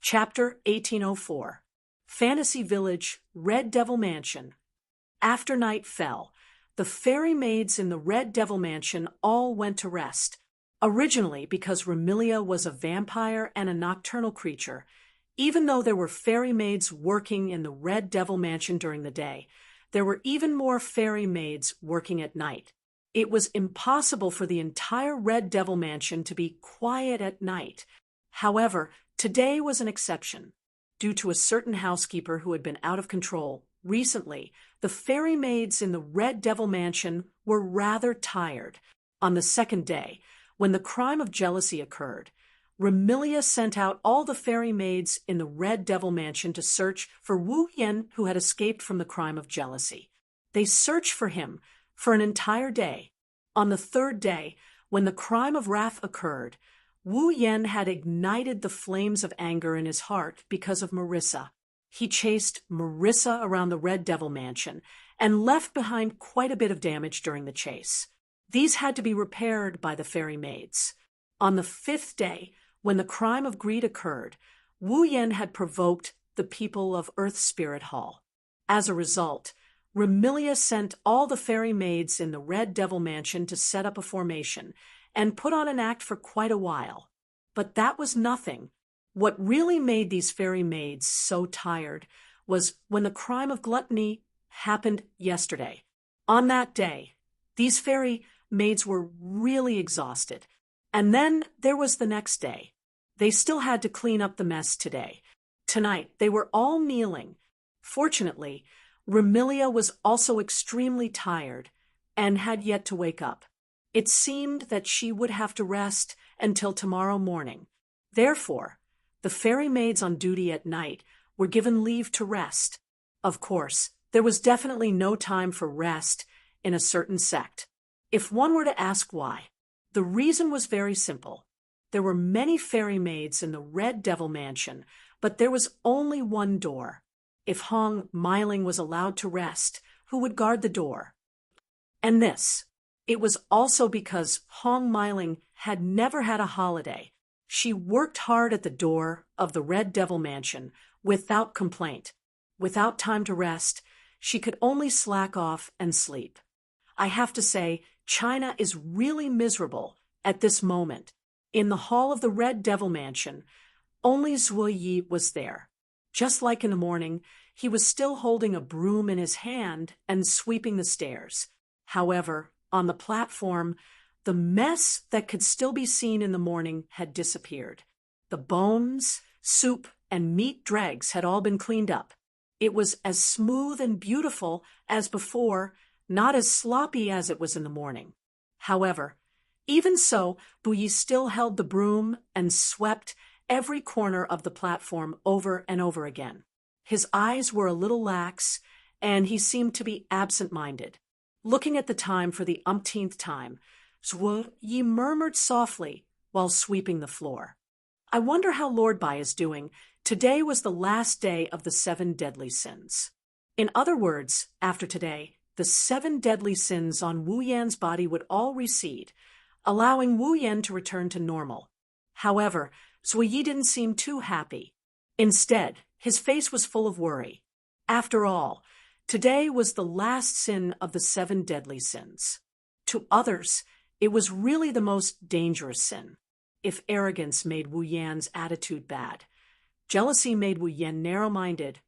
Chapter 1804. Fantasy Village, Red Devil Mansion. After night fell, the fairy maids in the Red Devil Mansion all went to rest. Originally, because Remilia was a vampire and a nocturnal creature, even though there were fairy maids working in the Red Devil Mansion during the day, there were even more fairy maids working at night. It was impossible for the entire Red Devil Mansion to be quiet at night. However, today was an exception. Due to a certain housekeeper who had been out of control recently, the fairy maids in the Red Devil Mansion were rather tired. On the second day, when the crime of jealousy occurred, Remilia sent out all the fairy maids in the Red Devil Mansion to search for Wu Yan, who had escaped from the crime of jealousy. They searched for him for an entire day. On the third day, when the crime of wrath occurred, Wu Yan had ignited the flames of anger in his heart because of Marissa. He chased Marissa around the Red Devil Mansion and left behind quite a bit of damage during the chase. These had to be repaired by the fairy maids. On the fifth day, when the crime of greed occurred, Wu Yan had provoked the people of Earth Spirit Hall. As a result, Remilia sent all the fairy maids in the Red Devil Mansion to set up a formation and put on an act for quite a while. But that was nothing. What really made these fairy maids so tired was when the crime of gluttony happened yesterday. On that day, these fairy maids were really exhausted. And then there was the next day. They still had to clean up the mess today. Tonight, they were all kneeling. Fortunately, Remilia was also extremely tired and had yet to wake up. It seemed that she would have to rest until tomorrow morning. Therefore, the fairy maids on duty at night were given leave to rest. Of course, there was definitely no time for rest in a certain sect. If one were to ask why, the reason was very simple. There were many fairy maids in the Red Devil Mansion, but there was only one door. If Hong Meiling was allowed to rest, who would guard the door? And this. It was also because Hong Meiling had never had a holiday. She worked hard at the door of the Red Devil Mansion without complaint. Without time to rest, she could only slack off and sleep. I have to say, China is really miserable at this moment. In the hall of the Red Devil Mansion, only Zhuo Yi was there. Just like in the morning, he was still holding a broom in his hand and sweeping the stairs. However, on the platform, the mess that could still be seen in the morning had disappeared. The bones, soup, and meat dregs had all been cleaned up. It was as smooth and beautiful as before, not as sloppy as it was in the morning. However, even so, Buyi still held the broom and swept every corner of the platform over and over again. His eyes were a little lax, and he seemed to be absent-minded. Looking at the time for the umpteenth time, Zhuo Yi murmured softly while sweeping the floor. I wonder how Lord Bai is doing. Today was the last day of the 7 deadly sins. In other words, after today, the 7 deadly sins on Wu Yan's body would all recede, allowing Wu Yan to return to normal. However, Zhuo Yi didn't seem too happy. Instead, his face was full of worry. After all, today was the last sin of the 7 deadly sins. To others, it was really the most dangerous sin. If arrogance made Wu Yan's attitude bad, jealousy made Wu Yan narrow-minded,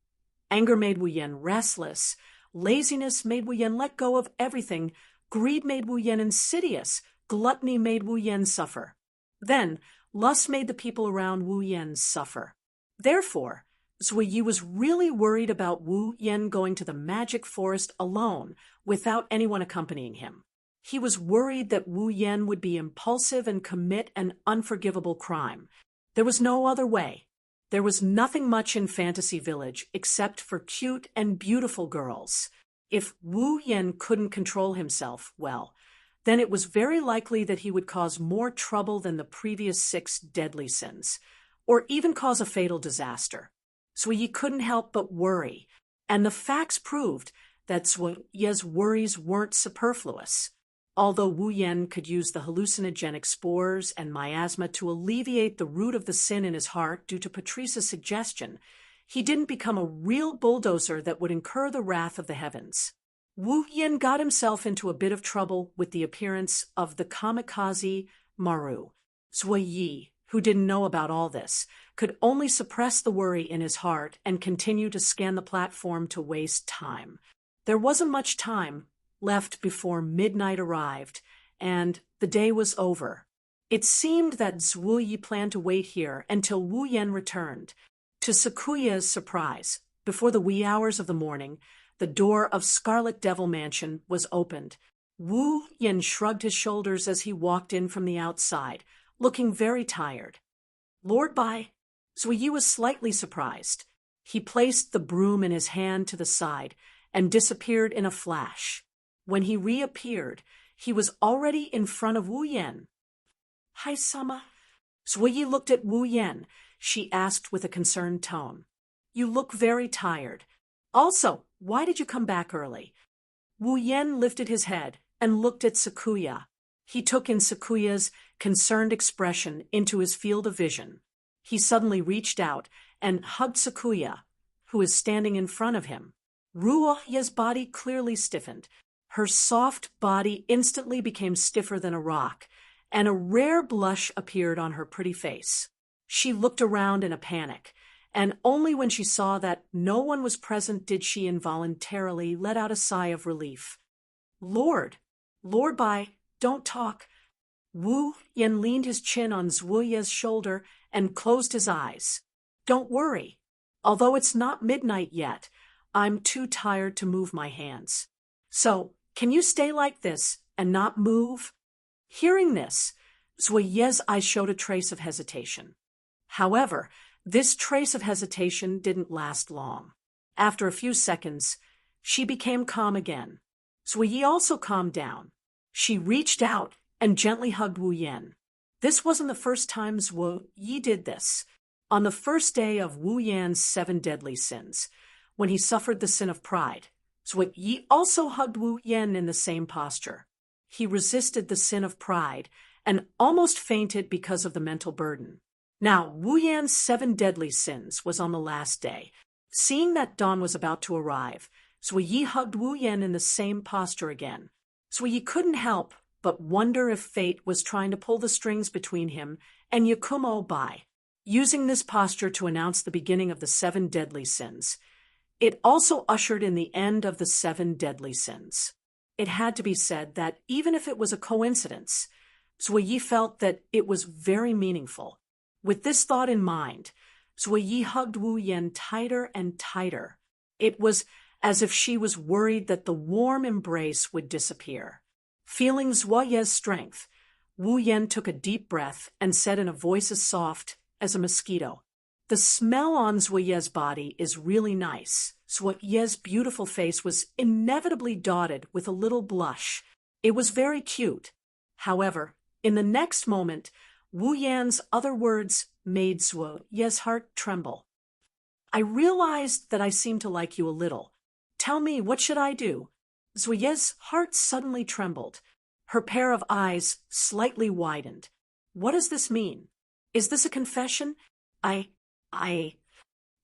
anger made Wu Yan restless, laziness made Wu Yan let go of everything, greed made Wu Yan insidious, gluttony made Wu Yan suffer. Then, lust made the people around Wu Yan suffer. Therefore, Zhuo Yi was really worried about Wu Yan going to the magic forest alone without anyone accompanying him. He was worried that Wu Yan would be impulsive and commit an unforgivable crime. There was no other way. There was nothing much in Fantasy Village except for cute and beautiful girls. If Wu Yan couldn't control himself, well, then it was very likely that he would cause more trouble than the previous 6 deadly sins, or even cause a fatal disaster. Zhuo Yi couldn't help but worry, and the facts proved that Zhuo Yi's worries weren't superfluous. Although Wu Yan could use the hallucinogenic spores and miasma to alleviate the root of the sin in his heart due to Patrice's suggestion, he didn't become a real bulldozer that would incur the wrath of the heavens. Wu Yan got himself into a bit of trouble with the appearance of the kamikaze Maru. Zui Yi, who didn't know about all this, could only suppress the worry in his heart and continue to scan the platform to waste time. There wasn't much time left before midnight arrived, and the day was over. It seemed that Zui Yi planned to wait here until Wu Yan returned. To Sakuya's surprise, before the wee hours of the morning, the door of Scarlet Devil Mansion was opened. Wu Yan shrugged his shoulders as he walked in from the outside, looking very tired. Lord Bai. Zui Yi was slightly surprised. He placed the broom in his hand to the side and disappeared in a flash. When he reappeared, he was already in front of Wu Yan. Hi, Sama. Zui Yi looked at Wu Yan. She asked with a concerned tone. You look very tired. Also, why did you come back early? Wu Yan lifted his head and looked at Sakuya. He took in Sakuya's concerned expression into his field of vision. He suddenly reached out and hugged Sakuya, who was standing in front of him. Ruoya's body clearly stiffened. Her soft body instantly became stiffer than a rock, and a rare blush appeared on her pretty face. She looked around in a panic, and only when she saw that no one was present did she involuntarily let out a sigh of relief. Lord Bai, don't talk. Wu Yan leaned his chin on Zuoya's shoulder and closed his eyes. Don't worry. Although it's not midnight yet, I'm too tired to move my hands. So, can you stay like this and not move? Hearing this, Zuoya's eyes showed a trace of hesitation. However, this trace of hesitation didn't last long. After a few seconds, she became calm again. Zui Yi also calmed down. She reached out and gently hugged Wu Yan. This wasn't the first time Zui Yi did this. On the first day of Wu Yan's 7 deadly sins, when he suffered the sin of pride, Zui Yi also hugged Wu Yan in the same posture. He resisted the sin of pride and almost fainted because of the mental burden. Now, Wu Yan's 7 deadly sins was on the last day. Seeing that dawn was about to arrive, Zui Yi hugged Wu Yan in the same posture again. Zui Yi couldn't help but wonder if fate was trying to pull the strings between him and Yakumo Bai, using this posture to announce the beginning of the 7 deadly sins. It also ushered in the end of the 7 deadly sins. It had to be said that even if it was a coincidence, Zui Yi felt that it was very meaningful. With this thought in mind, Zui Yi hugged Wu Yan tighter and tighter. It was as if she was worried that the warm embrace would disappear. Feeling Zuoya's strength, Wu Yan took a deep breath and said in a voice as soft as a mosquito, The smell on Zuoya's body is really nice. Zuoya's beautiful face was inevitably dotted with a little blush. It was very cute. However, in the next moment, Wu Yan's other words made Zuoya's heart tremble. I realized that I seem to like you a little. Tell me, what should I do? Zuoya's heart suddenly trembled. Her pair of eyes slightly widened. What does this mean? Is this a confession?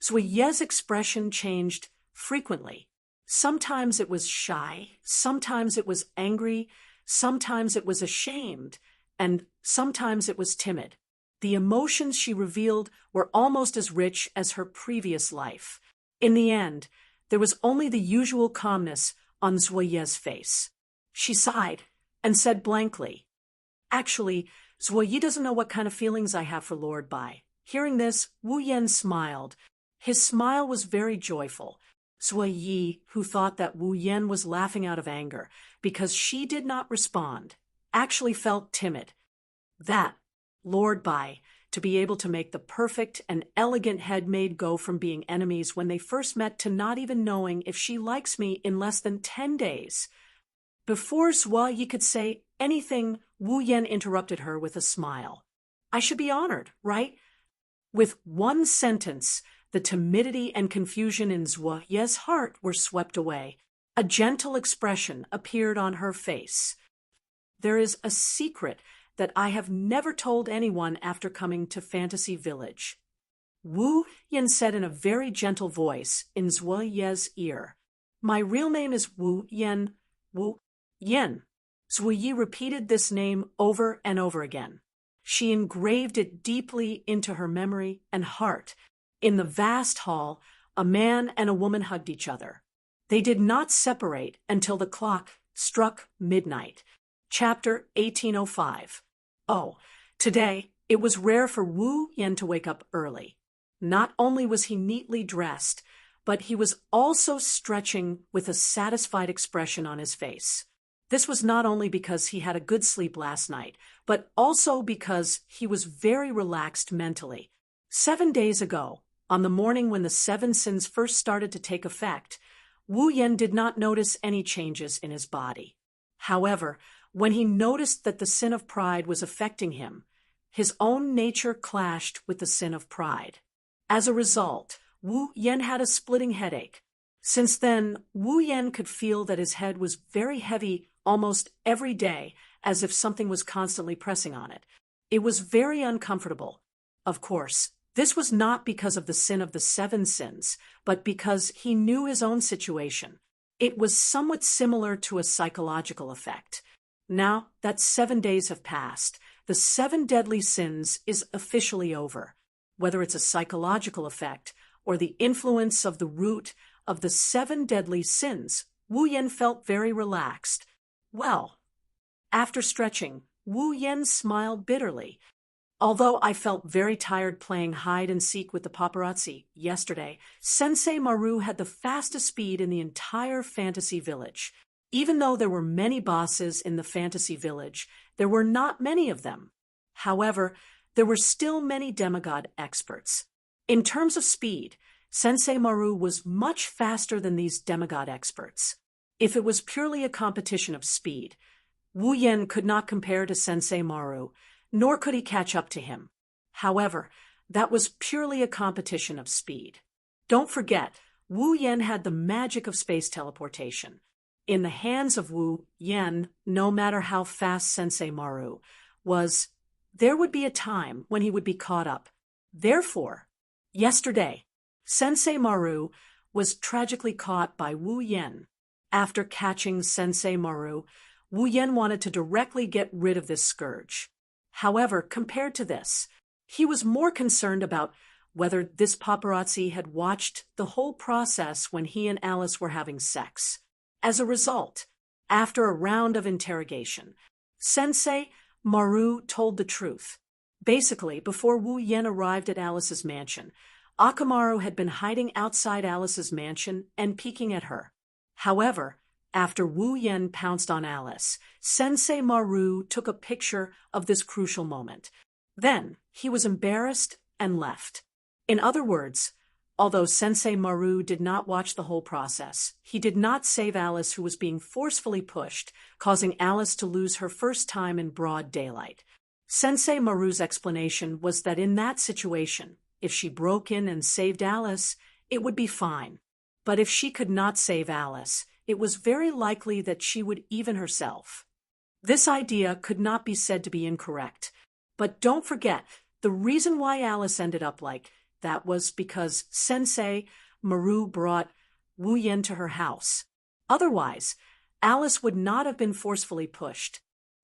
Zuoya's expression changed frequently. Sometimes it was shy, sometimes it was angry, sometimes it was ashamed, and sometimes it was timid. The emotions she revealed were almost as rich as her previous life. In the end, there was only the usual calmness on Zuoya's face. She sighed and said blankly, Actually, Zuoya doesn't know what kind of feelings I have for Lord Bai. Hearing this, Wu Yan smiled. His smile was very joyful. Zui Yi, who thought that Wu Yan was laughing out of anger because she did not respond, actually felt timid. That, Lord Bai, to be able to make the perfect and elegant head-maid go from being enemies when they first met to not even knowing if she likes me in less than 10 days. Before Zui Yi could say anything, Wu Yan interrupted her with a smile. I should be honored, right? With one sentence, the timidity and confusion in Zuoya's heart were swept away. A gentle expression appeared on her face. there is a secret that I have never told anyone after coming to Fantasy Village. Wu Yen said in a very gentle voice in Zhuo Ye's ear. My real name is Wu Yen. Wu Yen. Zhuo Yi repeated this name over and over again. She engraved it deeply into her memory and heart. In the vast hall, a man and a woman hugged each other. They did not separate until the clock struck midnight. Chapter 1805. Oh, today it was rare for Wu Yen to wake up early. Not only was he neatly dressed, but he was also stretching with a satisfied expression on his face. This was not only because he had a good sleep last night, but also because he was very relaxed mentally. 7 days ago, on the morning when the 7 sins first started to take effect, Wu Yen did not notice any changes in his body. However, when he noticed that the sin of pride was affecting him, his own nature clashed with the sin of pride. As a result, Wu Yen had a splitting headache. Since then, Wu Yen could feel that his head was very heavy almost every day, as if something was constantly pressing on it. It was very uncomfortable. Of course, this was not because of the sin of the 7 sins, but because he knew his own situation. It was somewhat similar to a psychological effect. Now that 7 days have passed, the 7 deadly sins is officially over. Whether it's a psychological effect or the influence of the root of the 7 deadly sins, Wu Yen felt very relaxed. Well, after stretching, Wu Yen smiled bitterly. Although I felt very tired playing hide-and-seek with the paparazzi yesterday, Sensei Maru had the fastest speed in the entire Fantasy Village. Even though there were many bosses in the Fantasy Village, there were not many of them. However, there were still many demigod experts. In terms of speed, Sensei Maru was much faster than these demigod experts. If it was purely a competition of speed, Wu Yen could not compare to Sensei Maru, nor could he catch up to him. However, that was purely a competition of speed. Don't forget, Wu Yen had the magic of space teleportation. In the hands of Wu Yen, no matter how fast Sensei Maru was, there would be a time when he would be caught up. Therefore, yesterday, Sensei Maru was tragically caught by Wu Yen. After catching Sensei Maru, Wu Yen wanted to directly get rid of this scourge. However, compared to this, he was more concerned about whether this paparazzi had watched the whole process when he and Alice were having sex. As a result, after a round of interrogation, Sensei Maru told the truth. Basically, before Wu Yen arrived at Alice's mansion, Akamaru had been hiding outside Alice's mansion and peeking at her. However, after Wu Yen pounced on Alice, Sensei Maru took a picture of this crucial moment. Then, he was embarrassed and left. In other words, although Sensei Maru did not watch the whole process, he did not save Alice, who was being forcefully pushed, causing Alice to lose her first time in broad daylight. Sensei Maru's explanation was that in that situation, if she broke in and saved Alice, it would be fine. But if she could not save Alice, it was very likely that she would even herself. This idea could not be said to be incorrect. But don't forget, the reason why Alice ended up like that was because Sensei Maru brought Wu Yen to her house. Otherwise, Alice would not have been forcefully pushed.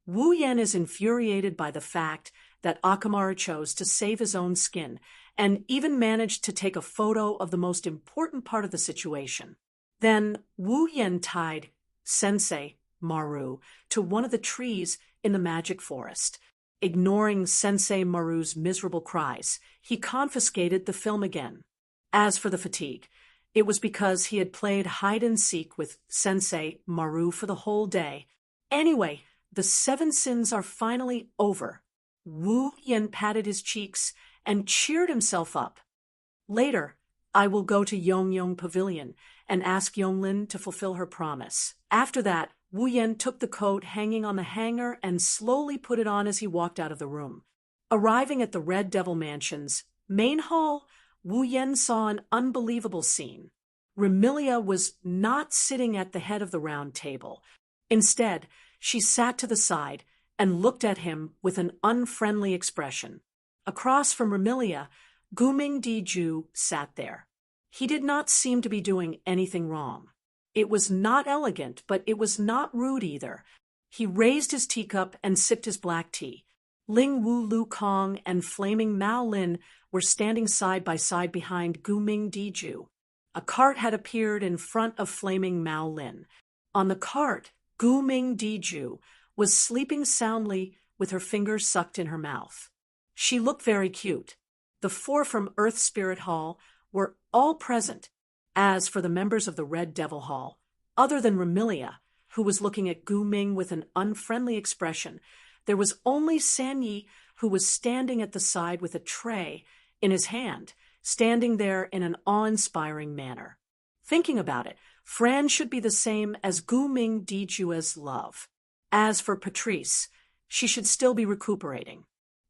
Wu Yen is infuriated by the fact that Akamaru chose to save his own skin and even managed to take a photo of the most important part of the situation. Then Wu Yen tied Sensei Maru to one of the trees in the magic forest. Ignoring Sensei Maru's miserable cries, he confiscated the film again. As for the fatigue, it was because he had played hide-and-seek with Sensei Maru for the whole day. Anyway, the 7 sins are finally over. Wu Yen patted his cheeks and cheered himself up. Later, I will go to Yongyong Pavilion and ask Yonglin to fulfill her promise. After that, Wu Yen took the coat hanging on the hanger and slowly put it on as he walked out of the room. Arriving at the Red Devil Mansion's main hall, Wu Yen saw an unbelievable scene. Remilia was not sitting at the head of the round table. Instead, She sat to the side and looked at him with an unfriendly expression. Across from Remilia, Guming Diju sat there. He did not seem to be doing anything wrong. It was not elegant, but it was not rude either. He raised his teacup and sipped his black tea. Ling Wu Lu Kong and Flaming Mao Lin were standing side by side behind Guming Diju. A cart had appeared in front of Flaming Mao Lin. On the cart, Guming Diju was sleeping soundly with her fingers sucked in her mouth. She looked very cute. The 4 from Earth Spirit Hall were all present. As for the members of the Red Devil Hall, other than Remilia, who was looking at Gu Ming with an unfriendly expression, there was only San Yi, who was standing at the side with a tray in his hand, standing there in an awe-inspiring manner. Thinking about it, Fran should be the same as Gu Ming Dijua's love. As for Patrice, she should still be recuperating.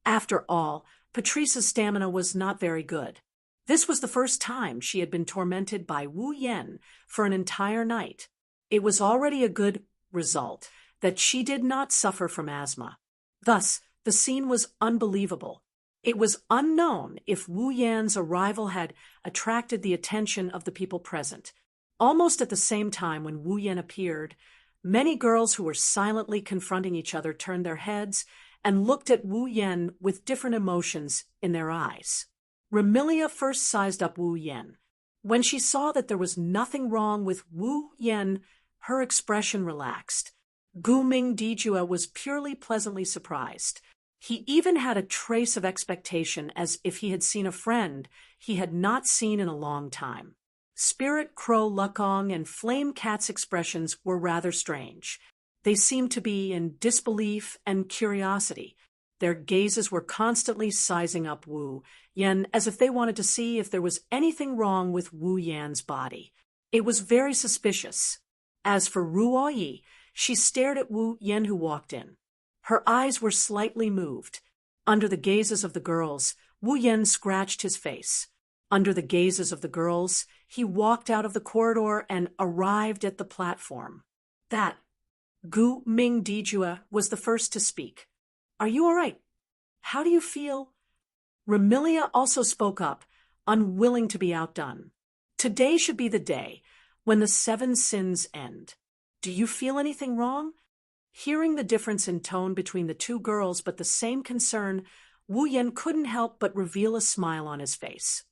After all, Patrice's stamina was not very good. This was the first time she had been tormented by Wu Yen for an entire night. It was already a good result that she did not suffer from asthma. Thus, the scene was unbelievable. It was unknown if Wu Yan's arrival had attracted the attention of the people present. Almost at the same time when Wu Yan appeared, many girls who were silently confronting each other turned their heads and looked at Wu Yan with different emotions in their eyes. Remilia first sized up Wu Yan. When she saw that there was nothing wrong with Wu Yan, her expression relaxed. Gu Ming Dijua was purely pleasantly surprised. He even had a trace of expectation, as if he had seen a friend he had not seen in a long time. Spirit Crow Lukong and Flame Cat's expressions were rather strange. They seemed to be in disbelief and curiosity. Their gazes were constantly sizing up Wu Yan as if they wanted to see if there was anything wrong with Wu Yan's body. It was very suspicious. As for Ruo Yi, she stared at Wu Yan, who walked in. Her eyes were slightly moved. Under the gazes of the girls, Wu Yan scratched his face. Under the gazes of the girls, he walked out of the corridor and arrived at the platform. That Gu Ming Dijua was the first to speak. "Are you all right? How do you feel?" Remilia also spoke up, unwilling to be outdone. "Today should be the day when the 7 sins end. Do you feel anything wrong?" Hearing the difference in tone between the two girls but the same concern, Wu Yan couldn't help but reveal a smile on his face.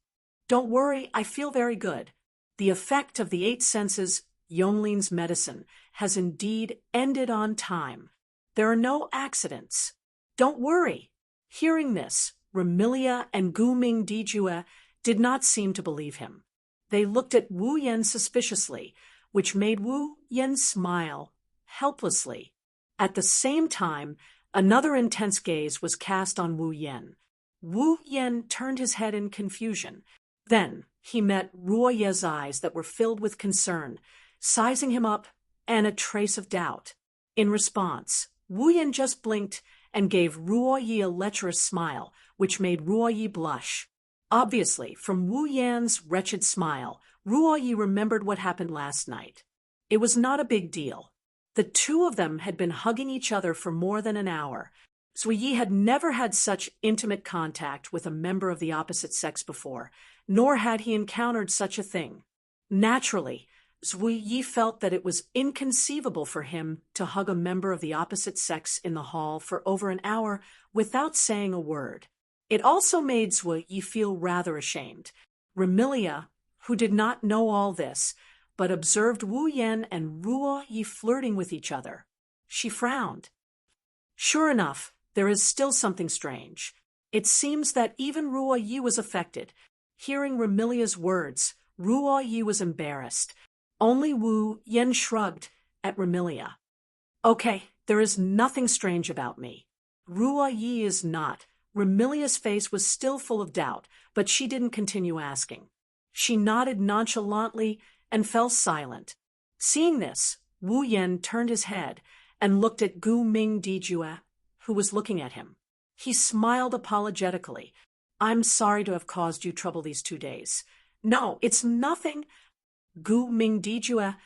"Don't worry, I feel very good. The effect of the 8 senses, Yongling's medicine, has indeed ended on time. There are no accidents. Don't worry." Hearing this, Remilia and Gu Ming Dijua did not seem to believe him. They looked at Wu Yan suspiciously, which made Wu Yan smile helplessly. At the same time, another intense gaze was cast on Wu Yan. Wu Yan turned his head in confusion. Then he met Ruo Ye's eyes that were filled with concern, sizing him up, and a trace of doubt. In response, Wu Yan just blinked and gave Ruo Ye a lecherous smile, which made Ruo Ye blush. Obviously, from Wu Yan's wretched smile, Ruo Ye remembered what happened last night. It was not a big deal. The two of them had been hugging each other for more than an hour. Zui Yi had never had such intimate contact with a member of the opposite sex before, nor had he encountered such a thing. Naturally, Zui Yi felt that it was inconceivable for him to hug a member of the opposite sex in the hall for over an hour without saying a word. It also made Zui Yi feel rather ashamed. Remilia, who did not know all this, but observed Wu Yan and Ruo Yi flirting with each other. She frowned. Sure enough, there is still something strange. It seems that even Ruo Yi was affected. Hearing Remilia's words, Ruo Yi was embarrassed. Only Wu Yan shrugged at Remilia. "Okay, there is nothing strange about me." "Ruo Yi is not." Remilia's face was still full of doubt, but she didn't continue asking. She nodded nonchalantly and fell silent. Seeing this, Wu Yan turned his head and looked at Gu Ming Dijua, who was looking at him. He smiled apologetically. "I'm sorry to have caused you trouble these 2 days." "No, it's nothing." Gu Ming Dijua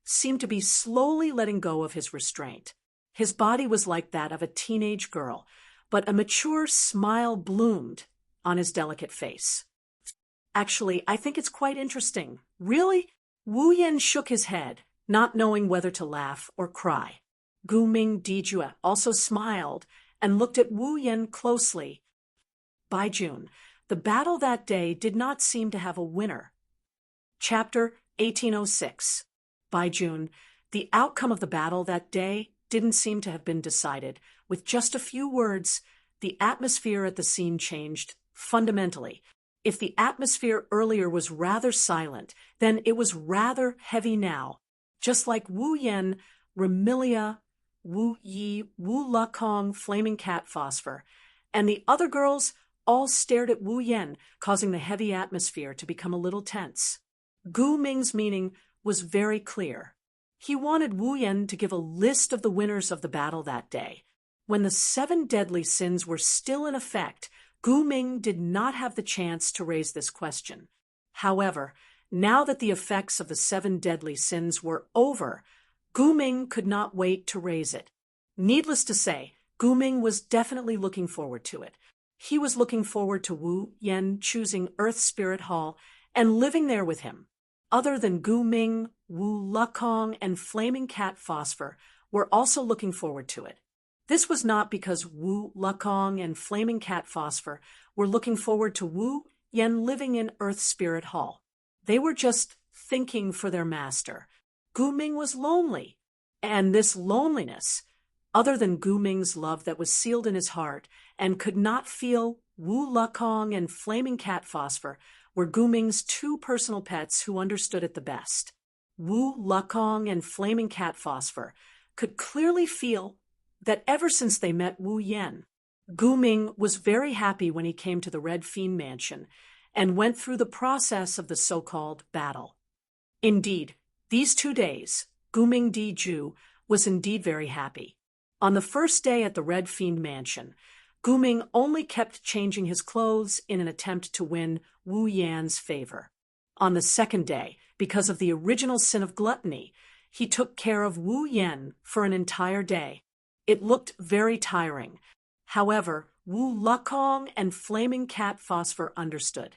seemed to be slowly letting go of his restraint. His body was like that of a teenage girl, but a mature smile bloomed on his delicate face. Actually, I think it's quite interesting. Really? Wu Yan shook his head, not knowing whether to laugh or cry. Gu Ming Dijue also smiled and looked at Wu Yan closely. By June, the battle that day did not seem to have a winner. Chapter 1806. By June, the outcome of the battle that day didn't seem to have been decided. With just a few words, the atmosphere at the scene changed fundamentally. If the atmosphere earlier was rather silent, then it was rather heavy now. Just like Wu Yan, Remilia, Wu Yi, Wu Lakong, Flaming Cat Phosphor, and the other girls all stared at Wu Yan, causing the heavy atmosphere to become a little tense. Gu Ming's meaning was very clear. He wanted Wu Yan to give a list of the winners of the battle that day. When the 7 deadly sins were still in effect, Gu Ming did not have the chance to raise this question. However, now that the effects of the 7 deadly sins were over, Gu Ming could not wait to raise it. Needless to say, Gu Ming was definitely looking forward to it. He was looking forward to Wu Yan choosing Earth Spirit Hall and living there with him. Other than Gu Ming, Wu Lakong, and Flaming Cat Phosphor were also looking forward to it. This was not because Wu Lakong and Flaming Cat Phosphor were looking forward to Wu Yan living in Earth Spirit Hall. They were just thinking for their master. Gu Ming was lonely, and this loneliness, other than Gu Ming's love that was sealed in his heart and could not feel, Wu Lakong and Flaming Cat Phosphor were Gu Ming's 2 personal pets who understood it the best. Wu Lakong and Flaming Cat Phosphor could clearly feel that ever since they met Wu Yan, Gu Ming was very happy when he came to the Red Fiend Mansion and went through the process of the so-called battle. Indeed, these 2 days, Gu Ming Dijue was indeed very happy. On the first day at the Red Fiend Mansion, Gu Ming only kept changing his clothes in an attempt to win Wu Yan's favor. On the second day, because of the original sin of gluttony, he took care of Wu Yan for an entire day. It looked very tiring. However, Wu Lakong and Flaming Cat Phosphor understood.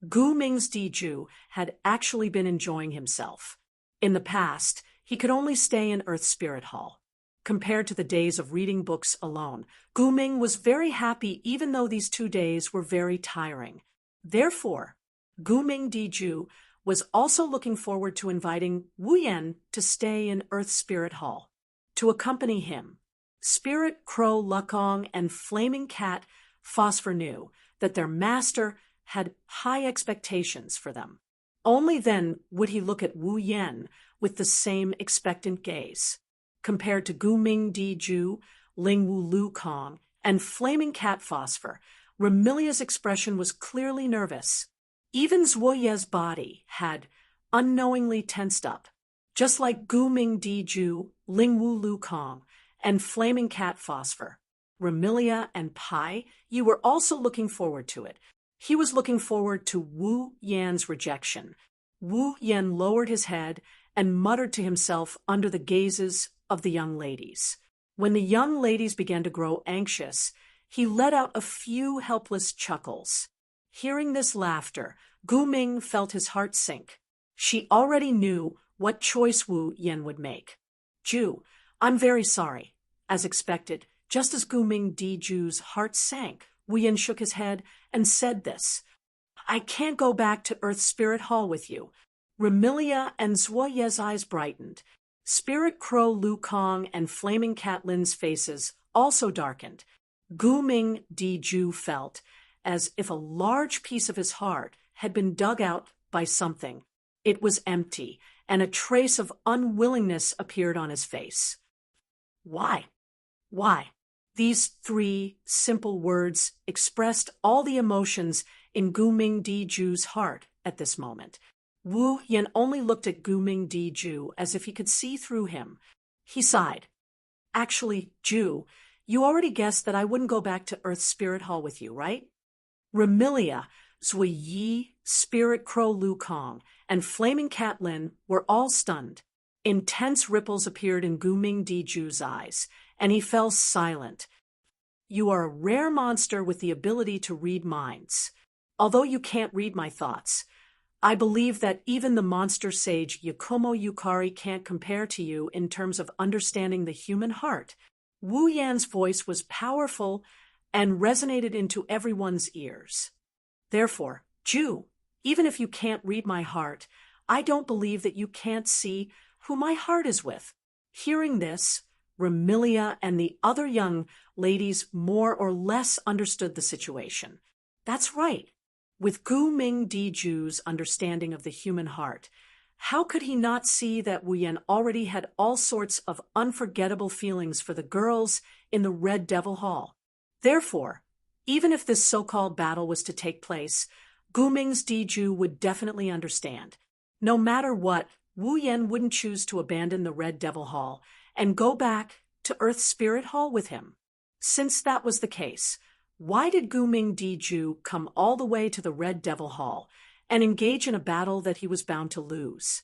Gu Ming's Dijue had actually been enjoying himself. In the past, he could only stay in Earth Spirit Hall. Compared to the days of reading books alone, Gu Ming was very happy even though these 2 days were very tiring. Therefore, Gu Ming Dijue was also looking forward to inviting Wu Yan to stay in Earth Spirit Hall. To accompany him, Spirit Crow Lakong and Flaming Cat Phosphor knew that their master had high expectations for them. Only then would he look at Wu Yan with the same expectant gaze. Compared to Gu Ming Dijue, Ling Wu Lu Kong, and Flaming Cat Phosphor, Remilia's expression was clearly nervous. Even Zhuoye's body had unknowingly tensed up. Just like Gu Ming Dijue, Ling Wu Lu Kong, and Flaming Cat Phosphor, Remilia and Pai, you were also looking forward to it. He was looking forward to Wu Yan's rejection. Wu Yan lowered his head and muttered to himself under the gazes of the young ladies. When the young ladies began to grow anxious, he let out a few helpless chuckles. Hearing this laughter, Gu Ming felt his heart sink. She already knew what choice Wu Yan would make. Ju, I'm very sorry. As expected, just as Gu Ming Dijue's heart sank, Wu Yan shook his head and said this. I can't go back to Earth Spirit Hall with you. Remilia and Zhuoye's eyes brightened. Spirit Crow Lu Kong and Flaming Cat Lin's faces also darkened. Gu Ming Dijue felt as if a large piece of his heart had been dug out by something. It was empty, and a trace of unwillingness appeared on his face. Why? Why? These 3 simple words expressed all the emotions in Gu Ming Dijue's heart at this moment. Wu Yan only looked at Gu Ming Dijue as if he could see through him. He sighed. Actually, Ju, you already guessed that I wouldn't go back to Earth Spirit Hall with you, right? Remilia, Zhuoyi, Spirit Crow Lu Kong, and Flaming Cat Lin were all stunned. Intense ripples appeared in Gu Ming Dijue's eyes, and he fell silent. You are a rare monster with the ability to read minds. Although you can't read my thoughts, I believe that even the monster sage Yakumo Yukari can't compare to you in terms of understanding the human heart. Wu Yan's voice was powerful and resonated into everyone's ears. Therefore, Ju, even if you can't read my heart, I don't believe that you can't see who my heart is with. Hearing this, Remilia and the other young ladies more or less understood the situation. That's right. With Gu Ming Ju's understanding of the human heart, how could he not see that Wu Yan already had all sorts of unforgettable feelings for the girls in the Red Devil Hall? Therefore, even if this so-called battle was to take place, Gu Ming's Ju would definitely understand. No matter what, Wu Yan wouldn't choose to abandon the Red Devil Hall and go back to Earth Spirit Hall with him. Since that was the case, why did Gu Ming Ju come all the way to the Red Devil Hall and engage in a battle that he was bound to lose?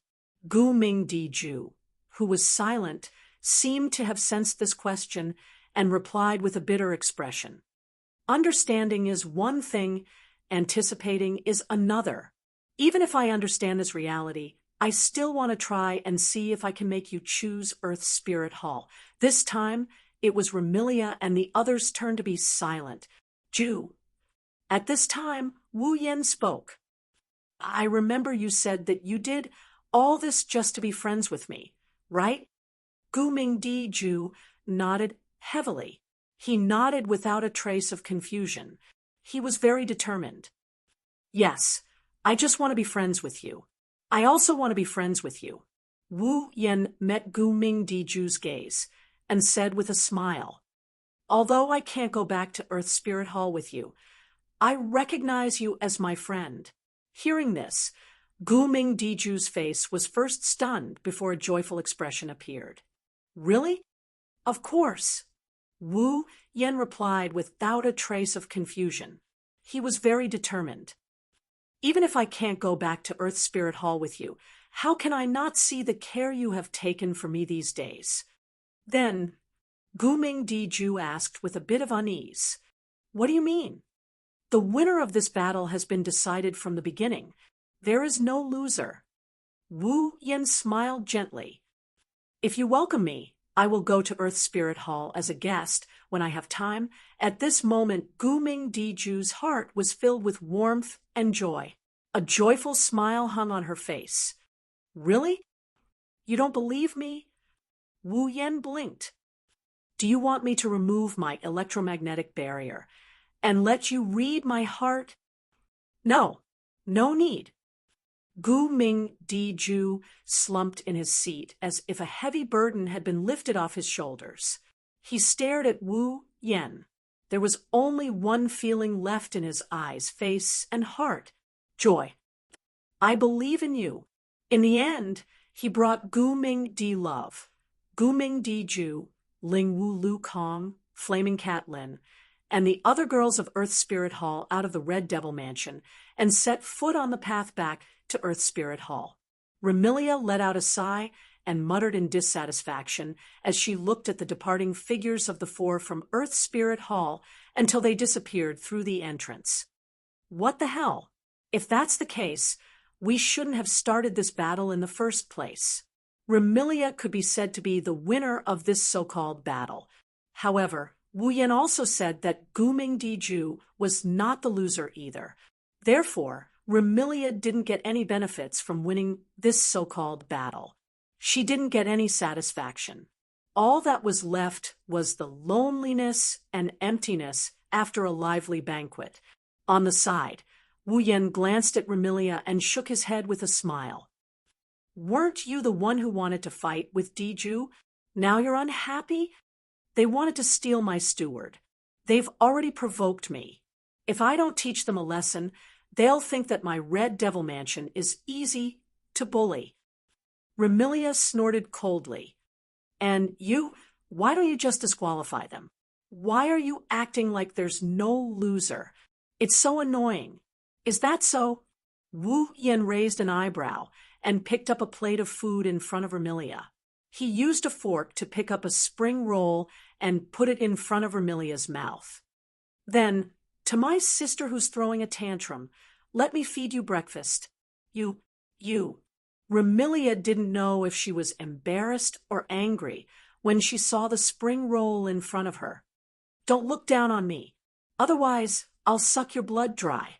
Gu Ming Ju, who was silent, seemed to have sensed this question and replied with a bitter expression. Understanding is one thing, anticipating is another. Even if I understand this reality, I still want to try and see if I can make you choose Earth Spirit Hall. This time, it was Remilia and the others' turn to be silent. Ju. At this time, Wu Yan spoke. I remember you said that you did all this just to be friends with me, right? Gu Ming Ju nodded heavily. He nodded without a trace of confusion. He was very determined. Yes, I just want to be friends with you. I also want to be friends with you. Wu Yan met Gu Ming Ju's gaze and said with a smile, although I can't go back to Earth Spirit Hall with you, I recognize you as my friend. Hearing this, Gu Ming Ju's face was first stunned before a joyful expression appeared. Really? Of course. Wu Yan replied without a trace of confusion. He was very determined. Even if I can't go back to Earth Spirit Hall with you, how can I not see the care you have taken for me these days? Then, Gu Ming Ju asked with a bit of unease, what do you mean? The winner of this battle has been decided from the beginning. There is no loser. Wu Yan smiled gently. If you welcome me, I will go to Earth Spirit Hall as a guest when I have time. At this moment, Gu Ming Ju's heart was filled with warmth and joy. A joyful smile hung on her face. Really? You don't believe me? Wu Yan blinked. Do you want me to remove my electromagnetic barrier and let you read my heart? No, no need. Gu Ming Ju slumped in his seat as if a heavy burden had been lifted off his shoulders. He stared at Wu Yan. There was only one feeling left in his eyes, face, and heart. Joy. I believe in you. In the end, he brought Gu Ming love. Gu Ming Ju, Ling Wu Lu Kong, Flaming Cat Lin, and the other girls of Earth Spirit Hall out of the Red Devil Mansion and set foot on the path back to Earth Spirit Hall. Remilia let out a sigh and muttered in dissatisfaction as she looked at the departing figures of the four from Earth Spirit Hall until they disappeared through the entrance. What the hell? If that's the case, we shouldn't have started this battle in the first place. Remilia could be said to be the winner of this so-called battle. However, Wu Yan also said that Gu Ming Ju was not the loser either. Therefore, Remilia didn't get any benefits from winning this so-called battle. She didn't get any satisfaction. All that was left was the loneliness and emptiness after a lively banquet. On the side, Wu Yan glanced at Remilia and shook his head with a smile. Weren't you the one who wanted to fight with Ju? Now you're unhappy? They wanted to steal my steward. They've already provoked me. If I don't teach them a lesson, they'll think that my Red Devil Mansion is easy to bully. Remilia snorted coldly. And you, why don't you just disqualify them? Why are you acting like there's no loser? It's so annoying. Is that so? Wu Yan raised an eyebrow and picked up a plate of food in front of Remilia. He used a fork to pick up a spring roll and put it in front of Remilia's mouth. Then, to my sister who's throwing a tantrum, let me feed you breakfast. You. Remilia didn't know if she was embarrassed or angry when she saw the spring roll in front of her. Don't look down on me. Otherwise, I'll suck your blood dry.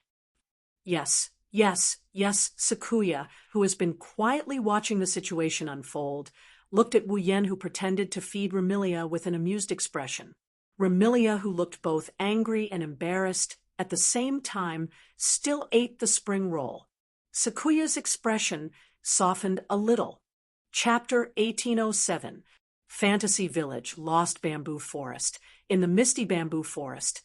Yes, Sakuya, who has been quietly watching the situation unfold, looked at Wu Yen, who pretended to feed Remilia with an amused expression. Remilia, who looked both angry and embarrassed, at the same time still ate the spring roll. Sakuya's expression softened a little. Chapter 1807. Fantasy Village, Lost Bamboo Forest. In the misty bamboo forest,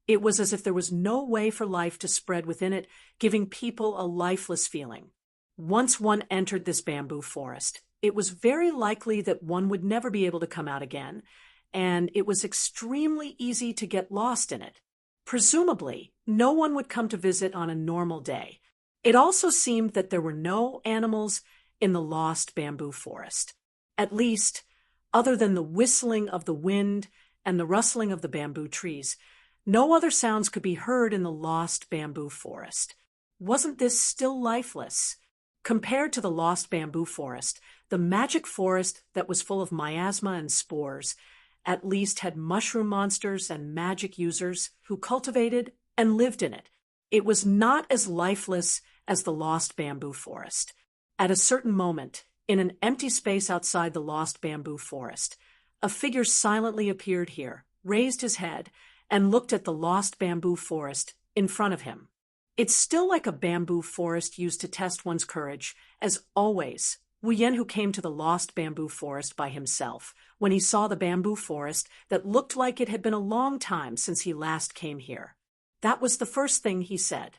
it was as if there was no way for life to spread within it, giving people a lifeless feeling. Once one entered this bamboo forest, it was very likely that one would never be able to come out again, and it was extremely easy to get lost in it. Presumably, no one would come to visit on a normal day. It also seemed that there were no animals in the lost bamboo forest. At least, other than the whistling of the wind and the rustling of the bamboo trees, no other sounds could be heard in the lost bamboo forest. Wasn't this still lifeless? Compared to the lost bamboo forest, the magic forest that was full of miasma and spores at least had mushroom monsters and magic users who cultivated and lived in it. It was not as lifeless as the lost bamboo forest. At a certain moment, in an empty space outside the lost bamboo forest, a figure silently appeared here, raised his head, and looked at the lost bamboo forest in front of him. It's still like a bamboo forest used to test one's courage, as always. Wu Yen, who came to the lost bamboo forest by himself, when he saw the bamboo forest that looked like it had been a long time since he last came here. That was the first thing he said.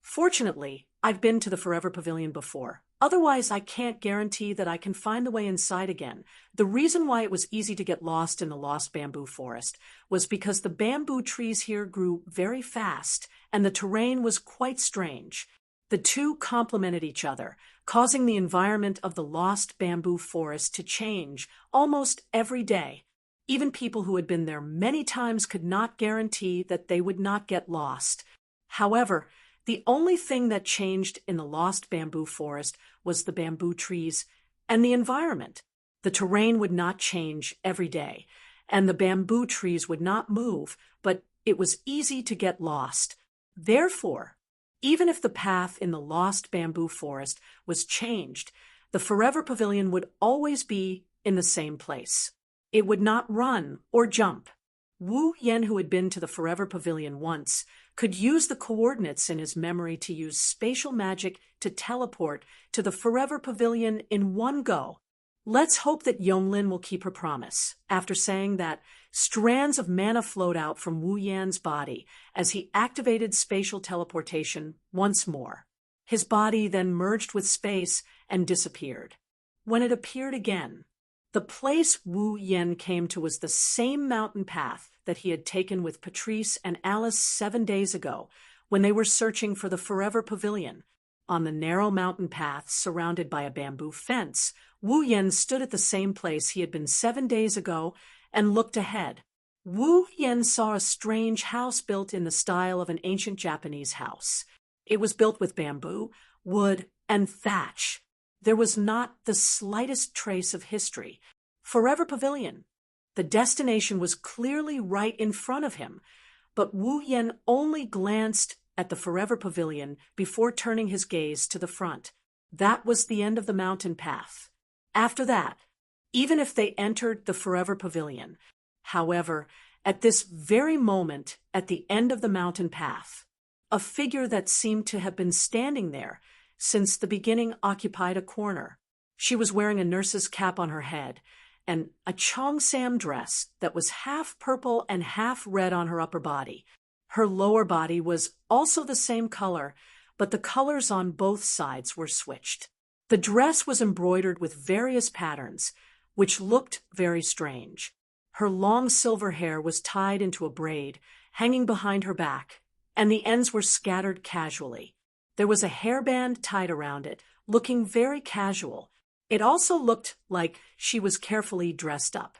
Fortunately, I've been to the Forever Pavilion before. Otherwise, I can't guarantee that I can find the way inside again. The reason why it was easy to get lost in the lost bamboo forest was because the bamboo trees here grew very fast, and the terrain was quite strange. The two complemented each other, causing the environment of the lost bamboo forest to change almost every day. Even people who had been there many times could not guarantee that they would not get lost. However, the only thing that changed in the lost bamboo forest was the bamboo trees and the environment. The terrain would not change every day, and the bamboo trees would not move, but it was easy to get lost. Therefore, even if the path in the lost bamboo forest was changed, the Forever Pavilion would always be in the same place. It would not run or jump. Wu Yen, who had been to the Forever Pavilion once, could use the coordinates in his memory to use spatial magic to teleport to the Forever Pavilion in one go. Let's hope that Yonglin will keep her promise. After saying that, strands of mana flowed out from Wu Yan's body as he activated spatial teleportation once more. His body then merged with space and disappeared. When it appeared again, the place Wu Yen came to was the same mountain path that he had taken with Patrice and Alice 7 days ago when they were searching for the Forever Pavilion. On the narrow mountain path surrounded by a bamboo fence, Wu Yen stood at the same place he had been 7 days ago and looked ahead. Wu Yen saw a strange house built in the style of an ancient Japanese house. It was built with bamboo, wood, and thatch. There was not the slightest trace of history. Forever Pavilion. The destination was clearly right in front of him, but Wu Yen only glanced at the Forever Pavilion before turning his gaze to the front. That was the end of the mountain path. After that, even if they entered the Forever Pavilion, however, at this very moment at the end of the mountain path, a figure that seemed to have been standing there since the beginning occupied a corner. She was wearing a nurse's cap on her head and a cheongsam dress that was half purple and half red on her upper body. Her lower body was also the same color, but the colors on both sides were switched. The dress was embroidered with various patterns, which looked very strange. Her long silver hair was tied into a braid, hanging behind her back, and the ends were scattered casually. There was a hairband tied around it, looking very casual. It also looked like she was carefully dressed up.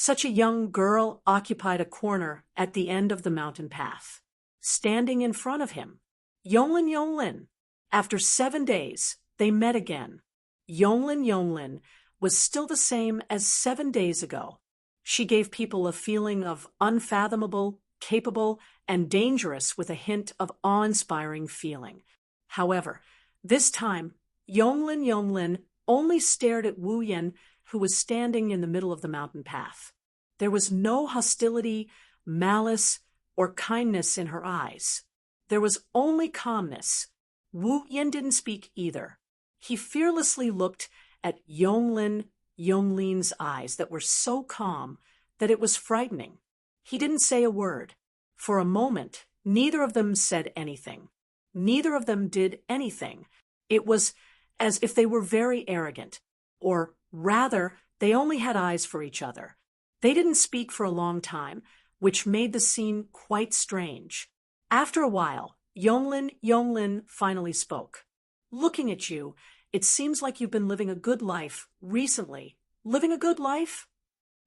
Such a young girl occupied a corner at the end of the mountain path. Standing in front of him, Yonglin. After 7 days, they met again. Yonglin was still the same as 7 days ago. She gave people a feeling of unfathomable, capable, and dangerous with a hint of awe-inspiring feeling. However, this time, Yonglin only stared at Wu Yan, who was standing in the middle of the mountain path. There was no hostility, malice, or kindness in her eyes. There was only calmness. Wu Yan didn't speak either. He fearlessly looked at Yonglin's eyes that were so calm that it was frightening. He didn't say a word. For a moment, neither of them said anything. Neither of them did anything. It was as if they were very arrogant, or rather, they only had eyes for each other. They didn't speak for a long time, which made the scene quite strange. After a while, Yonglin finally spoke. "Looking at you, it seems like you've been living a good life recently." "Living a good life?"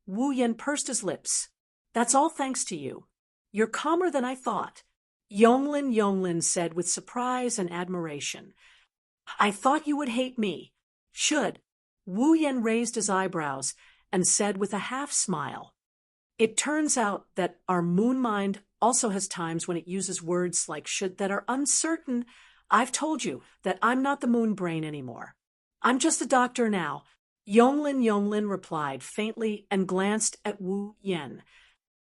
Wu Yan pursed his lips. "That's all thanks to you. You're calmer than I thought." Yonglin said with surprise and admiration. "I thought you would hate me." "Should." Wu Yan raised his eyebrows and said with a half-smile, "It turns out that our moon mind also has times when it uses words like should that are uncertain. I've told you that I'm not the moon brain anymore. I'm just a doctor now." Yonglin replied faintly and glanced at Wu Yan.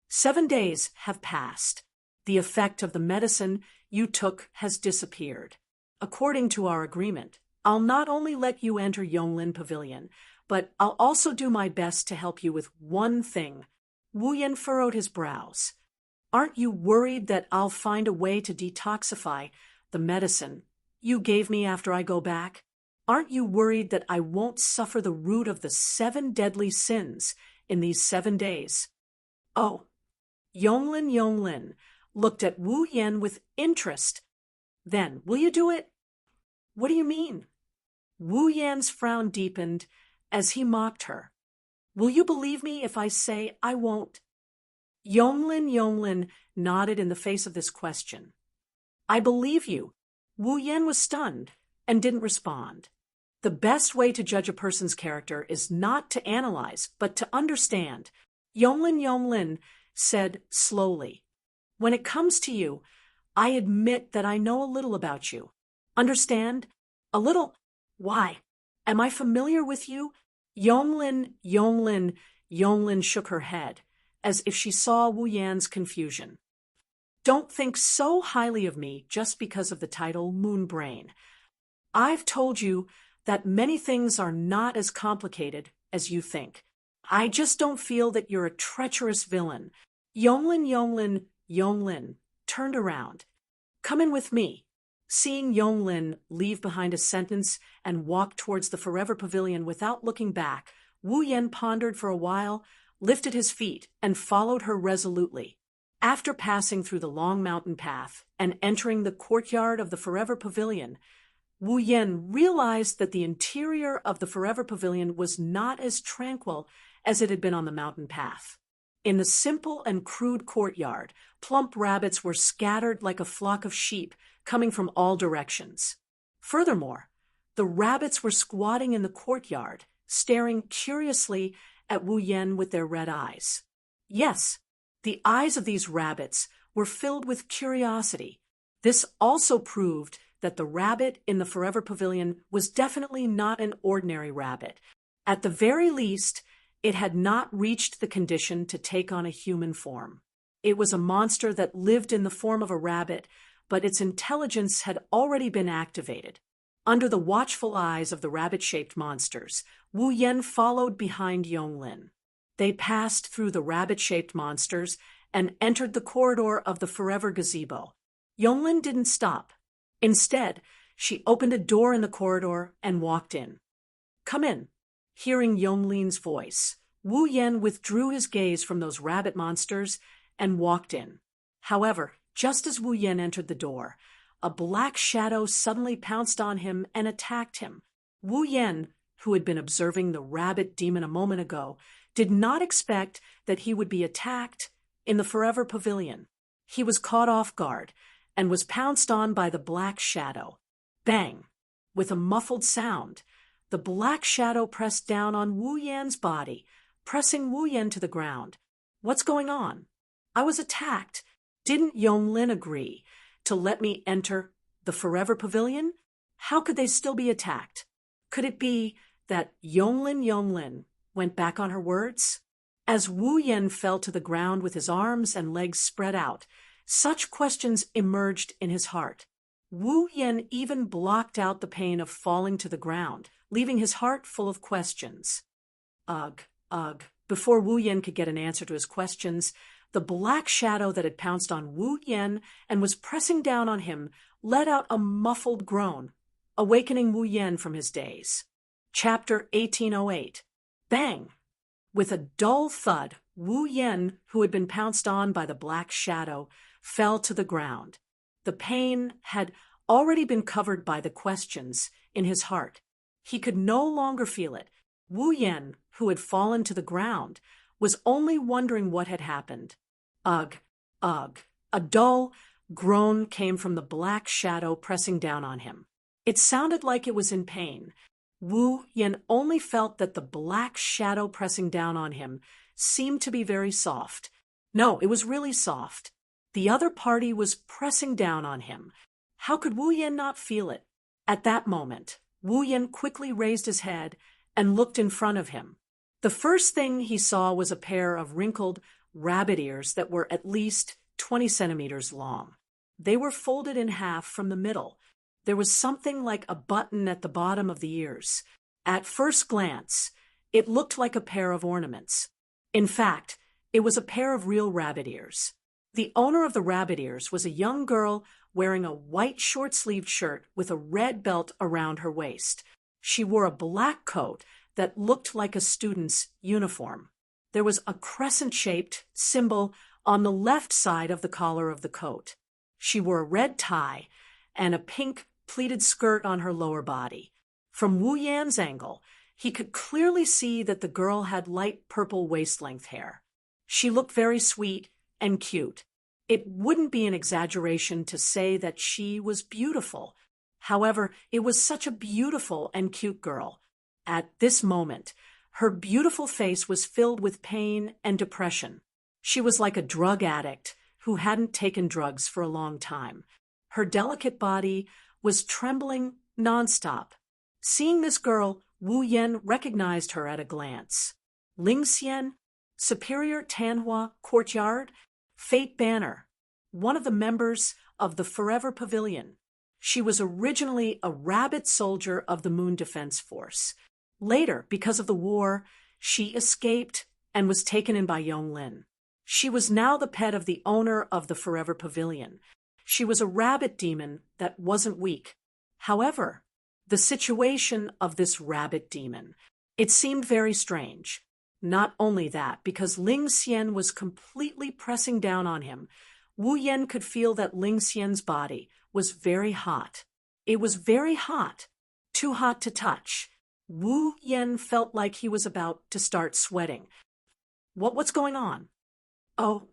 7 days have passed. The effect of the medicine you took has disappeared. According to our agreement, I'll not only let you enter Yonglin Pavilion, but I'll also do my best to help you with one thing. Wu Yan furrowed his brows. "Aren't you worried that I'll find a way to detoxify the medicine you gave me after I go back? Aren't you worried that I won't suffer the root of the 7 deadly sins in these 7 days?" "Oh." Yonglin looked at Wu Yan with interest. "Then, will you do it?" "What do you mean?" Wu Yan's frown deepened as he mocked her. "Will you believe me if I say I won't?" Yonglin nodded in the face of this question. "I believe you." Wu Yan was stunned and didn't respond. The best way to judge a person's character is not to analyze, but to understand. Yonglin said slowly, "When it comes to you, I admit that I know a little about you. Understand? A little. Why? Am I familiar with you?" Yonglin shook her head, as if she saw Wu Yan's confusion. "Don't think so highly of me just because of the title Moon Brain. I've told you that many things are not as complicated as you think. I just don't feel that you're a treacherous villain." Yonglin turned around. "Come in with me." Seeing Yonglin leave behind a sentence and walk towards the Forever Pavilion without looking back, Wu Yan pondered for a while, lifted his feet, and followed her resolutely. After passing through the long mountain path and entering the courtyard of the Forever Pavilion, Wu Yan realized that the interior of the Forever Pavilion was not as tranquil as it had been on the mountain path. In the simple and crude courtyard, plump rabbits were scattered like a flock of sheep coming from all directions. Furthermore, the rabbits were squatting in the courtyard, staring curiously at Wu Yan with their red eyes. Yes, the eyes of these rabbits were filled with curiosity. This also proved that the rabbit in the Forever Pavilion was definitely not an ordinary rabbit. At the very least, it had not reached the condition to take on a human form. It was a monster that lived in the form of a rabbit, but its intelligence had already been activated. Under the watchful eyes of the rabbit-shaped monsters, Wu Yan followed behind Yonglin. They passed through the rabbit-shaped monsters and entered the corridor of the Forever Gazebo. Yonglin didn't stop. Instead, she opened a door in the corridor and walked in. "Come in." Hearing Yonglin's voice, Wu Yan withdrew his gaze from those rabbit monsters and walked in. However, just as Wu Yan entered the door, a black shadow suddenly pounced on him and attacked him. Wu Yan, who had been observing the rabbit demon a moment ago, did not expect that he would be attacked in the Forever Pavilion. He was caught off guard and was pounced on by the black shadow. Bang! With a muffled sound, the black shadow pressed down on Wu Yan's body, pressing Wu Yan to the ground. What's going on? I was attacked. Didn't Yonglin agree to let me enter the Forever Pavilion? How could they still be attacked? Could it be that Yonglin went back on her words? As Wu Yan fell to the ground with his arms and legs spread out, such questions emerged in his heart. Wu Yan even blocked out the pain of falling to the ground, leaving his heart full of questions. Ugh. Before Wu Yan could get an answer to his questions, the black shadow that had pounced on Wu Yan and was pressing down on him let out a muffled groan, awakening Wu Yan from his daze. Chapter 1808. Bang! With a dull thud, Wu Yan, who had been pounced on by the black shadow, fell to the ground. The pain had already been covered by the questions in his heart. He could no longer feel it. Wu Yan, who had fallen to the ground, was only wondering what had happened. Ugh. A dull groan came from the black shadow pressing down on him. It sounded like it was in pain. Wu Yan only felt that the black shadow pressing down on him seemed to be very soft. No, it was really soft. The other party was pressing down on him. How could Wu Yan not feel it? At that moment, Wu Yan quickly raised his head and looked in front of him. The first thing he saw was a pair of wrinkled rabbit ears that were at least 20 centimeters long. They were folded in half from the middle. There was something like a button at the bottom of the ears. At first glance, it looked like a pair of ornaments. In fact, it was a pair of real rabbit ears. The owner of the rabbit ears was a young girl wearing a white short-sleeved shirt with a red belt around her waist. She wore a black coat that looked like a student's uniform. There was a crescent-shaped symbol on the left side of the collar of the coat. She wore a red tie and a pink pleated skirt on her lower body. From Wu Yan's angle, he could clearly see that the girl had light purple waist-length hair. She looked very sweet and cute. It wouldn't be an exaggeration to say that she was beautiful. However, it was such a beautiful and cute girl. At this moment, her beautiful face was filled with pain and depression. She was like a drug addict who hadn't taken drugs for a long time. Her delicate body was trembling nonstop. Seeing this girl, Wu Yan recognized her at a glance. Ling Xian, Superior Tanhua Courtyard, Fate Banner, one of the members of the Forever Pavilion. She was originally a rabbit soldier of the Moon Defense Force. Later, because of the war, she escaped and was taken in by Yonglin. She was now the pet of the owner of the Forever Pavilion. She was a rabbit demon that wasn't weak. However, the situation of this rabbit demon, it seemed very strange. Not only that, because Ling Xian was completely pressing down on him, Wu Yan could feel that Ling Xian's body was very hot. It was very hot, too hot to touch. Wu Yan felt like he was about to start sweating. What's going on? Oh,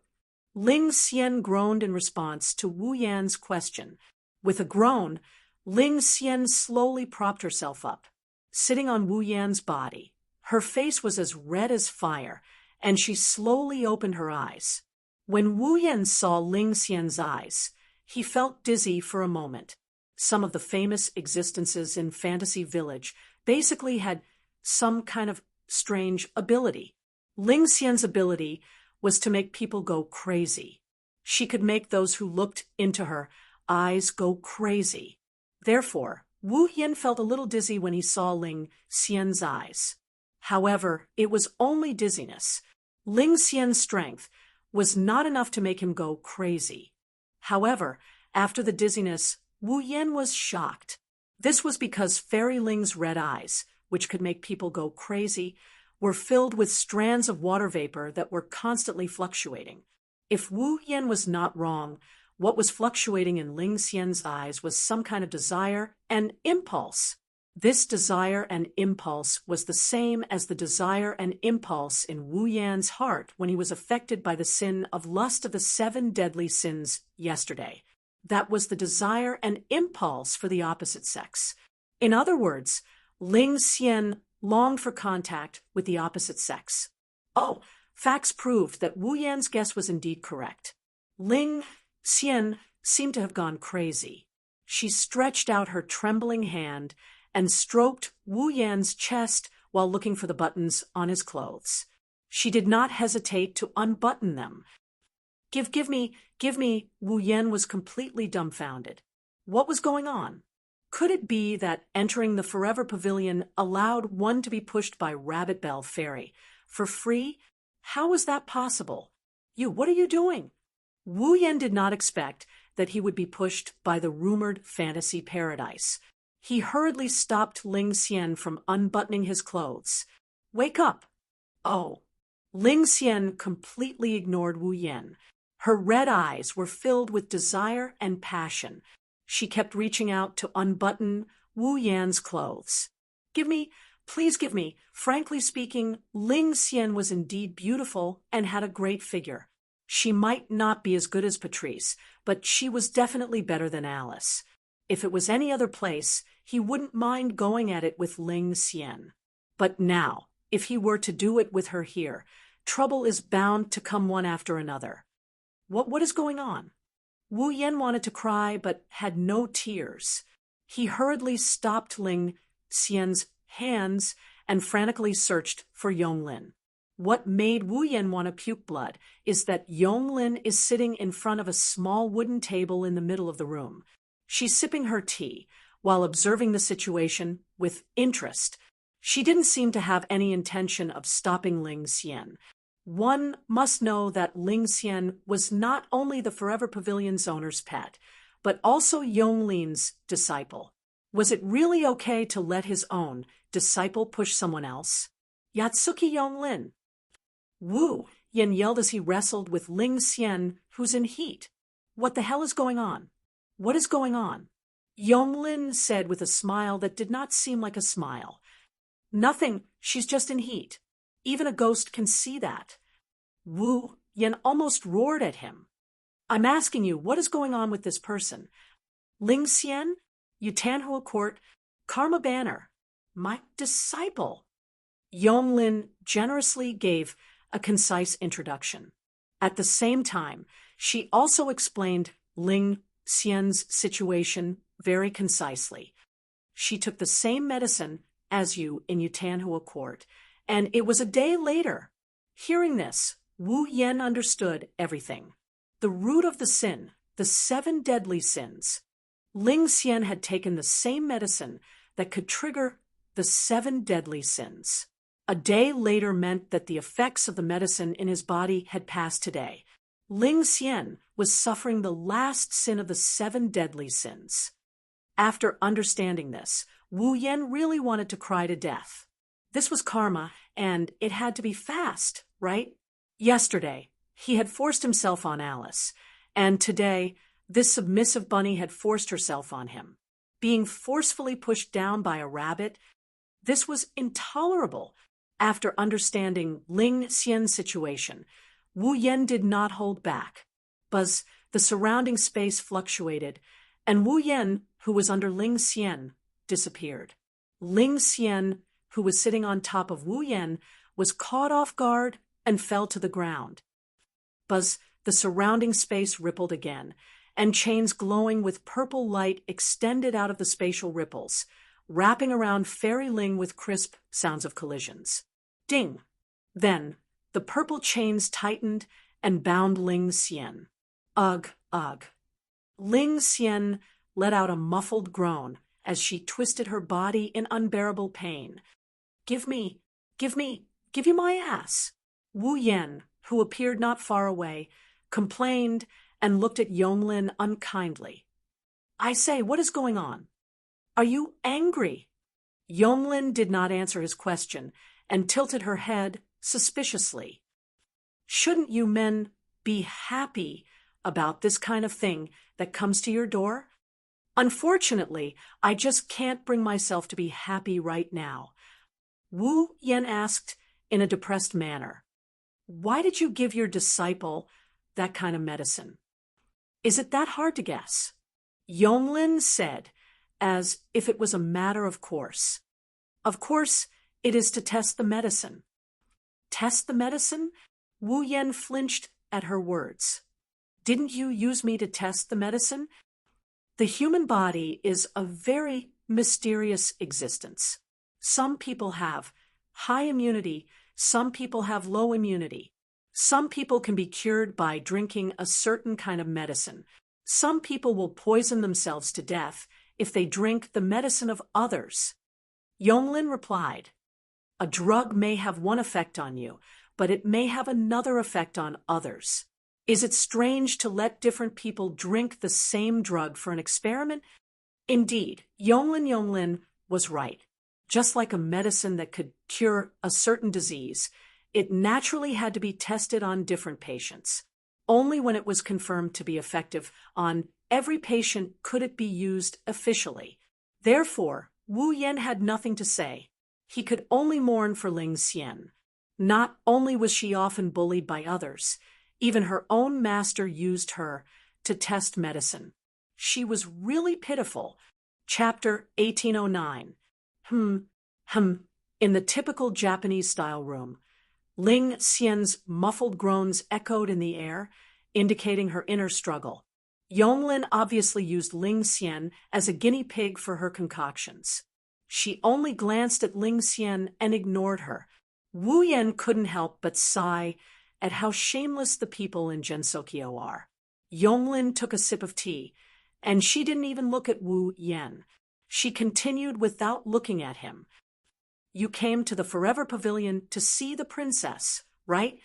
Ling Xian groaned in response to Wu Yan's question. With a groan, Ling Xian slowly propped herself up, sitting on Wu Yan's body. Her face was as red as fire, and she slowly opened her eyes. When Wu Yan saw Ling Xian's eyes, he felt dizzy for a moment. Some of the famous existences in Fantasy Village basically had some kind of strange ability. Ling Xian's ability was to make people go crazy. She could make those who looked into her eyes go crazy. Therefore, Wu Yan felt a little dizzy when he saw Ling Xian's eyes. However, it was only dizziness. Ling Xian's strength was not enough to make him go crazy. However, after the dizziness, Wu Yan was shocked. This was because Fairy Ling's red eyes, which could make people go crazy, were filled with strands of water vapor that were constantly fluctuating. If Wu Yan was not wrong, what was fluctuating in Ling Xian's eyes was some kind of desire and impulse. This desire and impulse was the same as the desire and impulse in Wu Yan's heart when he was affected by the sin of lust of the 7 deadly sins yesterday. That was the desire and impulse for the opposite sex. In other words, Ling Xian longed for contact with the opposite sex. Oh, facts proved that Wu Yan's guess was indeed correct. Ling Xian seemed to have gone crazy. She stretched out her trembling hand and stroked Wu Yan's chest while looking for the buttons on his clothes. She did not hesitate to unbutton them. Give me, Wu Yan was completely dumbfounded. What was going on? Could it be that entering the Forever Pavilion allowed one to be pushed by Rabbit Bell Fairy for free? How was that possible? What are you doing? Wu Yan did not expect that he would be pushed by the rumored fantasy paradise. He hurriedly stopped Ling Xian from unbuttoning his clothes. Wake up! Oh. Ling Xian completely ignored Wu Yan. Her red eyes were filled with desire and passion. She kept reaching out to unbutton Wu Yan's clothes. Please give me. Frankly speaking, Ling Xian was indeed beautiful and had a great figure. She might not be as good as Patrice, but she was definitely better than Alice. If it was any other place, he wouldn't mind going at it with Ling Xian. But now, if he were to do it with her here, trouble is bound to come one after another. What is going on? Wu Yan wanted to cry, but had no tears. He hurriedly stopped Ling Xian's hands and frantically searched for Yonglin. What made Wu Yan want to puke blood is that Yonglin is sitting in front of a small wooden table in the middle of the room. She's sipping her tea while observing the situation with interest. She didn't seem to have any intention of stopping Ling Xian. One must know that Ling Xian was not only the Forever Pavilion's owner's pet, but also Yonglin's disciple. Was it really okay to let his own disciple push someone else? Yatsuki Yonglin. Wu Yan yelled as he wrestled with Ling Xian, who's in heat. What the hell is going on? What is going on? Yonglin said with a smile that did not seem like a smile. Nothing, she's just in heat. Even a ghost can see that. Wu Yan almost roared at him. I'm asking you, what is going on with this person? Ling Xian? Yutanhua Court? Karma Banner? My disciple. Yonglin generously gave a concise introduction. At the same time, she also explained Ling Xian's situation very concisely. She took the same medicine as you in Yutanhua Court, and it was a day later. Hearing this, Wu Yan understood everything. The root of the sin, the 7 deadly sins. Ling Xian had taken the same medicine that could trigger the 7 deadly sins. A day later meant that the effects of the medicine in his body had passed today. Ling Xian was suffering the last sin of the 7 deadly sins. After understanding this, Wu Yan really wanted to cry to death. This was karma, and it had to be fast, right? Yesterday, he had forced himself on Alice, and today, this submissive bunny had forced herself on him. Being forcefully pushed down by a rabbit, this was intolerable. After understanding Ling Xian's situation, Wu Yan did not hold back. But the surrounding space fluctuated, and Wu Yan, who was under Ling Xian, disappeared. Ling Xian, who was sitting on top of Wu Yan, was caught off guard and fell to the ground. But the surrounding space rippled again, and chains glowing with purple light extended out of the spatial ripples, wrapping around Fairy Ling with crisp sounds of collisions. Ding! Then, the purple chains tightened and bound Ling Xian. Ugh, ugh. Ling Xian let out a muffled groan as she twisted her body in unbearable pain. Give you my ass. Wu Yan, who appeared not far away, complained and looked at Yonglin unkindly. I say, what is going on? Are you angry? Yonglin did not answer his question and tilted her head suspiciously. Shouldn't you men be happy about this kind of thing that comes to your door? Unfortunately, I just can't bring myself to be happy right now. Wu Yan asked in a depressed manner. Why did you give your disciple that kind of medicine? Is it that hard to guess? Yonglin said, as if it was a matter of course. Of course, it is to test the medicine. Test the medicine? Wu Yan flinched at her words. Didn't you use me to test the medicine? The human body is a very mysterious existence. Some people have high immunity, some people have low immunity. Some people can be cured by drinking a certain kind of medicine. Some people will poison themselves to death if they drink the medicine of others. Yonglin replied, a drug may have one effect on you, but it may have another effect on others. Is it strange to let different people drink the same drug for an experiment? Indeed, Yonglin was right. Just like a medicine that could cure a certain disease, it naturally had to be tested on different patients. Only when it was confirmed to be effective on every patient could it be used officially. Therefore, Wu Yan had nothing to say. He could only mourn for Ling Xian. Not only was she often bullied by others, even her own master used her to test medicine. She was really pitiful. Chapter 1809. In the typical Japanese-style room, Ling Xian's muffled groans echoed in the air, indicating her inner struggle. Yonglin obviously used Ling Xian as a guinea pig for her concoctions. She only glanced at Ling Xian and ignored her. Wu Yan couldn't help but sigh at how shameless the people in Gensokyo are. Yonglin took a sip of tea, and she didn't even look at Wu Yan. She continued without looking at him. You came to the Forever Pavilion to see the princess, right?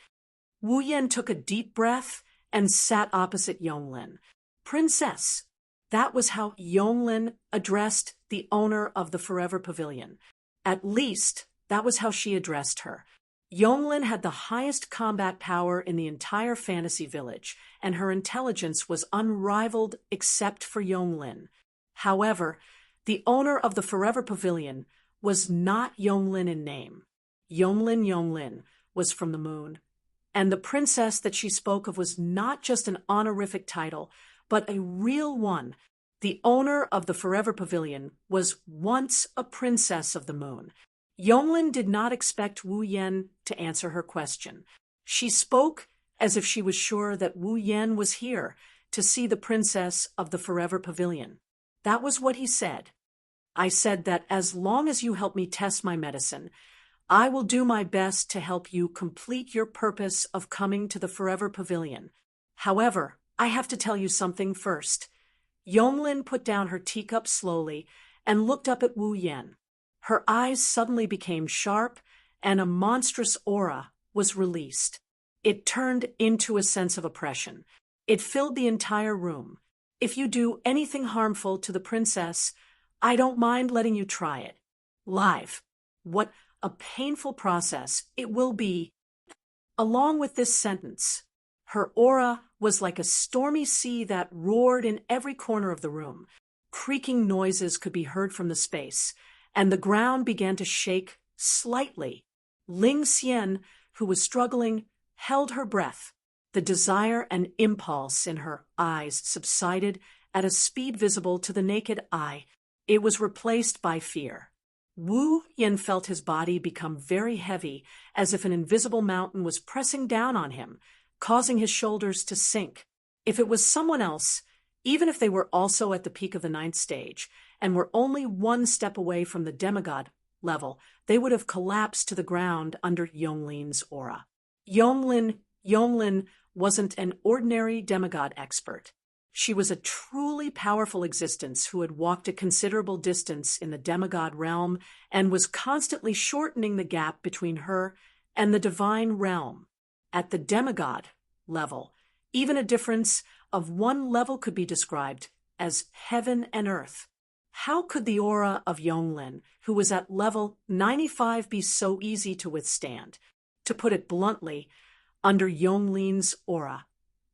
Wu Yan took a deep breath and sat opposite Yonglin. Princess. That was how Yonglin addressed the owner of the Forever Pavilion. At least, that was how she addressed her. Yonglin had the highest combat power in the entire fantasy village, and her intelligence was unrivaled except for Yonglin. However, the owner of the Forever Pavilion was not Yonglin in name. Yonglin was from the moon. And the princess that she spoke of was not just an honorific title, but a real one. The owner of the Forever Pavilion was once a princess of the moon. Yonglin did not expect Wu Yan to answer her question. She spoke as if she was sure that Wu Yan was here to see the princess of the Forever Pavilion. That was what he said. I said that as long as you help me test my medicine, I will do my best to help you complete your purpose of coming to the Forever Pavilion. However, I have to tell you something first. Yonglin put down her teacup slowly and looked up at Wu Yan. Her eyes suddenly became sharp, and a monstrous aura was released. It turned into a sense of oppression. It filled the entire room. If you do anything harmful to the princess, I don't mind letting you try it. Live. What a painful process it will be. Along with this sentence, her aura was like a stormy sea that roared in every corner of the room. Creaking noises could be heard from the space, and the ground began to shake slightly. Ling Xian, who was struggling, held her breath. The desire and impulse in her eyes subsided at a speed visible to the naked eye. It was replaced by fear. Wu Yan felt his body become very heavy, as if an invisible mountain was pressing down on him, causing his shoulders to sink. If it was someone else, even if they were also at the peak of the 9th stage, and were only one step away from the demigod level, they would have collapsed to the ground under Yonglin's aura. Yonglin wasn't an ordinary demigod expert. She was a truly powerful existence who had walked a considerable distance in the demigod realm and was constantly shortening the gap between her and the divine realm. At the demigod level, even a difference of one level could be described as heaven and earth. How could the aura of Yonglin, who was at level 95, be so easy to withstand? To put it bluntly, under Yonglin's aura,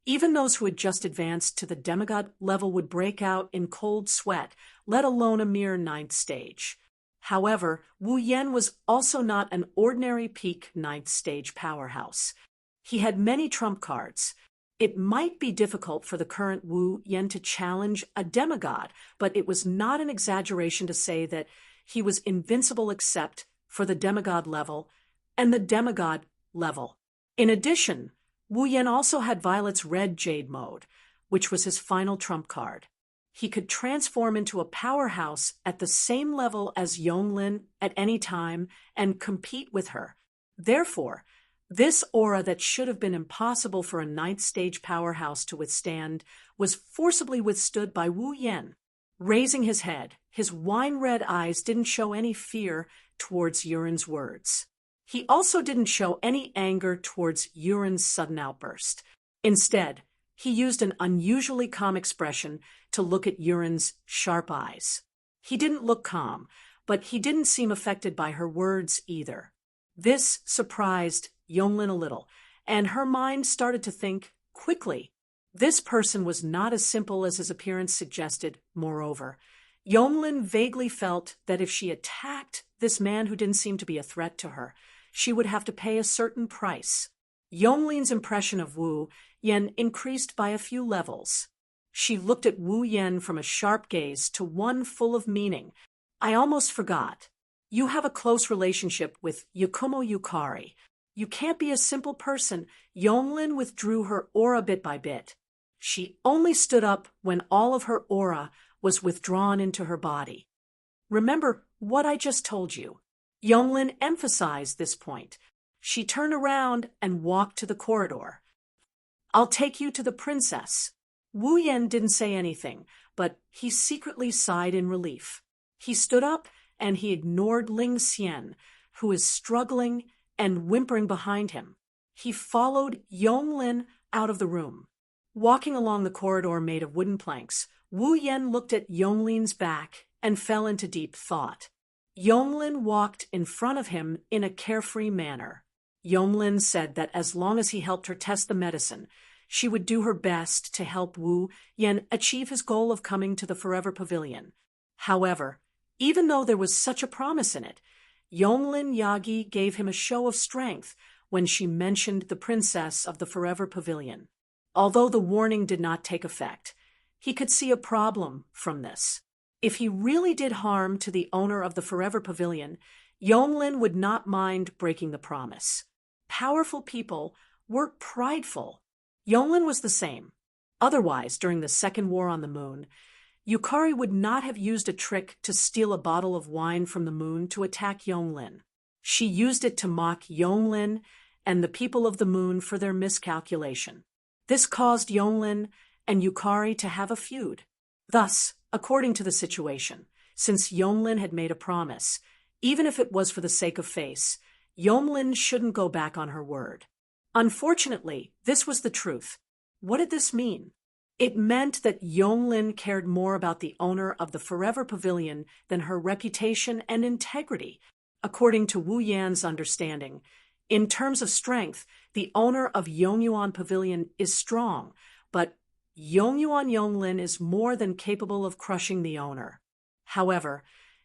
Even those who had just advanced to the demigod level would break out in cold sweat, let alone a mere ninth stage. However, Wu Yan was also not an ordinary peak ninth stage powerhouse. He had many trump cards. It might be difficult for the current Wu Yan to challenge a demigod, but it was not an exaggeration to say that he was invincible except for the demigod level and the demigod level. In addition, Wu Yan also had Violet's red jade mode, which was his final trump card. He could transform into a powerhouse at the same level as Yonglin at any time and compete with her. Therefore, this aura that should have been impossible for a ninth stage powerhouse to withstand was forcibly withstood by Wu Yan. Raising his head, his wine-red eyes didn't show any fear towards Yuren's words. He also didn't show any anger towards Yuren's sudden outburst. Instead, he used an unusually calm expression to look at Yuren's sharp eyes. He didn't look calm, but he didn't seem affected by her words either. This surprised Yonglin a little, and her mind started to think quickly. This person was not as simple as his appearance suggested. Moreover, Yonglin vaguely felt that if she attacked this man who didn't seem to be a threat to her, she would have to pay a certain price. Yonglin's impression of Wu Yan increased by a few levels. She looked at Wu Yan from a sharp gaze to one full of meaning. I almost forgot. You have a close relationship with Yakumo Yukari. You can't be a simple person. Yonglin withdrew her aura bit by bit. She only stood up when all of her aura was withdrawn into her body. Remember what I just told you. Yonglin emphasized this point. She turned around and walked to the corridor. I'll take you to the princess. Wu Yan didn't say anything, but he secretly sighed in relief. He stood up and he ignored Ling Xian, who is struggling and whimpering behind him. He followed Yonglin out of the room. Walking along the corridor made of wooden planks, Wu Yan looked at Yonglin's back and fell into deep thought. Yonglin walked in front of him in a carefree manner. Yonglin said that as long as he helped her test the medicine, she would do her best to help Wu Yan achieve his goal of coming to the Forever Pavilion. However, even though there was such a promise in it, Yonglin Yagi gave him a show of strength when she mentioned the princess of the Forever Pavilion. Although the warning did not take effect, he could see a problem from this. If he really did harm to the owner of the Forever Pavilion, Yonglin would not mind breaking the promise. Powerful people were prideful. Yonglin was the same. Otherwise, during the Second War on the Moon, Yukari would not have used a trick to steal a bottle of wine from the moon to attack Yonglin. She used it to mock Yonglin and the people of the moon for their miscalculation. This caused Yonglin and Yukari to have a feud. Thus, according to the situation, since Yonglin had made a promise, even if it was for the sake of face, Yonglin shouldn't go back on her word. Unfortunately, this was the truth. What did this mean? It meant that Yonglin cared more about the owner of the Forever Pavilion than her reputation and integrity. According to Wu Yan's understanding, in terms of strength, the owner of Yongyuan Pavilion is strong, but Yongyuan Yonglin is more than capable of crushing the owner. However,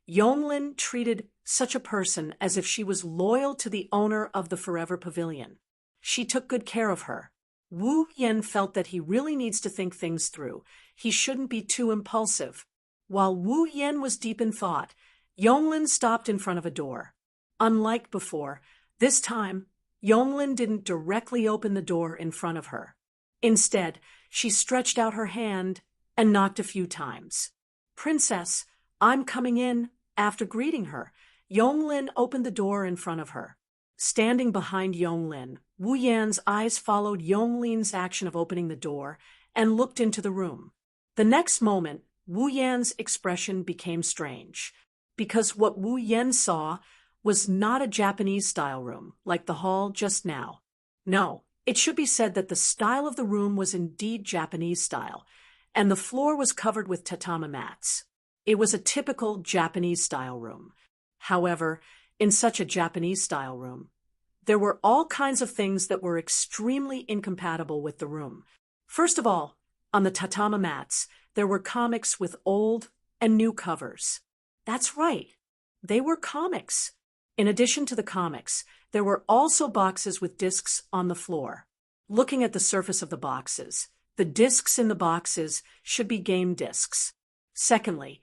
Yonglin treated such a person as if she was loyal to the owner of the Forever Pavilion. She took good care of her. Wu Yan felt that he really needs to think things through. He shouldn't be too impulsive. While Wu Yan was deep in thought, Yonglin stopped in front of a door. Unlike before, this time, Yonglin didn't directly open the door in front of her. Instead, she stretched out her hand and knocked a few times. "Princess, I'm coming in." After greeting her, Yonglin opened the door in front of her. Standing behind Yonglin, Wu Yan's eyes followed Yonglin's action of opening the door and looked into the room. The next moment, Wu Yan's expression became strange, because what Wu Yan saw was not a Japanese-style room, like the hall just now. No, it should be said that the style of the room was indeed Japanese style, and the floor was covered with tatami mats. It was a typical Japanese-style room. However, in such a Japanese-style room, there were all kinds of things that were extremely incompatible with the room. First of all, on the tatama mats, there were comics with old and new covers. That's right. They were comics. In addition to the comics, there were also boxes with discs on the floor. Looking at the surface of the boxes, the discs in the boxes should be game discs. Secondly,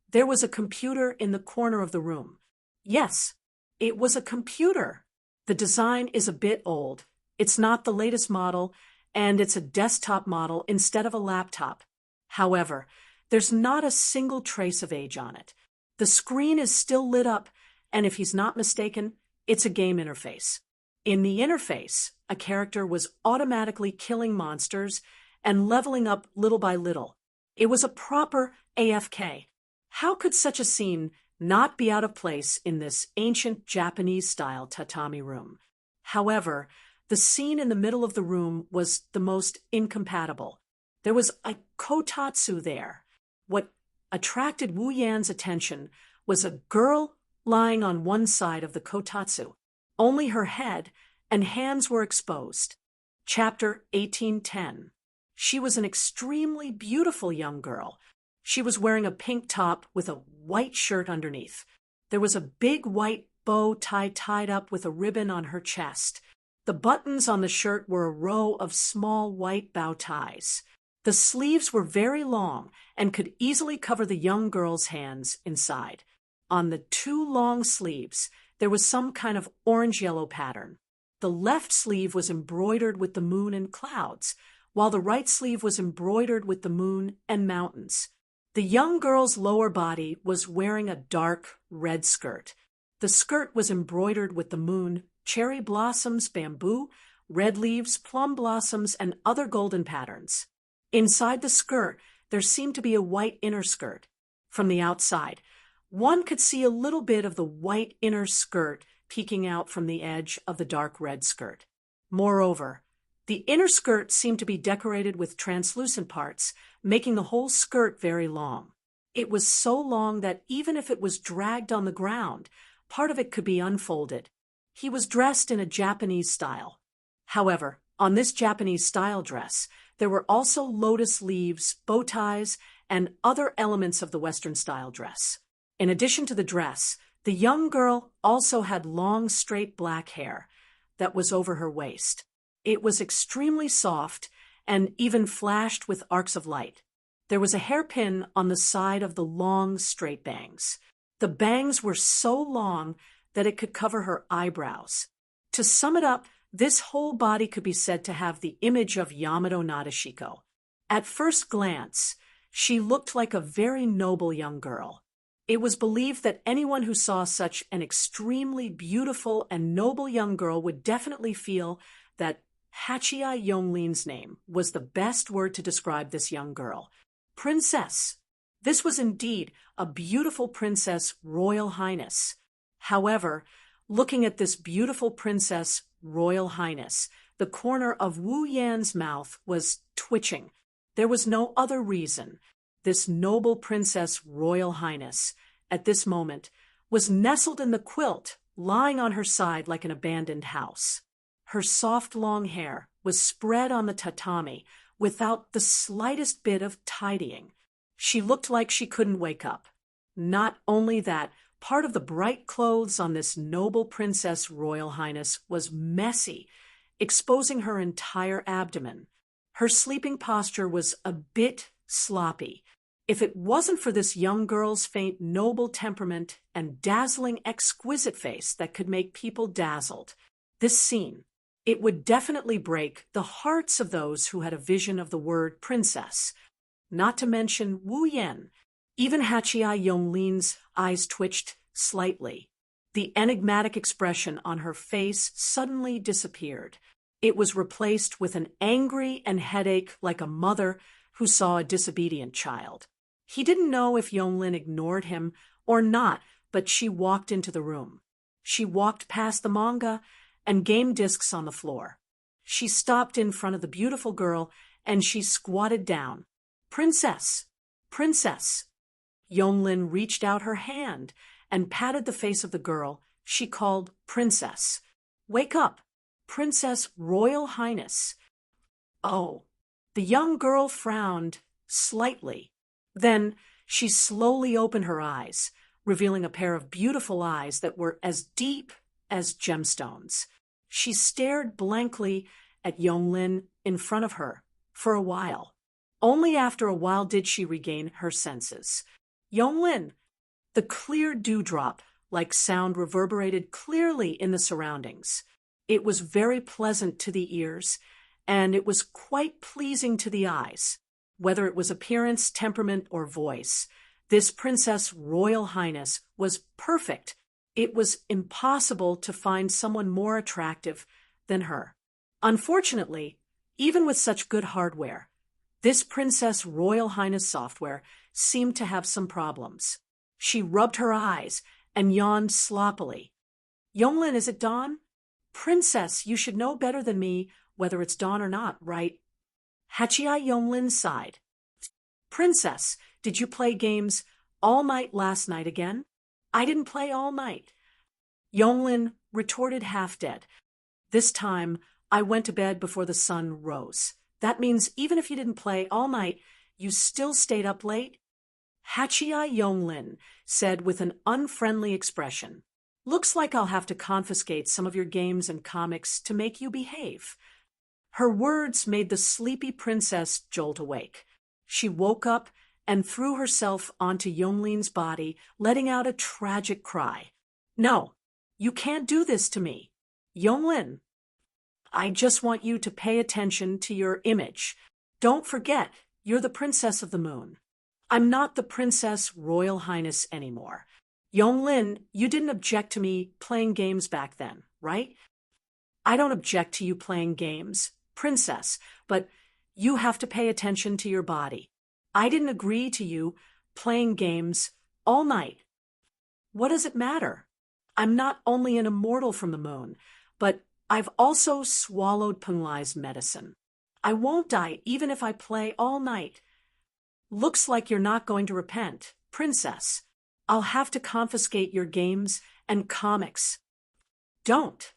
there was a computer in the corner of the room. Yes, it was a computer. The design is a bit old. It's not the latest model, and it's a desktop model instead of a laptop. However, there's not a single trace of age on it. The screen is still lit up, and if he's not mistaken, it's a game interface. In the interface, a character was automatically killing monsters and leveling up little by little. It was a proper AFK. How could such a scene not be out of place in this ancient Japanese-style tatami room? However, the scene in the middle of the room was the most incompatible. There was a kotatsu there. What attracted Wu Yan's attention was a girl lying on one side of the kotatsu. Only her head and hands were exposed. Chapter 1810. She was an extremely beautiful young girl. She was wearing a pink top with a white shirt underneath. There was a big white bow tie tied up with a ribbon on her chest. The buttons on the shirt were a row of small white bow ties. The sleeves were very long and could easily cover the young girl's hands inside. On the two long sleeves, there was some kind of orange-yellow pattern. The left sleeve was embroidered with the moon and clouds, while the right sleeve was embroidered with the moon and mountains. The young girl's lower body was wearing a dark red skirt. The skirt was embroidered with the moon, cherry blossoms, bamboo, red leaves, plum blossoms, and other golden patterns. Inside the skirt, there seemed to be a white inner skirt. From the outside, one could see a little bit of the white inner skirt peeking out from the edge of the dark red skirt. Moreover, the inner skirt seemed to be decorated with translucent parts, making the whole skirt very long. It was so long that even if it was dragged on the ground, part of it could be unfolded. He was dressed in a Japanese style. However, on this Japanese style dress, there were also lotus leaves, bow ties, and other elements of the Western style dress. In addition to the dress, the young girl also had long, straight black hair that was over her waist. It was extremely soft and even flashed with arcs of light. There was a hairpin on the side of the long, straight bangs. The bangs were so long that it could cover her eyebrows. To sum it up, this whole body could be said to have the image of Yamato Nadeshiko. At first glance, she looked like a very noble young girl. It was believed that anyone who saw such an extremely beautiful and noble young girl would definitely feel that Hachiya Yonglin's name was the best word to describe this young girl. Princess. This was indeed a beautiful princess, royal highness. However, looking at this beautiful princess, royal highness, the corner of Wu Yan's mouth was twitching. There was no other reason. This noble princess, royal highness, at this moment, was nestled in the quilt, lying on her side like an abandoned house. Her soft long hair was spread on the tatami without the slightest bit of tidying. She looked like she couldn't wake up. Not only that, part of the bright clothes on this noble princess, royal highness, was messy, exposing her entire abdomen. Her sleeping posture was a bit sloppy. If it wasn't for this young girl's faint, noble temperament and dazzling, exquisite face that could make people dazzled, this scene, it would definitely break the hearts of those who had a vision of the word princess, not to mention Wu Yan. Even Hachiya Yonglin's eyes twitched slightly. The enigmatic expression on her face suddenly disappeared. It was replaced with an angry and headache like a mother who saw a disobedient child. He didn't know if Yonglin ignored him or not, but she walked into the room. She walked past the manga and game discs on the floor. She stopped in front of the beautiful girl and she squatted down. Princess! Princess! Yonglin reached out her hand and patted the face of the girl. She called Princess. Wake up! Princess, Royal Highness. Oh, The young girl frowned slightly. Then she slowly opened her eyes, revealing a pair of beautiful eyes that were as deep as gemstones. She stared blankly at Yonglin in front of her for a while. Only after a while did she regain her senses. Yonglin! The clear dewdrop-like sound reverberated clearly in the surroundings. It was very pleasant to the ears, and it was quite pleasing to the eyes. Whether it was appearance, temperament, or voice, this Princess Royal Highness was perfect. It was impossible to find someone more attractive than her. Unfortunately, even with such good hardware, this Princess Royal Highness software seemed to have some problems. She rubbed her eyes and yawned sloppily. Yonglin, is it dawn? Princess, you should know better than me whether it's dawn or not, right? Hachia Yonglin sighed. Princess, did you play games all night last night again? I didn't play all night. Yonglin retorted half-dead. This time, I went to bed before the sun rose. That means even if you didn't play all night, you still stayed up late? Hachia Yonglin said with an unfriendly expression. Looks like I'll have to confiscate some of your games and comics to make you behave. Her words made the sleepy princess jolt awake. She woke up and threw herself onto Yonglin's body, letting out a tragic cry. No, you can't do this to me. Yonglin, I just want you to pay attention to your image. Don't forget, you're the Princess of the Moon. I'm not the Princess Royal Highness anymore. Yonglin, you didn't object to me playing games back then, right? I don't object to you playing games, Princess, but you have to pay attention to your body. I didn't agree to you playing games all night. What does it matter? I'm not only an immortal from the moon, but I've also swallowed Penglai's medicine. I won't die even if I play all night. Looks like you're not going to repent, Princess. I'll have to confiscate your games and comics. Don't.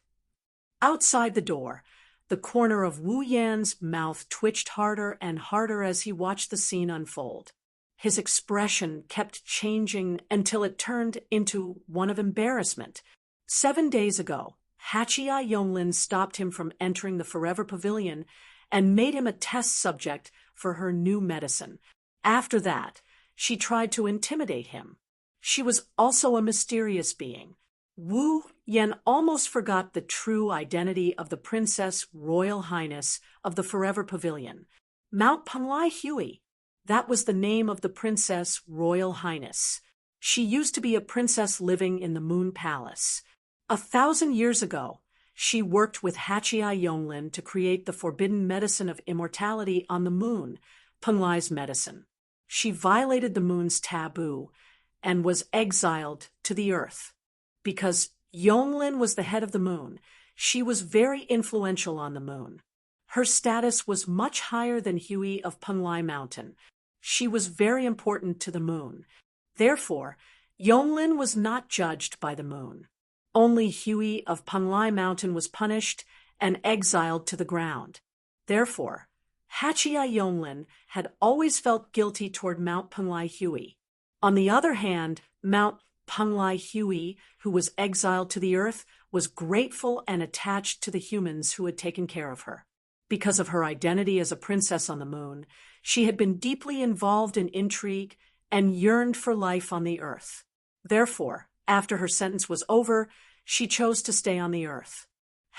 Outside the door, the corner of Wu Yan's mouth twitched harder and harder as he watched the scene unfold. His expression kept changing until it turned into one of embarrassment. 7 days ago, Hachia Yonglin stopped him from entering the Forever Pavilion and made him a test subject for her new medicine. After that, she tried to intimidate him. She was also a mysterious being. Wu Yan almost forgot the true identity of the Princess Royal Highness of the Forever Pavilion. Mount Penglai Hui. That was the name of the Princess Royal Highness. She used to be a princess living in the Moon Palace. 1,000 years ago, she worked with Hachia Yonglin to create the forbidden medicine of immortality on the moon, Penglai's medicine. She violated the moon's taboo and was exiled to the earth. Because Yonglin was the head of the moon, she was very influential on the moon. Her status was much higher than Hui of Penglai Mountain. She was very important to the moon. Therefore, Yonglin was not judged by the moon. Only Hui of Penglai Mountain was punished and exiled to the ground. Therefore, Hachia Yonglin had always felt guilty toward Mount Penglai Hui. On the other hand, Mount Penglai Hui, who was exiled to the earth, was grateful and attached to the humans who had taken care of her. Because of her identity as a princess on the moon, she had been deeply involved in intrigue and yearned for life on the earth. Therefore, after her sentence was over, she chose to stay on the earth.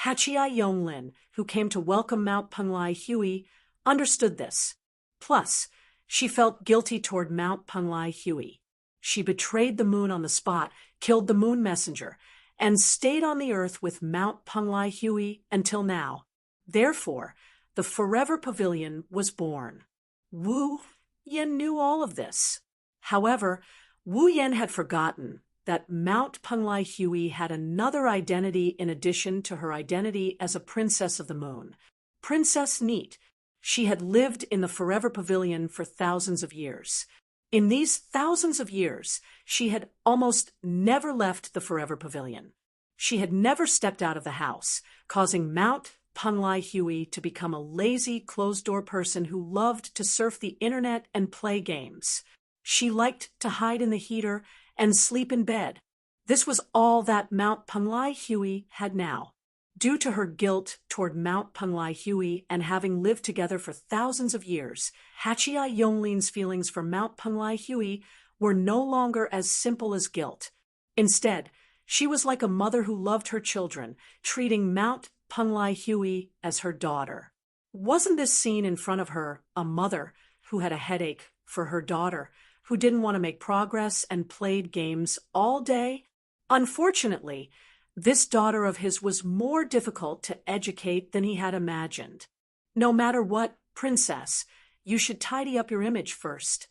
Hachia Yonglin, who came to welcome Mount Penglai Hui, understood this. Plus, she felt guilty toward Mount Penglai Hui. She betrayed the moon on the spot, killed the moon messenger, and stayed on the earth with Mount Penglai Hui until now. Therefore, the Forever Pavilion was born. Wu Yan knew all of this. However, Wu Yan had forgotten that Mount Penglai Hui had another identity in addition to her identity as a princess of the moon. Princess Neat. She had lived in the Forever Pavilion for thousands of years. In these thousands of years, she had almost never left the Forever Pavilion. She had never stepped out of the house, causing Mount Punlai Hui to become a lazy, closed-door person who loved to surf the internet and play games. She liked to hide in the heater and sleep in bed. This was all that Mount Punlai Hui had now. Due to her guilt toward Mount Punlai Hui and having lived together for thousands of years, Hachia Yonglin's feelings for Mount Punlai Hui were no longer as simple as guilt. Instead, she was like a mother who loved her children, treating Mount Punlai Hui as her daughter. Wasn't this scene in front of her a mother who had a headache for her daughter, who didn't want to make progress and played games all day? Unfortunately, this daughter of his was more difficult to educate than he had imagined. No matter what, princess, you should tidy up your image first.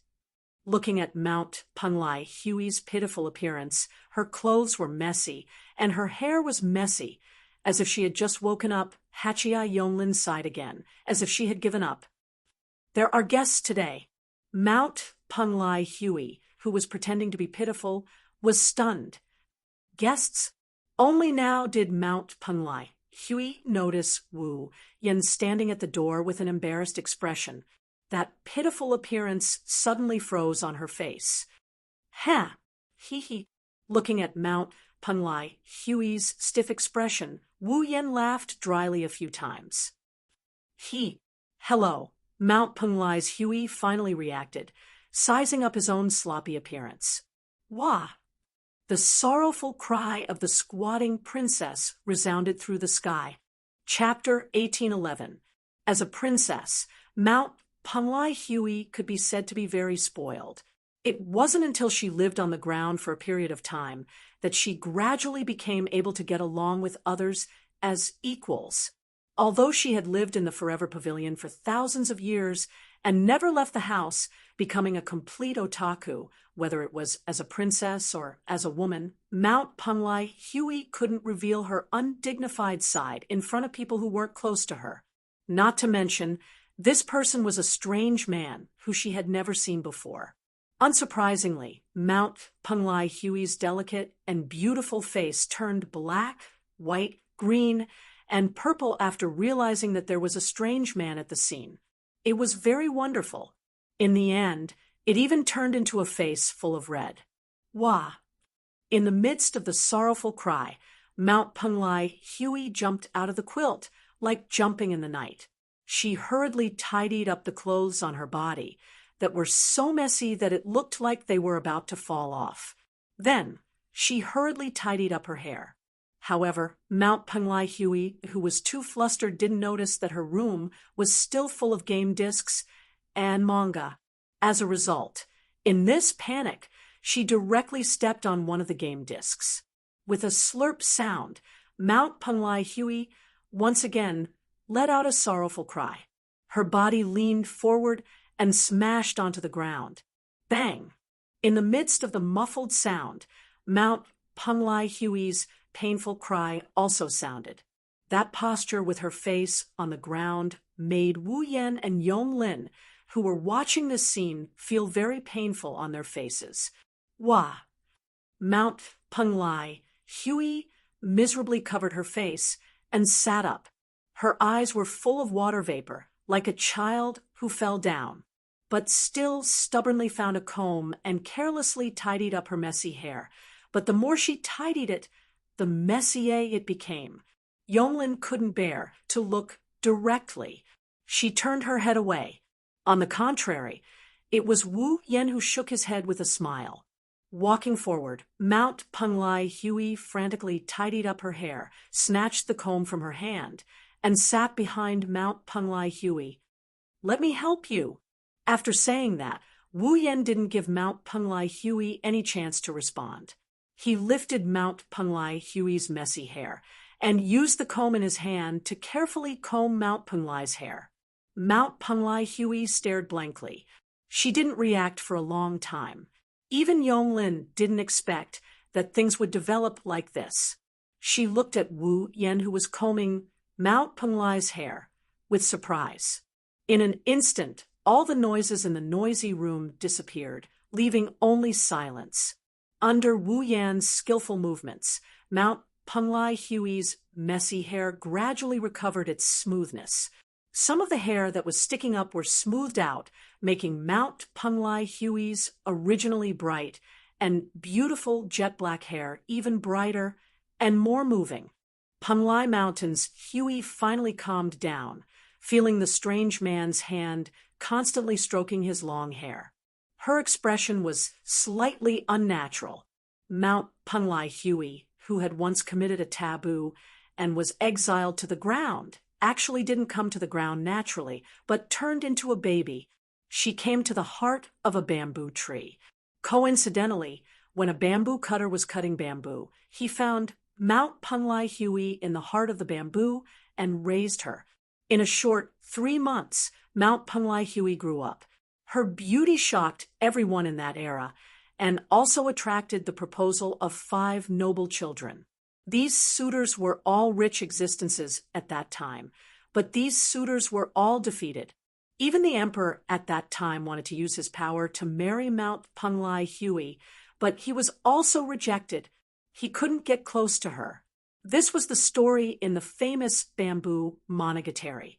Looking at Mount Punlai Hui's pitiful appearance, her clothes were messy, and her hair was messy, as if she had just woken up. Hachia Yonglin sighed again, as if she had given up. There are guests today. Mount Punlai Hui, who was pretending to be pitiful, was stunned. Guests? Only now did Mount Punlai Hui notice Wu Yen standing at the door with an embarrassed expression. That pitiful appearance suddenly froze on her face. Ha! He. Looking at Mount Punlai Hui's stiff expression, Wu Yen laughed dryly a few times. Hello, Mount Punlai's Hui finally reacted, sizing up his own sloppy appearance. Wah! The sorrowful cry of the squatting princess resounded through the sky. Chapter 1811. As a princess, Mount Punlai Hui could be said to be very spoiled. It wasn't until she lived on the ground for a period of time that she gradually became able to get along with others as equals. Although she had lived in the Forever Pavilion for thousands of years and never left the house, becoming a complete otaku, whether it was as a princess or as a woman, Mount Punlai Hui couldn't reveal her undignified side in front of people who weren't close to her. Not to mention, this person was a strange man who she had never seen before. Unsurprisingly, Mount Punlai Hui's delicate and beautiful face turned black, white, green, and purple after realizing that there was a strange man at the scene. It was very wonderful. In the end, it even turned into a face full of red. Wah! In the midst of the sorrowful cry, Mount Punlai Hui jumped out of the quilt, like jumping in the night. She hurriedly tidied up the clothes on her body that were so messy that it looked like they were about to fall off. Then, she hurriedly tidied up her hair. However, Mount Punlai Hui, who was too flustered, didn't notice that her room was still full of game discs and manga. As a result, in this panic, she directly stepped on one of the game discs. With a slurp sound, Mount Punlai Hui once again let out a sorrowful cry. Her body leaned forward and smashed onto the ground. Bang! In the midst of the muffled sound, Mount Punlai Hui's painful cry also sounded. That posture with her face on the ground made Wu Yen and Yonglin, who were watching this scene, feel very painful on their faces. Wah! Mount Punlai Hui miserably covered her face and sat up. Her eyes were full of water vapor, like a child who fell down, but still stubbornly found a comb and carelessly tidied up her messy hair. But the more she tidied it, the messier it became. Yonglin couldn't bear to look directly. She turned her head away. On the contrary, it was Wu Yen who shook his head with a smile. Walking forward, Mount Punlai Hui frantically tidied up her hair, snatched the comb from her hand, and sat behind Mount Punlai Hui. Let me help you. After saying that, Wu Yen didn't give Mount Punlai Hui any chance to respond. He lifted Mount Punlai Hui's messy hair and used the comb in his hand to carefully comb Mount Punlai's hair. Mount Punlai Hui stared blankly. She didn't react for a long time. Even Yonglin didn't expect that things would develop like this. She looked at Wu Yen, who was combing Mount Punlai's hair, with surprise. In an instant, all the noises in the noisy room disappeared, leaving only silence. Under Wu Yan's skillful movements, Mount Penglai Hui's messy hair gradually recovered its smoothness. Some of the hair that was sticking up were smoothed out, making Mount Penglai Hui's originally bright and beautiful jet black hair even brighter and more moving. Penglai Mountain's Hui finally calmed down, feeling the strange man's hand constantly stroking his long hair. Her expression was slightly unnatural. Mount Penglai Hui, who had once committed a taboo and was exiled to the ground, actually didn't come to the ground naturally, but turned into a baby. She came to the heart of a bamboo tree. Coincidentally, when a bamboo cutter was cutting bamboo, he found Mount Penglai Hui in the heart of the bamboo and raised her. In a short 3 months, Mount Penglai Hui grew up. Her beauty shocked everyone in that era and also attracted the proposal of 5 noble children. These suitors were all rich existences at that time, but these suitors were all defeated. Even the emperor at that time wanted to use his power to marry Mount Penglai Hui, but he was also rejected. He couldn't get close to her. This was the story in the famous bamboo monogatari.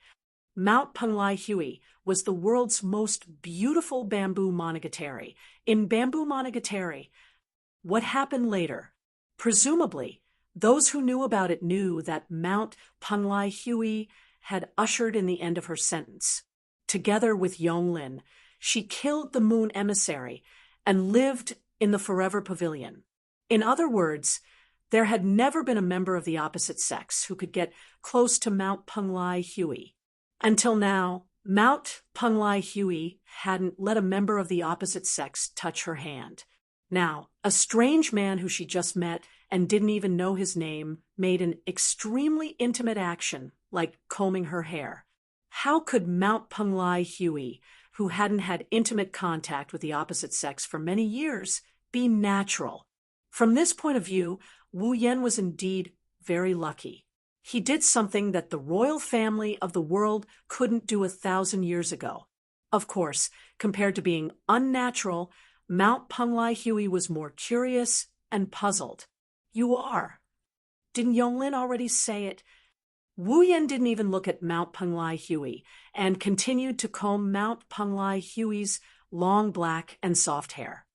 Mount Penglai Hui was the world's most beautiful bamboo monogatari. In bamboo monogatari, what happened later? Presumably, those who knew about it knew that Mount Penglai Hui had ushered in the end of her sentence. Together with Yonglin, she killed the moon emissary and lived in the Forever Pavilion. In other words, there had never been a member of the opposite sex who could get close to Mount Penglai Hui. Until now, Mount Penglai Hui hadn't let a member of the opposite sex touch her hand. Now, a strange man who she just met and didn't even know his name made an extremely intimate action, like combing her hair. How could Mount Penglai Hui, who hadn't had intimate contact with the opposite sex for many years, be natural? From this point of view, Wu Yan was indeed very lucky. He did something that the royal family of the world couldn't do 1,000 years ago. Of course, compared to being unnatural, Mount Penglai Hui was more curious and puzzled. You are. Didn't Yonglin already say it? Wu Yan didn't even look at Mount Penglai Hui and continued to comb Mount Penglai Hui's long black and soft hair.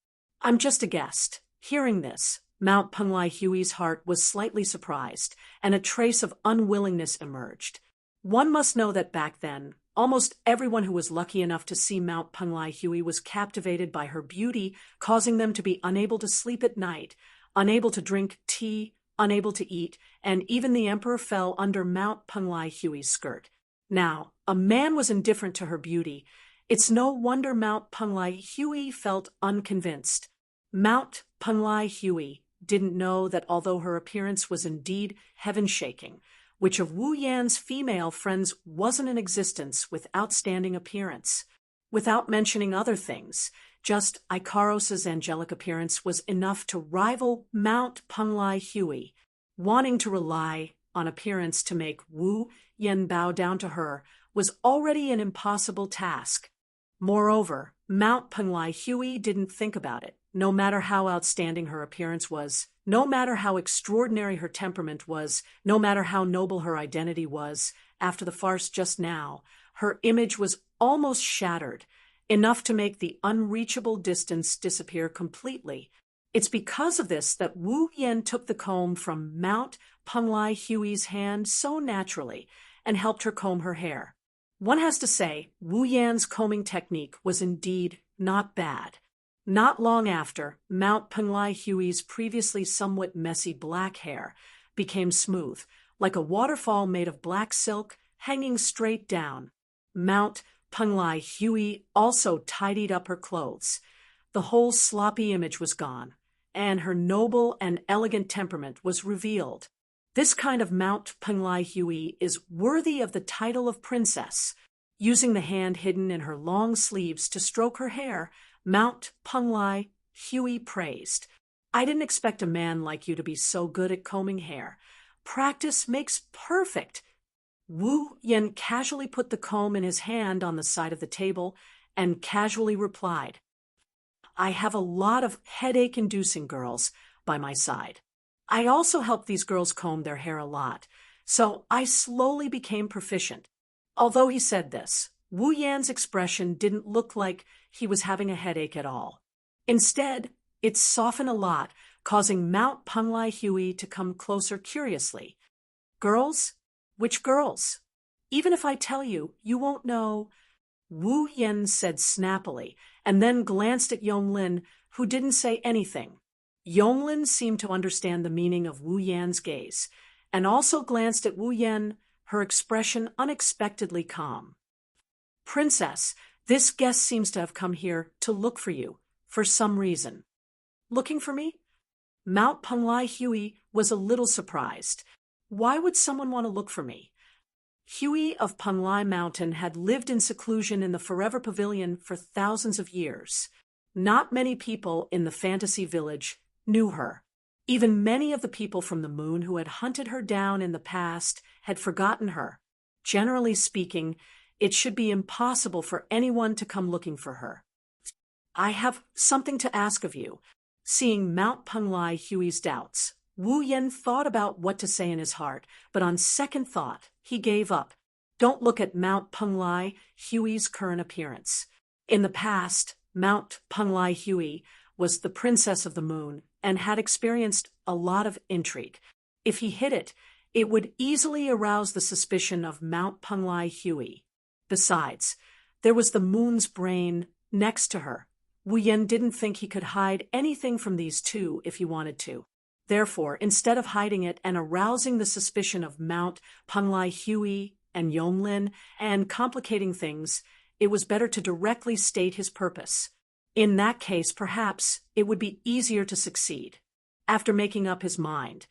I'm just a guest. Hearing this, Mount Penglai Hui's heart was slightly surprised, and a trace of unwillingness emerged. One must know that back then, almost everyone who was lucky enough to see Mount Penglai Hui was captivated by her beauty, causing them to be unable to sleep at night, unable to drink tea, unable to eat, and even the emperor fell under Mount Penglai Hui's skirt. Now, a man was indifferent to her beauty. It's no wonder Mount Penglai Hui felt unconvinced. Mount Penglai Hui didn't know that although her appearance was indeed heaven-shaking, which of Wu Yan's female friends wasn't in existence with outstanding appearance? Without mentioning other things, just Ikaros's angelic appearance was enough to rival Mount Penglai Hui. Wanting to rely on appearance to make Wu Yan bow down to her was already an impossible task. Moreover, Mount Penglai Hui didn't think about it. No matter how outstanding her appearance was, no matter how extraordinary her temperament was, no matter how noble her identity was, after the farce just now, her image was almost shattered, enough to make the unreachable distance disappear completely. It's because of this that Wu Yan took the comb from Mount Penglai Hui's hand so naturally and helped her comb her hair. One has to say, Wu Yan's combing technique was indeed not bad. Not long after, Mount Penglai Hui's previously somewhat messy black hair became smooth, like a waterfall made of black silk hanging straight down. Mount Penglai Hui also tidied up her clothes. The whole sloppy image was gone, and her noble and elegant temperament was revealed. This kind of Mount Penglai Hui is worthy of the title of princess. Using the hand hidden in her long sleeves to stroke her hair, Mount Penglai Hui praised. I didn't expect a man like you to be so good at combing hair. Practice makes perfect. Wu Yan casually put the comb in his hand on the side of the table and casually replied, I have a lot of headache-inducing girls by my side. I also helped these girls comb their hair a lot, so I slowly became proficient. Although he said this, Wu Yan's expression didn't look like he was having a headache at all. Instead, it softened a lot, causing Mount Punglai Hui to come closer curiously. Girls? Which girls? Even if I tell you, you won't know. Wu Yan said snappily, and then glanced at Yonglin, who didn't say anything. Yonglin seemed to understand the meaning of Wu Yan's gaze, and also glanced at Wu Yan, her expression unexpectedly calm. Princess, this guest seems to have come here to look for you, for some reason. Looking for me? Mount Punglai Hui was a little surprised. Why would someone want to look for me? Hui of Punglai Mountain had lived in seclusion in the Forever Pavilion for thousands of years. Not many people in the fantasy village knew her. Even many of the people from the moon who had hunted her down in the past had forgotten her. Generally speaking, it should be impossible for anyone to come looking for her. I have something to ask of you. Seeing Mount Punglai Hui's doubts, Wu Yan thought about what to say in his heart, but on second thought, he gave up. Don't look at Mount Punglai Hui's current appearance. In the past, Mount Punglai Hui was the princess of the moon and had experienced a lot of intrigue. If he hid it, it would easily arouse the suspicion of Mount Punglai Hui. Besides, there was the moon's brain next to her. Wu Yan didn't think he could hide anything from these two if he wanted to. Therefore, instead of hiding it and arousing the suspicion of Mount Punglai Hui and Yonglin and complicating things, it was better to directly state his purpose. In that case, perhaps, it would be easier to succeed. After making up his mind,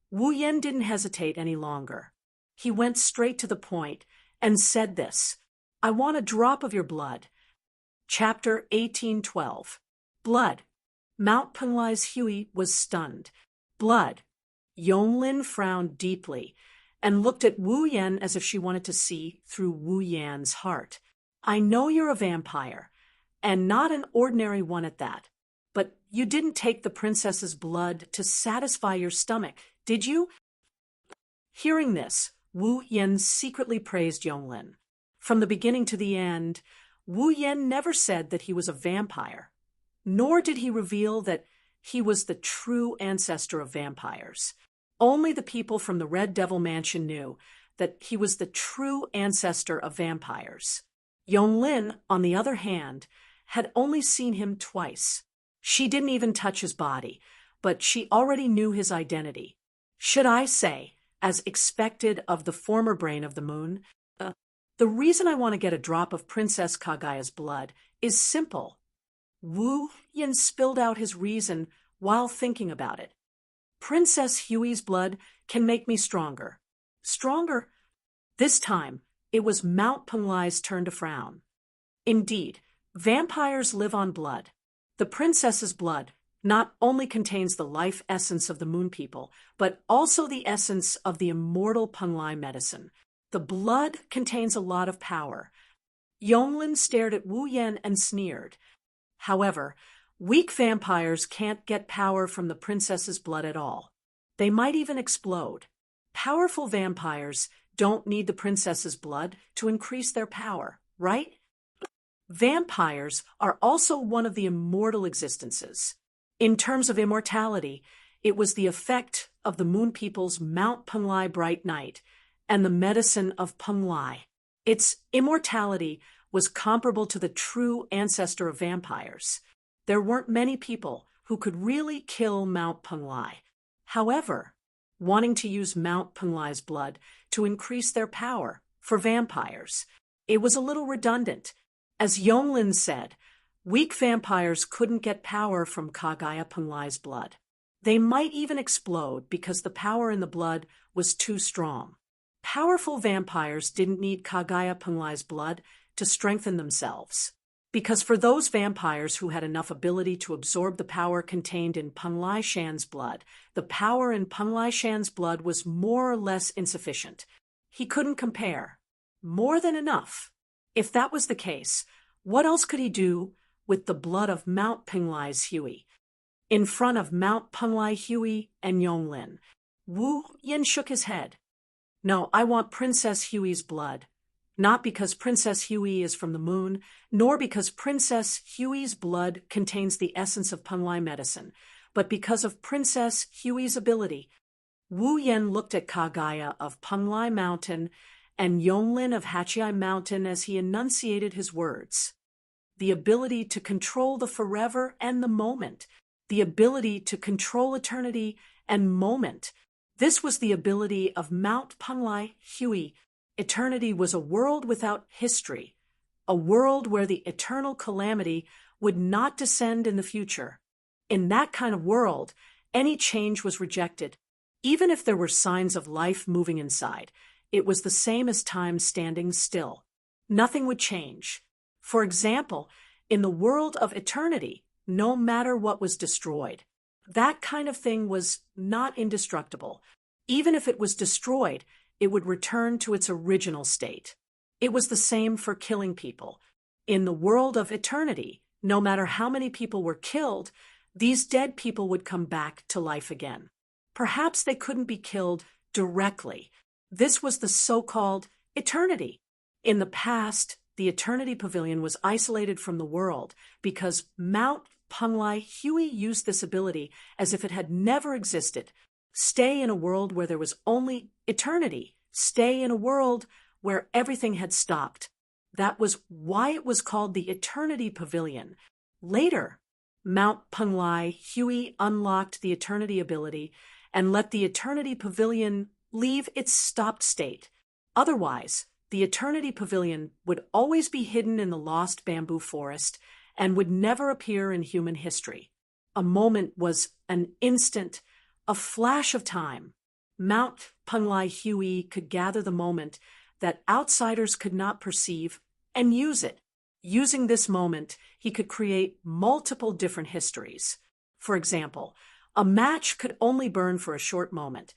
Wu Yan didn't hesitate any longer. He went straight to the point and said this, I want a drop of your blood. Chapter 1812. Blood. Mount Punglai's Hui was stunned. Blood. Yonglin frowned deeply and looked at Wu Yan as if she wanted to see through Wu Yan's heart. I know you're a vampire, and not an ordinary one at that, but you didn't take the princess's blood to satisfy your stomach, did you? Hearing this, Wu Yan secretly praised Yonglin. From the beginning to the end, Wu Yan never said that he was a vampire, nor did he reveal that he was the true ancestor of vampires. Only the people from the Red Devil Mansion knew that he was the true ancestor of vampires. Yonglin, on the other hand, had only seen him twice. She didn't even touch his body, but she already knew his identity. Should I say, as expected of the former brain of the moon, the reason I want to get a drop of Princess Kagaya's blood is simple. Wu Yan spilled out his reason while thinking about it. Princess Hui's blood can make me stronger. Stronger? This time, it was Mount Punglai's turn to frown. Indeed, vampires live on blood. The princess's blood not only contains the life essence of the moon people, but also the essence of the immortal Punglai medicine. The blood contains a lot of power. Yonglin stared at Wu Yan and sneered. However, weak vampires can't get power from the princess's blood at all. They might even explode. Powerful vampires don't need the princess's blood to increase their power, right? Vampires are also one of the immortal existences. In terms of immortality, it was the effect of the moon people's Mount Punglai bright night and the medicine of Punglai. Its immortality was comparable to the true ancestor of vampires. There weren't many people who could really kill Mount Punglai. However, wanting to use Mount Punglai's blood to increase their power for vampires, it was a little redundant. As Yonglin said, weak vampires couldn't get power from Kagaya Punglai's blood. They might even explode because the power in the blood was too strong. Powerful vampires didn't need Kagaya Punglai's blood to strengthen themselves, because for those vampires who had enough ability to absorb the power contained in Punglai Shan's blood, the power in Punglai Shan's blood was more or less insufficient. He couldn't compare. More than enough. If that was the case, what else could he do with the blood of Mount Punglai's Hui? in front of Mount Penglai Hui and Yonglin. Wu Yen shook his head. No, I want Princess Hui's blood. Not because Princess Hui is from the moon, nor because Princess Hui's blood contains the essence of Penglai medicine, but because of Princess Hui's ability. Wu Yen looked at Kagaya of Penglai Mountain and Yonglin of Hachiai Mountain as he enunciated his words. The ability to control the forever and the moment. The ability to control eternity and moment. This was the ability of Mount Penglai Hui. Eternity was a world without history, a world where the eternal calamity would not descend in the future. In that kind of world, any change was rejected. Even if there were signs of life moving inside, it was the same as time standing still. Nothing would change. For example, in the world of eternity, no matter what was destroyed, that kind of thing was not indestructible. Even if it was destroyed, it would return to its original state. It was the same for killing people. In the world of eternity, no matter how many people were killed, these dead people would come back to life again. Perhaps they couldn't be killed directly. This was the so-called eternity. In the past, the Eternity Pavilion was isolated from the world because Mount Penglai Hui used this ability as if it had never existed. Stay in a world where there was only eternity. Stay in a world where everything had stopped. That was why it was called the Eternity Pavilion. Later, Mount Penglai Hui unlocked the Eternity ability and let the Eternity Pavilion leave its stopped state. Otherwise, the Eternity Pavilion would always be hidden in the lost bamboo forest and would never appear in human history. A moment was an instant, a flash of time. Mount Penglai Hui could gather the moment that outsiders could not perceive and use it. Using this moment, he could create multiple different histories. For example, a match could only burn for a short moment,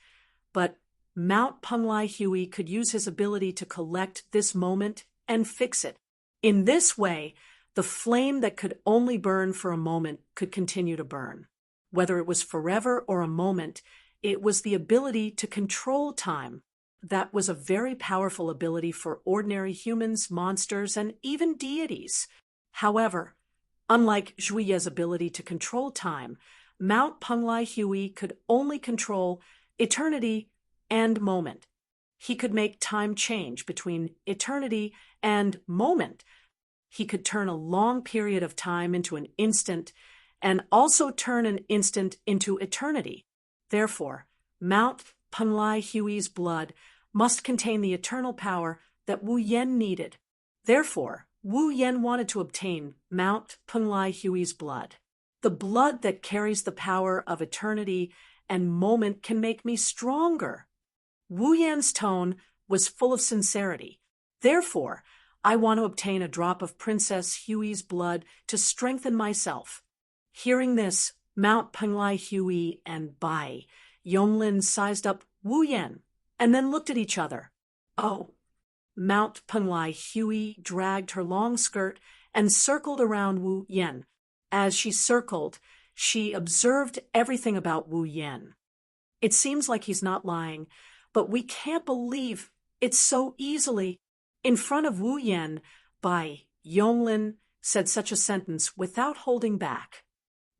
but Mount Penglai Hui could use his ability to collect this moment and fix it. In this way, the flame that could only burn for a moment could continue to burn. Whether it was forever or a moment, it was the ability to control time. That was a very powerful ability for ordinary humans, monsters, and even deities. However, unlike Zhuye's ability to control time, Mount Penglai Hui could only control eternity and moment. He could make time change between eternity and moment. He could turn a long period of time into an instant and also turn an instant into eternity. Therefore, Mount Penglai Hui's blood must contain the eternal power that Wu Yen needed. Therefore, Wu Yen wanted to obtain Mount Penglai Hui's blood. The blood that carries the power of eternity and moment can make me stronger. Wu Yan's tone was full of sincerity. Therefore, I want to obtain a drop of Princess Hui's blood to strengthen myself. Hearing this, Mount Penglai Hui and Bai Yonglin sized up Wu Yan and then looked at each other. Oh! Mount Penglai Hui dragged her long skirt and circled around Wu Yan. As she circled, she observed everything about Wu Yan. It seems like he's not lying, but we can't believe it so easily. In front of Wu Yan, Bai Yonglin said such a sentence without holding back.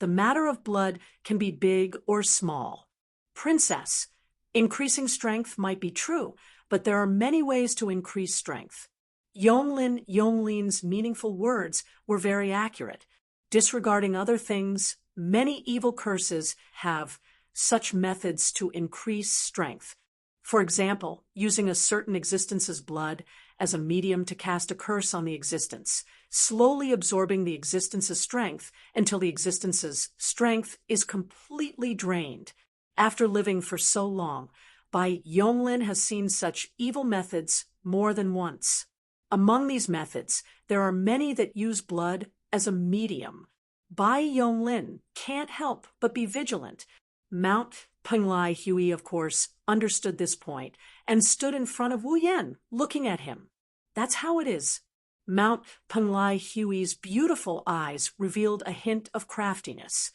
The matter of blood can be big or small. Princess, increasing strength might be true, but there are many ways to increase strength. Yonglin's meaningful words were very accurate. Disregarding other things, many evil curses have such methods to increase strength. For example, using a certain existence's blood as a medium to cast a curse on the existence, slowly absorbing the existence's strength until the existence's strength is completely drained. After living for so long, Bai Yonglin has seen such evil methods more than once. Among these methods, there are many that use blood as a medium. Bai Yonglin can't help but be vigilant. Mount Penglai Hui, of course, understood this point and stood in front of Wu Yan, looking at him. That's how it is. Mount Penglai Hui's beautiful eyes revealed a hint of craftiness.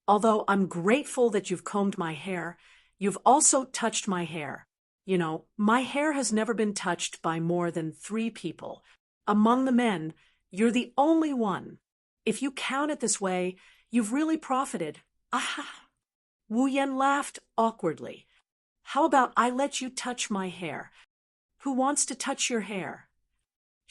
Although I'm grateful that you've combed my hair, you've also touched my hair. You know, my hair has never been touched by more than 3 people. Among the men, you're the only one. If you count it this way, you've really profited. Ah! Wu Yan laughed awkwardly. How about I let you touch my hair? Who wants to touch your hair?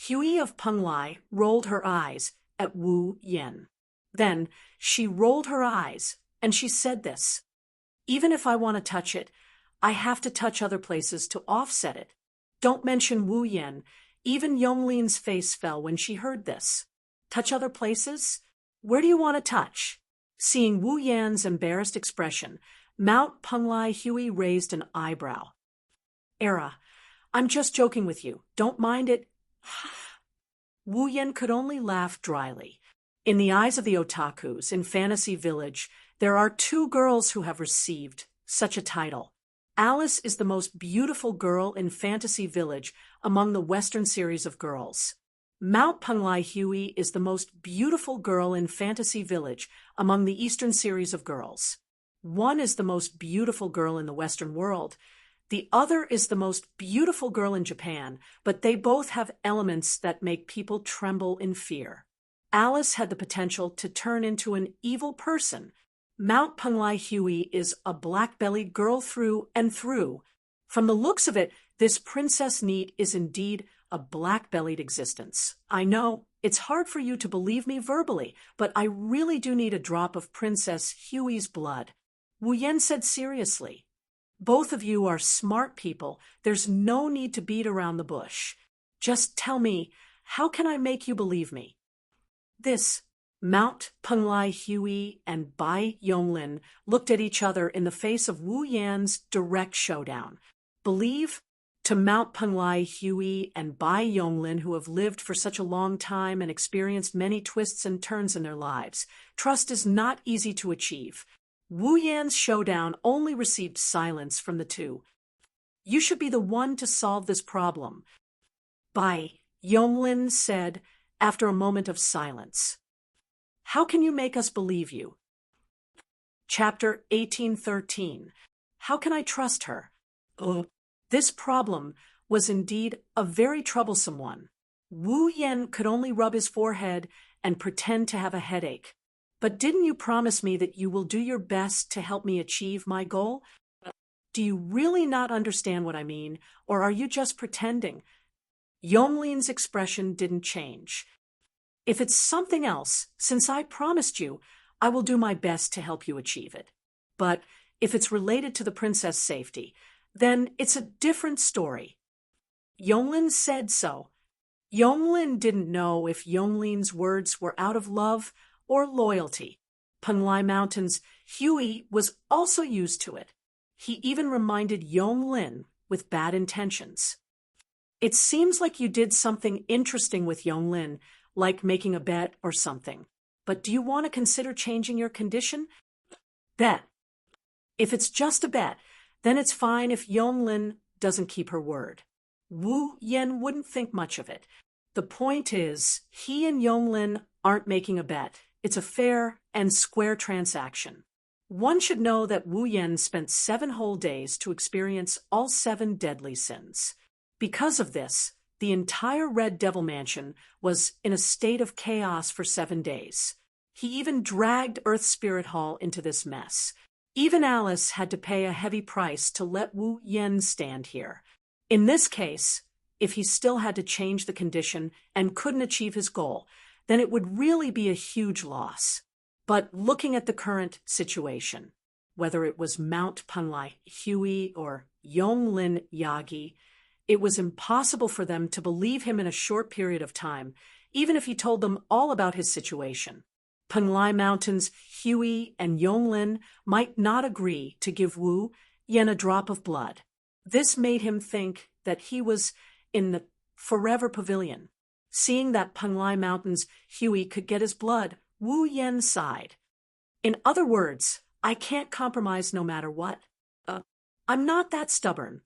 Hui of Penglai rolled her eyes at Wu Yan. Then she rolled her eyes, and she said this. Even if I want to touch it, I have to touch other places to offset it. Don't mention Wu Yan. Even Yonglin's face fell when she heard this. Touch other places? Where do you want to touch? Seeing Wu Yan's embarrassed expression, Mount Penglai Hui raised an eyebrow. Era, I'm just joking with you. Don't mind it. Wu Yan could only laugh dryly. In the eyes of the otakus in Fantasy Village, there are 2 girls who have received such a title. Alice is the most beautiful girl in Fantasy Village among the Western series of girls. Mount Penglai Hui is the most beautiful girl in Fantasy Village among the Eastern series of girls. One is the most beautiful girl in the Western world. The other is the most beautiful girl in Japan, but they both have elements that make people tremble in fear. Alice had the potential to turn into an evil person. Mount Penglai Hui is a black-bellied girl through and through. From the looks of it, this Princess Neat is indeed a black-bellied existence. I know, it's hard for you to believe me verbally, but I really do need a drop of Princess Hui's blood. Wu Yan said seriously. Both of you are smart people. There's no need to beat around the bush. Just tell me, how can I make you believe me? This Mount Penglai Hui and Bai Yonglin looked at each other in the face of Wu Yan's direct showdown. Believe? To Mount Penglai Hui and Bai Yonglin, who have lived for such a long time and experienced many twists and turns in their lives, trust is not easy to achieve. Wu Yan's showdown only received silence from the 2. You should be the one to solve this problem, Bai Yonglin said after a moment of silence. How can you make us believe you? Chapter 1813. How can I trust her? This problem was indeed a very troublesome one. Wu Yan could only rub his forehead and pretend to have a headache. But didn't you promise me that you will do your best to help me achieve my goal? Do you really not understand what I mean, or are you just pretending? Yonglin's expression didn't change. If it's something else, since I promised you, I will do my best to help you achieve it. But if it's related to the princess' safety, then it's a different story. Yonglin said so. Yonglin didn't know if Yonglin's words were out of love or loyalty. Penglai Mountain's Hui was also used to it. He even reminded Yonglin with bad intentions. It seems like you did something interesting with Yonglin, like making a bet or something. But do you want to consider changing your condition? Bet. If it's just a bet, then it's fine if Yonglin doesn't keep her word. Wu Yan wouldn't think much of it. The point is, he and Yonglin aren't making a bet. It's a fair and square transaction. One should know that Wu Yan spent 7 whole days to experience all 7 deadly sins. Because of this, the entire Red Devil Mansion was in a state of chaos for 7 days. He even dragged Earth Spirit Hall into this mess. Even Alice had to pay a heavy price to let Wu Yan stand here. In this case, if he still had to change the condition and couldn't achieve his goal, then it would really be a huge loss. But looking at the current situation, whether it was Mount Penglai Hui or Yonglin Yagi, it was impossible for them to believe him in a short period of time, even if he told them all about his situation. Penglai Mountain's Hui and Yonglin might not agree to give Wu Yan a drop of blood. This made him think that he was in the Forever Pavilion. Seeing that Penglai Mountain's Hui could get his blood, Wu Yan sighed. In other words, I can't compromise no matter what. I'm not that stubborn.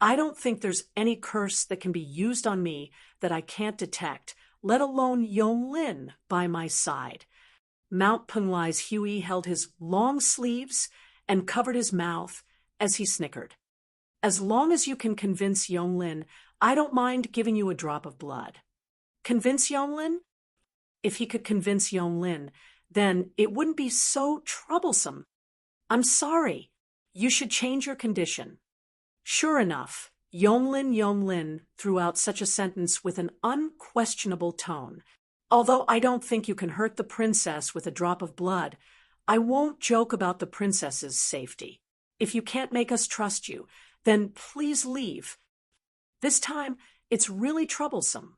I don't think there's any curse that can be used on me that I can't detect, let alone Yonglin by my side. Mount Penglai's Huey held his long sleeves and covered his mouth as he snickered. As long as you can convince Yonglin, I don't mind giving you a drop of blood. Convince Yonglin? If he could convince Yonglin, then it wouldn't be so troublesome. I'm sorry. You should change your condition. Sure enough, Yonglin threw out such a sentence with an unquestionable tone. Although I don't think you can hurt the princess with a drop of blood, I won't joke about the princess's safety. If you can't make us trust you, then please leave. This time, it's really troublesome.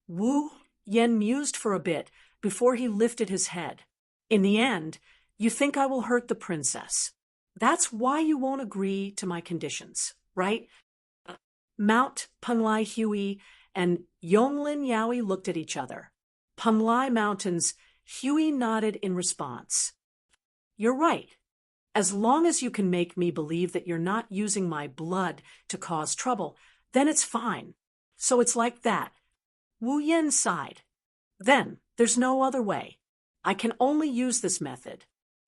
Wu Yen mused for a bit before he lifted his head. In the end, you think I will hurt the princess. That's why you won't agree to my conditions, right? Mount Penglai Huey and Yonglin Yowie looked at each other. Penglai Mountain's Huey nodded in response. You're right. As long as you can make me believe that you're not using my blood to cause trouble, then it's fine. So it's like that. Wu Yen sighed. Then there's no other way. I can only use this method.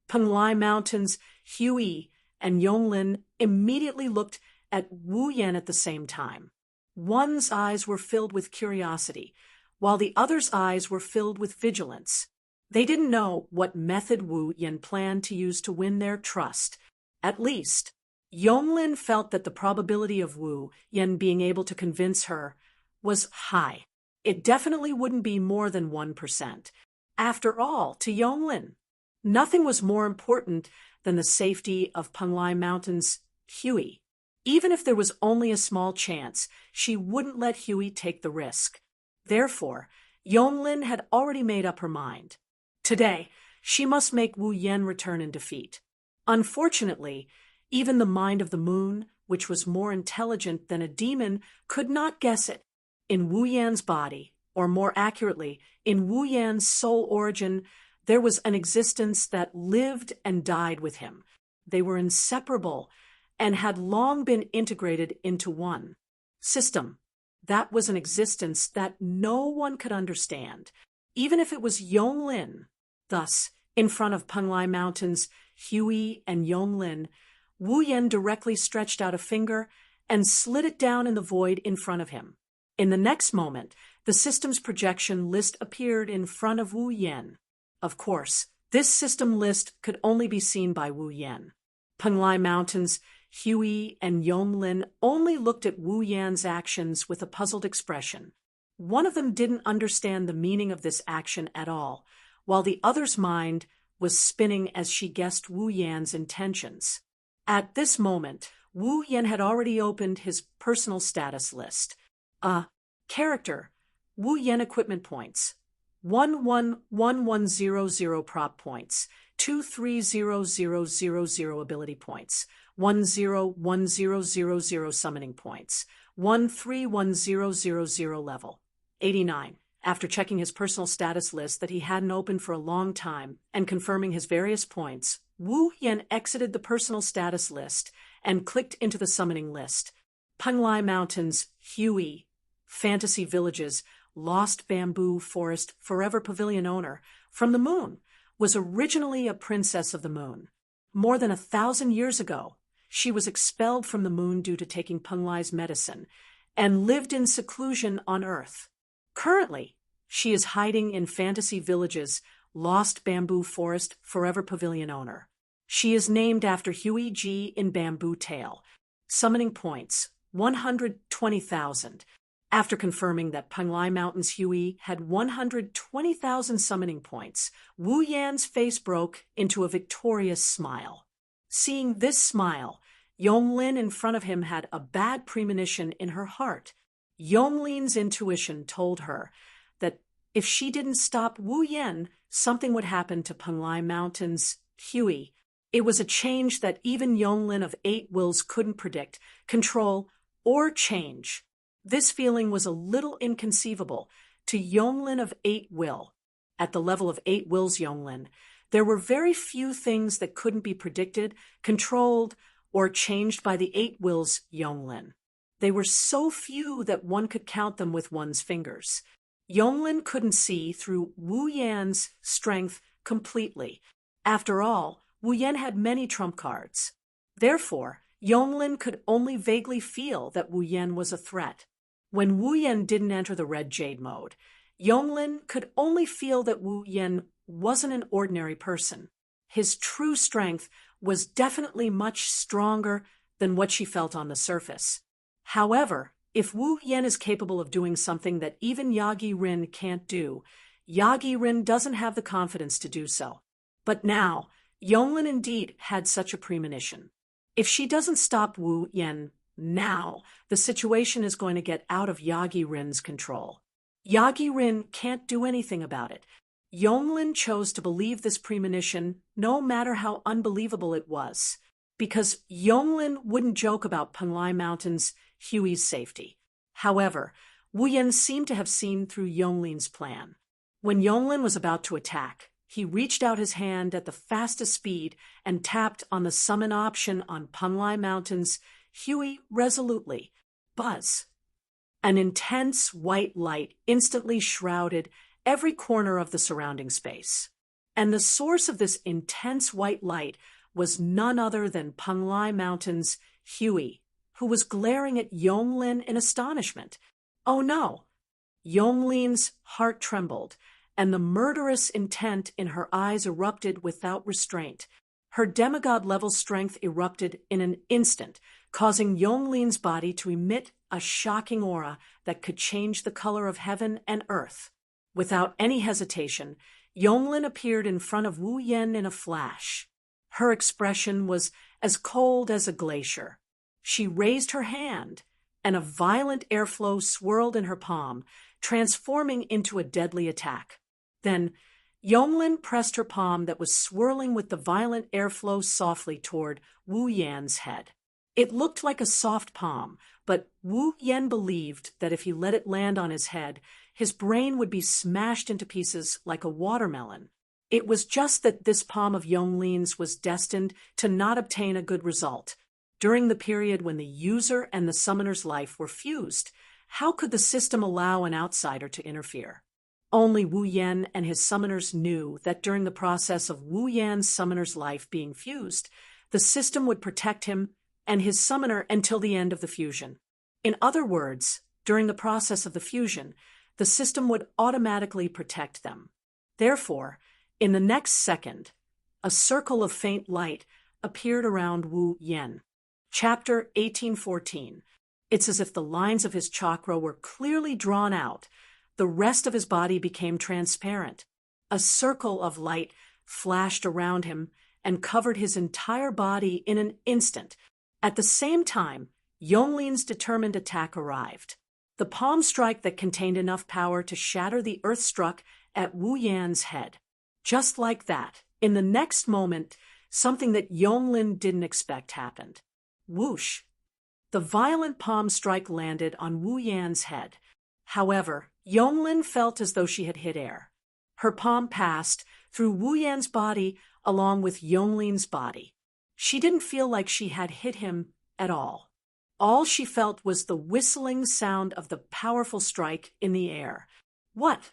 Penglai Mountain's Huey and Yonglin immediately looked at Wu Yen at the same time. One's eyes were filled with curiosity, while the other's eyes were filled with vigilance. They didn't know what method Wu Yen planned to use to win their trust. At least, Yonglin felt that the probability of Wu Yen being able to convince her was high. It definitely wouldn't be more than 1%. After all, to Yonglin, nothing was more important than the safety of Penglai Mountain's Huey. Even if there was only a small chance, she wouldn't let Huey take the risk. Therefore, Yonglin had already made up her mind. Today, she must make Wu Yen return in defeat. Unfortunately, even the mind of the moon, which was more intelligent than a demon, could not guess it. In Wu Yan's body, or more accurately, in Wu Yan's soul origin, there was an existence that lived and died with him. They were inseparable and had long been integrated into one system. That was an existence that no one could understand, even if it was Yonglin. Thus, in front of Penglai Mountain's Huey and Yonglin, Wu Yen directly stretched out a finger and slid it down in the void in front of him. In the next moment, the system's projection list appeared in front of Wu Yen. Of course, this system list could only be seen by Wu Yen. Penglai Mountain's Huey and Yonglin only looked at Wu Yan's actions with a puzzled expression. One of them didn't understand the meaning of this action at all, while the other's mind was spinning as she guessed Wu Yan's intentions. At this moment, Wu Yen had already opened his personal status list. Character, Wu Yen equipment points, 111100 prop points, 230000 ability points, 101000 summoning points, 131000 level, 89. After checking his personal status list that he hadn't opened for a long time and confirming his various points, Wu Yen exited the personal status list and clicked into the summoning list. Penglai Mountains, Huey, Fantasy Villages, Lost Bamboo Forest, Forever Pavilion owner, from the moon, was originally a princess of the moon. More than 1,000 years ago, she was expelled from the moon due to taking Penglai's medicine and lived in seclusion on Earth. Currently, she is hiding in Fantasy Villages, Lost Bamboo Forest, Forever Pavilion owner. She is named after Huey G in Bamboo Tale. Summoning points, 120,000. After confirming that Penglai Mountain's Huey had 120,000 summoning points, Wu Yan's face broke into a victorious smile. Seeing this smile, Yonglin in front of him had a bad premonition in her heart. Yonglin's intuition told her that if she didn't stop Wu Yen, something would happen to Penglai Mountain's Huey. It was a change that even Yonglin of 8 wills couldn't predict, control, or change. This feeling was a little inconceivable to Yonglin of 8 will. At the level of 8 wills Yonglin, there were very few things that couldn't be predicted, controlled, or changed by the 8 wills Yonglin. They were so few that one could count them with one's fingers. Yonglin couldn't see through Wu Yan's strength completely. After all, Wu Yan had many trump cards. Therefore, Yonglin could only vaguely feel that Wu Yan was a threat. When Wu Yan didn't enter the red jade mode, Yonglin could only feel that Wu Yan wasn't an ordinary person. His true strength was definitely much stronger than what she felt on the surface. However, if Wu Yan is capable of doing something that even Yagi Rin can't do, Yagi Rin doesn't have the confidence to do so. But now, Yonglin indeed had such a premonition. If she doesn't stop Wu Yan now, the situation is going to get out of Yagi Rin's control. Yagi Rin can't do anything about it. Yonglin chose to believe this premonition no matter how unbelievable it was, because Yonglin wouldn't joke about Panlai Mountain's Huey's safety. However, Wu Yan seemed to have seen through Yonglin's plan. When Yonglin was about to attack, he reached out his hand at the fastest speed and tapped on the summon option on Panlai Mountain's Huey resolutely. Buzz! An intense white light instantly shrouded every corner of the surrounding space. And the source of this intense white light was none other than Panlai Mountain's Huey, who was glaring at Yonglin in astonishment. Oh no! Yonglin's heart trembled, and the murderous intent in her eyes erupted without restraint. Her demigod-level strength erupted in an instant, causing Yonglin's body to emit a shocking aura that could change the color of heaven and earth. Without any hesitation, Yonglin appeared in front of Wu Yan in a flash. Her expression was as cold as a glacier. She raised her hand, and a violent airflow swirled in her palm, transforming into a deadly attack. Then, Yonglin pressed her palm that was swirling with the violent airflow softly toward Wu Yan's head. It looked like a soft palm, but Wu Yan believed that if he let it land on his head, his brain would be smashed into pieces like a watermelon. It was just that this palm of Yonglin's was destined to not obtain a good result. During the period when the user and the summoner's life were fused, how could the system allow an outsider to interfere? Only Wu Yan and his summoners knew that during the process of Wu Yan's summoner's life being fused, the system would protect him and his summoner until the end of the fusion. In other words, during the process of the fusion, the system would automatically protect them. Therefore, in the next second, a circle of faint light appeared around Wu Yan. Chapter 1814. It's as if the lines of his chakra were clearly drawn out. The rest of his body became transparent. A circle of light flashed around him and covered his entire body in an instant. At the same time, Yonglin's determined attack arrived. The palm strike that contained enough power to shatter the earth struck at Wu Yan's head. Just like that, in the next moment, something that Yonglin didn't expect happened. Whoosh! The violent palm strike landed on Wu Yan's head. However, Yonglin felt as though she had hit air. Her palm passed through Wu Yan's body along with Yonglin's body. She didn't feel like she had hit him at all. All she felt was the whistling sound of the powerful strike in the air. What?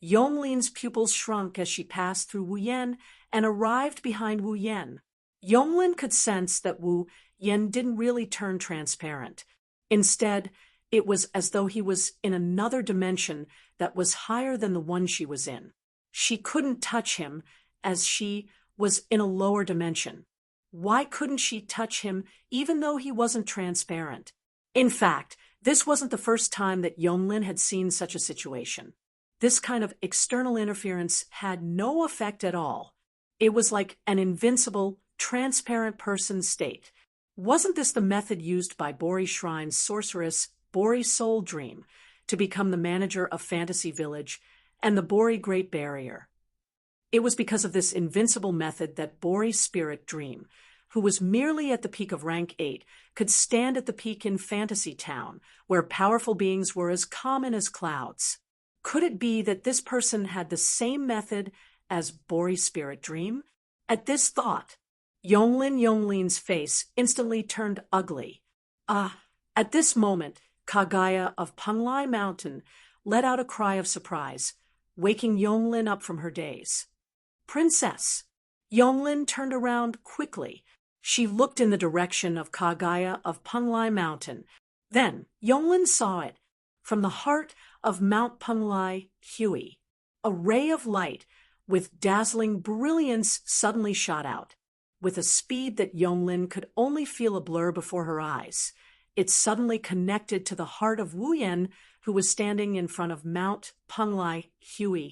Yonglin's pupils shrunk as she passed through Wu Yan and arrived behind Wu Yan. Yonglin could sense that Wu Yan didn't really turn transparent. Instead, it was as though he was in another dimension that was higher than the one she was in. She couldn't touch him, as she was in a lower dimension. Why couldn't she touch him even though he wasn't transparent? In fact, this wasn't the first time that Yonglin had seen such a situation. This kind of external interference had no effect at all. It was like an invincible, transparent person's state. Wasn't this the method used by Bori Shrine's sorceress Bori Soul Dream to become the manager of Fantasy Village and the Bori Great Barrier? It was because of this invincible method that Bori Spirit Dream, who was merely at the peak of rank 8, could stand at the peak in Fantasy Town, where powerful beings were as common as clouds. Could it be that this person had the same method as Bori Spirit Dream? At this thought, Yonglin's face instantly turned ugly. At this moment, Kagaya of Panlai Mountain let out a cry of surprise, waking Yonglin up from her daze. Princess. Yonglin turned around quickly. She looked in the direction of Kagaya of Punglai Mountain. Then Yonglin saw it. From the heart of Mount Punglai, Hui, a ray of light with dazzling brilliance suddenly shot out. With a speed that Yonglin could only feel a blur before her eyes, it suddenly connected to the heart of Wu Yan, who was standing in front of Mount Punglai, Hui.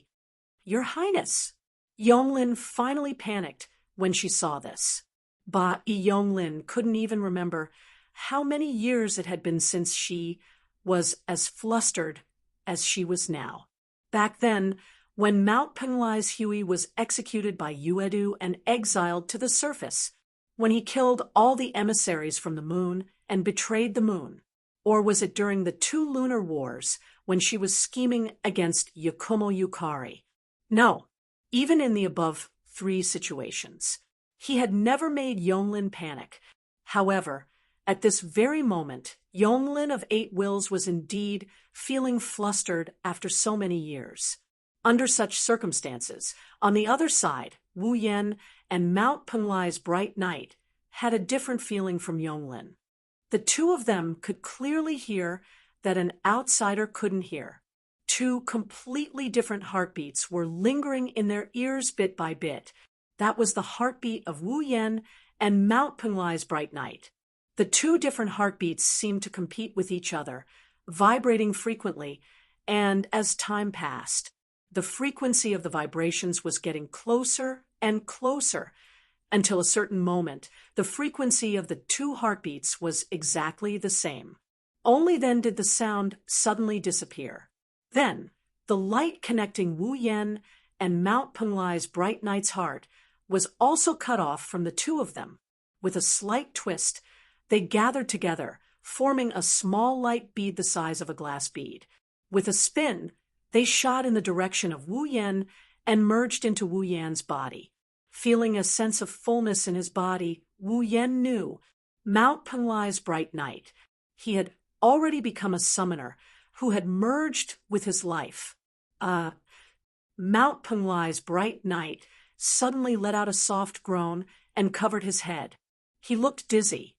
Your Highness! Yonglin finally panicked when she saw this. Ba Yonglin couldn't even remember how many years it had been since she was as flustered as she was now. Back then, when Mount Punglai's Hui was executed by Yuedu and exiled to the surface, when he killed all the emissaries from the moon and betrayed the moon? Or was it during the 2 lunar wars when she was scheming against Yakumo Yukari? No, even in the above 3 situations, he had never made Yonglin panic. However, at this very moment, Yonglin of 8 Wills was indeed feeling flustered after so many years. Under such circumstances, on the other side, Wu Yan and Mount Punglai's bright night had a different feeling from Yonglin. The 2 of them could clearly hear that an outsider couldn't hear. 2 completely different heartbeats were lingering in their ears bit by bit. That was the heartbeat of Wu Yan and Mount Punglai's bright night. The 2 different heartbeats seemed to compete with each other, vibrating frequently, and as time passed, the frequency of the vibrations was getting closer and closer, until a certain moment, the frequency of the 2 heartbeats was exactly the same. Only then did the sound suddenly disappear. Then, the light connecting Wu Yan and Mount Punglai's bright night's heart was also cut off from the 2 of them. With a slight twist, they gathered together, forming a small light bead the size of a glass bead. With a spin, they shot in the direction of Wu Yan and merged into Wu Yan's body. Feeling a sense of fullness in his body, Wu Yan knew Mount Punglai's bright night. He had already become a summoner who had merged with his life. Mount Punglai's bright night suddenly let out a soft groan and covered his head. He looked dizzy.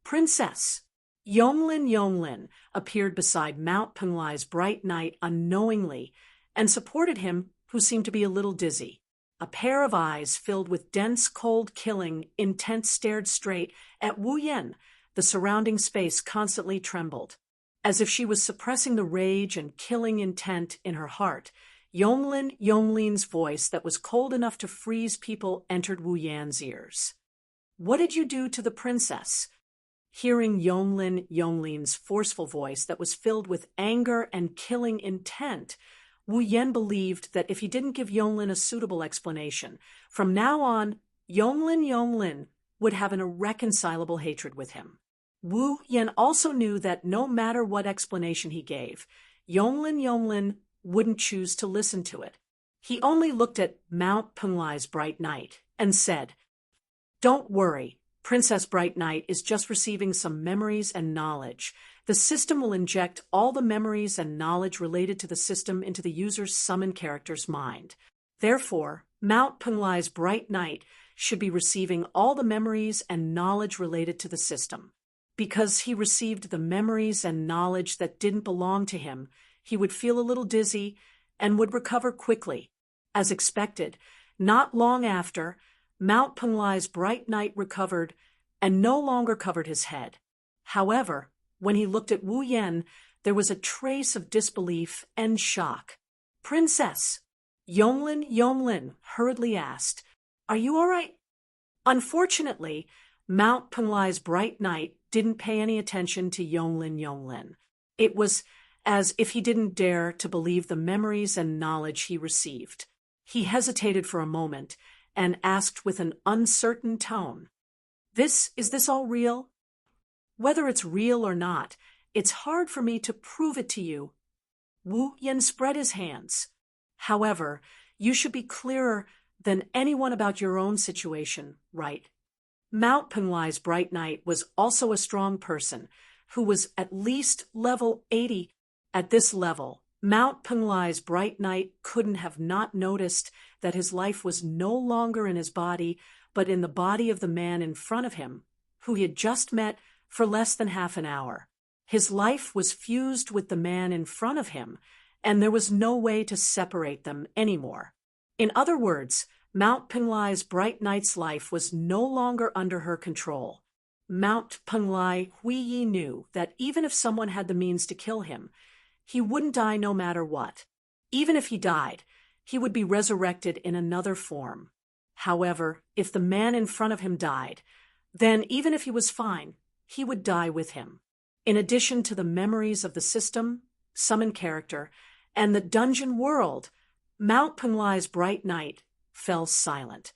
Princess! Yonglin appeared beside Mount Punglai's bright night unknowingly and supported him, who seemed to be a little dizzy. A pair of eyes filled with dense, cold, killing intent stared straight at Wu Yan. The surrounding space constantly trembled. As if she was suppressing the rage and killing intent in her heart, Yonglin's voice that was cold enough to freeze people entered Wu Yan's ears. What did you do to the princess? Hearing Yonglin's forceful voice that was filled with anger and killing intent, Wu Yan believed that if he didn't give Yonglin a suitable explanation, from now on, Yonglin would have an irreconcilable hatred with him. Wu Yan also knew that no matter what explanation he gave, Yonglin wouldn't choose to listen to it. He only looked at Mount Punglai's bright night and said, "Don't worry. Princess Bright Night is just receiving some memories and knowledge. The system will inject all the memories and knowledge related to the system into the user's summoned character's mind. Therefore, Mount Punglai's Bright Night should be receiving all the memories and knowledge related to the system. Because he received the memories and knowledge that didn't belong to him, he would feel a little dizzy and would recover quickly. As expected, not long after, Mount Punglai's bright night recovered and no longer covered his head. However, when he looked at Wu Yan, there was a trace of disbelief and shock. "Princess!" Yonglin hurriedly asked, "Are you all right?" Unfortunately, Mount Punglai's bright night didn't pay any attention to Yonglin. It was as if he didn't dare to believe the memories and knowledge he received. He hesitated for a moment and asked with an uncertain tone, Is this all real?" "Whether it's real or not, it's hard for me to prove it to you." Wu Yan spread his hands. "However, you should be clearer than anyone about your own situation, right?" Mount Punglai's bright night was also a strong person who was at least level 80. At this level, Mount Penglai's bright knight couldn't have not noticed that his life was no longer in his body, but in the body of the man in front of him, who he had just met for less than half an hour. His life was fused with the man in front of him, and there was no way to separate them anymore. In other words, Mount Penglai's bright knight's life was no longer under her control. Mount Penglai Huiyi knew that even if someone had the means to kill him, he wouldn't die no matter what. Even if he died, he would be resurrected in another form. However, if the man in front of him died, then even if he was fine, he would die with him. In addition to the memories of the system, summon character, and the dungeon world, Mount Penglai's bright knight fell silent.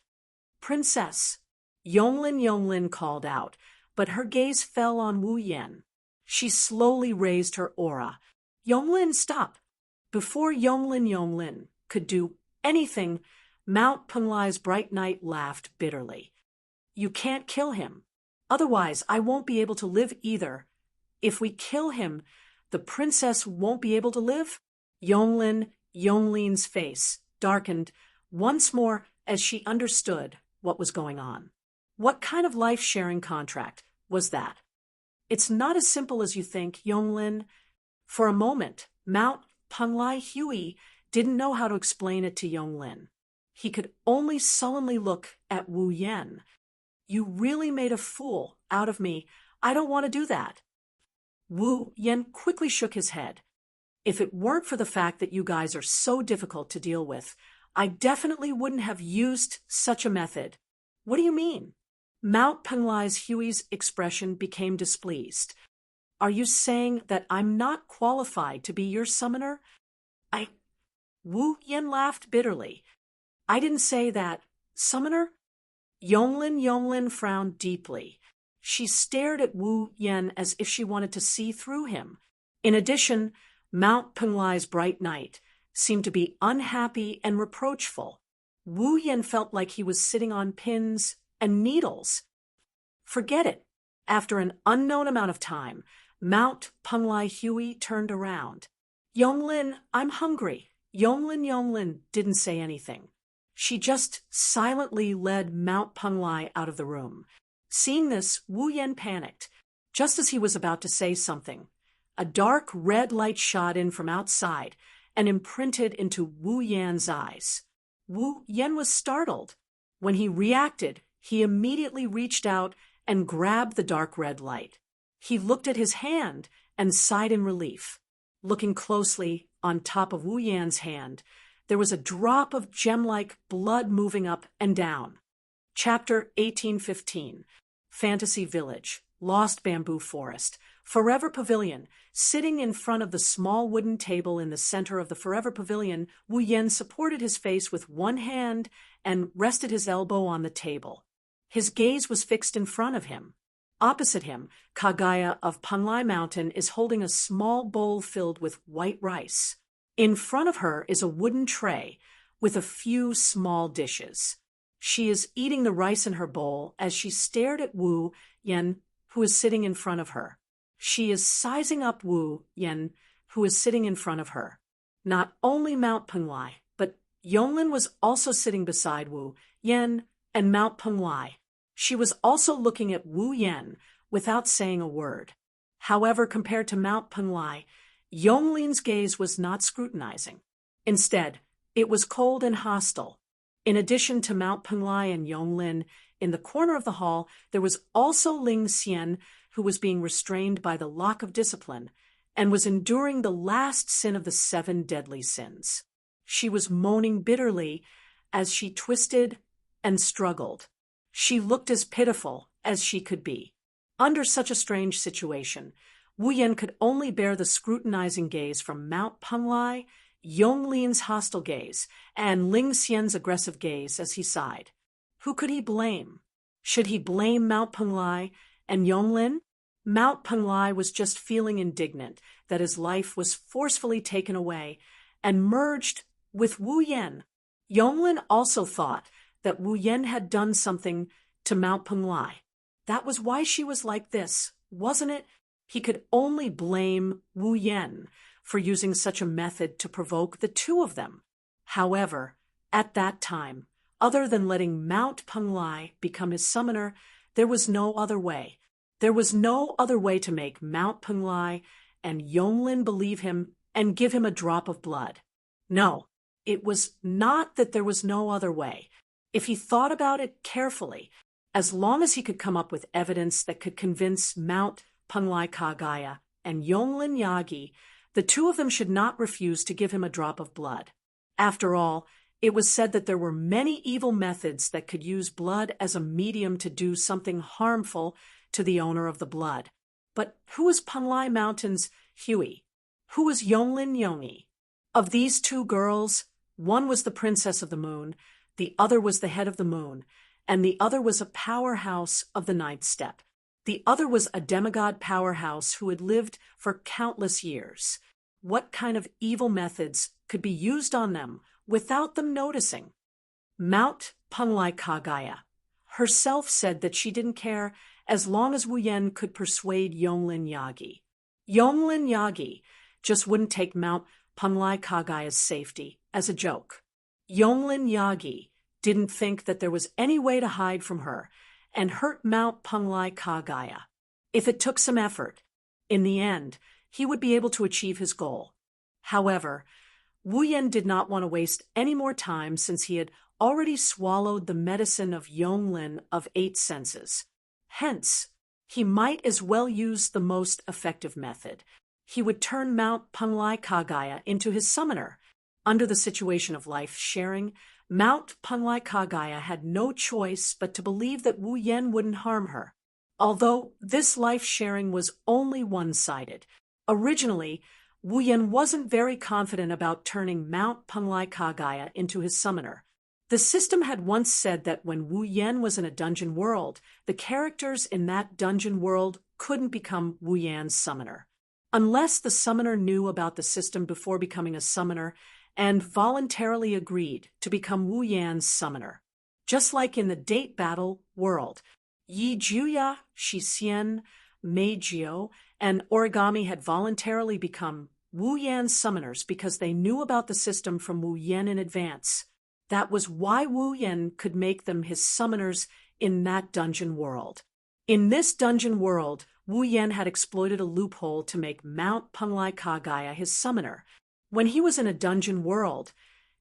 "Princess," Yonglin called out, but her gaze fell on Wu Yan. She slowly raised her aura. "Yonglin, stop!" Before Yonglin could do anything, Mount Penglai's bright knight laughed bitterly. "You can't kill him. Otherwise, I won't be able to live either. If we kill him, the princess won't be able to live?" Yonglin's face darkened once more as she understood what was going on. What kind of life-sharing contract was that? "It's not as simple as you think, Yonglin." For a moment, Mount Penglai Huey didn't know how to explain it to Yonglin. He could only sullenly look at Wu Yan. "You really made a fool out of me. I don't want to do that." Wu Yan quickly shook his head. "If it weren't for the fact that you guys are so difficult to deal with, I definitely wouldn't have used such a method." "What do you mean?" Mount Penglai's Huey's expression became displeased. "Are you saying that I'm not qualified to be your summoner?" Wu Yan laughed bitterly. "I didn't say that. Summoner?" Yonglin frowned deeply. She stared at Wu Yan as if she wanted to see through him. In addition, Mount Penglai's bright knight seemed to be unhappy and reproachful. Wu Yan felt like he was sitting on pins and needles. Forget it. After an unknown amount of time, Mount Penglai Huey turned around. "Yonglin, I'm hungry." Yonglin didn't say anything. She just silently led Mount Penglai out of the room. Seeing this, Wu Yan panicked. Just as he was about to say something, a dark red light shot in from outside and imprinted into Wu Yan's eyes. Wu Yan was startled. When he reacted, he immediately reached out and grabbed the dark red light. He looked at his hand and sighed in relief. Looking closely on top of Wu Yan's hand, there was a drop of gem-like blood moving up and down. Chapter 1815. Fantasy Village, Lost Bamboo Forest, Forever Pavilion. Sitting in front of the small wooden table in the center of the Forever Pavilion, Wu Yan supported his face with one hand and rested his elbow on the table. His gaze was fixed in front of him. Opposite him, Kagaya of Penglai Mountain is holding a small bowl filled with white rice. In front of her is a wooden tray with a few small dishes. She is eating the rice in her bowl as she stared at Wu Yan, who is sitting in front of her. She is sizing up Wu Yan, who is sitting in front of her. Not only Mount Penglai, but Yonglin was also sitting beside Wu Yan and Mount Penglai. She was also looking at Wu Yan without saying a word. However, compared to Mount Penglai, Yonglin's gaze was not scrutinizing. Instead, it was cold and hostile. In addition to Mount Penglai and Yonglin, in the corner of the hall, there was also Ling Xian, who was being restrained by the lock of discipline and was enduring the last sin of the 7 deadly sins. She was moaning bitterly as she twisted and struggled. She looked as pitiful as she could be. Under such a strange situation, Wu Yan could only bear the scrutinizing gaze from Mount Penglai, Yonglin's hostile gaze, and Ling Xian's aggressive gaze as he sighed. Who could he blame? Should he blame Mount Penglai and Yonglin? Mount Penglai was just feeling indignant that his life was forcefully taken away and merged with Wu Yan. Yonglin also thought that Wu Yan had done something to Mount Penglai. That was why she was like this, wasn't it? He could only blame Wu Yan for using such a method to provoke the two of them. However, at that time, other than letting Mount Penglai become his summoner, there was no other way. There was no other way to make Mount Penglai and Yonglin believe him and give him a drop of blood. No, it was not that there was no other way. If he thought about it carefully, as long as he could come up with evidence that could convince Mount Penglai Kagaya and Yonglin Yagi, the two of them should not refuse to give him a drop of blood. After all, it was said that there were many evil methods that could use blood as a medium to do something harmful to the owner of the blood. But who was Penglai Mountain's Huey? Who was Yonglin Yongi? Of these two girls, one was the Princess of the Moon, the other was the head of the moon, and the other was a powerhouse of the ninth step. The other was a demigod powerhouse who had lived for countless years. What kind of evil methods could be used on them without them noticing? Mount Penglai Kagaya herself said that she didn't care as long as Wu Yan could persuade Yonglin Yagi. Yonglin Yagi just wouldn't take Mount Penglai Kagaya's safety as a joke. Yonglin Yagi didn't think that there was any way to hide from her and hurt Mount Penglai Kagaya. If it took some effort, in the end, he would be able to achieve his goal. However, Wu Yan did not want to waste any more time since he had already swallowed the medicine of Yonglin of 8 senses. Hence, he might as well use the most effective method. He would turn Mount Penglai Kagaya into his summoner. Under the situation of life sharing, Mount Penglai Kagaya had no choice but to believe that Wu Yan wouldn't harm her. Although this life sharing was only one-sided. Originally, Wu Yan wasn't very confident about turning Mount Penglai Kagaya into his summoner. The system had once said that when Wu Yan was in a dungeon world, the characters in that dungeon world couldn't become Wu Yan's summoner. Unless the summoner knew about the system before becoming a summoner and voluntarily agreed to become Wu Yan's summoner. Just like in the date battle world, Yi Juya, Shisian, Meijio, and Origami had voluntarily become Wu Yan's summoners because they knew about the system from Wu Yan in advance. That was why Wu Yan could make them his summoners in that dungeon world. In this dungeon world, Wu Yan had exploited a loophole to make Mount Penglai Kagaya his summoner. When he was in a dungeon world,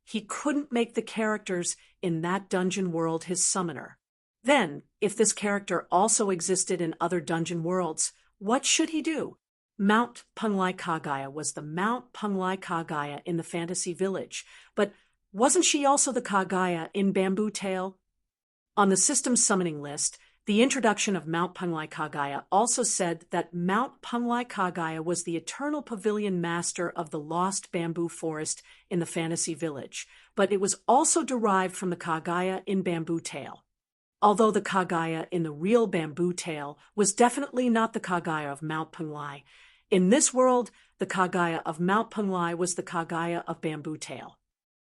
he couldn't make the characters in that dungeon world his summoner. Then, if this character also existed in other dungeon worlds, what should he do? Mount Penglai Kagaya was the Mount Penglai Kagaya in the fantasy village, but wasn't she also the Kagaya in Bamboo Tale? On the system summoning list, the introduction of Mount Penglai Kagaya also said that Mount Penglai Kagaya was the eternal pavilion master of the lost bamboo forest in the fantasy village, but it was also derived from the Kagaya in Bamboo Tale. Although the Kagaya in the real Bamboo Tale was definitely not the Kagaya of Mount Penglai, in this world, the Kagaya of Mount Penglai was the Kagaya of Bamboo Tale.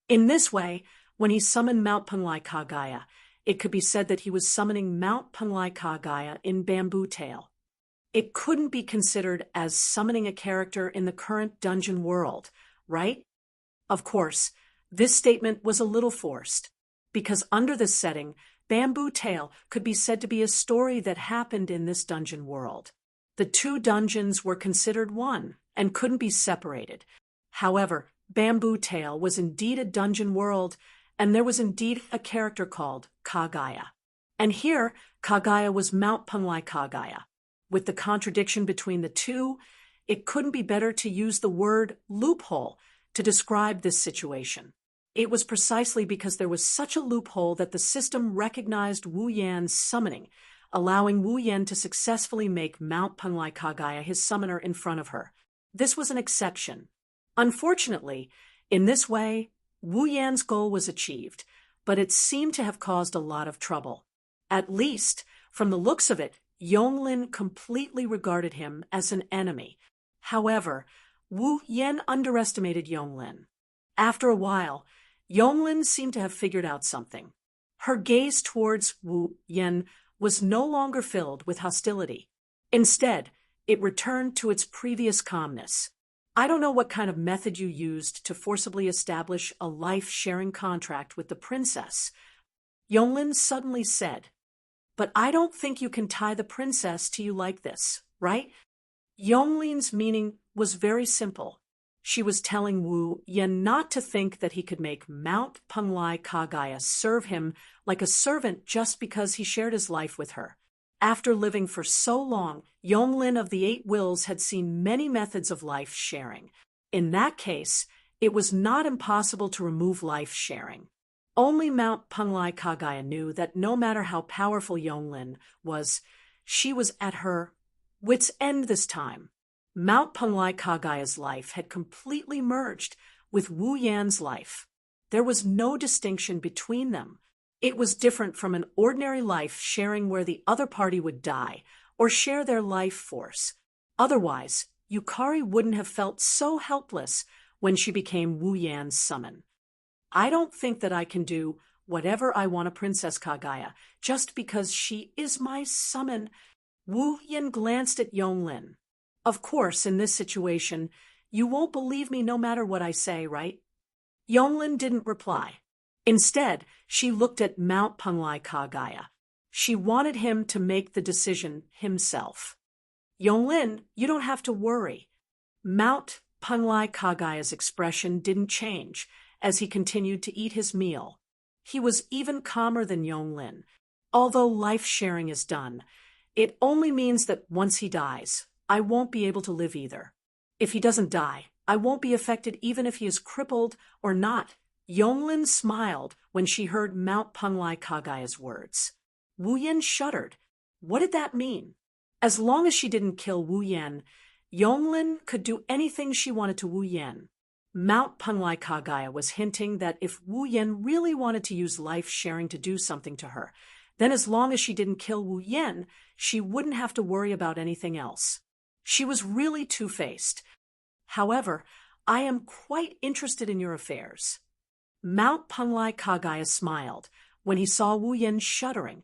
In this way, when he summoned Mount Penglai Kagaya, it could be said that he was summoning Mount Penglai Kagaya in Bamboo Tale. It couldn't be considered as summoning a character in the current dungeon world, right? Of course, this statement was a little forced, because under this setting, Bamboo Tale could be said to be a story that happened in this dungeon world. The two dungeons were considered one and couldn't be separated. However, Bamboo Tale was indeed a dungeon world, and there was indeed a character called Kagaya. And here, Kagaya was Mount Penglai Kagaya. With the contradiction between the two, it couldn't be better to use the word loophole to describe this situation. It was precisely because there was such a loophole that the system recognized Wu Yan's summoning, allowing Wu Yan to successfully make Mount Penglai Kagaya his summoner in front of her. This was an exception. Unfortunately, in this way, Wu Yan's goal was achieved, but it seemed to have caused a lot of trouble. At least, from the looks of it, Yonglin completely regarded him as an enemy. However, Wu Yan underestimated Yonglin. After a while, Yonglin seemed to have figured out something. Her gaze towards Wu Yan was no longer filled with hostility. Instead, it returned to its previous calmness. I don't know what kind of method you used to forcibly establish a life-sharing contract with the princess, Yonglin suddenly said. But I don't think you can tie the princess to you like this, right? Yonglin's meaning was very simple. She was telling Wu Yan not to think that he could make Mount Penglai Kagaya serve him like a servant just because he shared his life with her. After living for so long, Yonglin of the Eight Wills had seen many methods of life sharing. In that case, it was not impossible to remove life sharing. Only Mount Penglai Kagaya knew that no matter how powerful Yonglin was, she was at her wits' end this time. Mount Penglai Kagaya's life had completely merged with Wu Yan's life. There was no distinction between them. It was different from an ordinary life sharing where the other party would die or share their life force. Otherwise, Yukari wouldn't have felt so helpless when she became Wu Yan's summon. I don't think that I can do whatever I want to Princess Kagaya just because she is my summon. Wu Yan glanced at Yonglin. Of course, in this situation, you won't believe me no matter what I say, right? Yonglin didn't reply. Instead, she looked at Mount Penglai Kagaya. She wanted him to make the decision himself. Yonglin, you don't have to worry. Mount Penglai Kagaya's expression didn't change as he continued to eat his meal. He was even calmer than Yonglin. Although life sharing is done, it only means that once he dies, I won't be able to live either. If he doesn't die, I won't be affected even if he is crippled or not. Yonglin smiled when she heard Mount Penglai Kagaya's words. Wu Yan shuddered. What did that mean? As long as she didn't kill Wu Yan, Yonglin could do anything she wanted to Wu Yan. Mount Penglai Kagaya was hinting that if Wu Yan really wanted to use life-sharing to do something to her, then as long as she didn't kill Wu Yan, she wouldn't have to worry about anything else. She was really two-faced. However, I am quite interested in your affairs. Mount Penglai Kagaya smiled when he saw Wu Yan shuddering.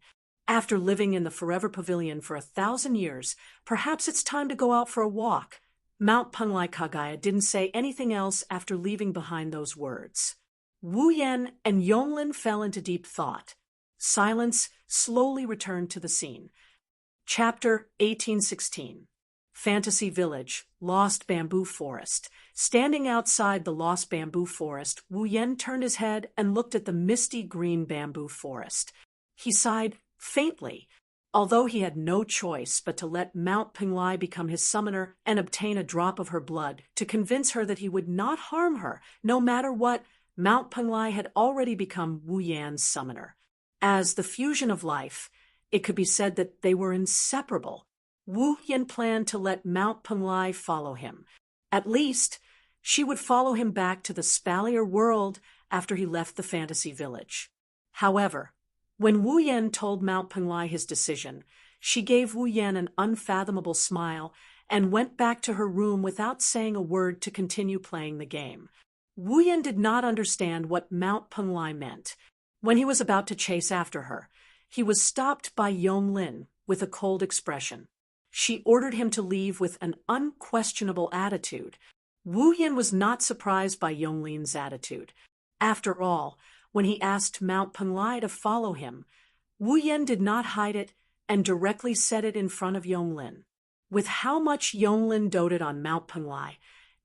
After living in the Forever Pavilion for 1,000 years, perhaps it's time to go out for a walk. Mount Penglai Kagaya didn't say anything else after leaving behind those words. Wu Yan and Yonglin fell into deep thought. Silence slowly returned to the scene. Chapter 1816. Fantasy Village, Lost Bamboo Forest. Standing outside the Lost Bamboo Forest, Wu Yan turned his head and looked at the misty green bamboo forest. He sighed faintly, although he had no choice but to let Mount Penglai become his summoner and obtain a drop of her blood to convince her that he would not harm her, no matter what. Mount Penglai had already become Wu Yan's summoner. As the fusion of life, it could be said that they were inseparable. Wu Yan planned to let Mount Penglai follow him. At least, she would follow him back to the Spalier world after he left the fantasy village. However, when Wu Yan told Mount Penglai his decision, she gave Wu Yan an unfathomable smile and went back to her room without saying a word to continue playing the game. Wu Yan did not understand what Mount Penglai meant. When he was about to chase after her, he was stopped by Yonglin with a cold expression. She ordered him to leave with an unquestionable attitude. Wu Yan was not surprised by Yonglin's attitude. After all, when he asked Mount Penglai to follow him, Wu Yan did not hide it and directly said it in front of Yonglin. With how much Yonglin doted on Mount Penglai,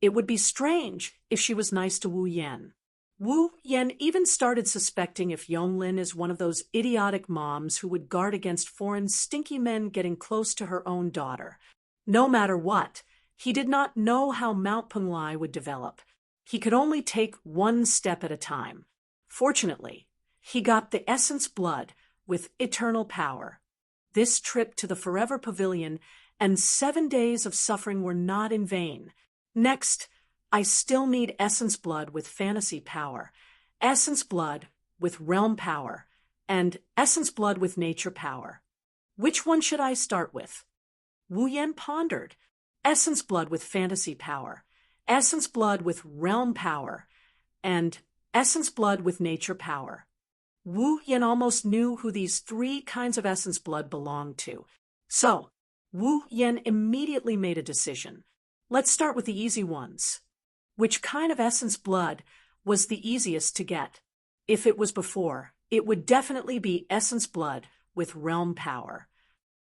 it would be strange if she was nice to Wu Yan. Wu Yan even started suspecting if Yonglin is one of those idiotic moms who would guard against foreign stinky men getting close to her own daughter. No matter what, he did not know how Mount Penglai would develop. He could only take one step at a time. Fortunately, he got the essence blood with eternal power. This trip to the Forever Pavilion and 7 days of suffering were not in vain. Next, I still need essence blood with fantasy power, essence blood with realm power, and essence blood with nature power. Which one should I start with? Wu Yan pondered. Essence blood with fantasy power, essence blood with realm power, and essence blood with nature power. Wu Yan almost knew who these 3 kinds of essence blood belonged to. So, Wu Yan immediately made a decision. Let's start with the easy ones. Which kind of essence blood was the easiest to get? If it was before, it would definitely be essence blood with realm power.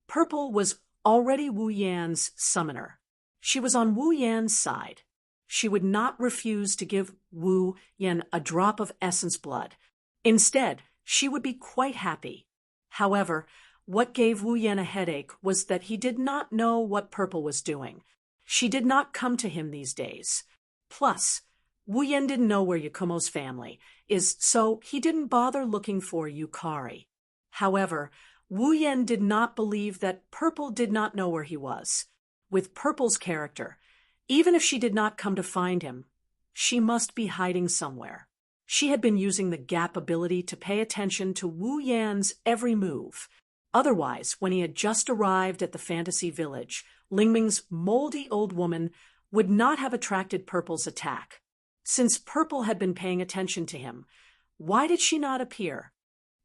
Purple was already Wu Yan's summoner. She was on Wu Yan's side. She would not refuse to give Wu Yan a drop of essence blood. Instead, she would be quite happy. However, what gave Wu Yan a headache was that he did not know what Purple was doing. She did not come to him these days. Plus, Wu Yan didn't know where Yakumo's family is, so he didn't bother looking for Yukari. However, Wu Yan did not believe that Purple did not know where he was. With Purple's character, even if she did not come to find him, she must be hiding somewhere. She had been using the gap ability to pay attention to Wu Yan's every move. Otherwise, when he had just arrived at the fantasy village, Lingming's moldy old woman would not have attracted Purple's attack. Since Purple had been paying attention to him, why did she not appear?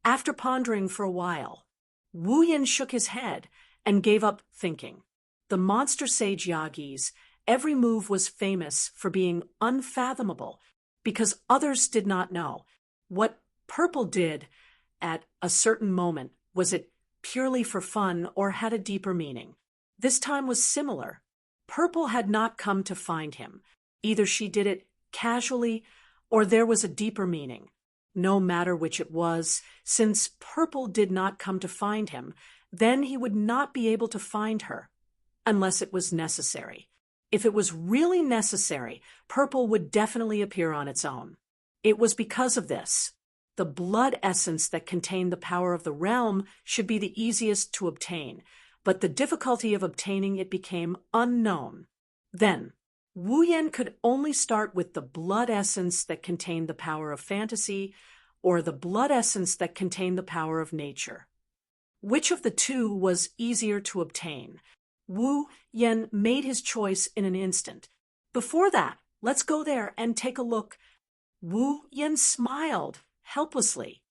After pondering for a while, Wu Yan shook his head and gave up thinking. The monster sage Yagi's every move was famous for being unfathomable because others did not know. What Purple did at a certain moment, was it purely for fun or had a deeper meaning? This time was similar. Purple had not come to find him. Either she did it casually or there was a deeper meaning. No matter which it was, since Purple did not come to find him, then he would not be able to find her, unless it was necessary. If it was really necessary, Purple would definitely appear on its own. It was because of this. The blood essence that contained the power of the realm should be the easiest to obtain, but the difficulty of obtaining it became unknown. Then, Wu Yan could only start with the blood essence that contained the power of fantasy, or the blood essence that contained the power of nature. Which of the two was easier to obtain? Wu Yan made his choice in an instant. Before that, let's go there and take a look. Wu Yan smiled helplessly.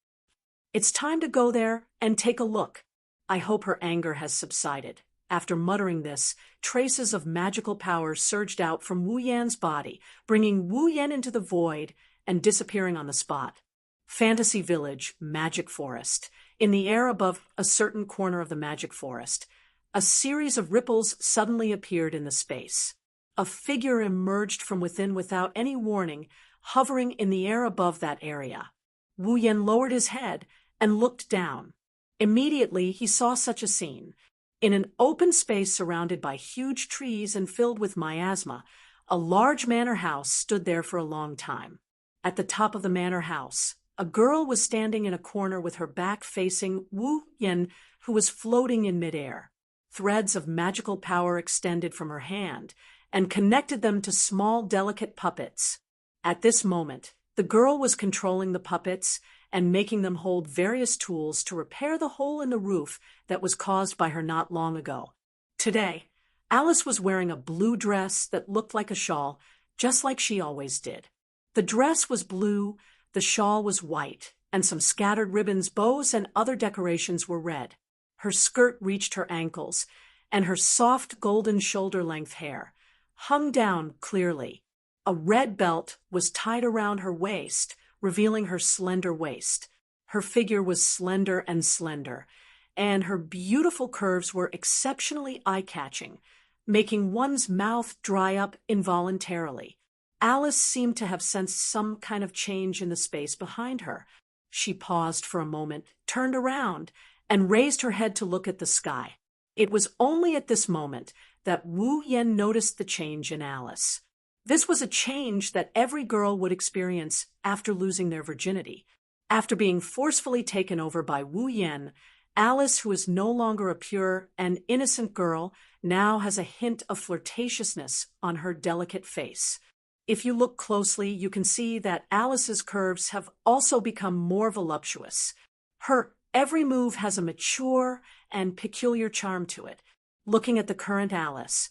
It's time to go there and take a look. I hope her anger has subsided. After muttering this, traces of magical power surged out from Wu Yan's body, bringing Wu Yan into the void and disappearing on the spot. Fantasy Village, Magic Forest. In the air above a certain corner of the Magic Forest, a series of ripples suddenly appeared in the space. A figure emerged from within without any warning, hovering in the air above that area. Wu Yan lowered his head and looked down. Immediately, he saw such a scene. In an open space surrounded by huge trees and filled with miasma, a large manor house stood there for a long time. At the top of the manor house, a girl was standing in a corner with her back facing Wu Yan, who was floating in midair. Threads of magical power extended from her hand and connected them to small, delicate puppets. At this moment, the girl was controlling the puppets and making them hold various tools to repair the hole in the roof that was caused by her not long ago. Today, Alice was wearing a blue dress that looked like a shawl, just like she always did. The dress was blue, the shawl was white, and some scattered ribbons, bows, and other decorations were red. Her skirt reached her ankles, and her soft golden shoulder-length hair hung down clearly. A red belt was tied around her waist, revealing her slender waist. Her figure was slender, and her beautiful curves were exceptionally eye-catching, making one's mouth dry up involuntarily. Alice seemed to have sensed some kind of change in the space behind her. She paused for a moment, turned around, and raised her head to look at the sky. It was only at this moment that Wu Yan noticed the change in Alice. This was a change that every girl would experience after losing their virginity. After being forcefully taken over by Wu Yan, Alice, who is no longer a pure and innocent girl, now has a hint of flirtatiousness on her delicate face. If you look closely, you can see that Alice's curves have also become more voluptuous. Her every move has a mature and peculiar charm to it. Looking at the current Alice,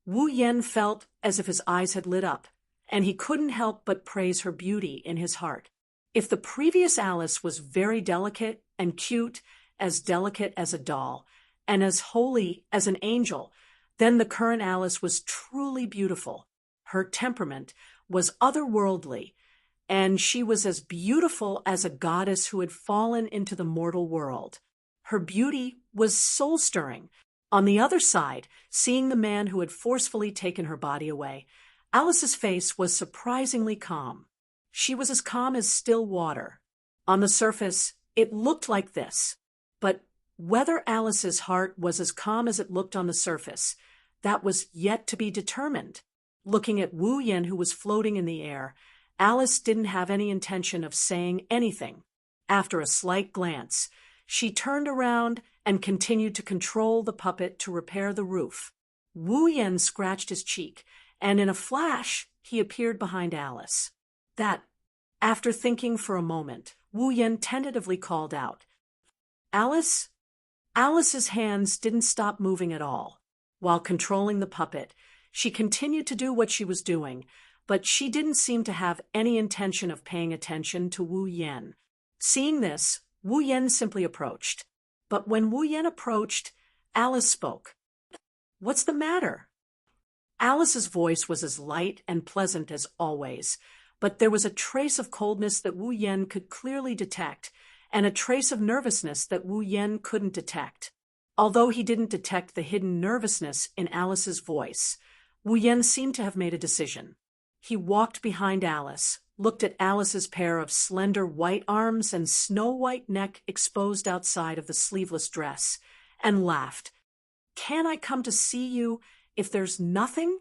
Wu Yan felt as if his eyes had lit up, and he couldn't help but praise her beauty in his heart. If the previous Alice was very delicate and cute, as delicate as a doll, and as holy as an angel, Then the current Alice was truly beautiful. Her temperament was otherworldly, and she was as beautiful as a goddess who had fallen into the mortal world. Her beauty was soul-stirring. On the other side, seeing the man who had forcefully taken her body away, Alice's face was surprisingly calm. She was as calm as still water. On the surface, it looked like this. But whether Alice's heart was as calm as it looked on the surface, that was yet to be determined. Looking at Wu Yan, who was floating in the air, Alice didn't have any intention of saying anything. After a slight glance, she turned around and continued to control the puppet to repair the roof. Wu Yan scratched his cheek, and in a flash, he appeared behind Alice. After thinking for a moment, Wu Yan tentatively called out, "Alice?" Alice's hands didn't stop moving at all. While controlling the puppet, she continued to do what she was doing, but she didn't seem to have any intention of paying attention to Wu Yan. Seeing this, Wu Yan simply approached. But when Wu Yan approached, Alice spoke. "What's the matter?" Alice's voice was as light and pleasant as always, but there was a trace of coldness that Wu Yan could clearly detect, and a trace of nervousness that Wu Yan couldn't detect. Although he didn't detect the hidden nervousness in Alice's voice, Wu Yan seemed to have made a decision. He walked behind Alice, looked at Alice's pair of slender white arms and snow-white neck exposed outside of the sleeveless dress, and laughed. "Can I come to see you if there's nothing?"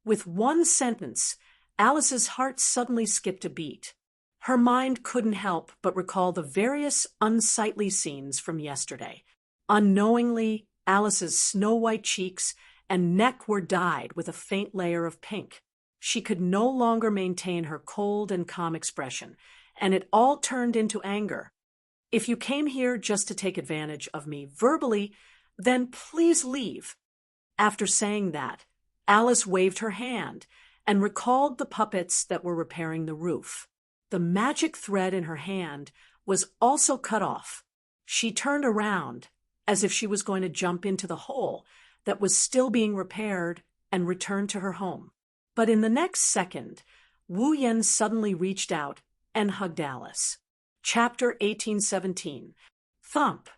With one sentence, Alice's heart suddenly skipped a beat. Her mind couldn't help but recall the various unsightly scenes from yesterday. Unknowingly, Alice's snow-white cheeks and neck were dyed with a faint layer of pink. She could no longer maintain her cold and calm expression, and it all turned into anger. "If you came here just to take advantage of me verbally, then please leave." After saying that, Alice waved her hand and recalled the puppets that were repairing the roof. The magic thread in her hand was also cut off. She turned around as if she was going to jump into the hole that was still being repaired and return to her home. But in the next second, Wu Yan suddenly reached out and hugged Alice. Chapter 1817. Thump.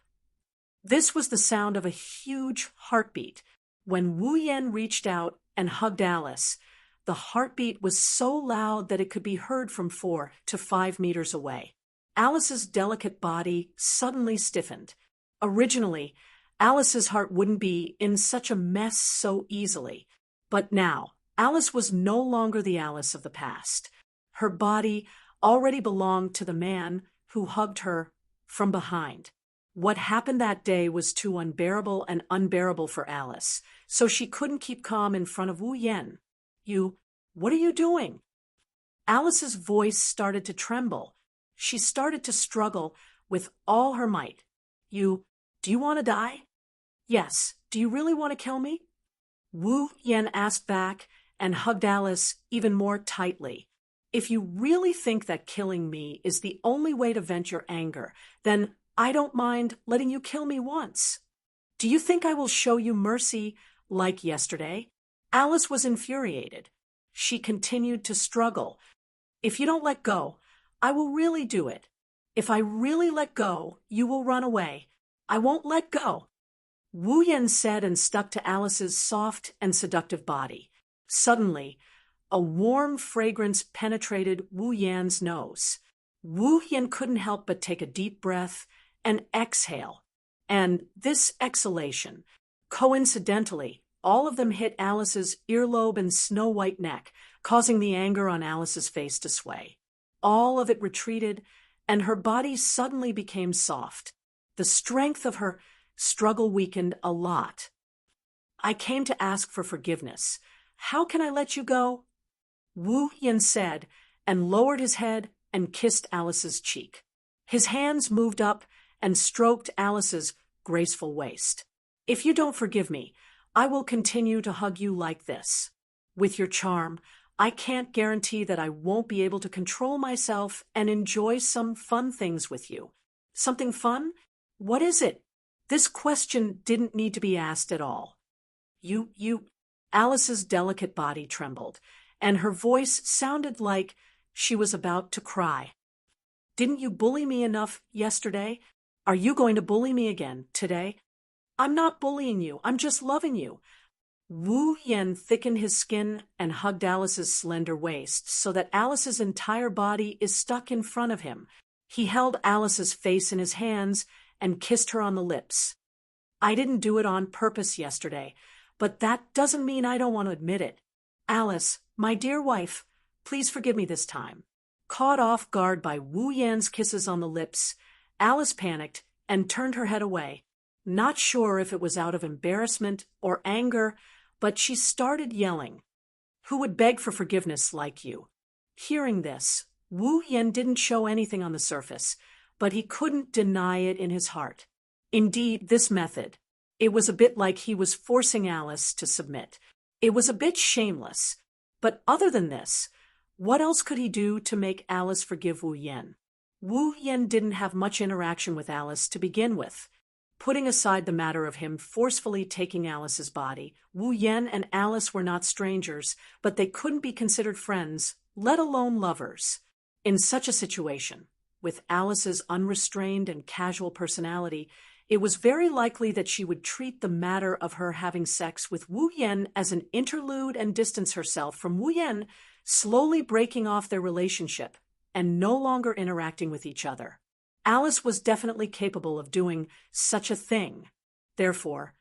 This was the sound of a huge heartbeat. When Wu Yan reached out and hugged Alice, the heartbeat was so loud that it could be heard from 4 to 5 meters away. Alice's delicate body suddenly stiffened. Originally, Alice's heart wouldn't be in such a mess so easily. But now, Alice was no longer the Alice of the past. Her body already belonged to the man who hugged her from behind. What happened that day was too unbearable for Alice, so she couldn't keep calm in front of Wu Yan. What are you doing?" Alice's voice started to tremble. She started to struggle with all her might. Do you want to die?" "Yes. Do you really want to kill me?" Wu Yan asked back and hugged Alice even more tightly. "If you really think that killing me is the only way to vent your anger, then I don't mind letting you kill me once. Do you think I will show you mercy like yesterday?" Alice was infuriated. She continued to struggle. "If you don't let go, I will really do it. If I really let go, you will run away. I won't let go." Wu Yan said and stuck to Alice's soft and seductive body. Suddenly, a warm fragrance penetrated Wu Yan's nose. Wu Yan couldn't help but take a deep breath and exhale. And this exhalation, coincidentally, all of them hit Alice's earlobe and snow-white neck, causing the anger on Alice's face to sway. All of it retreated, and her body suddenly became soft. The strength of her struggle weakened a lot. "I came to ask for forgiveness. How can I let you go?" Wu Yan said, and lowered his head and kissed Alice's cheek. His hands moved up and stroked Alice's graceful waist. "If you don't forgive me, I will continue to hug you like this. With your charm, I can't guarantee that I won't be able to control myself and enjoy some fun things with you." "Something fun? What is it?" This question didn't need to be asked at all. You. Alice's delicate body trembled, and her voice sounded like she was about to cry. Didn't you bully me enough yesterday? Are you going to bully me again today? I'm not bullying you. I'm just loving you. Wu Yen thickened his skin and hugged Alice's slender waist so that Alice's entire body is stuck in front of him. He held Alice's face in his hands and kissed her on the lips. I didn't do it on purpose yesterday, but that doesn't mean I don't want to admit it. Alice, my dear wife, please forgive me this time. Caught off guard by Wu Yan's kisses on the lips, Alice panicked and turned her head away. Not sure if it was out of embarrassment or anger, but she started yelling. Who would beg for forgiveness like you? Hearing this, Wu Yan didn't show anything on the surface, but he couldn't deny it in his heart. Indeed, this method, it was a bit like he was forcing Alice to submit. It was a bit shameless. But other than this, what else could he do to make Alice forgive Wu Yan? Wu Yan didn't have much interaction with Alice to begin with. Putting aside the matter of him forcefully taking Alice's body, Wu Yan and Alice were not strangers, but they couldn't be considered friends, let alone lovers. In such a situation, with Alice's unrestrained and casual personality, it was very likely that she would treat the matter of her having sex with Wu Yan as an interlude and distance herself from Wu Yan, slowly breaking off their relationship and no longer interacting with each other. Alice was definitely capable of doing such a thing. Therefore,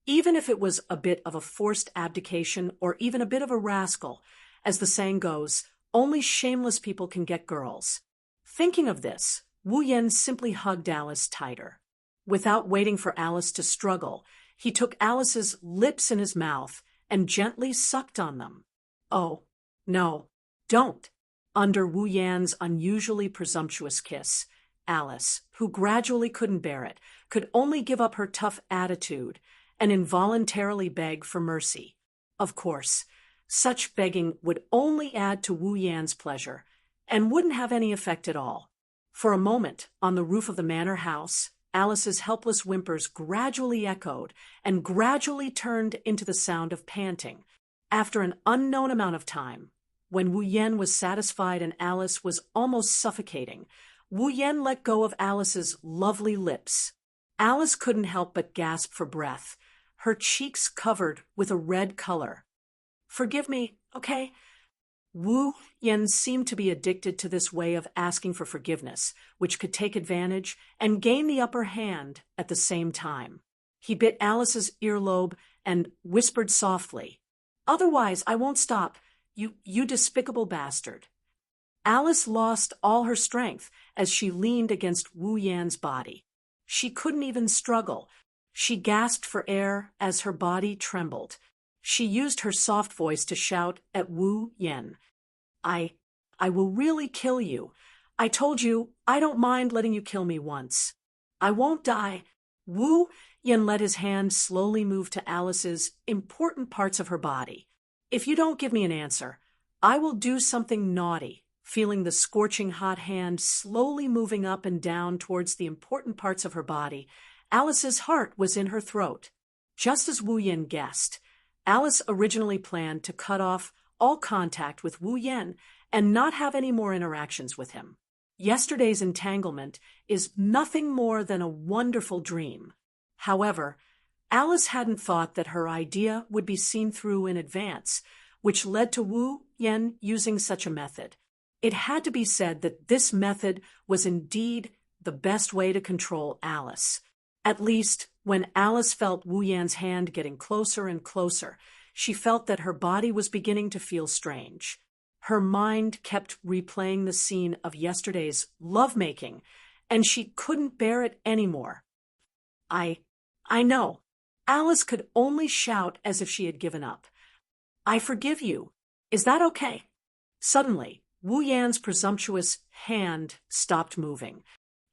even if it was a bit of a forced abdication or even a bit of a rascal, as the saying goes, only shameless people can get girls. Thinking of this, Wu Yan simply hugged Alice tighter. Without waiting for Alice to struggle, he took Alice's lips in his mouth and gently sucked on them. Oh, no, don't. Under Wu Yan's unusually presumptuous kiss, Alice, who gradually couldn't bear it, could only give up her tough attitude and involuntarily beg for mercy. Of course, such begging would only add to Wu Yan's pleasure and wouldn't have any effect at all. For a moment, on the roof of the manor house, Alice's helpless whimpers gradually echoed and gradually turned into the sound of panting. After an unknown amount of time, when Wu Yan was satisfied and Alice was almost suffocating, Wu Yan let go of Alice's lovely lips. Alice couldn't help but gasp for breath, her cheeks covered with a red color. Forgive me, okay? Wu Yan seemed to be addicted to this way of asking for forgiveness, which could take advantage and gain the upper hand at the same time. He bit Alice's earlobe and whispered softly, "Otherwise, I won't stop. You despicable bastard." Alice lost all her strength as she leaned against Wu Yan's body. She couldn't even struggle. She gasped for air as her body trembled. She used her soft voice to shout at Wu Yan, I will really kill you. I told you I don't mind letting you kill me once. I won't die." Wu Yan let his hand slowly move to Alice's important parts of her body. "If you don't give me an answer, I will do something naughty." Feeling the scorching hot hand slowly moving up and down towards the important parts of her body, Alice's heart was in her throat. Just as Wu Yan guessed, Alice originally planned to cut off all contact with Wu Yan and not have any more interactions with him. Yesterday's entanglement is nothing more than a wonderful dream. However, Alice hadn't thought that her idea would be seen through in advance, which led to Wu Yan using such a method. It had to be said that this method was indeed the best way to control Alice. At least, when Alice felt Wu Yan's hand getting closer and closer, she felt that her body was beginning to feel strange. Her mind kept replaying the scene of yesterday's lovemaking, and she couldn't bear it anymore. I know." Alice could only shout as if she had given up. "I forgive you. Is that okay?" Suddenly, Wu Yan's presumptuous hand stopped moving.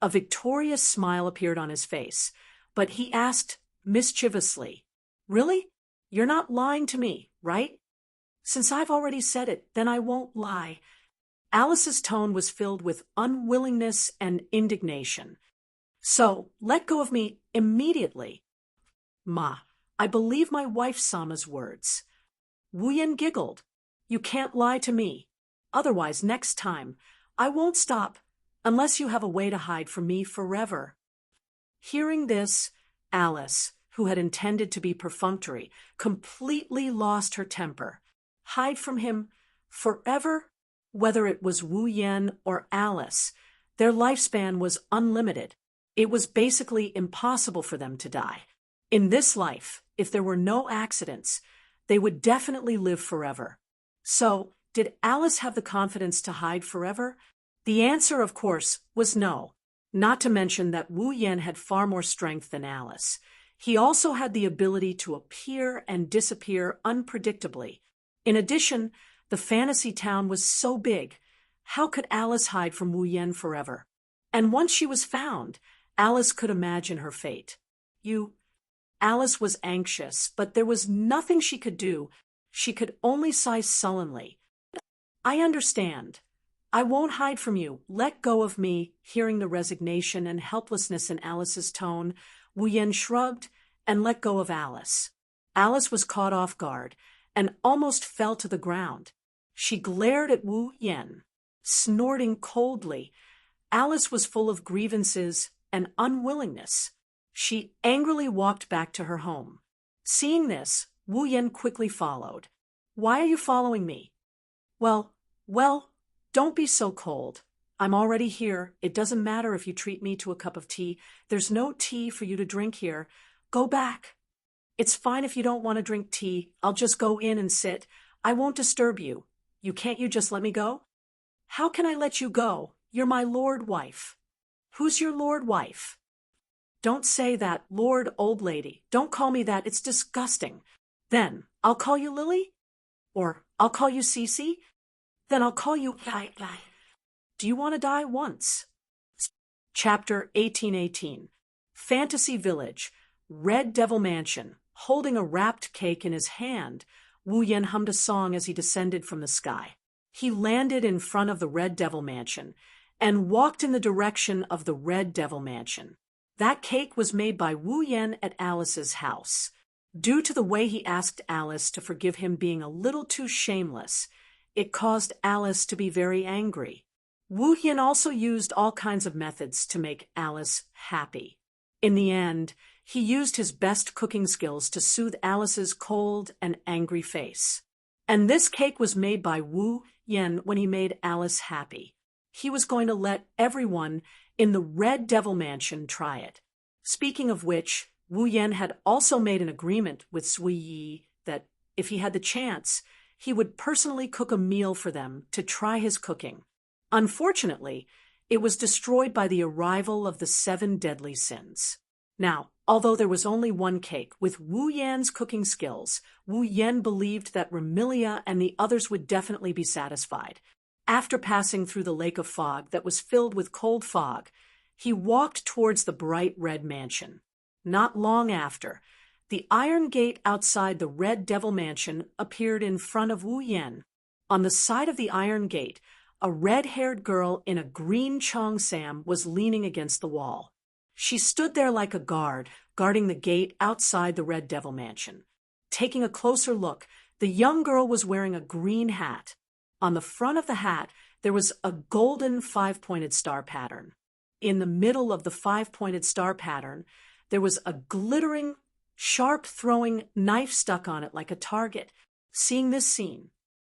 A victorious smile appeared on his face, but he asked mischievously, "Really? You're not lying to me, right?" "Since I've already said it, then I won't lie." Alice's tone was filled with unwillingness and indignation. "So, let go of me immediately." "Ma, I believe my wife Sama's words. Wu Yan giggled. You can't lie to me. Otherwise, next time, I won't stop unless you have a way to hide from me forever. Hearing this, Alice, who had intended to be perfunctory, completely lost her temper. Hide from him forever? Whether it was Wu Yan or Alice, their lifespan was unlimited. It was basically impossible for them to die. In this life, if there were no accidents, they would definitely live forever. So, did Alice have the confidence to hide forever? The answer, of course, was no. Not to mention that Wu Yan had far more strength than Alice. He also had the ability to appear and disappear unpredictably. In addition, the fantasy town was so big. How could Alice hide from Wu Yan forever? And once she was found, Alice could imagine her fate. Alice was anxious, but there was nothing she could do. She could only sigh sullenly. I understand. I won't hide from you. Let go of me. Hearing the resignation and helplessness in Alice's tone, Wu Yan shrugged and let go of Alice. Alice was caught off guard and almost fell to the ground. She glared at Wu Yan, snorting coldly. Alice was full of grievances and unwillingness. She angrily walked back to her home. Seeing this, Wu Yan quickly followed. Why are you following me? Well, don't be so cold. I'm already here. It doesn't matter if you treat me to a cup of tea. There's no tea for you to drink here. Go back. It's fine if you don't want to drink tea. I'll just go in and sit. I won't disturb you. Can't you just let me go? How can I let you go? You're my lord wife. Who's your lord wife? Don't say that, Lord old lady. Don't call me that. It's disgusting. Then, I'll call you Lily? Or I'll call you Cece? Then I'll call you Die. Do you want to die once? Chapter 1818. Fantasy Village. Red Devil Mansion. Holding a wrapped cake in his hand, Wu Yan hummed a song as he descended from the sky. He landed in front of the Red Devil Mansion and walked in the direction of the Red Devil Mansion. That cake was made by Wu Yan at Alice's house. Due to the way he asked Alice to forgive him being a little too shameless, it caused Alice to be very angry. Wu Yan also used all kinds of methods to make Alice happy. In the end, he used his best cooking skills to soothe Alice's cold and angry face. And this cake was made by Wu Yan when he made Alice happy. He was going to let everyone in the Red Devil Mansion try it. Speaking of which, Wu Yan had also made an agreement with Sui Yi that, if he had the chance, he would personally cook a meal for them to try his cooking. Unfortunately, it was destroyed by the arrival of the 7 deadly sins. Now, although there was only one cake, with Wu Yan's cooking skills, Wu Yan believed that Remilia and the others would definitely be satisfied. After passing through the lake of fog that was filled with cold fog, he walked towards the bright red mansion. Not long after, the iron gate outside the Red Devil Mansion appeared in front of Wu Yan. On the side of the iron gate, a red-haired girl in a green cheongsam was leaning against the wall. She stood there like a guard, guarding the gate outside the Red Devil Mansion. Taking a closer look, the young girl was wearing a green hat. On the front of the hat, there was a golden 5-pointed star pattern. In the middle of the 5-pointed star pattern, there was a glittering, sharp-throwing knife stuck on it like a target. Seeing this scene,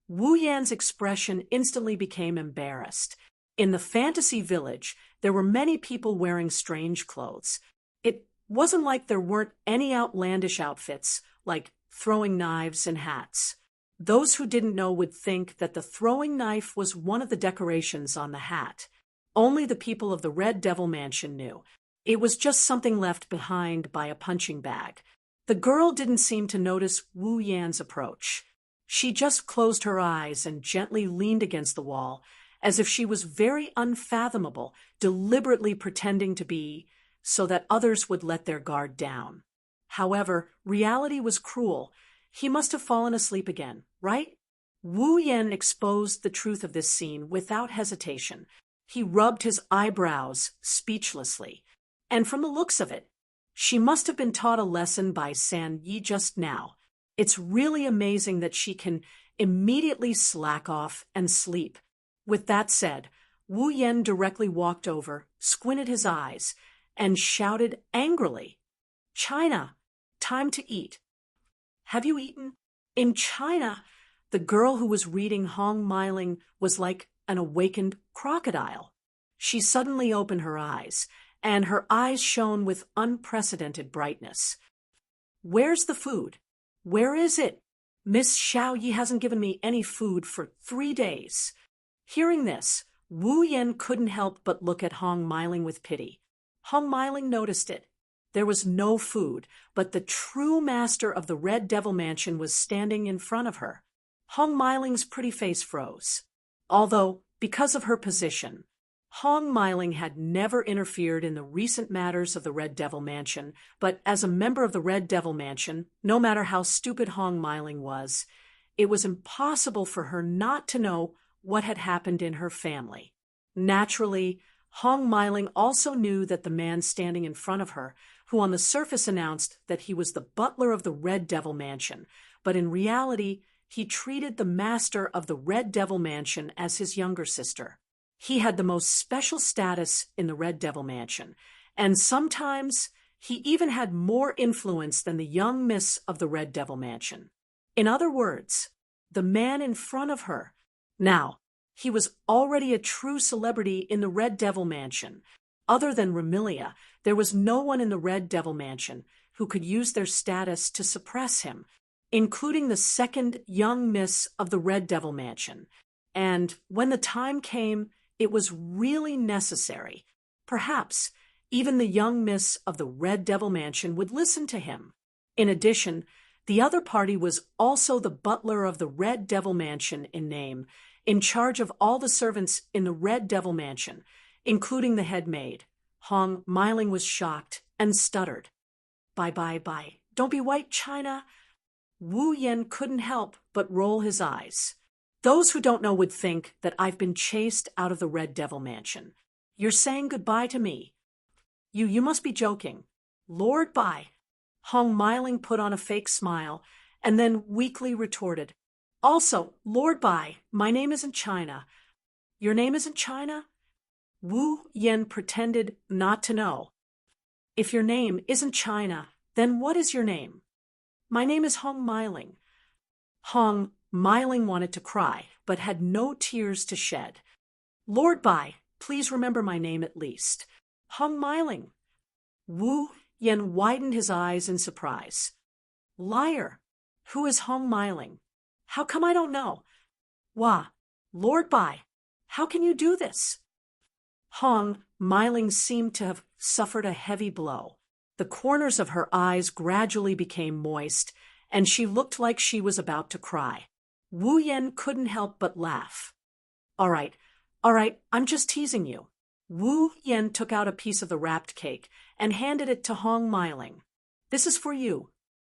Wu Yan's expression instantly became embarrassed. In the fantasy village, there were many people wearing strange clothes. It wasn't like there weren't any outlandish outfits, like throwing knives and hats. Those who didn't know would think that the throwing knife was one of the decorations on the hat. Only the people of the Red Devil Mansion knew. It was just something left behind by a punching bag. The girl didn't seem to notice Wu Yan's approach. She just closed her eyes and gently leaned against the wall, as if she was very unfathomable, deliberately pretending to be, so that others would let their guard down. However, reality was cruel. He must have fallen asleep again, right? Wu Yan exposed the truth of this scene without hesitation. He rubbed his eyebrows speechlessly. And from the looks of it, She must have been taught a lesson by San Yi just now. It's really amazing that she can immediately slack off and sleep. With that said, Wu Yen directly walked over, squinted his eyes, and shouted angrily, "China, time to eat. Have you eaten?" In China, the girl who was reading Hong Meiling was like an awakened crocodile. She suddenly opened her eyes, and her eyes shone with unprecedented brightness. "Where's the food? Where is it? Miss Xiao Yi hasn't given me any food for 3 days." Hearing this, Wu Yen couldn't help but look at Hong Meiling with pity. Hong Meiling noticed it. There was no food, but the true master of the Red Devil Mansion was standing in front of her. Hong Meiling's pretty face froze. Although, because of her position, Hong Meiling had never interfered in the recent matters of the Red Devil Mansion, but as a member of the Red Devil Mansion, no matter how stupid Hong Meiling was, it was impossible for her not to know what had happened in her family. Naturally, Hong Meiling also knew that the man standing in front of her, who on the surface announced that he was the butler of the Red Devil Mansion, but in reality, he treated the master of the Red Devil Mansion as his younger sister. He had the most special status in the Red Devil Mansion, and sometimes he even had more influence than the young miss of the Red Devil Mansion. In other words, the man in front of her. Now, he was already a true celebrity in the Red Devil Mansion. Other than Remilia, there was no one in the Red Devil Mansion who could use their status to suppress him, including the second young miss of the Red Devil Mansion. And when the time came, it was really necessary. Perhaps even the young miss of the Red Devil Mansion would listen to him. In addition, the other party was also the butler of the Red Devil Mansion in name, in charge of all the servants in the Red Devil Mansion, including the head maid. Hong Meiling was shocked and stuttered. Bye. Don't be white, China." Wu Yen couldn't help but roll his eyes. "Those who don't know would think that I've been chased out of the Red Devil Mansion. You're saying goodbye to me. You must be joking." "Lord Bai." Hong Meiling put on a fake smile and then weakly retorted, "Also, Lord Bai, my name isn't China." "Your name isn't China?" Wu Yen pretended not to know. "If your name isn't China, then what is your name?" "My name is Hong Meiling." Hong Meiling wanted to cry, but had no tears to shed. "Lord Bai, please remember my name at least." "Hong Meiling." Wu Yen widened his eyes in surprise. "Liar! Who is Hong Meiling? How come I don't know?" "Wah, Lord Bai, how can you do this?" Hong Meiling seemed to have suffered a heavy blow. The corners of her eyes gradually became moist, and she looked like she was about to cry. Wu Yen couldn't help but laugh. All right, I'm just teasing you." Wu Yen took out a piece of the wrapped cake and handed it to Hong Meiling. "This is for you."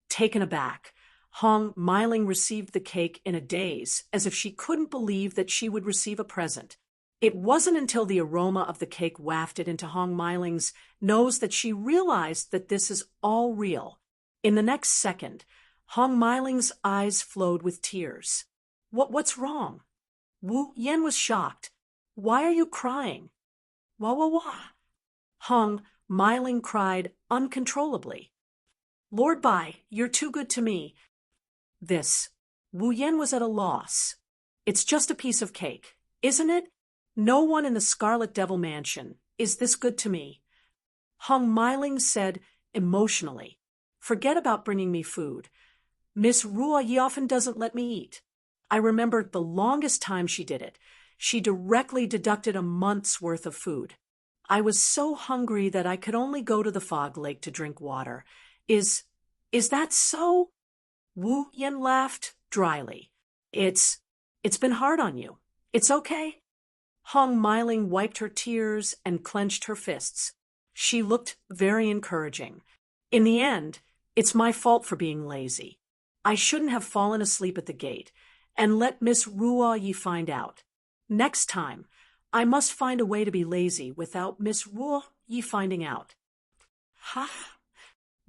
Taken aback, Hong Meiling received the cake in a daze, as if she couldn't believe that she would receive a present. It wasn't until the aroma of the cake wafted into Hong Meiling's nose that she realized that this is all real. In the next second, Hong Meiling's eyes flowed with tears. What's wrong?" Wu Yen was shocked. "Why are you crying?" Wah. Hong Meiling cried uncontrollably. "Lord Bai, you're too good to me." Wu Yen was at a loss. "It's just a piece of cake, isn't it? No one in the Scarlet Devil Mansion is this good to me." Hong Meiling said emotionally, "Forget about bringing me food. Miss Ruo Yi often doesn't let me eat. I remember the longest time she did it. She directly deducted a month's worth of food. I was so hungry that I could only go to the fog lake to drink water. Is that so?" Wu Yen laughed dryly. It's been hard on you. It's okay." Hong Meiling wiped her tears and clenched her fists. She looked very encouraging. "In the end, it's my fault for being lazy. I shouldn't have fallen asleep at the gate and let Miss Ruo Yi find out. Next time, I must find a way to be lazy without Miss Ruo Yi finding out." "Ha!"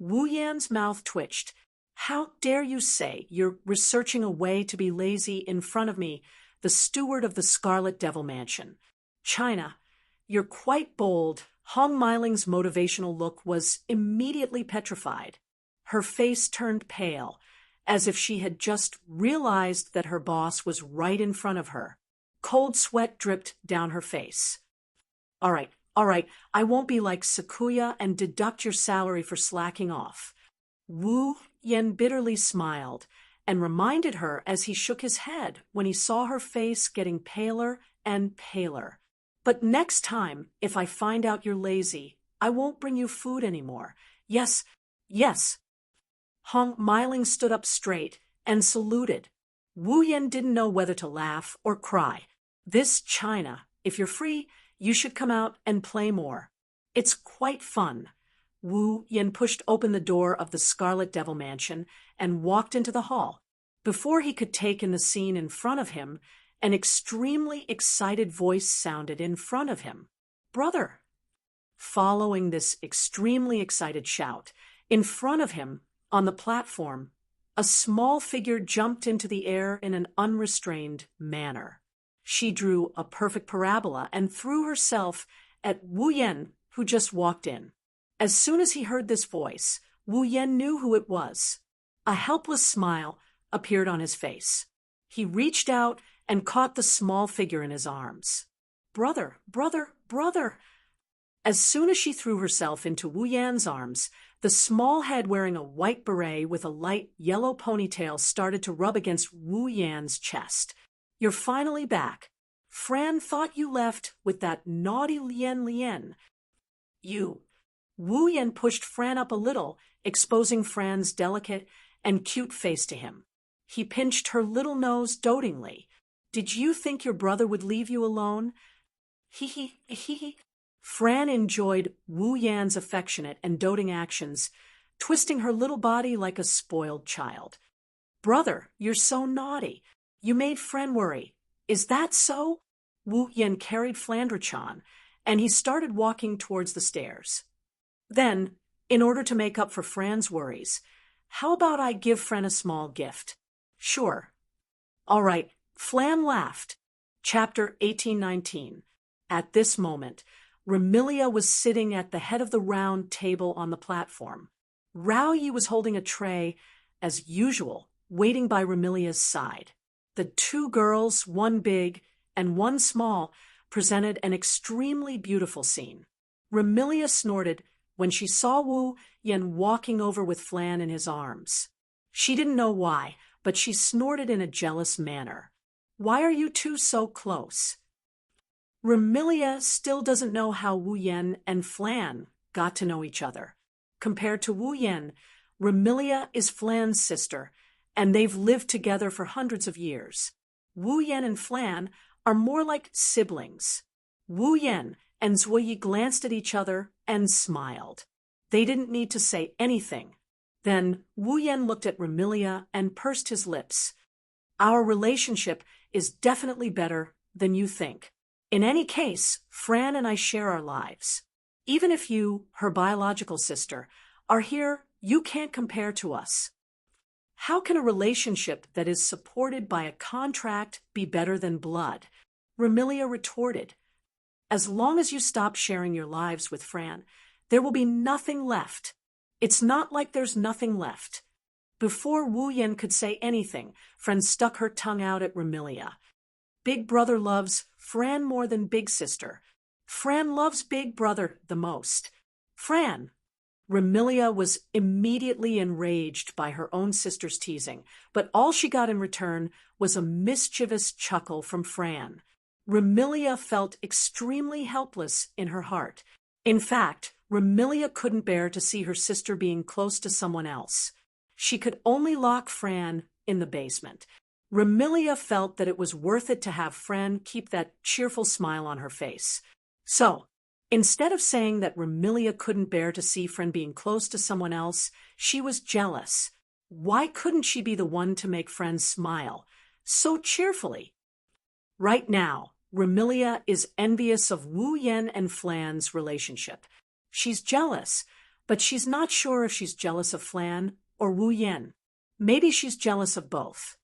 Wu Yan's mouth twitched. How dare you say you're researching a way to be lazy in front of me, the steward of the Scarlet Devil Mansion? China, you're quite bold. Hong Meiling's motivational look was immediately petrified. Her face turned pale, as if she had just realized that her boss was right in front of her. Cold sweat dripped down her face. All right, I won't be like Sakuya and deduct your salary for slacking off. Wu Yan bitterly smiled and reminded her as he shook his head when he saw her face getting paler and paler. But next time, if I find out you're lazy, I won't bring you food anymore. Yes, yes. Hong Meiling stood up straight and saluted. Wu Yan didn't know whether to laugh or cry. This China, if you're free, you should come out and play more. It's quite fun. Wu Yan pushed open the door of the Scarlet Devil Mansion and walked into the hall. Before he could take in the scene in front of him, an extremely excited voice sounded in front of him. Brother! Following this extremely excited shout, in front of him, on the platform, a small figure jumped into the air in an unrestrained manner. She drew a perfect parabola and threw herself at Wu Yan, who just walked in. As soon as he heard this voice, Wu Yan knew who it was. A helpless smile appeared on his face. He reached out and caught the small figure in his arms. Brother, brother, brother! As soon as she threw herself into Wu Yan's arms, the small head wearing a white beret with a light yellow ponytail started to rub against Wu Yan's chest. You're finally back. Fran thought you left with that naughty Lien. You. Wu Yan pushed Fran up a little, exposing Fran's delicate and cute face to him. He pinched her little nose dotingly. Did you think your brother would leave you alone? Hee. Fran enjoyed Wu Yan's affectionate and doting actions, twisting her little body like a spoiled child. Brother, you're so naughty. You made Fran worry. Is that so? Wu Yan carried Flandre-chan, and he started walking towards the stairs. Then, in order to make up for Fran's worries, how about I give Fran a small gift? Sure. All right, Flan laughed. Chapter 1819. At this moment, Remilia was sitting at the head of the round table on the platform. Raoyi was holding a tray, as usual, waiting by Remilia's side. The two girls, one big and one small, presented an extremely beautiful scene. Remilia snorted when she saw Wu Yan walking over with Flan in his arms. She didn't know why, but she snorted in a jealous manner. Why are you two so close? Remilia still doesn't know how Wu Yan and Flan got to know each other. Compared to Wu Yan, Remilia is Flan's sister, and they've lived together for hundreds of years. Wu Yan and Flan are more like siblings. Wu Yan and Zuoyi glanced at each other and smiled. They didn't need to say anything. Then Wu Yan looked at Remilia and pursed his lips. Our relationship is definitely better than you think. In any case, Fran and I share our lives. Even if you, her biological sister, are here, you can't compare to us. How can a relationship that is supported by a contract be better than blood? Remilia retorted. As long as you stop sharing your lives with Fran, there will be nothing left. It's not like there's nothing left. Before Wu Yan could say anything, Fran stuck her tongue out at Remilia. Big brother loves Fran more than big sister. Fran loves big brother the most. Fran! Remilia was immediately enraged by her own sister's teasing, but all she got in return was a mischievous chuckle from Fran. Remilia felt extremely helpless in her heart. In fact, Remilia couldn't bear to see her sister being close to someone else. She could only lock Fran in the basement. Remilia felt that it was worth it to have Fran keep that cheerful smile on her face. So, instead of saying that Remilia couldn't bear to see Fran being close to someone else, she was jealous. Why couldn't she be the one to make Fran smile so cheerfully? Right now, Remilia is envious of Wu Yan and Flan's relationship. She's jealous, but she's not sure if she's jealous of Flan or Wu Yen. Maybe she's jealous of both.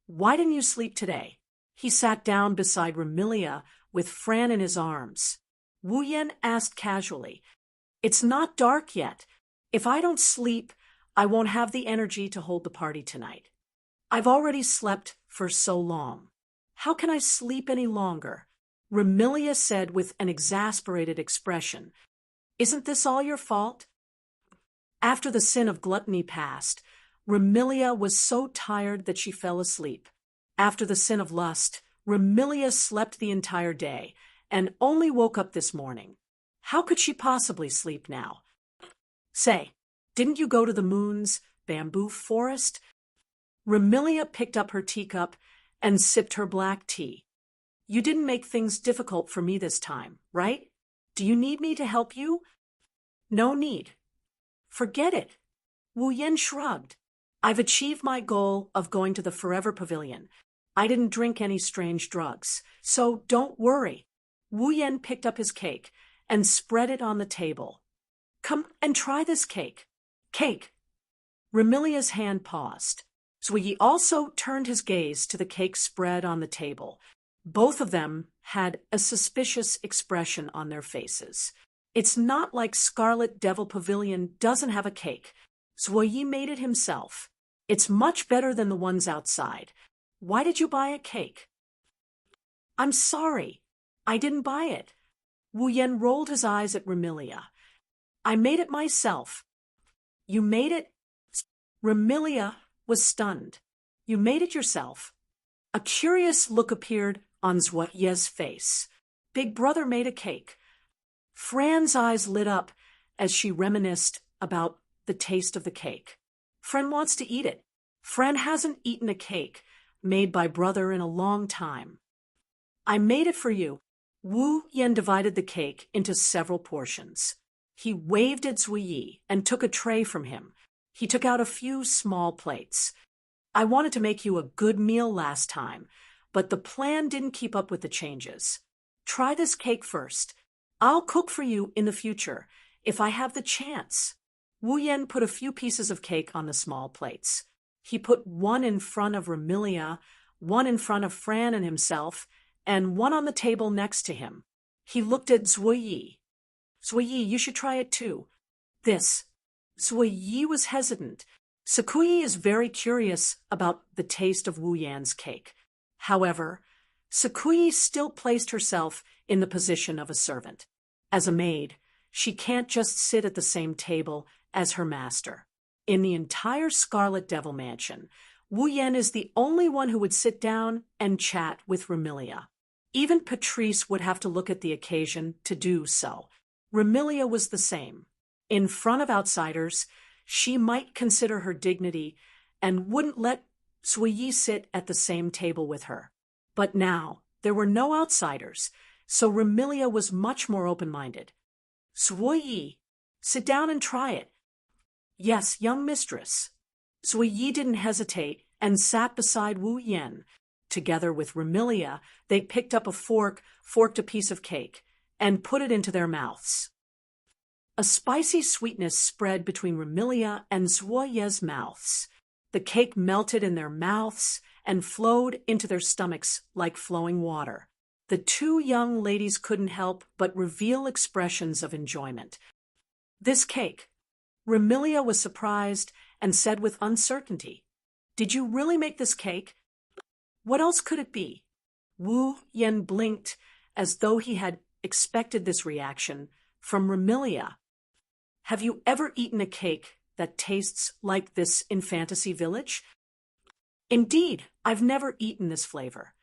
Why didn't you sleep today? He sat down beside Remilia with Fran in his arms. Wu Yen asked casually, It's not dark yet. If I don't sleep, I won't have the energy to hold the party tonight. I've already slept for so long. How can I sleep any longer? Remilia said with an exasperated expression. Isn't this all your fault? After the sin of gluttony passed, Remilia was so tired that she fell asleep. After the sin of lust, Remilia slept the entire day and only woke up this morning. How could she possibly sleep now? Say, didn't you go to the moon's bamboo forest? Remilia picked up her teacup and sipped her black tea. You didn't make things difficult for me this time, right? Do you need me to help you? No need. Forget it. Wu Yen shrugged. I've achieved my goal of going to the Forever Pavilion. I didn't drink any strange drugs, so don't worry. Wu Yen picked up his cake and spread it on the table. Come and try this cake. Cake. Remilia's hand paused. Zui also turned his gaze to the cake spread on the table. Both of them had a suspicious expression on their faces. It's not like Scarlet Devil Pavilion doesn't have a cake. Zui made it himself. It's much better than the ones outside. Why did you buy a cake? I'm sorry. I didn't buy it. Wu Yen rolled his eyes at Remilia. I made it myself. You made it? Remilia was stunned. You made it yourself? A curious look appeared on Zhuoye's face. Big Brother made a cake. Fran's eyes lit up as she reminisced about the taste of the cake. Fran wants to eat it. Fran hasn't eaten a cake made by Brother in a long time. I made it for you. Wu Yen divided the cake into several portions. He waved at Zui and took a tray from him. He took out a few small plates. I wanted to make you a good meal last time, but the plan didn't keep up with the changes. Try this cake first. I'll cook for you in the future, if I have the chance. Wu Yen put a few pieces of cake on the small plates. He put one in front of Remilia, one in front of Fran and himself, and one on the table next to him. He looked at Zui. Zui, you should try it too. This. Zui was hesitant. Sakuyi is very curious about the taste of Wu Yan's cake. However, Sakuyi still placed herself in the position of a servant. As a maid, she can't just sit at the same table as her master. In the entire Scarlet Devil Mansion, Wu Yen is the only one who would sit down and chat with Remilia. Even Patrice would have to look at the occasion to do so. Remilia was the same. In front of outsiders, she might consider her dignity and wouldn't let Zui sit at the same table with her. But now, there were no outsiders, so Remilia was much more open-minded. Zui, sit down and try it. Yes, young mistress. Zui didn't hesitate and sat beside Wu Yen. Together with Remilia, they picked up a fork, forked a piece of cake, and put it into their mouths. A spicy sweetness spread between Remilia and Zhuoye's mouths. The cake melted in their mouths and flowed into their stomachs like flowing water. The two young ladies couldn't help but reveal expressions of enjoyment. This cake. Remilia was surprised and said with uncertainty, Did you really make this cake? What else could it be? Wu Yen blinked as though he had expected this reaction from Remilia. Have you ever eaten a cake that tastes like this in Fantasy Village? Indeed, I've never eaten this flavor.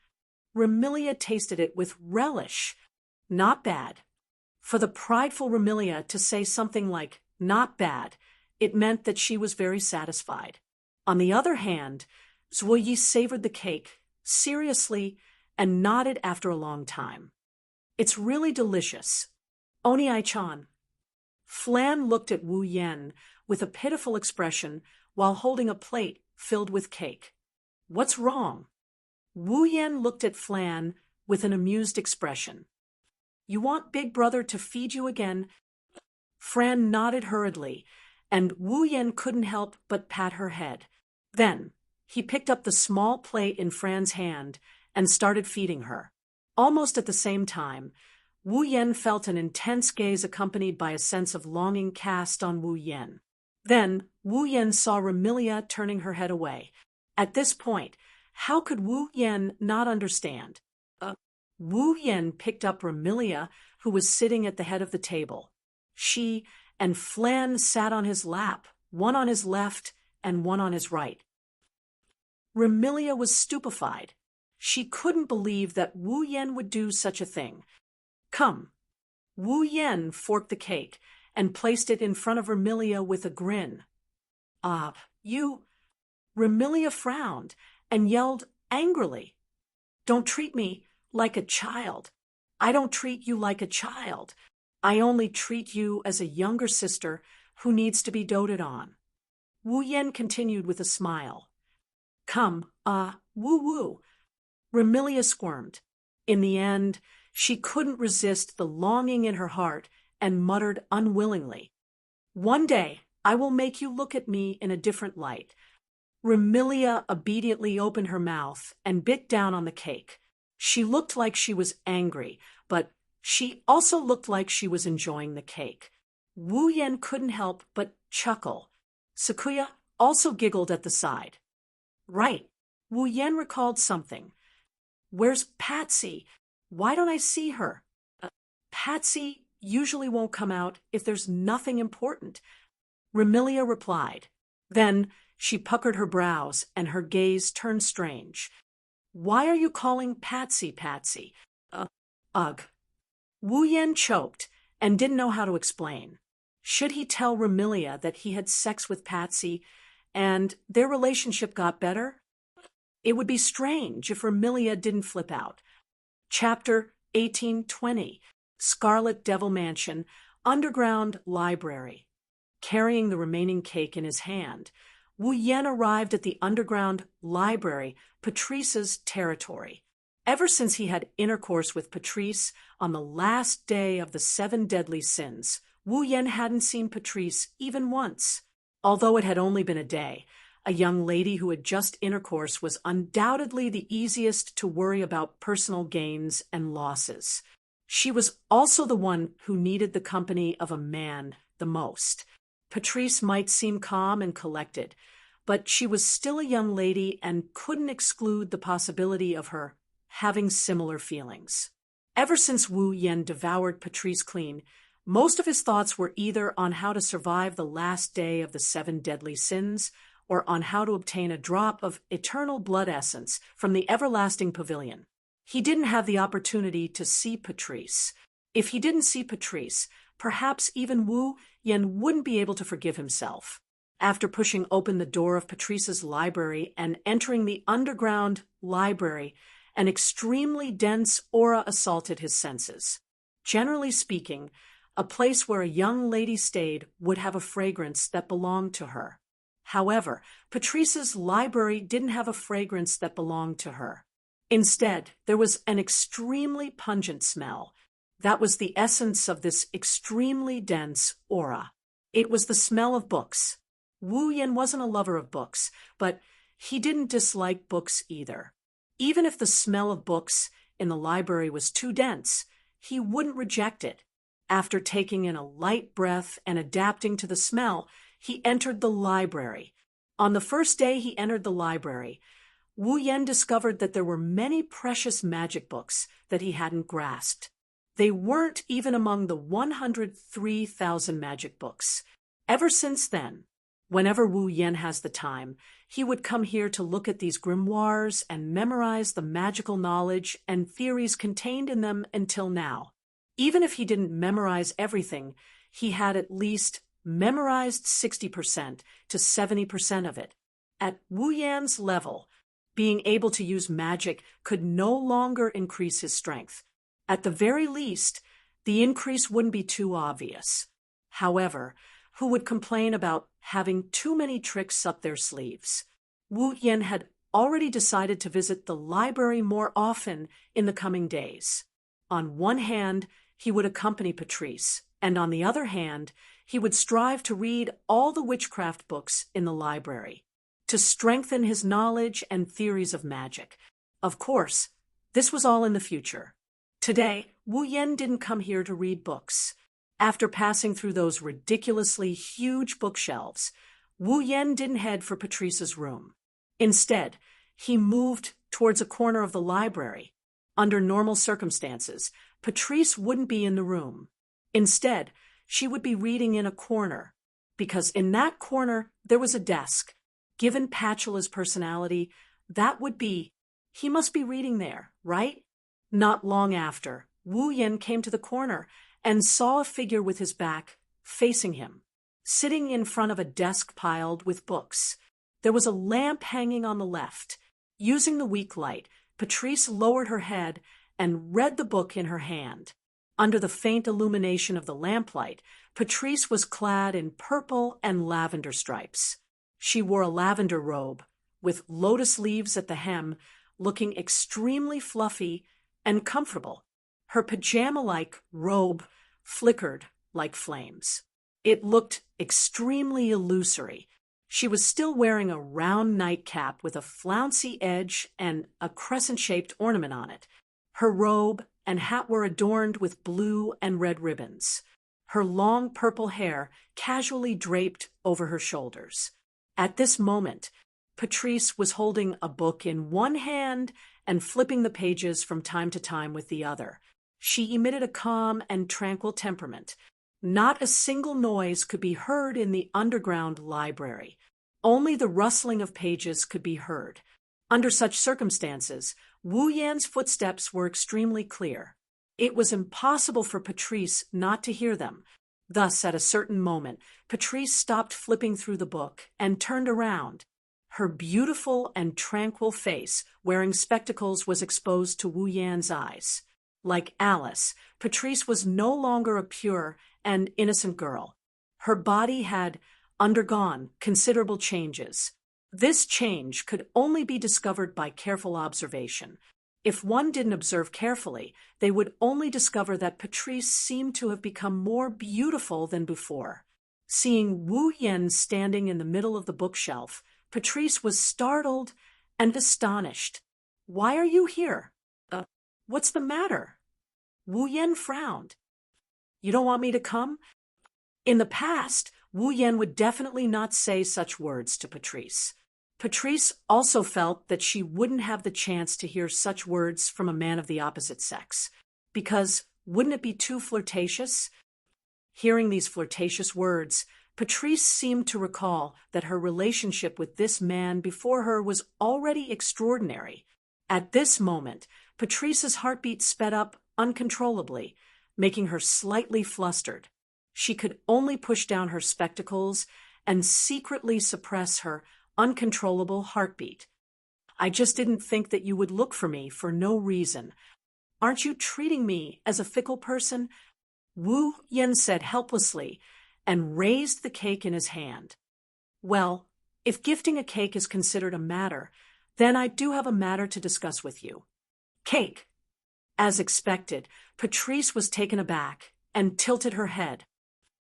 Remilia tasted it with relish. Not bad. For the prideful Remilia to say something like, not bad, it meant that she was very satisfied. On the other hand, Zhuoyi savored the cake seriously and nodded after a long time. It's really delicious. Oni-ai-chan. Flan looked at Wu Yen with a pitiful expression while holding a plate filled with cake. What's wrong? Wu Yen looked at Flan with an amused expression. You want Big Brother to feed you again? Fran nodded hurriedly, and Wu Yen couldn't help but pat her head. Then, he picked up the small plate in Fran's hand and started feeding her. Almost at the same time, Wu Yen felt an intense gaze accompanied by a sense of longing cast on Wu Yen. Then, Wu Yen saw Remilia turning her head away. At this point, how could Wu Yen not understand? Wu Yen picked up Remilia, who was sitting at the head of the table. She and Flan sat on his lap, one on his left and one on his right. Remilia was stupefied. She couldn't believe that Wu Yen would do such a thing. Come. Wu Yen forked the cake and placed it in front of Remilia with a grin. You... Remilia frowned and yelled angrily. Don't treat me like a child. I don't treat you like a child. I only treat you as a younger sister who needs to be doted on. Wu Yen continued with a smile. Come, woo-woo. Remilia squirmed. In the end, she couldn't resist the longing in her heart and muttered unwillingly, One day, I will make you look at me in a different light. Remilia obediently opened her mouth and bit down on the cake. She looked like she was angry, but she also looked like she was enjoying the cake. Wu Yen couldn't help but chuckle. Sakuya also giggled at the side. Right. Wu Yen recalled something. Where's Patsy? Why don't I see her? Patsy usually won't come out if there's nothing important. Remilia replied. Then she puckered her brows and her gaze turned strange. Why are you calling Patsy Patsy? Ugh. Wu Yen choked and didn't know how to explain. Should he tell Remilia that he had sex with Patsy and their relationship got better? It would be strange if Remilia didn't flip out. Chapter 1820, Scarlet Devil Mansion, Underground Library. Carrying the remaining cake in his hand, Wu Yen arrived at the underground library, Patrice's territory. Ever since he had intercourse with Patrice on the last day of the 7 deadly sins, Wu Yen hadn't seen Patrice even once. Although it had only been a day, a young lady who had just intercourse was undoubtedly the easiest to worry about personal gains and losses. She was also the one who needed the company of a man the most. Patrice might seem calm and collected, but she was still a young lady and couldn't exclude the possibility of her having similar feelings. Ever since Wu Yen devoured Patrice clean, most of his thoughts were either on how to survive the last day of the 7 deadly sins or on how to obtain a drop of eternal blood essence from the everlasting pavilion. He didn't have the opportunity to see Patrice. If he didn't see Patrice, perhaps even Wu Yen wouldn't be able to forgive himself. After pushing open the door of Patrice's library and entering the underground library, an extremely dense aura assaulted his senses. Generally speaking, a place where a young lady stayed would have a fragrance that belonged to her. However, Patrice's library didn't have a fragrance that belonged to her. Instead, there was an extremely pungent smell. That was the essence of this extremely dense aura. It was the smell of books. Wu Yen wasn't a lover of books, but he didn't dislike books either. Even if the smell of books in the library was too dense, he wouldn't reject it. After taking in a light breath and adapting to the smell, he entered the library. On the first day he entered the library, Wu Yen discovered that there were many precious magic books that he hadn't grasped. They weren't even among the 103,000 magic books. Ever since then, whenever Wu Yen has the time, he would come here to look at these grimoires and memorize the magical knowledge and theories contained in them until now. Even if he didn't memorize everything, he had at least memorized 60% to 70% of it. At Wu Yan's level, being able to use magic could no longer increase his strength. At the very least, the increase wouldn't be too obvious. However, who would complain about having too many tricks up their sleeves? Wu Yen had already decided to visit the library more often in the coming days. On one hand, he would accompany Patrice, and on the other hand, he would strive to read all the witchcraft books in the library, to strengthen his knowledge and theories of magic. Of course, this was all in the future. Today, Wu Yan didn't come here to read books. After passing through those ridiculously huge bookshelves, Wu Yan didn't head for Patrice's room. Instead, he moved towards a corner of the library. Under normal circumstances, Patrice wouldn't be in the room. Instead, she would be reading in a corner, because in that corner there was a desk. Given Patula's personality, that would be, he must be reading there, right? Not long after, Wu Yan came to the corner and saw a figure with his back facing him, sitting in front of a desk piled with books. There was a lamp hanging on the left. Using the weak light, Patrice lowered her head and read the book in her hand. Under the faint illumination of the lamplight, Patrice was clad in purple and lavender stripes. She wore a lavender robe, with lotus leaves at the hem, looking extremely fluffy and comfortable. Her pajama-like robe flickered like flames. It looked extremely illusory. She was still wearing a round nightcap with a flouncy edge and a crescent-shaped ornament on it. Her robe and hat were adorned with blue and red ribbons. Her long purple hair casually draped over her shoulders. At this moment, Patrice was holding a book in one hand and flipping the pages from time to time with the other. She emitted a calm and tranquil temperament. Not a single noise could be heard in the underground library. Only the rustling of pages could be heard. Under such circumstances, Wu Yan's footsteps were extremely clear. It was impossible for Patrice not to hear them. Thus, at a certain moment, Patrice stopped flipping through the book and turned around. Her beautiful and tranquil face, wearing spectacles, was exposed to Wu Yan's eyes. Like Alice, Patrice was no longer a pure and innocent girl. Her body had undergone considerable changes. This change could only be discovered by careful observation. If one didn't observe carefully, they would only discover that Patrice seemed to have become more beautiful than before. Seeing Wu Yan standing in the middle of the bookshelf, Patrice was startled and astonished. "Why are you here? What's the matter?" Wu Yan frowned. "You don't want me to come?" In the past, Wu Yan would definitely not say such words to Patrice. Patrice also felt that she wouldn't have the chance to hear such words from a man of the opposite sex, because wouldn't it be too flirtatious? Hearing these flirtatious words, Patrice seemed to recall that her relationship with this man before her was already extraordinary. At this moment, Patrice's heartbeat sped up uncontrollably, making her slightly flustered. She could only push down her spectacles and secretly suppress her uncontrollable heartbeat. "I just didn't think that you would look for me for no reason. Aren't you treating me as a fickle person?" Wu Yan said helplessly and raised the cake in his hand. "Well, if gifting a cake is considered a matter, then I do have a matter to discuss with you." "Cake!" As expected, Patrice was taken aback and tilted her head.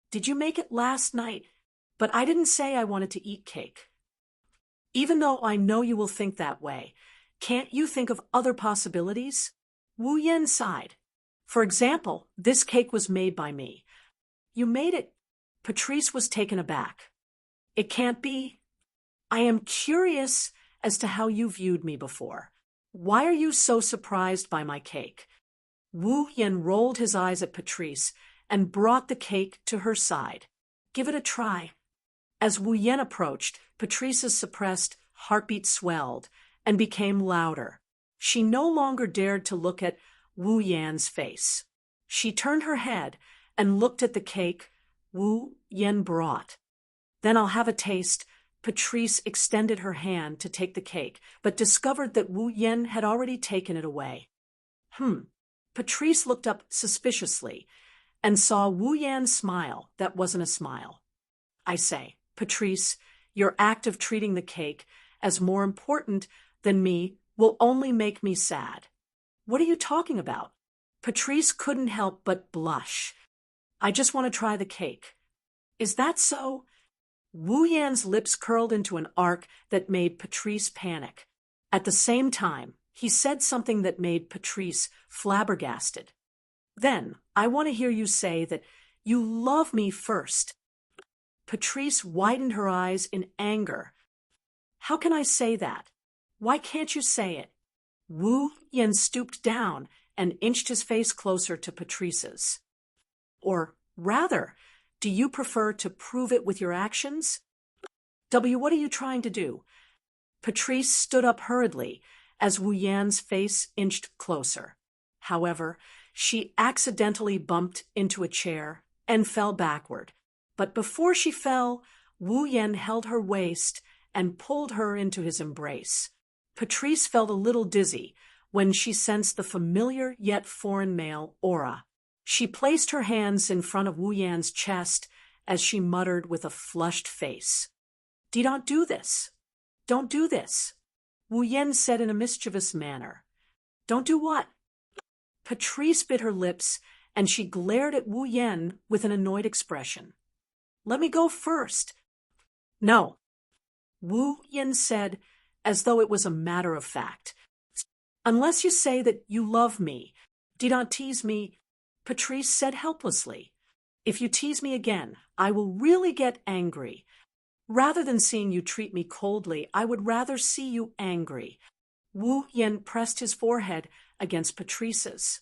"Did you make it last night? But I didn't say I wanted to eat cake." "Even though I know you will think that way, can't you think of other possibilities?" Wu Yan sighed. "For example, this cake was made by me." "You made it?" Patrice was taken aback. "It can't be. I am curious as to how you viewed me before. Why are you so surprised by my cake?" Wu Yan rolled his eyes at Patrice and brought the cake to her side. "Give it a try." As Wu Yan approached, Patrice's suppressed heartbeat swelled and became louder. She no longer dared to look at Wu Yan's face. She turned her head and looked at the cake Wu Yan brought. "Then I'll have a taste." Patrice extended her hand to take the cake, but discovered that Wu Yan had already taken it away. Patrice looked up suspiciously and saw Wu Yan smile that wasn't a smile. "I say, Patrice, your act of treating the cake as more important than me will only make me sad." "What are you talking about?" Patrice couldn't help but blush. I just want to try the cake. Is that so? Wu Yan's lips curled into an arc that made Patrice panic. At the same time, he said something that made Patrice flabbergasted. Then, I want to hear you say that you love me first. Patrice widened her eyes in anger. How can I say that? Why can't you say it? Wu Yan stooped down and inched his face closer to Patrice's. Or, rather, do you prefer to prove it with your actions? What are you trying to do? Patrice stood up hurriedly as Wu Yan's face inched closer. However, she accidentally bumped into a chair and fell backward. But before she fell, Wu Yan held her waist and pulled her into his embrace. Patrice felt a little dizzy when she sensed the familiar yet foreign male aura. She placed her hands in front of Wu Yan's chest as she muttered with a flushed face. Don't do this. Don't do this. Wu Yan said in a mischievous manner. Don't do what? Patrice bit her lips and she glared at Wu Yan with an annoyed expression. Let me go first. No. Wu Yan said as though it was a matter of fact. Unless you say that you love me, don't tease me, Patrice said helplessly. If you tease me again, I will really get angry. Rather than seeing you treat me coldly, I would rather see you angry. Wu Yan pressed his forehead against Patrice's.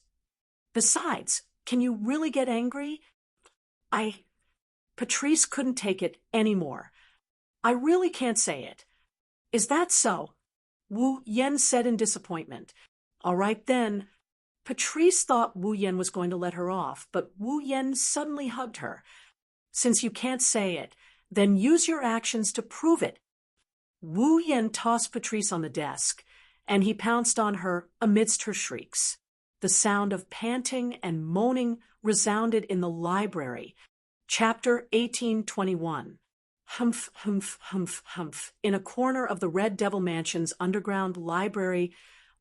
Besides, can you really get angry? Patrice couldn't take it anymore. I really can't say it. Is that so? Wu Yan said in disappointment. All right then. Patrice thought Wu Yan was going to let her off, but Wu Yan suddenly hugged her. Since you can't say it, then use your actions to prove it. Wu Yan tossed Patrice on the desk, and he pounced on her amidst her shrieks. The sound of panting and moaning resounded in the library. Chapter 1821. Humph, humph, humph, humph. In a corner of the Red Devil Mansion's underground library,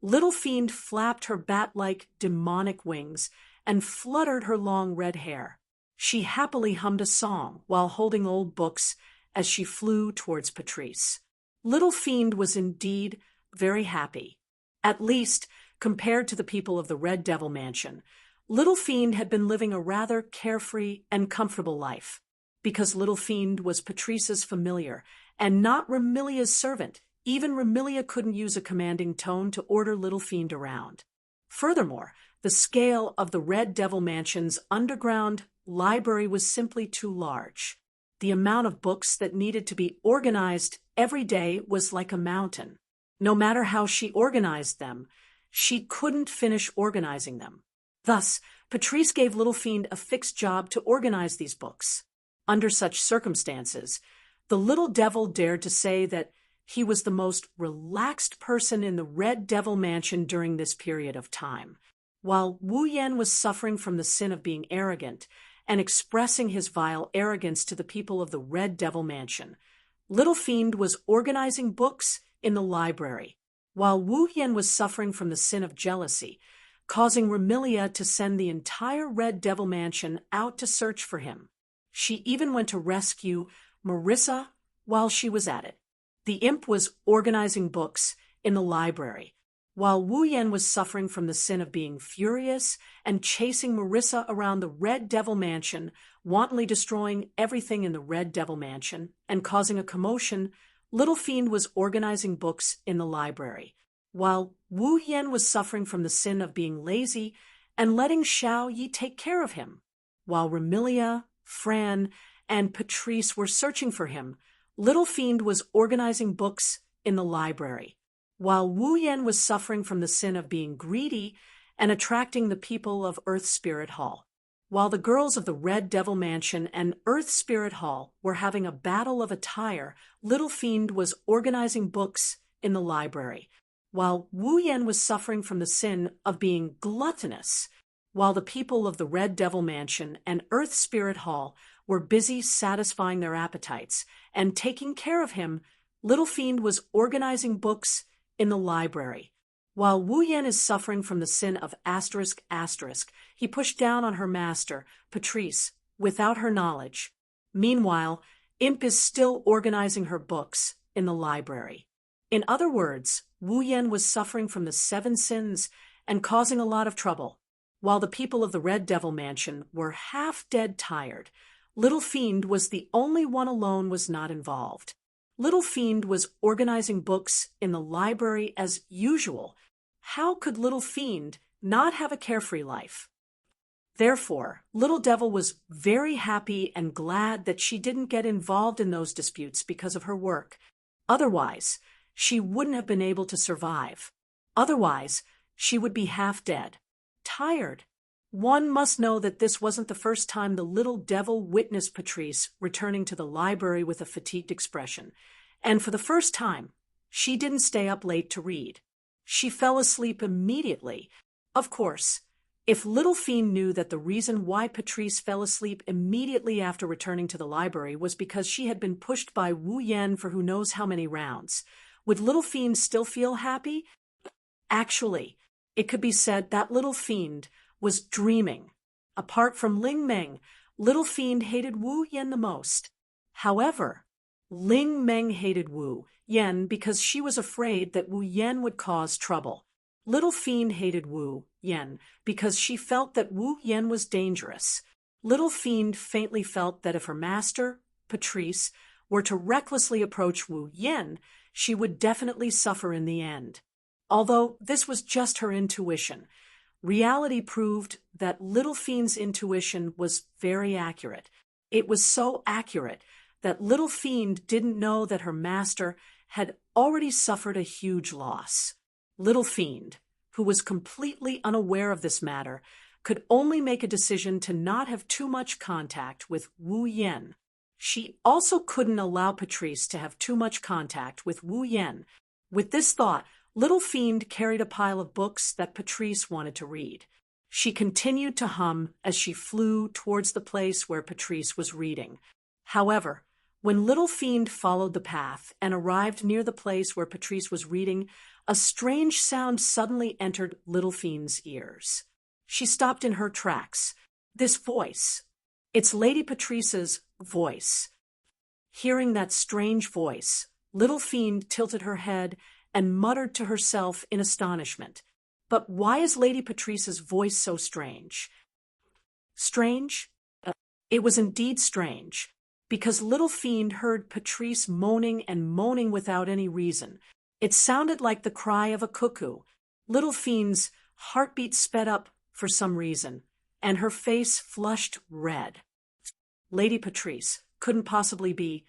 Little Fiend flapped her bat-like demonic wings and fluttered her long red hair. She happily hummed a song while holding old books as she flew towards Patrice. Little Fiend was indeed very happy. At least, compared to the people of the Red Devil Mansion, Little Fiend had been living a rather carefree and comfortable life. Because Little Fiend was Patrice's familiar and not Remilia's servant, even Remilia couldn't use a commanding tone to order Little Fiend around. Furthermore, the scale of the Red Devil Mansion's underground library was simply too large. The amount of books that needed to be organized every day was like a mountain. No matter how she organized them, she couldn't finish organizing them. Thus, Patrice gave Little Fiend a fixed job to organize these books. Under such circumstances, the little devil dared to say that he was the most relaxed person in the Red Devil Mansion during this period of time. While Wu Yan was suffering from the sin of being arrogant and expressing his vile arrogance to the people of the Red Devil Mansion, Little Fiend was organizing books in the library, while Wu Yan was suffering from the sin of jealousy, causing Remilia to send the entire Red Devil Mansion out to search for him. She even went to rescue Marissa while she was at it. The imp was organizing books in the library, while Wu Yan was suffering from the sin of being furious and chasing Marissa around the Red Devil Mansion, wantonly destroying everything in the Red Devil Mansion and causing a commotion. Little Fiend was organizing books in the library, while Wu Yan was suffering from the sin of being lazy and letting Xiao Yi take care of him. While Remilia, Fran, and Patrice were searching for him, Little Fiend was organizing books in the library, while Wu Yan was suffering from the sin of being greedy and attracting the people of Earth Spirit Hall. While the girls of the Red Devil Mansion and Earth Spirit Hall were having a battle of attire, Little Fiend was organizing books in the library, while Wu Yan was suffering from the sin of being gluttonous. While the people of the Red Devil Mansion and Earth Spirit Hall were busy satisfying their appetites and taking care of him, Little Fiend was organizing books in the library, While Wu Yan is suffering from the sin of asterisk asterisk, he pushed down on her master, Patrice, without her knowledge. Meanwhile, Imp is still organizing her books in the library. In other words, Wu Yan was suffering from the 7 sins and causing a lot of trouble. While the people of the Red Devil Mansion were half-dead tired, Little Fiend was the only one alone was not involved. Little Fiend was organizing books in the library as usual. How could Little Fiend not have a carefree life? Therefore, Little Devil was very happy and glad that she didn't get involved in those disputes because of her work. Otherwise, she wouldn't have been able to survive. Otherwise, she would be half dead. Tired. One must know that this wasn't the first time the little devil witnessed Patrice returning to the library with a fatigued expression. And for the first time, she didn't stay up late to read. She fell asleep immediately. Of course, if Little Fiend knew that the reason why Patrice fell asleep immediately after returning to the library was because she had been pushed by Wu Yan for who knows how many rounds, would Little Fiend still feel happy? Actually, it could be said that Little Fiend was dreaming. Apart from Ling Meng, Little Fiend hated Wu Yan the most. However, Ling Meng hated Wu Yan because she was afraid that Wu Yan would cause trouble. Little Fiend hated Wu Yan because she felt that Wu Yan was dangerous. Little Fiend faintly felt that if her master, Patrice, were to recklessly approach Wu Yan, she would definitely suffer in the end. Although this was just her intuition, reality proved that Little Fiend's intuition was very accurate. It was so accurate that Little Fiend didn't know that her master had already suffered a huge loss. Little Fiend, who was completely unaware of this matter, could only make a decision to not have too much contact with Wu Yan. She also couldn't allow Patrice to have too much contact with Wu Yan. With this thought, Little Fiend carried a pile of books that Patrice wanted to read. She continued to hum as she flew towards the place where Patrice was reading. However, when Little Fiend followed the path and arrived near the place where Patrice was reading, a strange sound suddenly entered Little Fiend's ears. She stopped in her tracks. This voice. It's Lady Patrice's voice. Hearing that strange voice, Little Fiend tilted her head and muttered to herself in astonishment. But why is Lady Patrice's voice so strange? Strange? It was indeed strange, because Little Fiend heard Patrice moaning and moaning without any reason. It sounded like the cry of a cuckoo. Little Fiend's heartbeat sped up for some reason, and her face flushed red. Lady Patrice couldn't possibly be.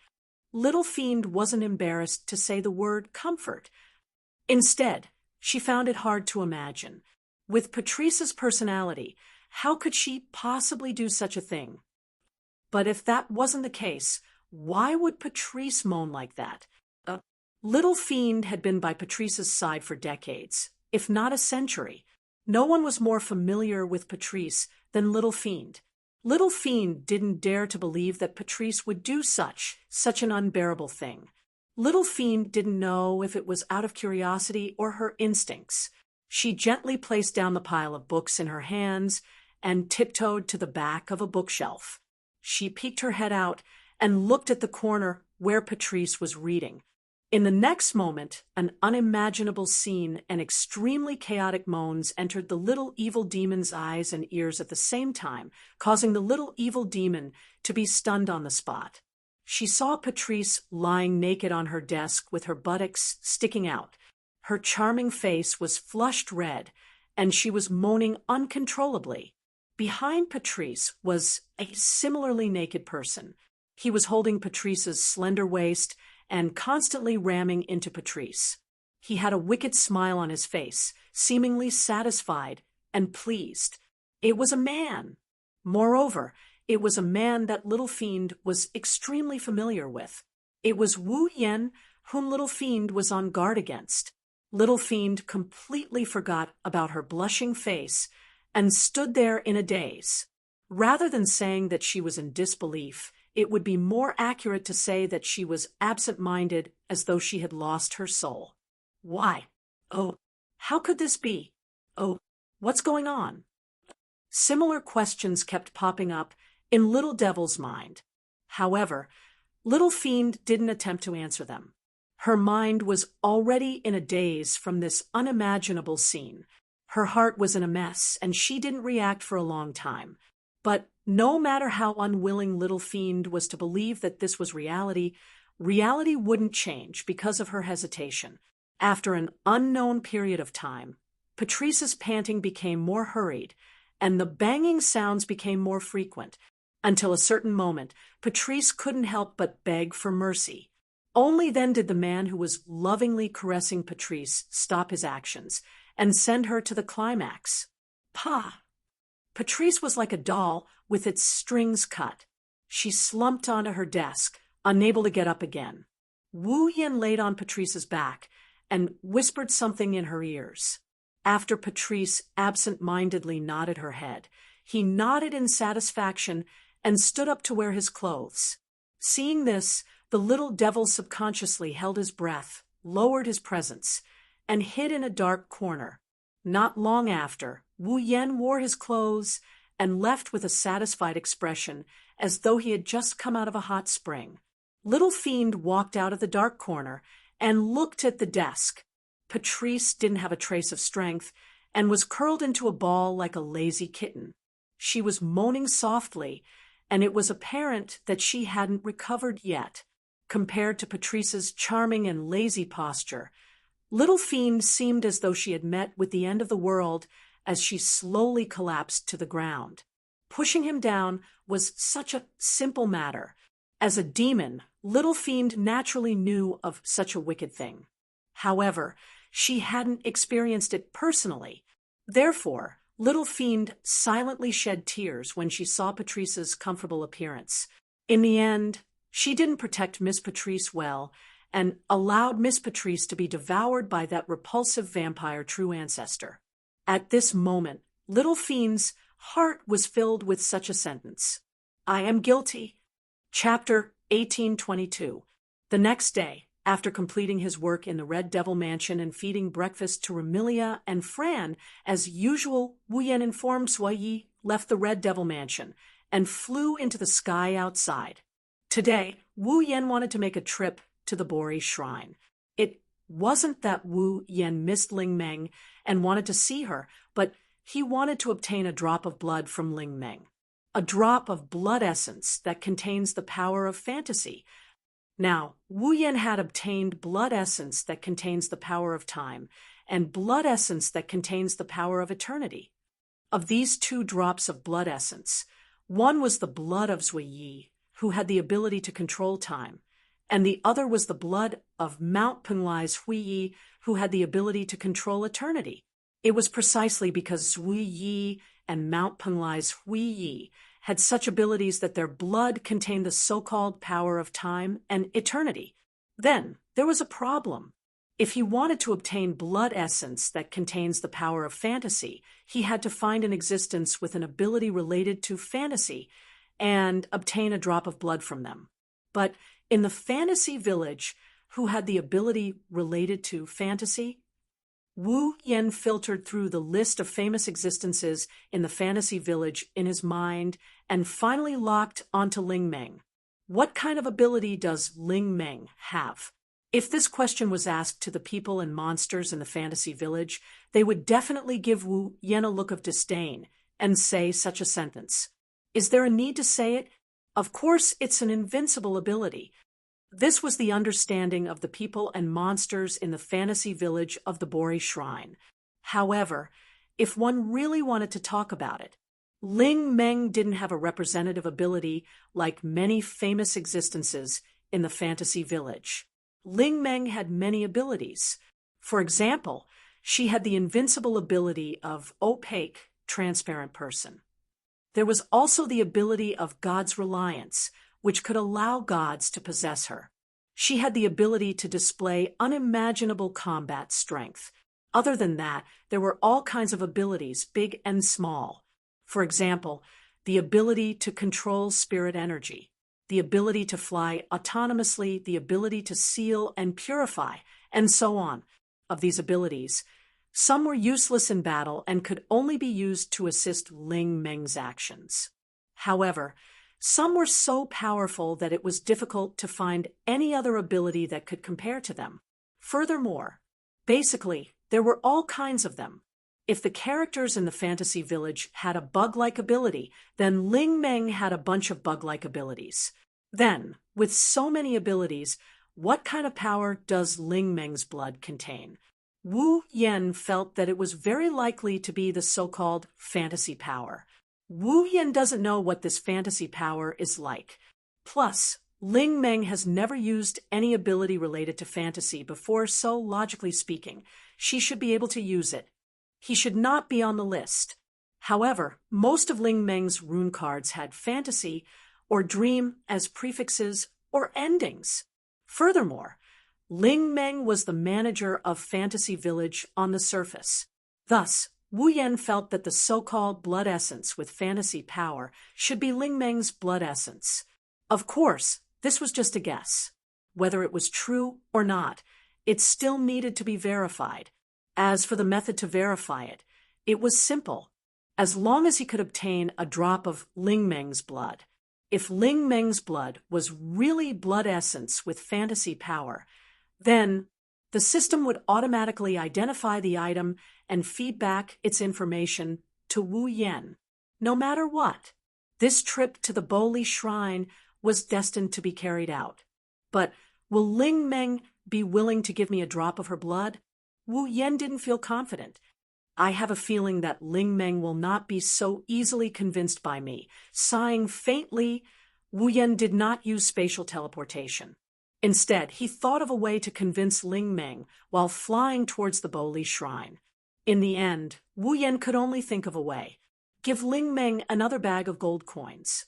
Little Fiend wasn't embarrassed to say the word comfort. Instead, she found it hard to imagine. With Patrice's personality, how could she possibly do such a thing? But if that wasn't the case, why would Patrice moan like that? Little Fiend had been by Patrice's side for decades, if not a century. No one was more familiar with Patrice than Little Fiend. Little Fiend didn't dare to believe that Patrice would do such an unbearable thing. Little Fiend didn't know if it was out of curiosity or her instincts. She gently placed down the pile of books in her hands and tiptoed to the back of a bookshelf. She peeked her head out and looked at the corner where Patrice was reading. In the next moment, an unimaginable scene and extremely chaotic moans entered the little evil demon's eyes and ears at the same time, causing the little evil demon to be stunned on the spot. She saw Patrice lying naked on her desk with her buttocks sticking out. Her charming face was flushed red, and she was moaning uncontrollably. Behind Patrice was a similarly naked person. He was holding Patrice's slender waist and constantly ramming into Patrice. He had a wicked smile on his face, seemingly satisfied and pleased. It was a man. Moreover, it was a man that Little Fiend was extremely familiar with. It was Wu Yan, whom Little Fiend was on guard against. Little Fiend completely forgot about her blushing face and stood there in a daze. Rather than saying that she was in disbelief, it would be more accurate to say that she was absent-minded, as though she had lost her soul. Why? Oh, How could this be? Oh, what's going on? Similar questions kept popping up in Little Devil's mind. However, Little Fiend didn't attempt to answer them. Her mind was already in a daze from this unimaginable scene. Her heart was in a mess, and she didn't react for a long time. But no matter how unwilling Little Fiend was to believe that this was reality, reality wouldn't change because of her hesitation. After an unknown period of time, Patrice's panting became more hurried, and the banging sounds became more frequent, until a certain moment, Patrice couldn't help but beg for mercy. Only then did the man who was lovingly caressing Patrice stop his actions and send her to the climax. Pa! Patrice was like a doll with its strings cut. She slumped onto her desk, unable to get up again. Wu Yen laid on Patrice's back and whispered something in her ears. After Patrice absent-mindedly nodded her head, he nodded in satisfaction and stood up to wear his clothes. Seeing this, the little devil subconsciously held his breath, lowered his presence, and hid in a dark corner. Not long after, Wu Yen wore his clothes and left with a satisfied expression, as though he had just come out of a hot spring. Little Fiend walked out of the dark corner and looked at the desk. Patrice didn't have a trace of strength and was curled into a ball like a lazy kitten. She was moaning softly, and it was apparent that she hadn't recovered yet. Compared to Patrice's charming and lazy posture, Little Fiend seemed as though she had met with the end of the world as she slowly collapsed to the ground. Pushing him down was such a simple matter. As a demon, Little Fiend naturally knew of such a wicked thing. However, she hadn't experienced it personally. Therefore, Little Fiend silently shed tears when she saw Patrice's comfortable appearance. In the end, she didn't protect Miss Patrice well and allowed Miss Patrice to be devoured by that repulsive vampire true ancestor. At this moment, Little Fiend's heart was filled with such a sentence. I am guilty. Chapter 1822. The next day, after completing his work in the Red Devil Mansion and feeding breakfast to Remilia and Fran, as usual, Wu Yen informed Sui left the Red Devil Mansion and flew into the sky outside. Today, Wu Yen wanted to make a trip to the Bori Shrine. It wasn't that Wu Yen missed Ling Meng and wanted to see her, but he wanted to obtain a drop of blood from Ling Meng. A drop of blood essence that contains the power of fantasy. Now, Wu Yen had obtained blood essence that contains the power of time, and blood essence that contains the power of eternity. Of these two drops of blood essence, one was the blood of Zui Yi, who had the ability to control time, and the other was the blood of Mount Penglai's Hui Yi, who had the ability to control eternity. It was precisely because Zui Yi and Mount Penglai's Hui Yi had such abilities that their blood contained the so-called power of time and eternity. Then, there was a problem. If he wanted to obtain blood essence that contains the power of fantasy, he had to find an existence with an ability related to fantasy and obtain a drop of blood from them. But in the fantasy village, who had the ability related to fantasy? Wu Yen filtered through the list of famous existences in the fantasy village in his mind and finally locked onto Ling Meng. What kind of ability does Ling Meng have? If this question was asked to the people and monsters in the fantasy village, they would definitely give Wu Yen a look of disdain and say such a sentence. Is there a need to say it? Of course, it's an invincible ability. This was the understanding of the people and monsters in the fantasy village of the Bori Shrine. However, if one really wanted to talk about it, Ling Meng didn't have a representative ability like many famous existences in the fantasy village. Ling Meng had many abilities. For example, she had the invincible ability of opaque, transparent person. There was also the ability of God's reliance, which could allow gods to possess her. She had the ability to display unimaginable combat strength. Other than that, there were all kinds of abilities, big and small. For example, the ability to control spirit energy, the ability to fly autonomously, the ability to seal and purify, and so on. Of these abilities, Some were useless in battle and could only be used to assist Ling Meng's actions. However, some were so powerful that it was difficult to find any other ability that could compare to them. Furthermore, basically, there were all kinds of them. If the characters in the fantasy village had a bug-like ability, then Ling Meng had a bunch of bug-like abilities. Then, with so many abilities, what kind of power does Ling Meng's blood contain? Wu Yan felt that it was very likely to be the so-called fantasy power. Wu Yan doesn't know what this fantasy power is like. Plus, Ling Meng has never used any ability related to fantasy before, so logically speaking, she should be able to use it. He should not be on the list. However, most of Ling Meng's rune cards had fantasy or dream as prefixes or endings. Furthermore, Ling Meng was the manager of Fantasy Village on the surface. Thus, Wu Yan felt that the so-called blood essence with fantasy power should be Ling Meng's blood essence. Of course, this was just a guess. Whether it was true or not, it still needed to be verified. As for the method to verify it, it was simple. As long as he could obtain a drop of Ling Meng's blood. If Ling Meng's blood was really blood essence with fantasy power, then the system would automatically identify the item and feed back its information to Wu Yan, no matter what. This trip to the Boli Shrine was destined to be carried out. But will Ling Meng be willing to give me a drop of her blood? Wu Yan didn't feel confident. I have a feeling that Ling Meng will not be so easily convinced by me. Sighing faintly, Wu Yan did not use spatial teleportation. Instead, he thought of a way to convince Ling Meng while flying towards the Boli Shrine. In the end, Wu Yan could only think of a way. Give Ling Meng another bag of gold coins.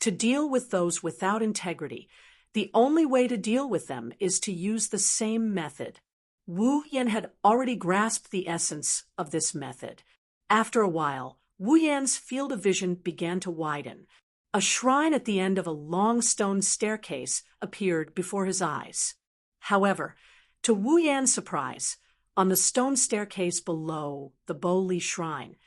To deal with those without integrity, the only way to deal with them is to use the same method. Wu Yan had already grasped the essence of this method. After a while, Wu Yan's field of vision began to widen. A shrine at the end of a long stone staircase appeared before his eyes. However, to Wu Yan's surprise, on the stone staircase below the Boli Shrine,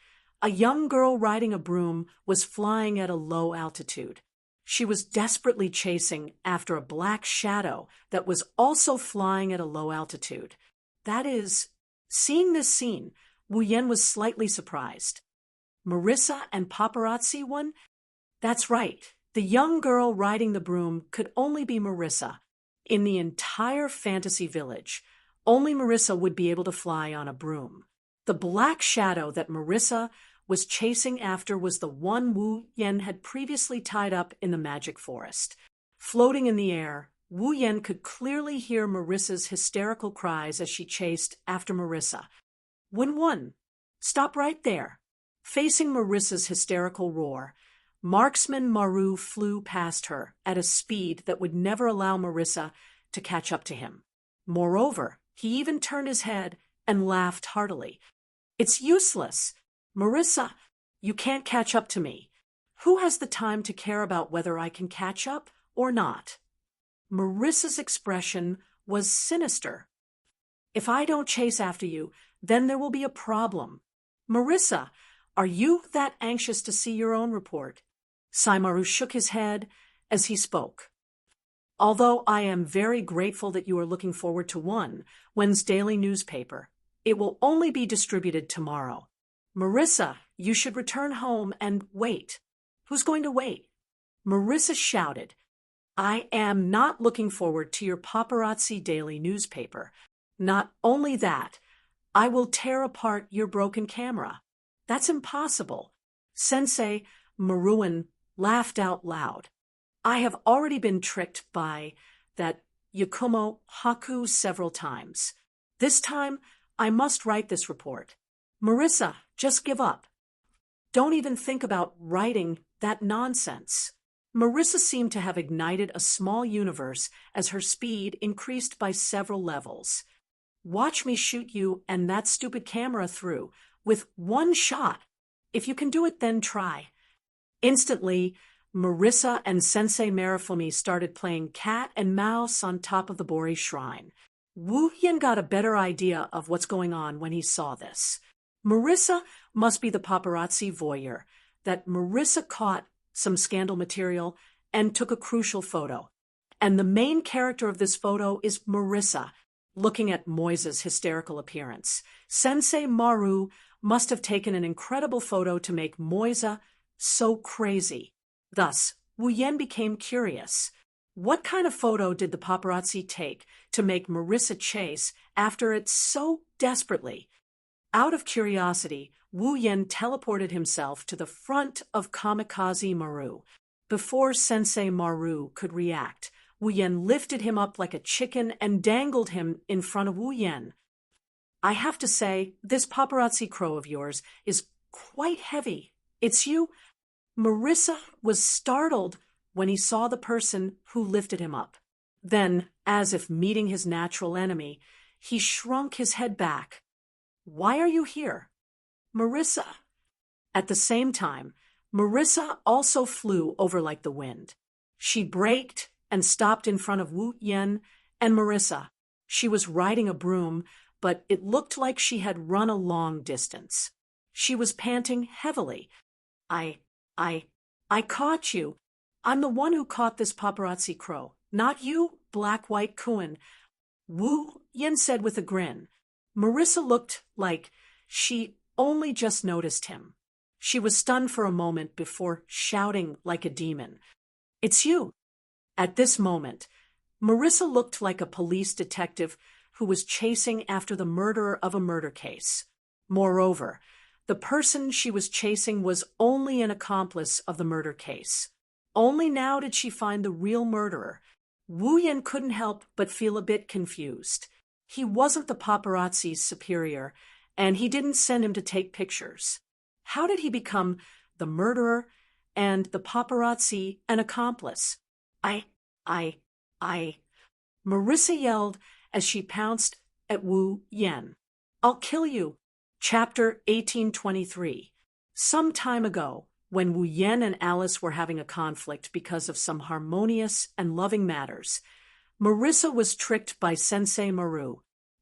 a young girl riding a broom was flying at a low altitude. She was desperately chasing after a black shadow that was also flying at a low altitude. That is, seeing this scene, Wu Yan was slightly surprised. Marissa and Paparazzi one? That's right. The young girl riding the broom could only be Marissa. In the entire fantasy village, only Marissa would be able to fly on a broom. The black shadow that Marissa was chasing after was the one Wu Yan had previously tied up in the magic forest. Floating in the air, Wu Yan could clearly hear Marissa's hysterical cries as she chased after Marissa. When stop right there. Facing Marissa's hysterical roar, Marksman Maru flew past her at a speed that would never allow Marissa to catch up to him. Moreover, he even turned his head and laughed heartily. It's useless. Marissa, you can't catch up to me. Who has the time to care about whether I can catch up or not? Marissa's expression was sinister. If I don't chase after you, then there will be a problem. Marissa, are you that anxious to see your own report? Saimaru shook his head as he spoke. Although I am very grateful that you are looking forward to Wen's daily newspaper, it will only be distributed tomorrow. Marissa, you should return home and wait. Who's going to wait? Marissa shouted. I am not looking forward to your paparazzi daily newspaper. Not only that, I will tear apart your broken camera. That's impossible. Sensei Maruan laughed out loud. I have already been tricked by that Yakumo Haku several times. This time, I must write this report. Marissa, just give up. Don't even think about writing that nonsense. Marissa seemed to have ignited a small universe as her speed increased by several levels. Watch me shoot you and that stupid camera through with one shot. If you can do it, then try. Instantly, Marissa and Sensei Marifumi started playing cat and mouse on top of the Bori Shrine. Wu Yen got a better idea of what's going on when he saw this. Marissa must be the paparazzi voyeur, that Marissa caught some scandal material and took a crucial photo. And the main character of this photo is Marissa, looking at Moise's hysterical appearance. Sensei Maru must have taken an incredible photo to make Moise so crazy. Thus, Wu Yen became curious. What kind of photo did the paparazzi take to make Marissa chase after it so desperately? Out of curiosity, Wu Yen teleported himself to the front of Kamikaze Maru. Before Sensei Maru could react, Wu Yen lifted him up like a chicken and dangled him in front of Wu Yen. I have to say, this paparazzi crow of yours is quite heavy. It's you? Marissa was startled when he saw the person who lifted him up. Then, as if meeting his natural enemy, he shrunk his head back. Why are you here? Marissa. At the same time, Marissa also flew over like the wind. She braked and stopped in front of Wu Yen and Marissa. She was riding a broom, but it looked like she had run a long distance. She was panting heavily. I caught you. I'm the one who caught this paparazzi crow. Not you, black-white Kuan. Wu Yen said with a grin. Marissa looked like she only just noticed him. She was stunned for a moment before shouting like a demon. It's you. At this moment, Marissa looked like a police detective who was chasing after the murderer of a murder case. Moreover, the person she was chasing was only an accomplice of the murder case. Only now did she find the real murderer. Wu Yen couldn't help but feel a bit confused. He wasn't the paparazzi's superior, and he didn't send him to take pictures. How did he become the murderer and the paparazzi an accomplice? Marissa yelled as she pounced at Wu Yen. I'll kill you. Chapter 1823. Some time ago, when Wu Yen and Alice were having a conflict because of some harmonious and loving matters, Marissa was tricked by Sensei Maru.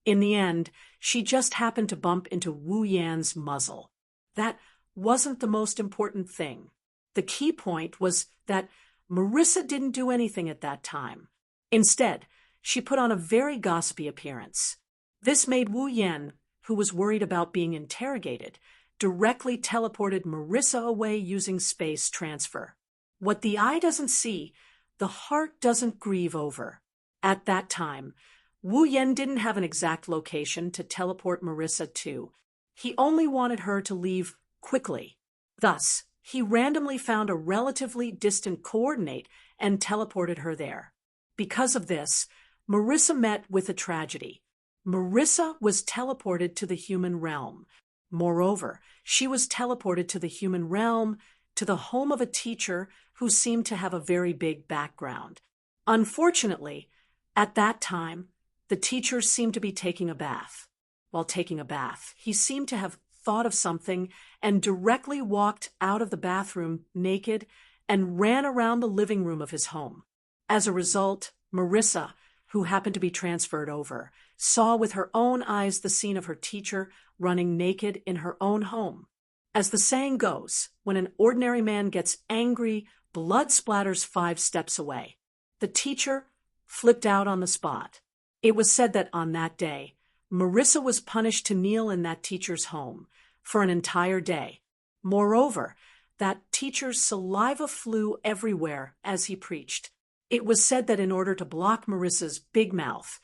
In the end, she just happened to bump into Wu Yan's muzzle. That wasn't the most important thing. The key point was that Marissa didn't do anything at that time. Instead, she put on a very gossipy appearance. This made Wu Yen, who was worried about being interrogated, directly teleported Marissa away using space transfer. What the eye doesn't see, the heart doesn't grieve over. At that time, Wu Yen didn't have an exact location to teleport Marissa to. He only wanted her to leave quickly. Thus, he randomly found a relatively distant coordinate and teleported her there. Because of this, Marissa met with a tragedy. Marissa was teleported to the human realm. Moreover, she was teleported to the human realm, to the home of a teacher who seemed to have a very big background. Unfortunately, at that time, the teacher seemed to be taking a bath. While taking a bath, he seemed to have thought of something and directly walked out of the bathroom naked and ran around the living room of his home. As a result, Marissa, who happened to be transferred over, saw with her own eyes the scene of her teacher running naked in her own home. As the saying goes, when an ordinary man gets angry, blood splatters 5 steps away. The teacher flipped out on the spot. It was said that on that day, Marissa was punished to kneel in that teacher's home for an entire day. Moreover, that teacher's saliva flew everywhere as he preached. It was said that in order to block Marissa's big mouth,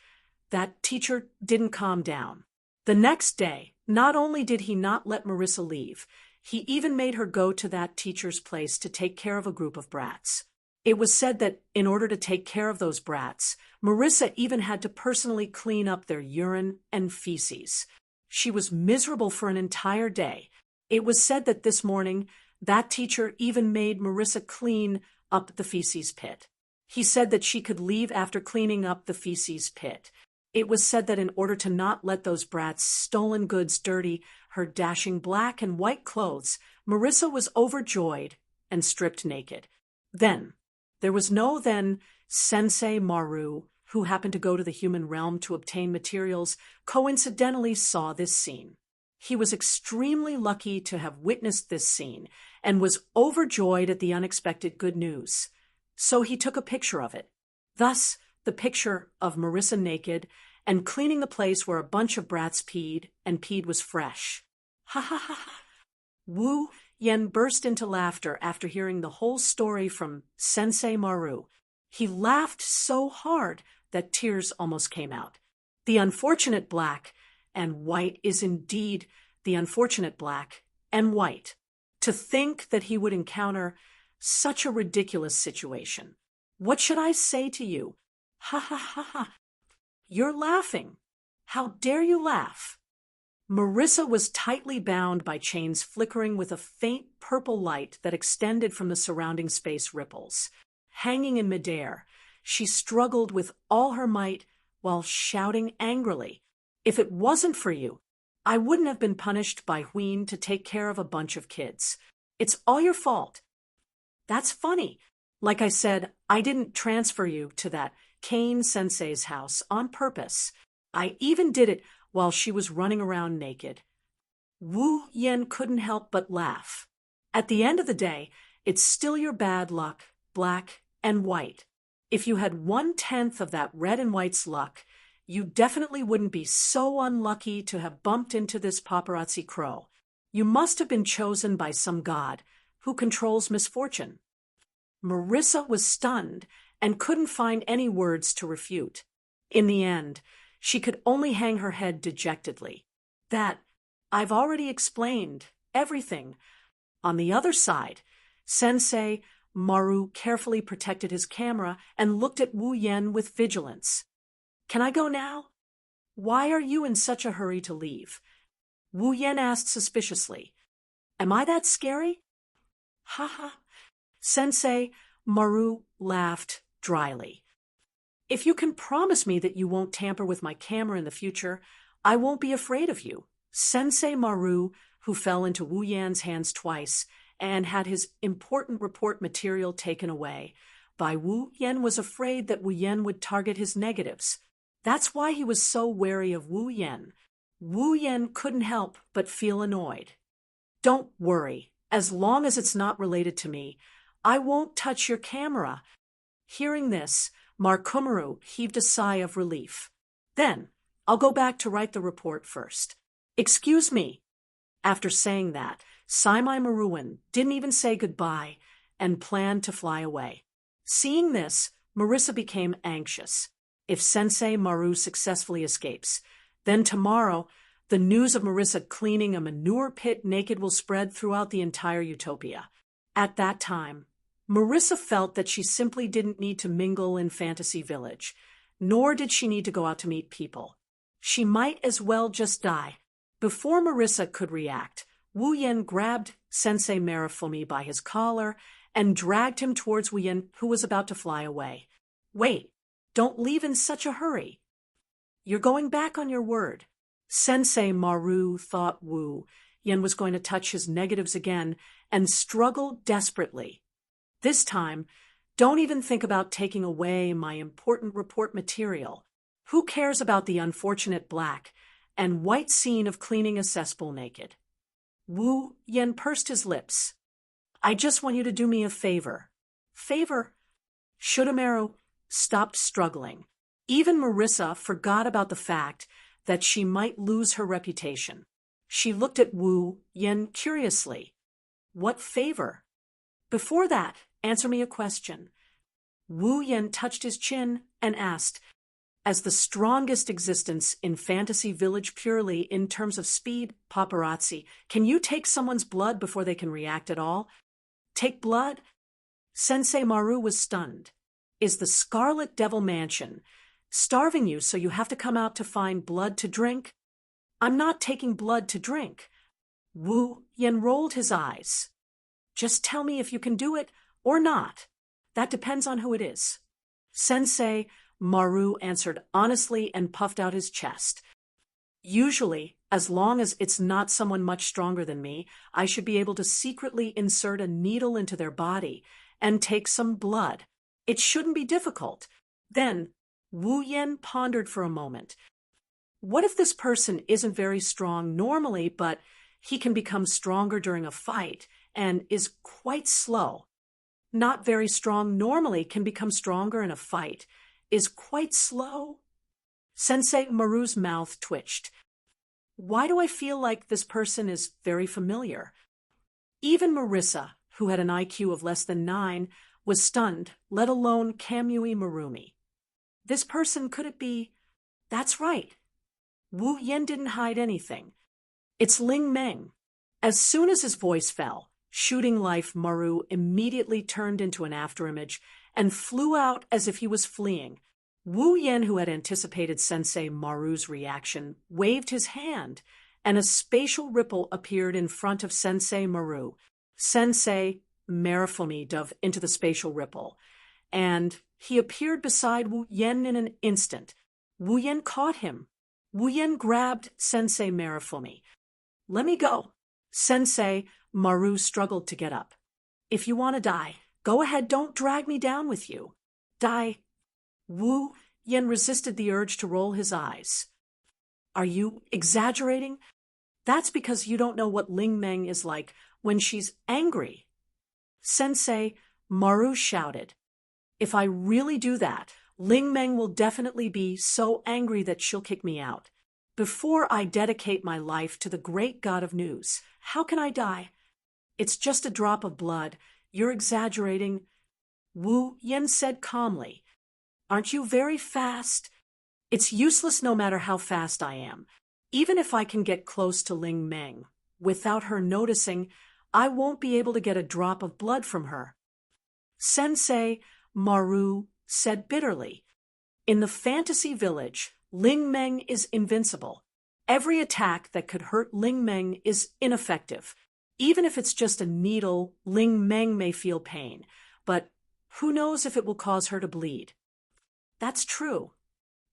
that teacher didn't calm down. The next day, not only did he not let Marissa leave, he even made her go to that teacher's place to take care of a group of brats. It was said that in order to take care of those brats, Marissa even had to personally clean up their urine and feces. She was miserable for an entire day. It was said that this morning, that teacher even made Marissa clean up the feces pit. He said that she could leave after cleaning up the feces pit. It was said that in order to not let those brats' stolen goods dirty her dashing black and white clothes, Marissa was overjoyed and stripped naked. Then, there was no Sensei Maru, who happened to go to the human realm to obtain materials, coincidentally saw this scene. He was extremely lucky to have witnessed this scene and was overjoyed at the unexpected good news. So he took a picture of it. Thus, the picture of Marissa naked and cleaning the place where a bunch of brats peed, and peed was fresh. Ha ha ha ha. Wu Yen burst into laughter after hearing the whole story from Sensei Maru. He laughed so hard that tears almost came out. The unfortunate black and white is indeed the unfortunate black and white. To think that he would encounter such a ridiculous situation. What should I say to you? Ha ha ha ha. You're laughing. How dare you laugh? Marissa was tightly bound by chains flickering with a faint purple light that extended from the surrounding space ripples. Hanging in midair, she struggled with all her might while shouting angrily, "If it wasn't for you, I wouldn't have been punished by Huin to take care of a bunch of kids. It's all your fault." That's funny. Like I said, I didn't transfer you to that Kane Sensei's house on purpose. I even did it while she was running around naked. Wu Yen couldn't help but laugh. At the end of the day, it's still your bad luck, black and white. If you had 1/10 of that red and white's luck, you definitely wouldn't be so unlucky to have bumped into this paparazzi crow. You must have been chosen by some god who controls misfortune. Marissa was stunned and couldn't find any words to refute. In the end, she could only hang her head dejectedly. That, I've already explained, everything. On the other side, Sensei Maru carefully protected his camera and looked at Wu Yen with vigilance. Can I go now? Why are you in such a hurry to leave? Wu Yen asked suspiciously. Am I that scary? Ha ha. Sensei Maru laughed dryly. If you can promise me that you won't tamper with my camera in the future, I won't be afraid of you. Sensei Maru, who fell into Wu Yan's hands twice and had his important report material taken away by Wu Yan, was afraid that Wu Yan would target his negatives. That's why he was so wary of Wu Yan. Wu Yan couldn't help but feel annoyed. Don't worry. As long as it's not related to me, I won't touch your camera. Hearing this, Markumaru heaved a sigh of relief. Then, I'll go back to write the report first. Excuse me. After saying that, Saimai Maruin didn't even say goodbye and planned to fly away. Seeing this, Marissa became anxious. If Sensei Maru successfully escapes, then tomorrow, the news of Marissa cleaning a manure pit naked will spread throughout the entire utopia. At that time, Marissa felt that she simply didn't need to mingle in Fantasy Village, nor did she need to go out to meet people. She might as well just die. Before Marissa could react, Wu Yen grabbed Sensei Marifumi by his collar and dragged him towards Wu Yen, who was about to fly away. Wait, don't leave in such a hurry. You're going back on your word. Sensei Maru thought Wu Yen was going to touch his negatives again and struggled desperately. This time, don't even think about taking away my important report material. Who cares about the unfortunate black and white scene of cleaning a cesspool naked? Wu Yen pursed his lips. I just want you to do me a favor. Favor? Shoujo stopped struggling. Even Marissa forgot about the fact that she might lose her reputation. She looked at Wu Yen curiously. What favor? Before that, answer me a question. Wu Yen touched his chin and asked, as the strongest existence in Fantasy Village purely in terms of speed, paparazzi, can you take someone's blood before they can react at all? Take blood? Sensei Maru was stunned. Is the Scarlet Devil Mansion starving you so you have to come out to find blood to drink? I'm not taking blood to drink. Wu Yen rolled his eyes. Just tell me if you can do it or not. That depends on who it is. Sensei Maru answered honestly and puffed out his chest. Usually, as long as it's not someone much stronger than me, I should be able to secretly insert a needle into their body and take some blood. It shouldn't be difficult. Then, Wu Yan pondered for a moment. What if this person isn't very strong normally, but he can become stronger during a fight and is quite slow? Not very strong normally can become stronger in a fight, is quite slow? Sensei Maru's mouth twitched. Why do I feel like this person is very familiar? Even Marissa, who had an IQ of less than 9, was stunned, let alone Kamui Marumi. This person, could it be? That's right. Wu Yan didn't hide anything. It's Ling Meng. As soon as his voice fell, Shooting Life Maru immediately turned into an afterimage and flew out as if he was fleeing. Wu Yan, who had anticipated Sensei Maru's reaction, waved his hand, and a spatial ripple appeared in front of Sensei Maru. Sensei Marifumi dove into the spatial ripple, and he appeared beside Wu Yan in an instant. Wu Yan caught him. Wu Yan grabbed Sensei Marifumi. Let me go. Sensei Maru struggled to get up. If you want to die, go ahead, don't drag me down with you. Die. Wu Yan resisted the urge to roll his eyes. Are you exaggerating? That's because you don't know what Ling Meng is like when she's angry. Sensei Maru shouted. If I really do that, Ling Meng will definitely be so angry that she'll kick me out. Before I dedicate my life to the great God of news, how can I die? It's just a drop of blood. You're exaggerating. Wu Yan said calmly. Aren't you very fast? It's useless no matter how fast I am. Even if I can get close to Ling Meng, without her noticing, I won't be able to get a drop of blood from her. Sensei Maru said bitterly. In the fantasy village, Ling Meng is invincible. Every attack that could hurt Ling Meng is ineffective. Even if it's just a needle, Ling Meng may feel pain, but who knows if it will cause her to bleed. That's true.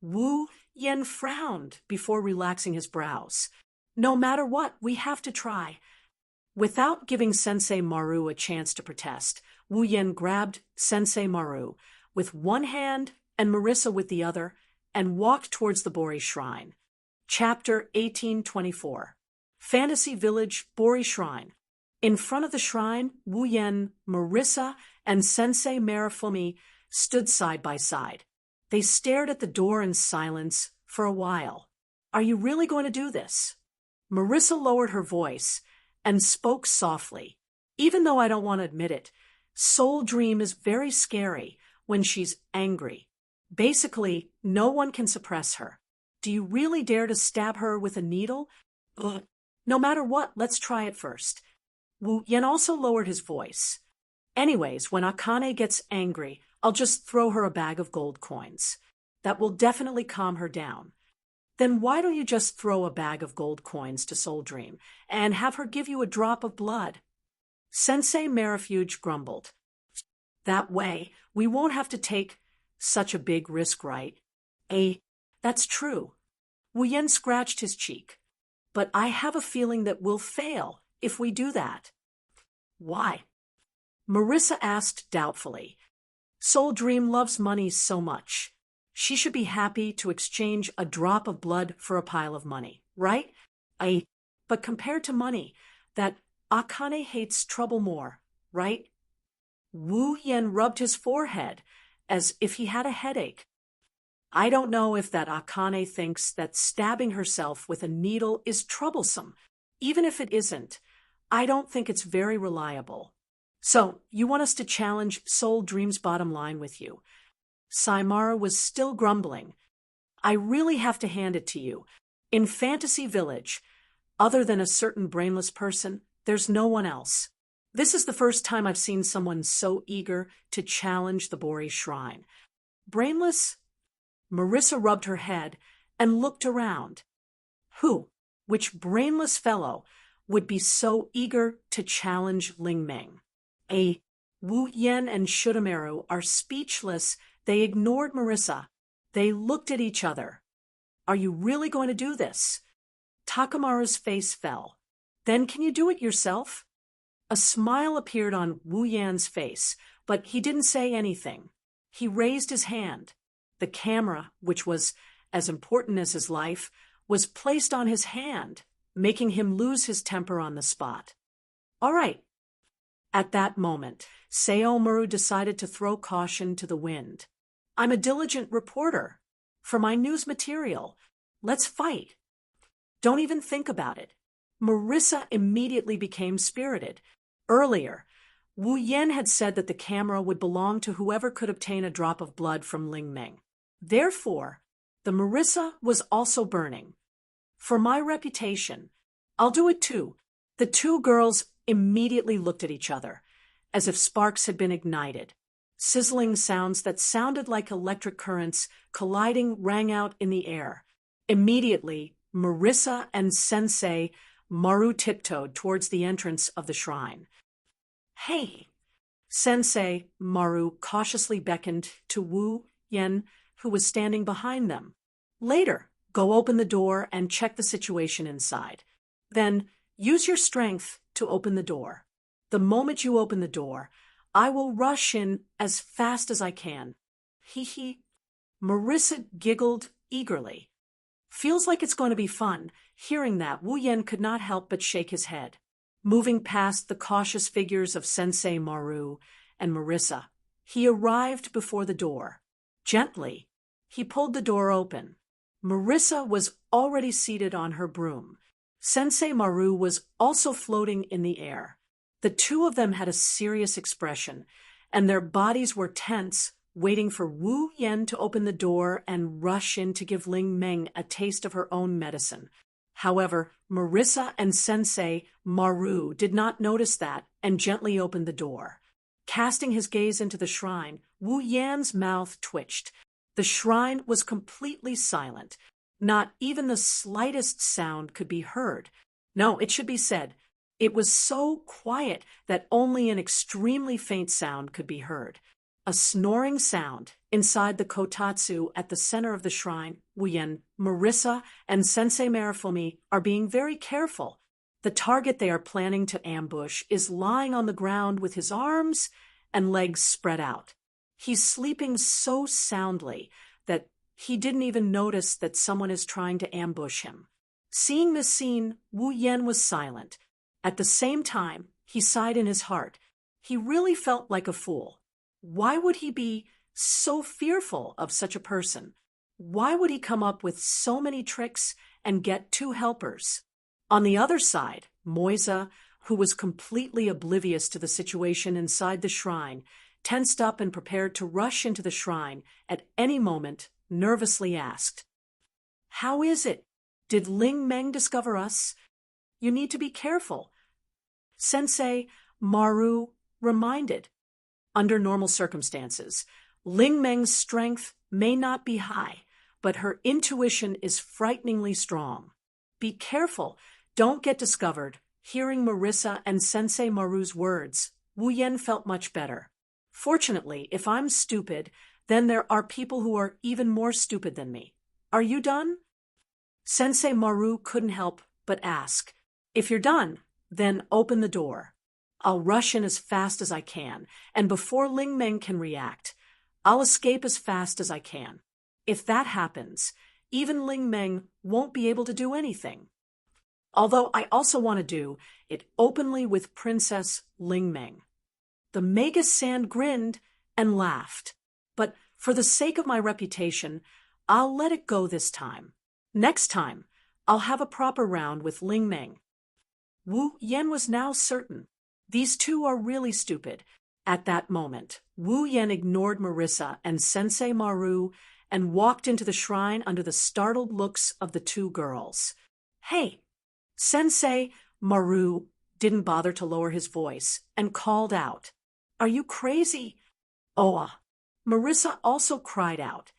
Wu Yan frowned before relaxing his brows. No matter what, we have to try. Without giving Sensei Maru a chance to protest, Wu Yan grabbed Sensei Maru with one hand and Marissa with the other and walked towards the Bori Shrine. Chapter 1824. Fantasy Village Bori Shrine. In front of the shrine, Wu Yan, Marissa, and Sensei Marifumi stood side by side. They stared at the door in silence for a while. Are you really going to do this? Marissa lowered her voice and spoke softly. Even though I don't want to admit it, Soul Dream is very scary when she's angry. Basically, no one can suppress her. Do you really dare to stab her with a needle? Ugh. No matter what, let's try it first. Wu Yan also lowered his voice. Anyways, when Akane gets angry, I'll just throw her a bag of gold coins. That will definitely calm her down. Then why don't you just throw a bag of gold coins to Soul Dream and have her give you a drop of blood? Sensei Marifuge grumbled. That way, we won't have to take such a big risk, right? That's true. Wu Yan scratched his cheek. But I have a feeling that we'll fail if we do that. Why? Marissa asked doubtfully. Soul Dream loves money so much. She should be happy to exchange a drop of blood for a pile of money, right? But compared to money, that Akane hates trouble more, right? Wu Yan rubbed his forehead as if he had a headache. I don't know if that Akane thinks that stabbing herself with a needle is troublesome. Even if it isn't, I don't think it's very reliable. So, you want us to challenge Soul Dream's bottom line with you. Saimara was still grumbling. I really have to hand it to you. In Fantasy Village, other than a certain brainless person, there's no one else. This is the first time I've seen someone so eager to challenge the Bori Shrine. Brainless? Marissa rubbed her head and looked around. Who, which brainless fellow, would be so eager to challenge Ling Meng? Wu Yan and Shudamaru are speechless. They ignored Marissa. They looked at each other. Are you really going to do this? Takamaru's face fell. Then can you do it yourself? A smile appeared on Wu Yan's face, but he didn't say anything. He raised his hand. The camera, which was as important as his life, was placed on his hand, making him lose his temper on the spot. All right. At that moment, Seomaru decided to throw caution to the wind. I'm a diligent reporter. For my news material, let's fight. Don't even think about it. Marissa immediately became spirited. Earlier, Wu Yan had said that the camera would belong to whoever could obtain a drop of blood from Ling Meng. Therefore, the Marissa was also burning. For my reputation, I'll do it too. The two girls immediately looked at each other, as if sparks had been ignited. Sizzling sounds that sounded like electric currents colliding rang out in the air. Immediately, Marissa and Sensei Maru tiptoed towards the entrance of the shrine. Hey! Sensei Maru cautiously beckoned to Wu Yan, who was standing behind them. Later, go open the door and check the situation inside. Then, use your strength to open the door. The moment you open the door, I will rush in as fast as I can. Hee hee. Marissa giggled eagerly. Feels like it's going to be fun. Hearing that, Wu Yan could not help but shake his head. Moving past the cautious figures of Sensei Maru and Marissa, he arrived before the door. Gently, he pulled the door open. Marissa was already seated on her broom. Sensei Maru was also floating in the air. The two of them had a serious expression, and their bodies were tense, waiting for Wu Yan to open the door and rush in to give Ling Meng a taste of her own medicine. However, Marissa and Sensei Maru did not notice that and gently opened the door. Casting his gaze into the shrine, Wu Yan's mouth twitched. The shrine was completely silent. Not even the slightest sound could be heard. No, it should be said, it was so quiet that only an extremely faint sound could be heard. A snoring sound inside the kotatsu at the center of the shrine. Wu Yan, Marissa, and Sensei Marifumi are being very careful. The target they are planning to ambush is lying on the ground with his arms and legs spread out. He's sleeping so soundly that he didn't even notice that someone is trying to ambush him. Seeing this scene, Wu Yan was silent. At the same time, he sighed in his heart. He really felt like a fool. Why would he be so fearful of such a person? Why would he come up with so many tricks and get two helpers? On the other side, Moisa, who was completely oblivious to the situation inside the shrine, tensed up and prepared to rush into the shrine at any moment, nervously asked, "How is it? Did Ling Meng discover us? You need to be careful." Sensei Maru reminded, under normal circumstances, Ling Meng's strength may not be high, but her intuition is frighteningly strong. Be careful, don't get discovered. Hearing Marissa and Sensei Maru's words, Wu Yan felt much better. Fortunately, if I'm stupid, then there are people who are even more stupid than me. Are you done? Sensei Maru couldn't help but ask. If you're done, then open the door. I'll rush in as fast as I can, and before Ling Meng can react, I'll escape as fast as I can. If that happens, even Ling Meng won't be able to do anything. Although I also want to do it openly with Princess Ling Meng. The Magus-san grinned and laughed. But for the sake of my reputation, I'll let it go this time. Next time, I'll have a proper round with Ling Meng. Wu Yan was now certain. These two are really stupid. At that moment, Wu Yan ignored Marissa and Sensei Maru and walked into the shrine under the startled looks of the two girls. Hey! Sensei Maru didn't bother to lower his voice and called out, "Are you crazy?" Oa! Marissa also cried out,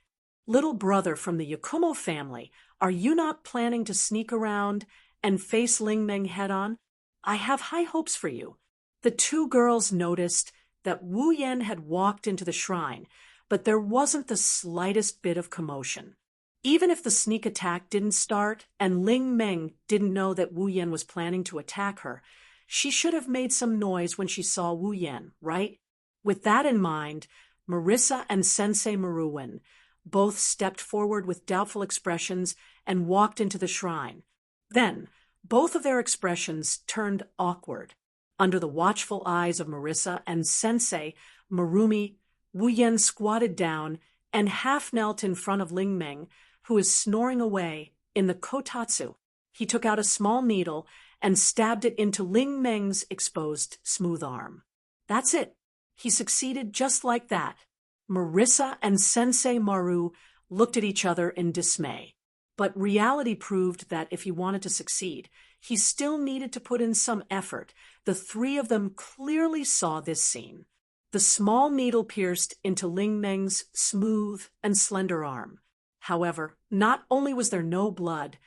"Little brother from the Yakumo family, are you not planning to sneak around and face Ling Meng head-on? I have high hopes for you." The two girls noticed that Wu Yan had walked into the shrine, but there wasn't the slightest bit of commotion. Even if the sneak attack didn't start and Ling Meng didn't know that Wu Yan was planning to attack her, she should have made some noise when she saw Wu Yan, right? With that in mind, Marissa and Sensei Maruwen Both stepped forward with doubtful expressions and walked into the shrine. Then, both of their expressions turned awkward. Under the watchful eyes of Marissa and Sensei Marumi, Wu Yan squatted down and half knelt in front of Ling Meng, who is snoring away in the kotatsu. He took out a small needle and stabbed it into Ling Meng's exposed smooth arm. That's it. He succeeded just like that. Marissa and Sensei Maru looked at each other in dismay. But reality proved that if he wanted to succeed, he still needed to put in some effort. The three of them clearly saw this scene. The small needle pierced into Ling Meng's smooth and slender arm. However, not only was there no blood,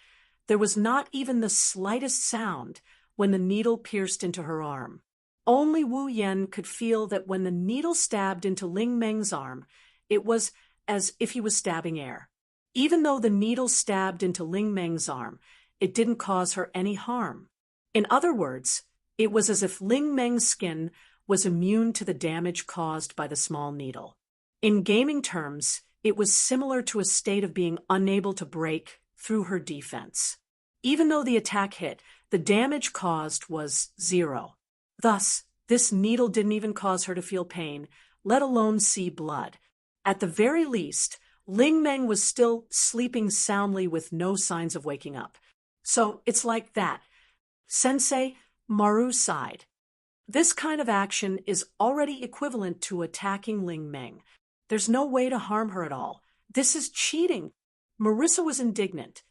there was not even the slightest sound when the needle pierced into her arm. Only Wu Yan could feel that when the needle stabbed into Ling Meng's arm, it was as if he was stabbing air. Even though the needle stabbed into Ling Meng's arm, it didn't cause her any harm. In other words, it was as if Ling Meng's skin was immune to the damage caused by the small needle. In gaming terms, it was similar to a state of being unable to break through her defense. Even though the attack hit, the damage caused was 0. Thus, this needle didn't even cause her to feel pain, let alone see blood. At the very least, Ling Meng was still sleeping soundly with no signs of waking up. So it's like that. Sensei Maru sighed. This kind of action is already equivalent to attacking Ling Meng. There's no way to harm her at all. This is cheating. Marissa was indignant.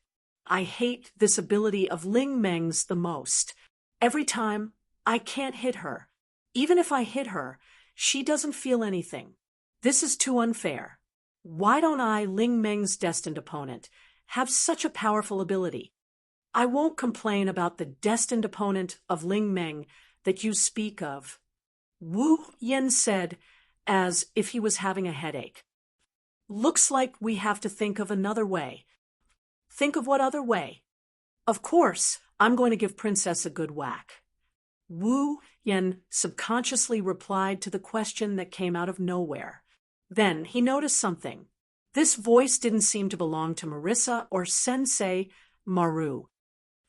I hate this ability of Ling Meng's the most. Every time, I can't hit her. Even if I hit her, she doesn't feel anything. This is too unfair. Why don't I, Ling Meng's destined opponent, have such a powerful ability? I won't complain about the destined opponent of Ling Meng that you speak of, Wu Yan said, as if he was having a headache. Looks like we have to think of another way. Think of what other way? Of course, I'm going to give Princess a good whack. Wu Yan subconsciously replied to the question that came out of nowhere. Then he noticed something. This voice didn't seem to belong to Marissa or Sensei Maru.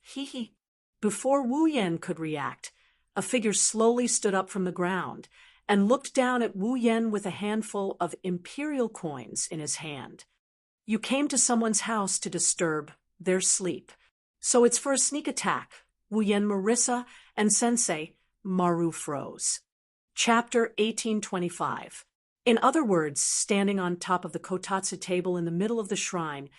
He. Before Wu Yan could react, a figure slowly stood up from the ground and looked down at Wu Yan with a handful of imperial coins in his hand. You came to someone's house to disturb their sleep. So it's for a sneak attack. Wu Yan, Marissa, and Sensei Maru froze. Chapter 1825. In other words, standing on top of the kotatsu table in the middle of the shrine,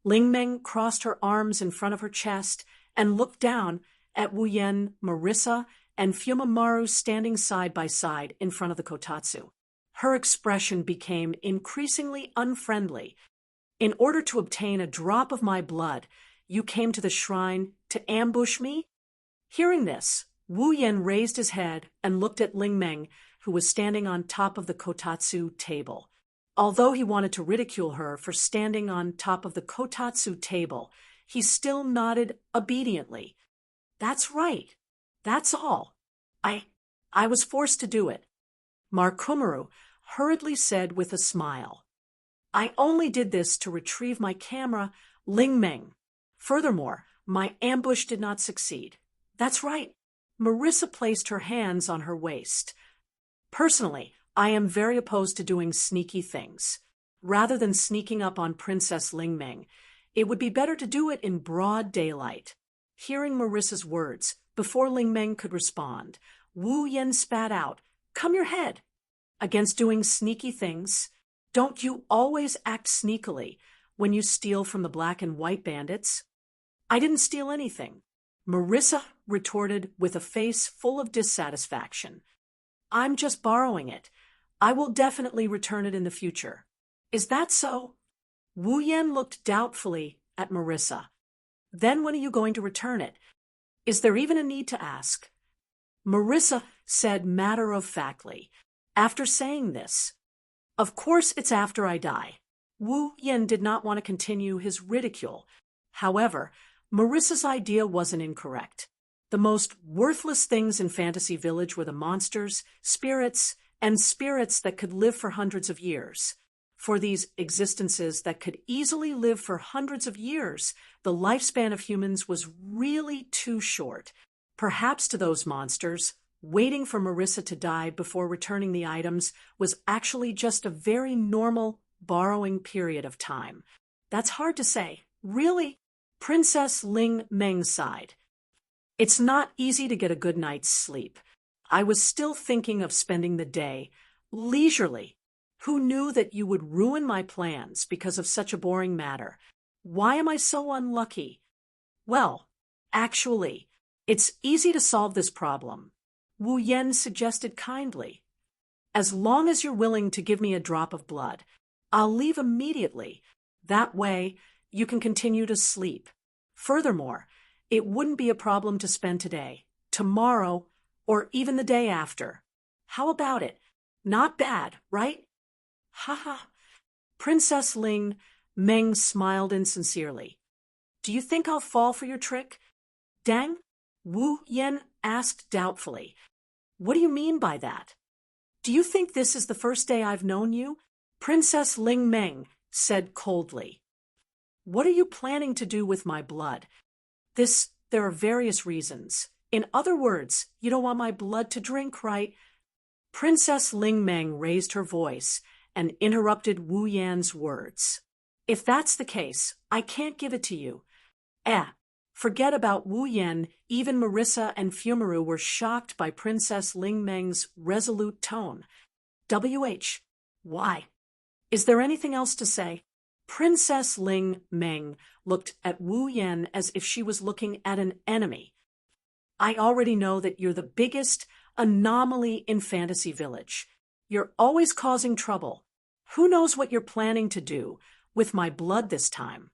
Ling Meng crossed her arms in front of her chest and looked down at Wu Yan, Marissa, and Fuma Maru standing side by side in front of the kotatsu. Her expression became increasingly unfriendly. In order to obtain a drop of my blood, you came to the shrine to ambush me? Hearing this, Wu Yan raised his head and looked at Ling Meng, who was standing on top of the kotatsu table. Although he wanted to ridicule her for standing on top of the kotatsu table, he still nodded obediently. That's right. That's all. I was forced to do it. Markumaru hurriedly said with a smile. I only did this to retrieve my camera, Ling Meng. Furthermore, my ambush did not succeed. That's right. Marissa placed her hands on her waist. Personally, I am very opposed to doing sneaky things. Rather than sneaking up on Princess Ling Meng, it would be better to do it in broad daylight. Hearing Marissa's words, before Ling Meng could respond, Wu Yan spat out, "Come your head." Against doing sneaky things, don't you always act sneakily when you steal from the black and white bandits? I didn't steal anything, Marissa retorted with a face full of dissatisfaction. I'm just borrowing it. I will definitely return it in the future. Is that so? Wu Yan looked doubtfully at Marissa. Then when are you going to return it? Is there even a need to ask? Marissa said matter-of-factly. After saying this, of course it's after I die. Wu Yan did not want to continue his ridicule. However, Marissa's idea wasn't incorrect. The most worthless things in Fantasy Village were the monsters, spirits, and spirits that could live for hundreds of years. For these existences that could easily live for hundreds of years, the lifespan of humans was really too short. Perhaps to those monsters, waiting for Marissa to die before returning the items was actually just a very normal borrowing period of time. That's hard to say. Really? Princess Ling Meng sighed. It's not easy to get a good night's sleep. I was still thinking of spending the day leisurely. Who knew that you would ruin my plans because of such a boring matter? Why am I so unlucky? Well, actually, it's easy to solve this problem, Wu Yen suggested kindly. As long as you're willing to give me a drop of blood, I'll leave immediately. That way, you can continue to sleep. Furthermore, it wouldn't be a problem to spend today, tomorrow, or even the day after. How about it? Not bad, right? Ha ha. Princess Ling Meng smiled insincerely. Do you think I'll fall for your trick? Dang? Wu Yen asked doubtfully. What do you mean by that? Do you think this is the first day I've known you? Princess Ling Meng said coldly. What are you planning to do with my blood? There are various reasons. In other words, you don't want my blood to drink, right? Princess Ling Meng raised her voice and interrupted Wu Yan's words. If that's the case, I can't give it to you. Forget about Wu Yan. Even Marissa and Fumaru were shocked by Princess Ling Meng's resolute tone. Why? Is there anything else to say? Princess Ling Meng looked at Wu Yan as if she was looking at an enemy. I already know that you're the biggest anomaly in Fantasy Village. You're always causing trouble. Who knows what you're planning to do with my blood this time?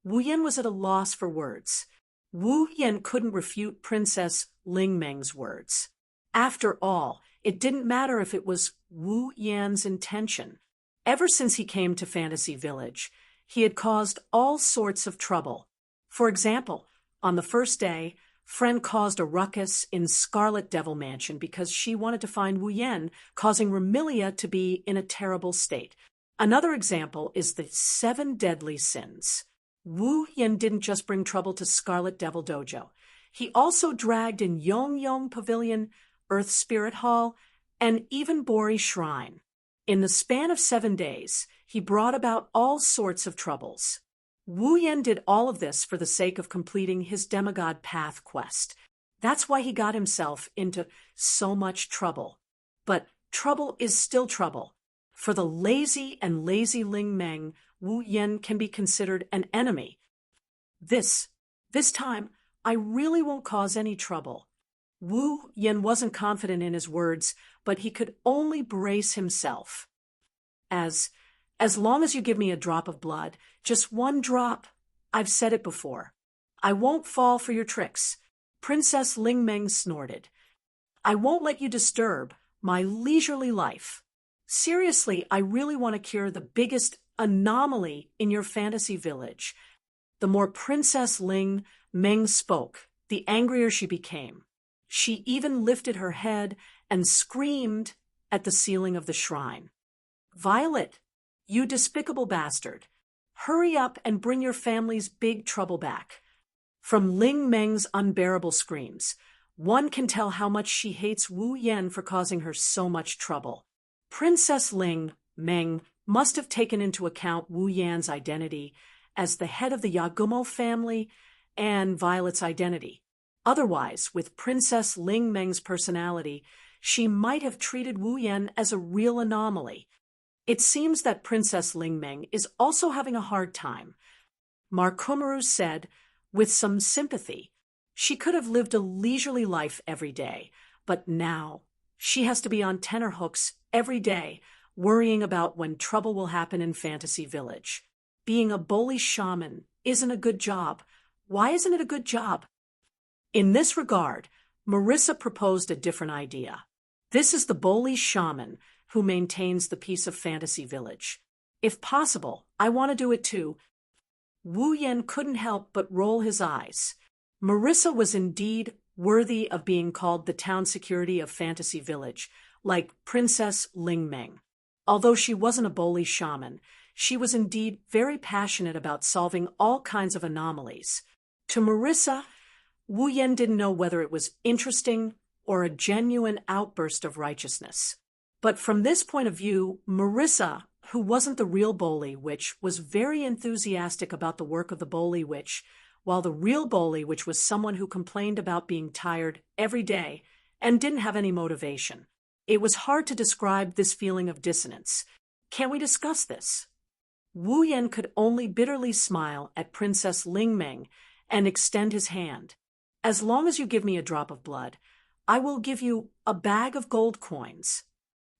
Wu Yan was at a loss for words. Wu Yan couldn't refute Princess Ling Meng's words. After all, it didn't matter if it was Wu Yan's intention. Ever since he came to Fantasy Village, he had caused all sorts of trouble. For example, on the first day, Friend caused a ruckus in Scarlet Devil Mansion because she wanted to find Wu Yan, causing Remilia to be in a terrible state. Another example is the 7 deadly sins. Wu Yan didn't just bring trouble to Scarlet Devil Dojo. He also dragged in Yong Yong Pavilion, Earth Spirit Hall, and even Bori Shrine. In the span of 7 days, he brought about all sorts of troubles. Wu Yan did all of this for the sake of completing his demigod path quest. That's why he got himself into so much trouble. But trouble is still trouble. For the lazy Ling Meng, Wu Yan can be considered an enemy. This time, I really won't cause any trouble. Wu Yan wasn't confident in his words, but he could only brace himself. As long as you give me a drop of blood, just one drop, I've said it before, I won't fall for your tricks. Princess Ling Meng snorted. I won't let you disturb my leisurely life. Seriously, I really want to cure the biggest anomaly in your fantasy village. The more Princess Ling Meng spoke, the angrier she became. She even lifted her head and screamed at the ceiling of the shrine. Violet, you despicable bastard. Hurry up and bring your family's big trouble back. From Ling Meng's unbearable screams, one can tell how much she hates Wu Yan for causing her so much trouble. Princess Ling Meng must have taken into account Wu Yan's identity as the head of the Yagumo family and Violet's identity. Otherwise, with Princess Ling Meng's personality, she might have treated Wu Yan as a real anomaly. It seems that Princess Ling Meng is also having a hard time. Markumaru said, with some sympathy, she could have lived a leisurely life every day, but now she has to be on tenterhooks every day, worrying about when trouble will happen in Fantasy Village. Being a bully shaman isn't a good job. Why isn't it a good job? In this regard, Marissa proposed a different idea. This is the bully shaman who maintains the peace of Fantasy Village. If possible, I want to do it too. Wu Yan couldn't help but roll his eyes. Marissa was indeed worthy of being called the town security of Fantasy Village, like Princess Ling Meng. Although she wasn't a Boli shaman, she was indeed very passionate about solving all kinds of anomalies. To Marissa, Wu Yan didn't know whether it was interesting or a genuine outburst of righteousness. But from this point of view, Marissa, who wasn't the real Boli Witch, was very enthusiastic about the work of the Boli Witch, while the real Boli Witch was someone who complained about being tired every day and didn't have any motivation. It was hard to describe this feeling of dissonance. Can we discuss this? Wu Yan could only bitterly smile at Princess Ling Meng and extend his hand. As long as you give me a drop of blood, I will give you a bag of gold coins.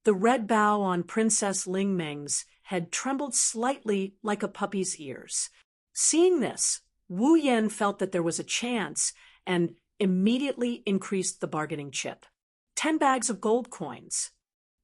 The red bow on Princess Ling Meng's head trembled slightly like a puppy's ears. Seeing this, Wu Yan felt that there was a chance and immediately increased the bargaining chip. 10 bags of gold coins.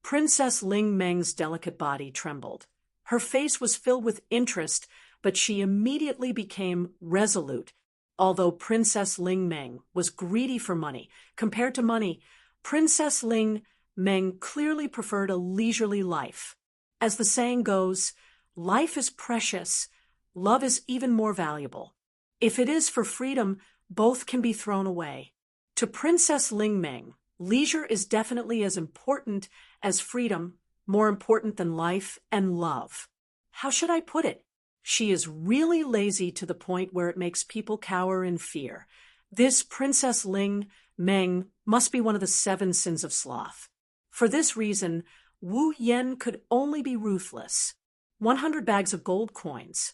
Princess Ling Meng's delicate body trembled. Her face was filled with interest, but she immediately became resolute. Although Princess Ling Meng was greedy for money, compared to money, Princess Ling Meng clearly preferred a leisurely life. As the saying goes, life is precious, love is even more valuable. If it is for freedom, both can be thrown away. To Princess Ling Meng, leisure is definitely as important as freedom, more important than life and love. How should I put it? She is really lazy to the point where it makes people cower in fear. This Princess Ling Meng must be one of the 7 sins of sloth. For this reason, Wu Yan could only be ruthless. 100 bags of gold coins.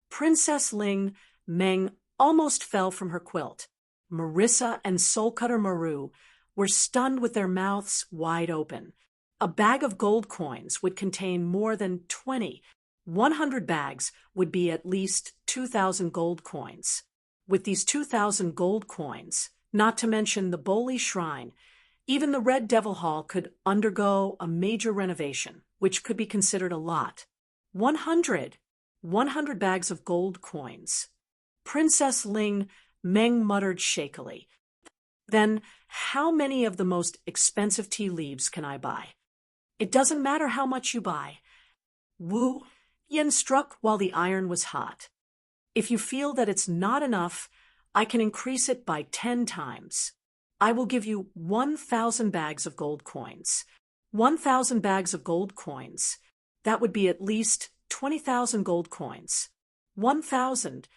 Princess Ling Meng almost fell from her quilt. Marissa and Soulcutter Maru were stunned with their mouths wide open. A bag of gold coins would contain more than 20. 100 bags would be at least 2,000 gold coins. With these 2,000 gold coins, not to mention the Boli Shrine, even the Red Devil Hall could undergo a major renovation, which could be considered a lot. 100 bags of gold coins. Princess Ling Meng muttered shakily. Then, how many of the most expensive tea leaves can I buy? It doesn't matter how much you buy. Wu Yan struck while the iron was hot. If you feel that it's not enough, I can increase it by 10 times. I will give you 1,000 bags of gold coins. 1,000 bags of gold coins. That would be at least 20,000 gold coins. 1,000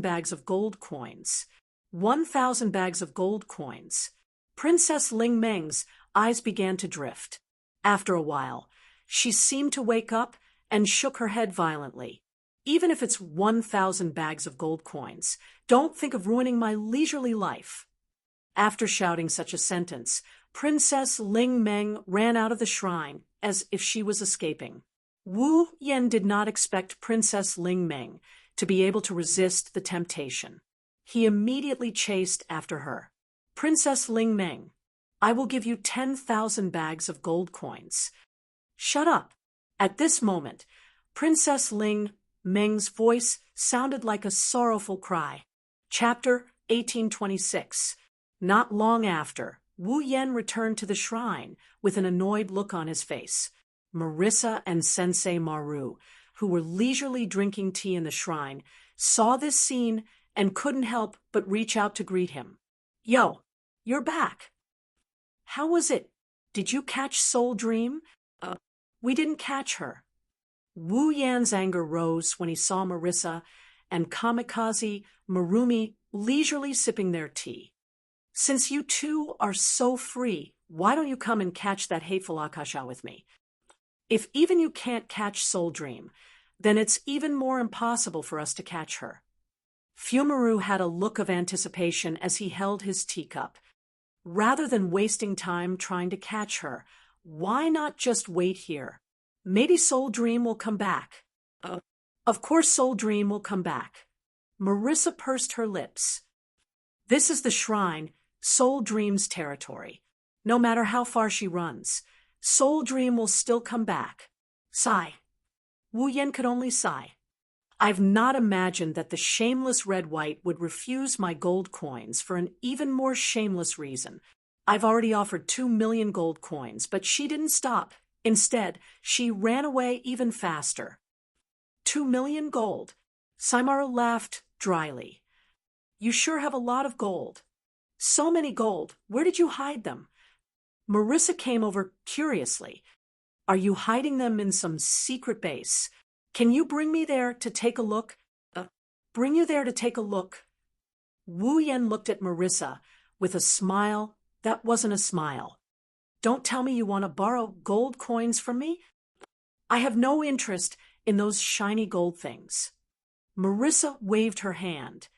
bags of gold coins. 1,000 bags of gold coins. Princess Ling Meng's eyes began to drift. After a while, she seemed to wake up and shook her head violently. Even if it's 1,000 bags of gold coins, don't think of ruining my leisurely life. After shouting such a sentence, Princess Ling Meng ran out of the shrine as if she was escaping. Wu Yan did not expect Princess Ling Meng to be able to resist the temptation. He immediately chased after her. Princess Ling Meng, I will give you 10,000 bags of gold coins. Shut up. At this moment, Princess Ling Meng's voice sounded like a sorrowful cry. Chapter 1826. Not long after, Wu Yan returned to the shrine with an annoyed look on his face. Marissa and Sensei Maru, who were leisurely drinking tea in the shrine, saw this scene and couldn't help but reach out to greet him. Yo, you're back. How was it? Did you catch Soul Dream? We didn't catch her. Wu Yan's anger rose when he saw Marissa and Kamikaze Marumi leisurely sipping their tea. Since you two are so free, why don't you come and catch that hateful Akasha with me? If even you can't catch Soul Dream, then it's even more impossible for us to catch her. Fumaru had a look of anticipation as he held his teacup. Rather than wasting time trying to catch her, why not just wait here? Maybe Soul Dream will come back. Of course Soul Dream will come back. Marissa pursed her lips. This is the shrine, Soul Dream's territory. No matter how far she runs, Soul Dream will still come back. Sigh. Wu Yan could only sigh. I've not imagined that the shameless Red-White would refuse my gold coins for an even more shameless reason. I've already offered 2 million gold coins, but she didn't stop. Instead, she ran away even faster. 2 million gold. Saimaru laughed dryly. You sure have a lot of gold. So many gold. Where did you hide them? Marissa came over curiously. Are you hiding them in some secret base? Can you bring me there to take a look? Bring you there to take a look. Wu Yen looked at Marissa with a smile that wasn't a smile. Don't tell me you want to borrow gold coins from me? I have no interest in those shiny gold things. Marissa waved her hand.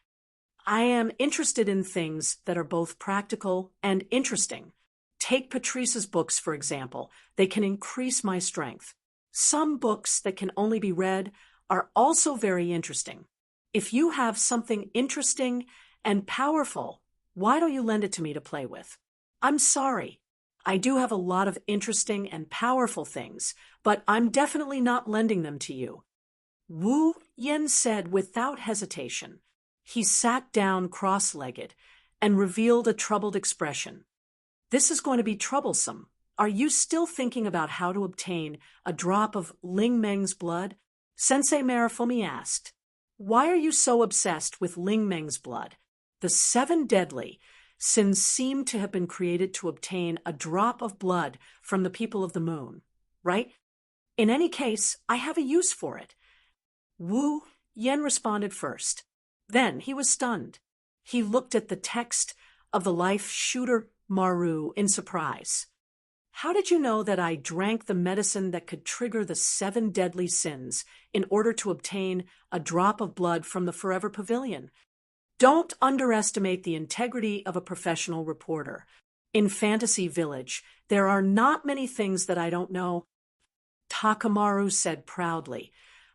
I am interested in things that are both practical and interesting. Take Patrice's books, for example. They can increase my strength. Some books that can only be read are also very interesting. If you have something interesting and powerful, why don't you lend it to me to play with? I'm sorry. I do have a lot of interesting and powerful things, but I'm definitely not lending them to you. Wu Yen said without hesitation. He sat down cross-legged and revealed a troubled expression. This is going to be troublesome. Are you still thinking about how to obtain a drop of Ling Meng's blood? Sensei Marifumi asked. Why are you so obsessed with Ling Meng's blood? The 7 deadly sins seem to have been created to obtain a drop of blood from the people of the moon, right? In any case, I have a use for it. Wu Yen responded first. Then he was stunned. He looked at the text of the life shooter Maru in surprise. How did you know that I drank the medicine that could trigger the 7 deadly sins in order to obtain a drop of blood from the Forever Pavilion? Don't underestimate the integrity of a professional reporter. In Fantasy Village, there are not many things that I don't know, Takamaru said proudly.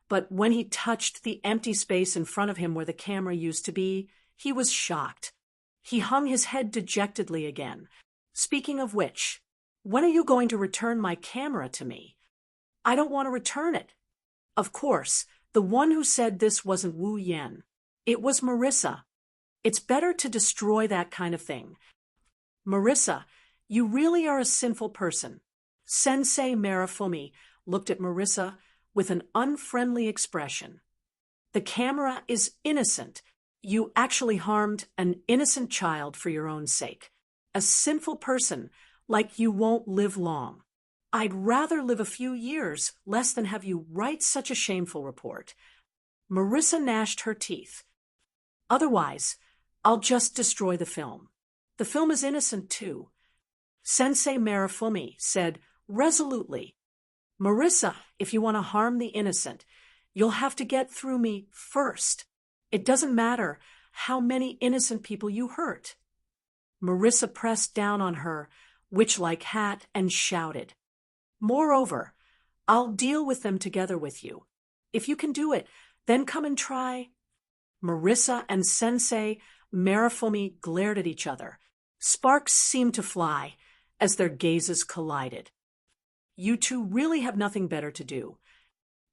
But when he touched the empty space in front of him where the camera used to be, he was shocked. He hung his head dejectedly again. Speaking of which, when are you going to return my camera to me? I don't want to return it. Of course, the one who said this wasn't Wu Yen. It was Marissa. It's better to destroy that kind of thing. Marissa, you really are a sinful person. Sensei Marifumi looked at Marissa with an unfriendly expression. The camera is innocent. You actually harmed an innocent child for your own sake. A sinful person like you won't live long. I'd rather live a few years less than have you write such a shameful report. Marissa gnashed her teeth. Otherwise, I'll just destroy the film. The film is innocent too. Sensei Marifumi said resolutely. Marissa, if you want to harm the innocent, you'll have to get through me first. It doesn't matter how many innocent people you hurt. Marissa pressed down on her witch-like hat and shouted. Moreover, I'll deal with them together with you. If you can do it, then come and try. Marissa and Sensei Marifumi glared at each other. Sparks seemed to fly as their gazes collided. You two really have nothing better to do.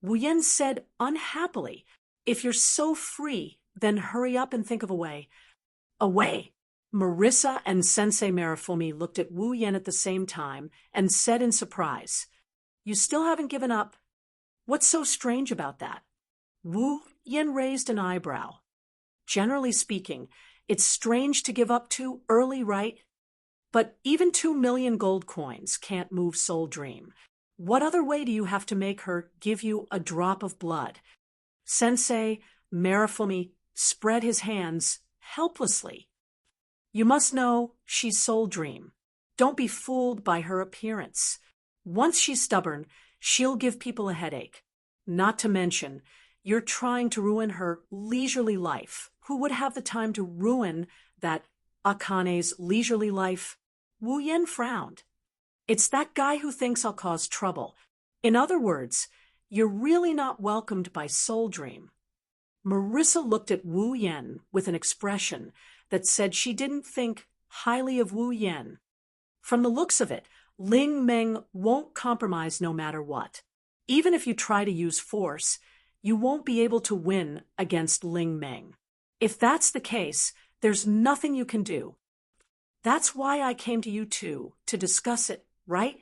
Wu Yen said unhappily, if you're so free, then hurry up and think of a way. A way. Marissa and Sensei Marifumi looked at Wu Yen at the same time and said in surprise, You still haven't given up? What's so strange about that? Wu Yen raised an eyebrow. Generally speaking, it's strange to give up too early, right? But even 2 million gold coins can't move Soul Dream. What other way do you have to make her give you a drop of blood? Sensei Marifumi spread his hands helplessly. You must know she's Soul Dream. Don't be fooled by her appearance. Once she's stubborn, she'll give people a headache. Not to mention, you're trying to ruin her leisurely life. Who would have the time to ruin that Akane's leisurely life? Wu Yen frowned. It's that guy who thinks I'll cause trouble. In other words, you're really not welcomed by Soul Dream. Marissa looked at Wu Yen with an expression that said she didn't think highly of Wu Yen. From the looks of it, Ling Meng won't compromise no matter what. Even if you try to use force, you won't be able to win against Ling Meng. If that's the case, there's nothing you can do. That's why I came to you two, to discuss it, right?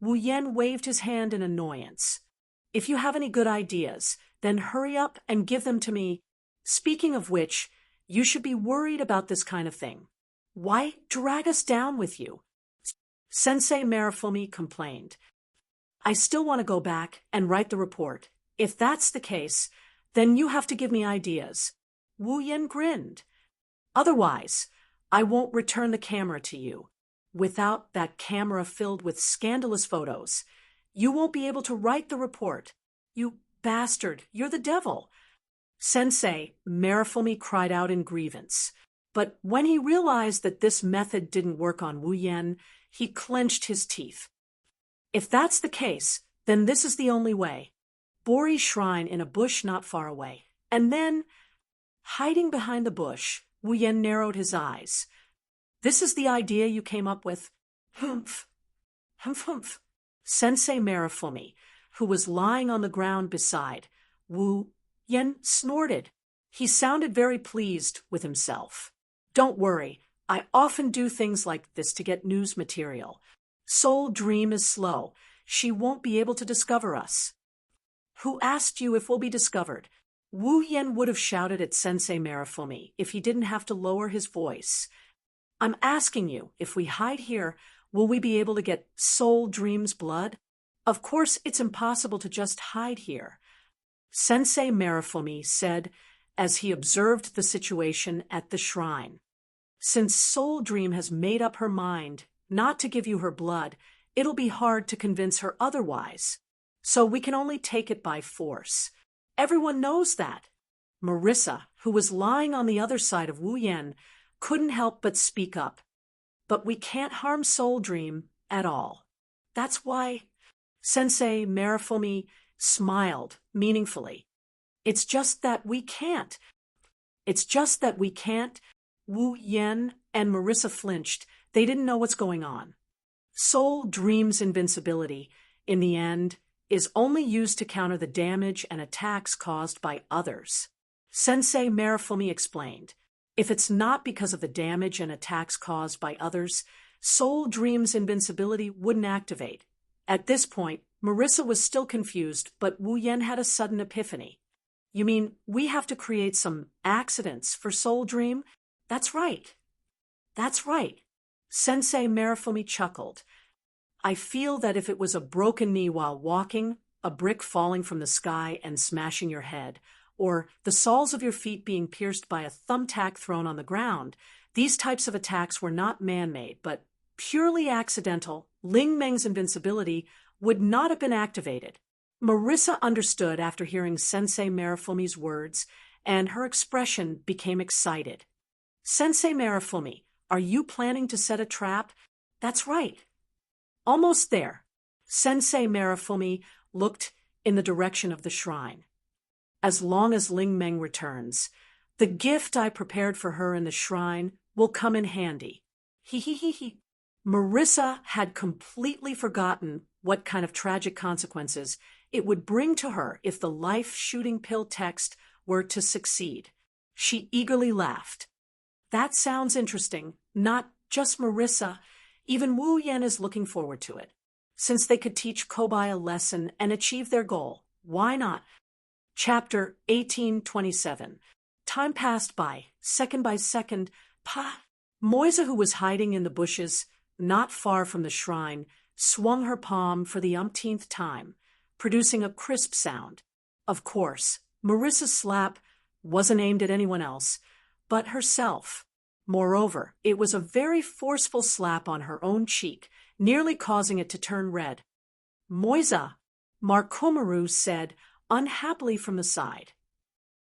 Wu Yen waved his hand in annoyance. If you have any good ideas, then hurry up and give them to me. Speaking of which, you should be worried about this kind of thing. Why drag us down with you? Sensei Marifumi complained. I still want to go back and write the report. If that's the case, then you have to give me ideas. Wu Yen grinned. Otherwise, I won't return the camera to you. Without that camera filled with scandalous photos, you won't be able to write the report. You bastard, you're the devil. Sensei Marifumi cried out in grievance. But when he realized that this method didn't work on Wu Yen, he clenched his teeth. If that's the case, then this is the only way. Bori's shrine in a bush not far away. And then, hiding behind the bush, Wu Yen narrowed his eyes. This is the idea you came up with? Humph. Humph humph. Sensei Marifumi, who was lying on the ground beside Wu Yen, snorted. He sounded very pleased with himself. Don't worry, I often do things like this to get news material. Soul Dream is slow. She won't be able to discover us. Who asked you if we'll be discovered? Wu Yen would have shouted at Sensei Marifumi if he didn't have to lower his voice. I'm asking you, if we hide here, will we be able to get Soul Dream's blood? Of course, it's impossible to just hide here. Sensei Marifumi said as he observed the situation at the shrine. Since Soul Dream has made up her mind not to give you her blood, it'll be hard to convince her otherwise. So we can only take it by force. Everyone knows that. Marissa, who was lying on the other side of Wu Yen, couldn't help but speak up. But we can't harm Soul Dream at all. That's why Sensei Marifumi smiled meaningfully. It's just that we can't. Wu Yen and Marissa flinched. They didn't know what's going on. Soul Dream's invincibility, in the end, is only used to counter the damage and attacks caused by others. Sensei Marifumi explained. If it's not because of the damage and attacks caused by others, Soul Dream's invincibility wouldn't activate. At this point, Marissa was still confused, but Wu Yen had a sudden epiphany. You mean we have to create some accidents for Soul Dream? That's right. Sensei Marifumi chuckled. I feel that if it was a broken knee while walking, a brick falling from the sky and smashing your head, or the soles of your feet being pierced by a thumbtack thrown on the ground, these types of attacks were not man-made, but purely accidental. Ling Meng's invincibility would not have been activated. Marissa understood after hearing Sensei Marifumi's words, and her expression became excited. Sensei Marifumi, are you planning to set a trap? That's right. Almost there. Sensei Marifumi looked in the direction of the shrine. As long as Ling Meng returns, the gift I prepared for her in the shrine will come in handy. He. Marissa had completely forgotten what kind of tragic consequences it would bring to her if the life-shooting pill text were to succeed. She eagerly laughed. That sounds interesting. Not just Marissa. Even Wu Yen is looking forward to it. Since they could teach Kobai a lesson and achieve their goal, why not? Chapter 1827. Time passed by second. Moisa, who was hiding in the bushes not far from the shrine, swung her palm for the umpteenth time, producing a crisp sound. Of course, Marissa's slap wasn't aimed at anyone else but herself. Moreover, it was a very forceful slap on her own cheek, nearly causing it to turn red. Moisa, Markomaru said unhappily from the side.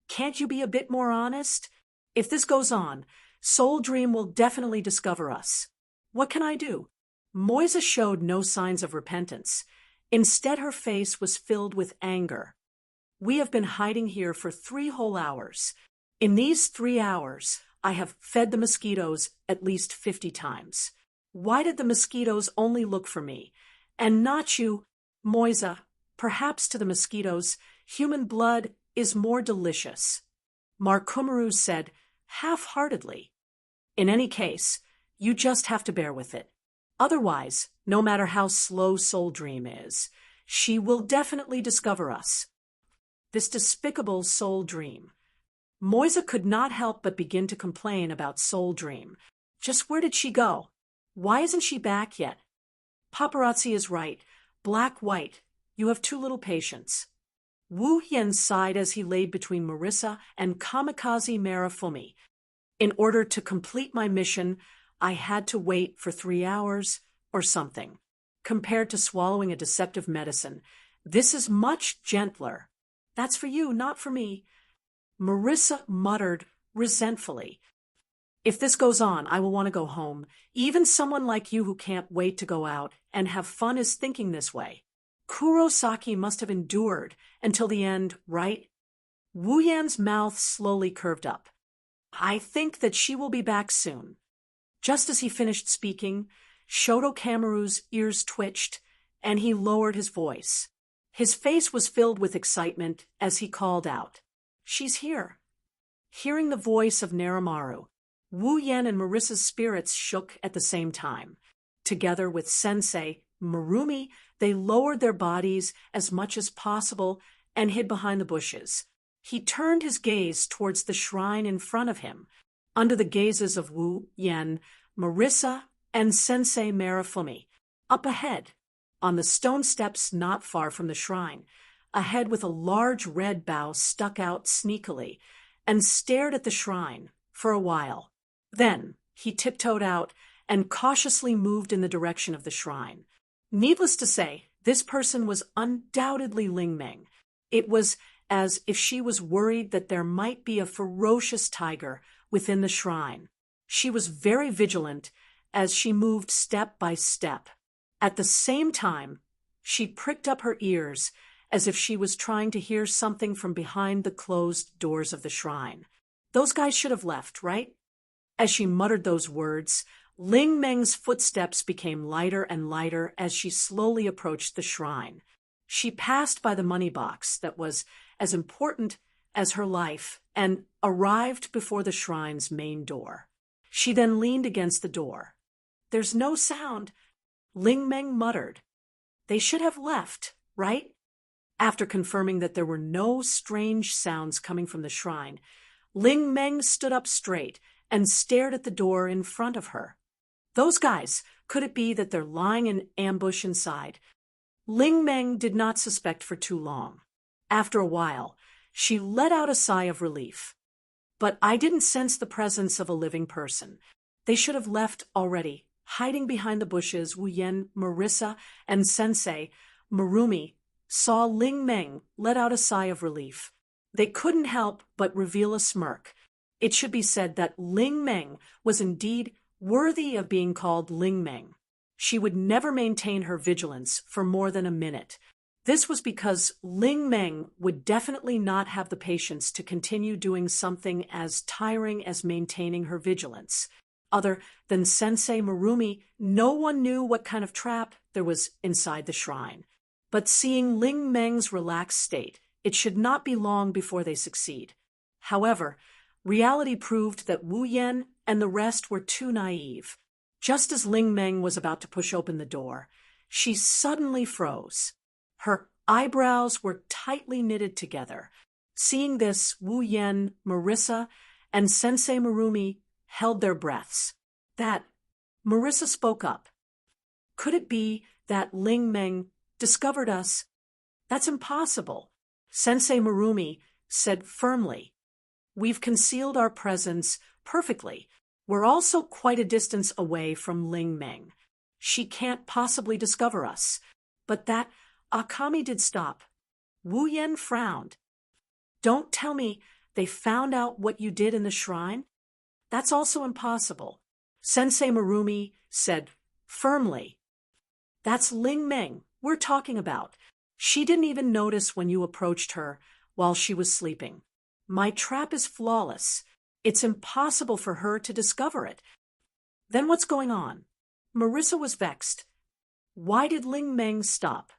Can't you be a bit more honest? If this goes on, Soul Dream will definitely discover us. What can I do? Moisa showed no signs of repentance. Instead, her face was filled with anger. We have been hiding here for 3 whole hours. In these 3 hours, I have fed the mosquitoes at least 50 times. Why did the mosquitoes only look for me, and not you? Moisa, perhaps to the mosquitoes, human blood is more delicious. Markomaru said half-heartedly. In any case, you just have to bear with it. Otherwise, no matter how slow Soul Dream is, she will definitely discover us. This despicable Soul Dream. Moisa could not help but begin to complain about Soul Dream. Just where did she go? Why isn't she back yet? Paparazzi is right. Black-white. You have too little patience. Wu Yen sighed as he laid between Marissa and Kamikaze Marifumi. In order to complete my mission, I had to wait for 3 hours or something. Compared to swallowing a deceptive medicine, this is much gentler. That's for you, not for me. Marissa muttered resentfully. If this goes on, I will want to go home. Even someone like you who can't wait to go out and have fun is thinking this way. Kurosaki must have endured until the end, right? Wu Yan's mouth slowly curved up. I think that she will be back soon. Just as he finished speaking, Shoujo Kamaru's ears twitched, and he lowered his voice. His face was filled with excitement as he called out, "She's here." Hearing the voice of Neramaru, Wu Yen and Marissa's spirits shook at the same time. Together with Sensei Marumi, they lowered their bodies as much as possible and hid behind the bushes. He turned his gaze towards the shrine in front of him. Under the gazes of Wu Yen, Marissa, and Sensei Marifumi. Up ahead, on the stone steps not far from the shrine, a head with a large red bow stuck out sneakily and stared at the shrine for a while. Then he tiptoed out and cautiously moved in the direction of the shrine. Needless to say, this person was undoubtedly Ling Meng. It was as if she was worried that there might be a ferocious tiger within the shrine. She was very vigilant as she moved step by step. At the same time, she pricked up her ears as if she was trying to hear something from behind the closed doors of the shrine. Those guys should have left, right? As she muttered those words, Ling Meng's footsteps became lighter and lighter as she slowly approached the shrine. She passed by the money box that was as important as her life and arrived before the shrine's main door. She then leaned against the door. "There's no sound," Ling Meng muttered. "They should have left, right?" After confirming that there were no strange sounds coming from the shrine, Ling Meng stood up straight and stared at the door in front of her. Those guys, could it be that they're lying in ambush inside? Ling Meng did not suspect for too long. After a while, she let out a sigh of relief. But I didn't sense the presence of a living person. They should have left already. Hiding behind the bushes, Wu Yen, Marissa, and Sensei Marumi saw Ling Meng let out a sigh of relief. They couldn't help but reveal a smirk. It should be said that Ling Meng was indeed worthy of being called Ling Meng. She would never maintain her vigilance for more than a minute. This was because Ling Meng would definitely not have the patience to continue doing something as tiring as maintaining her vigilance. Other than Sensei Marumi, no one knew what kind of trap there was inside the shrine. But seeing Ling Meng's relaxed state, it should not be long before they succeed. However, reality proved that Wu Yen and the rest were too naive. Just as Ling Meng was about to push open the door, she suddenly froze. Her eyebrows were tightly knitted together. Seeing this, Wu Yen, Marissa, and Sensei Marumi held their breaths. Marissa spoke up. "Could it be that Ling Meng discovered us?" "That's impossible," Sensei Marumi said firmly. "We've concealed our presence perfectly. We're also quite a distance away from Ling Meng. She can't possibly discover us." But that Akami did stop. Wu Yen frowned. "Don't tell me they found out what you did in the shrine? That's also impossible," Sensei Marumi said firmly. "That's Ling Meng we're talking about. She didn't even notice when you approached her while she was sleeping. My trap is flawless. It's impossible for her to discover it." "Then what's going on?" Marissa was vexed. Why did Ling Meng stop?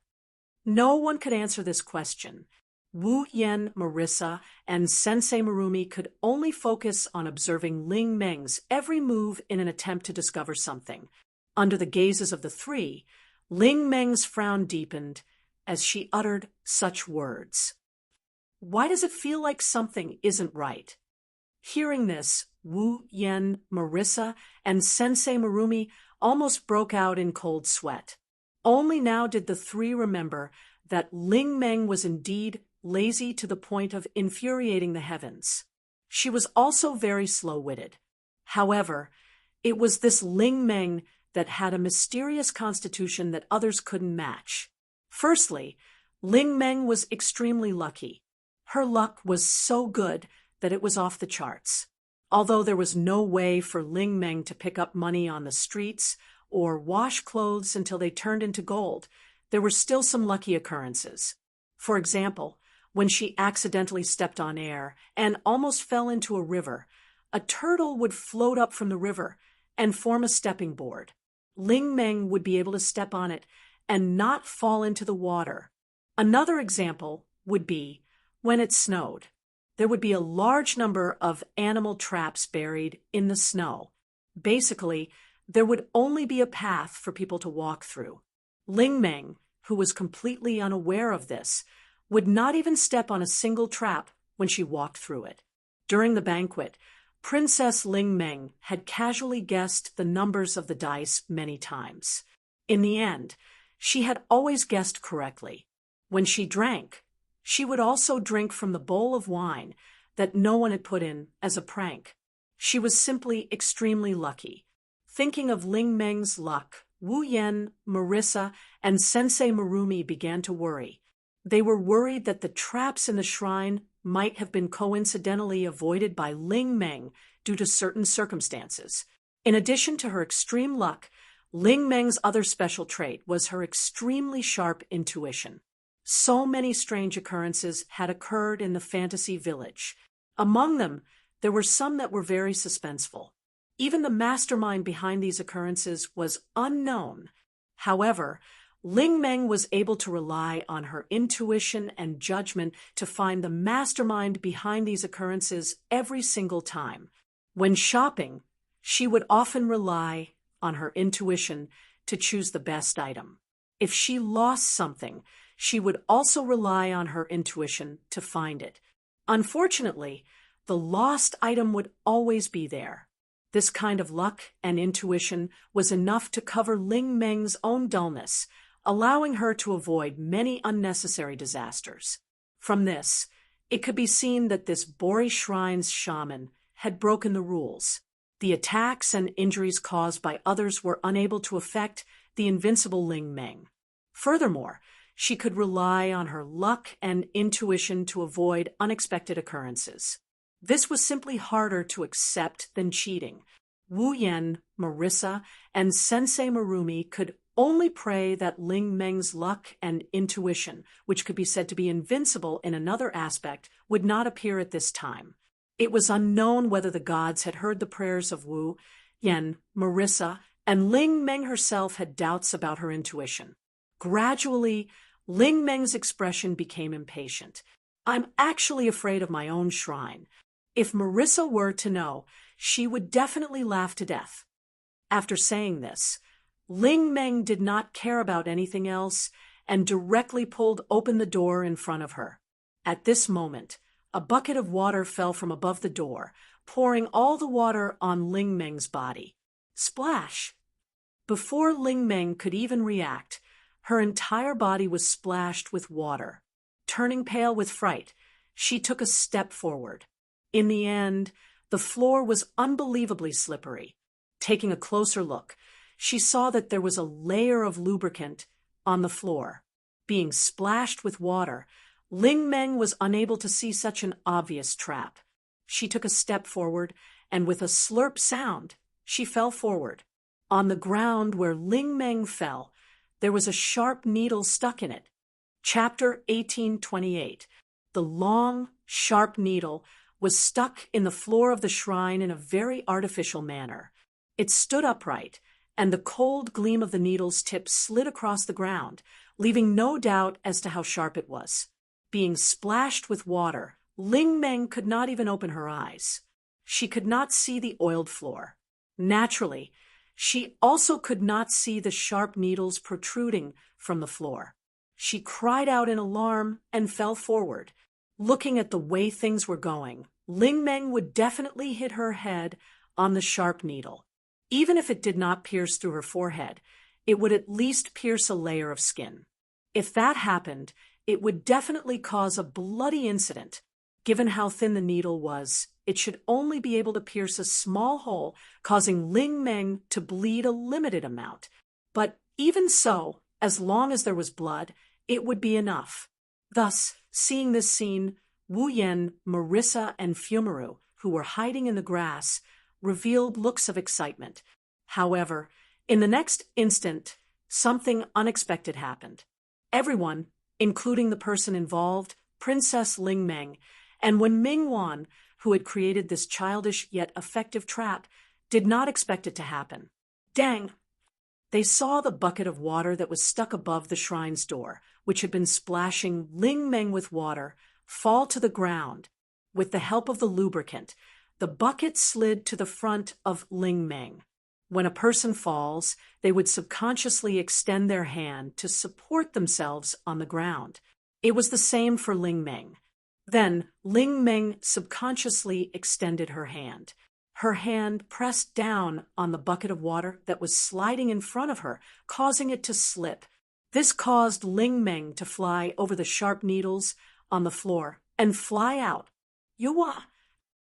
No one could answer this question. Wu Yen, Marissa, and Sensei Marumi could only focus on observing Ling Meng's every move in an attempt to discover something. Under the gazes of the three, Ling Meng's frown deepened as she uttered such words. Why does it feel like something isn't right? Hearing this, Wu Yen, Marissa, and Sensei Marumi almost broke out in cold sweat. Only now did the three remember that Ling Meng was indeed lazy to the point of infuriating the heavens. She was also very slow-witted. However, it was this Ling Meng that had a mysterious constitution that others couldn't match. Firstly, Ling Meng was extremely lucky. Her luck was so good that it was off the charts. Although there was no way for Ling Meng to pick up money on the streets or wash clothes until they turned into gold, there were still some lucky occurrences. For example, when she accidentally stepped on air and almost fell into a river, a turtle would float up from the river and form a stepping board. Ling Meng would be able to step on it and not fall into the water. Another example would be when it snowed. There would be a large number of animal traps buried in the snow. Basically, there would only be a path for people to walk through. Ling Meng, who was completely unaware of this, would not even step on a single trap when she walked through it. During the banquet, Princess Ling Meng had casually guessed the numbers of the dice many times. In the end, she had always guessed correctly. When she drank, she would also drink from the bowl of wine that no one had put in as a prank. She was simply extremely lucky. Thinking of Ling Meng's luck, Wu Yen, Marissa, and Sensei Marumi began to worry. They were worried that the traps in the shrine might have been coincidentally avoided by Ling Meng due to certain circumstances. In addition to her extreme luck, Ling Meng's other special trait was her extremely sharp intuition. So many strange occurrences had occurred in the fantasy village. Among them, there were some that were very suspenseful. Even the mastermind behind these occurrences was unknown. However, Ling Meng was able to rely on her intuition and judgment to find the mastermind behind these occurrences every single time. When shopping, she would often rely on her intuition to choose the best item. If she lost something, she would also rely on her intuition to find it. Unfortunately, the lost item would always be there. This kind of luck and intuition was enough to cover Ling Meng's own dullness, allowing her to avoid many unnecessary disasters. From this, it could be seen that this Bori Shrine's shaman had broken the rules. The attacks and injuries caused by others were unable to affect the invincible Ling Meng. Furthermore, she could rely on her luck and intuition to avoid unexpected occurrences. This was simply harder to accept than cheating. Wu Yen, Marissa, and Sensei Marumi could only pray that Ling Meng's luck and intuition, which could be said to be invincible in another aspect, would not appear at this time. It was unknown whether the gods had heard the prayers of Wu Yen, Marissa, and Ling Meng herself had doubts about her intuition. Gradually, Ling Meng's expression became impatient. "I'm actually afraid of my own shrine. If Marissa were to know, she would definitely laugh to death." After saying this, Ling Meng did not care about anything else and directly pulled open the door in front of her. At this moment, a bucket of water fell from above the door, pouring all the water on Ling Meng's body. Splash! Before Ling Meng could even react, her entire body was splashed with water. Turning pale with fright, she took a step forward. In the end, the floor was unbelievably slippery. Taking a closer look, she saw that there was a layer of lubricant on the floor. Being splashed with water, Ling Meng was unable to see such an obvious trap. She took a step forward, and with a slurp sound, she fell forward. On the ground where Ling Meng fell, there was a sharp needle stuck in it. Chapter 1828. The long, sharp needle was stuck in the floor of the shrine in a very artificial manner. It stood upright, and the cold gleam of the needle's tip slid across the ground, leaving no doubt as to how sharp it was. Being splashed with water, Ling Meng could not even open her eyes. She could not see the oiled floor. Naturally, She also could not see the sharp needles protruding from the floor. She cried out in alarm and fell forward. Looking at the way things were going, Ling Meng would definitely hit her head on the sharp needle. Even if it did not pierce through her forehead, it would at least pierce a layer of skin. If that happened, it would definitely cause a bloody incident. Given how thin the needle was, it should only be able to pierce a small hole, causing Ling Meng to bleed a limited amount. But even so, as long as there was blood, it would be enough. Thus, seeing this scene, Wu Yan, Marissa, and Fumaru, who were hiding in the grass, revealed looks of excitement. However, in the next instant, something unexpected happened. Everyone, including the person involved, Princess Ling Meng, and when Ming Wan, who had created this childish yet effective trap, did not expect it to happen. Dang! They saw the bucket of water that was stuck above the shrine's door, which had been splashing Ling Meng with water, fall to the ground. With the help of the lubricant, the bucket slid to the front of Ling Meng. When a person falls, they would subconsciously extend their hand to support themselves on the ground. It was the same for Ling Meng. Then Ling Meng subconsciously extended her hand. Her hand pressed down on the bucket of water that was sliding in front of her, causing it to slip. This caused Ling Meng to fly over the sharp needles on the floor and fly out. Yuwa!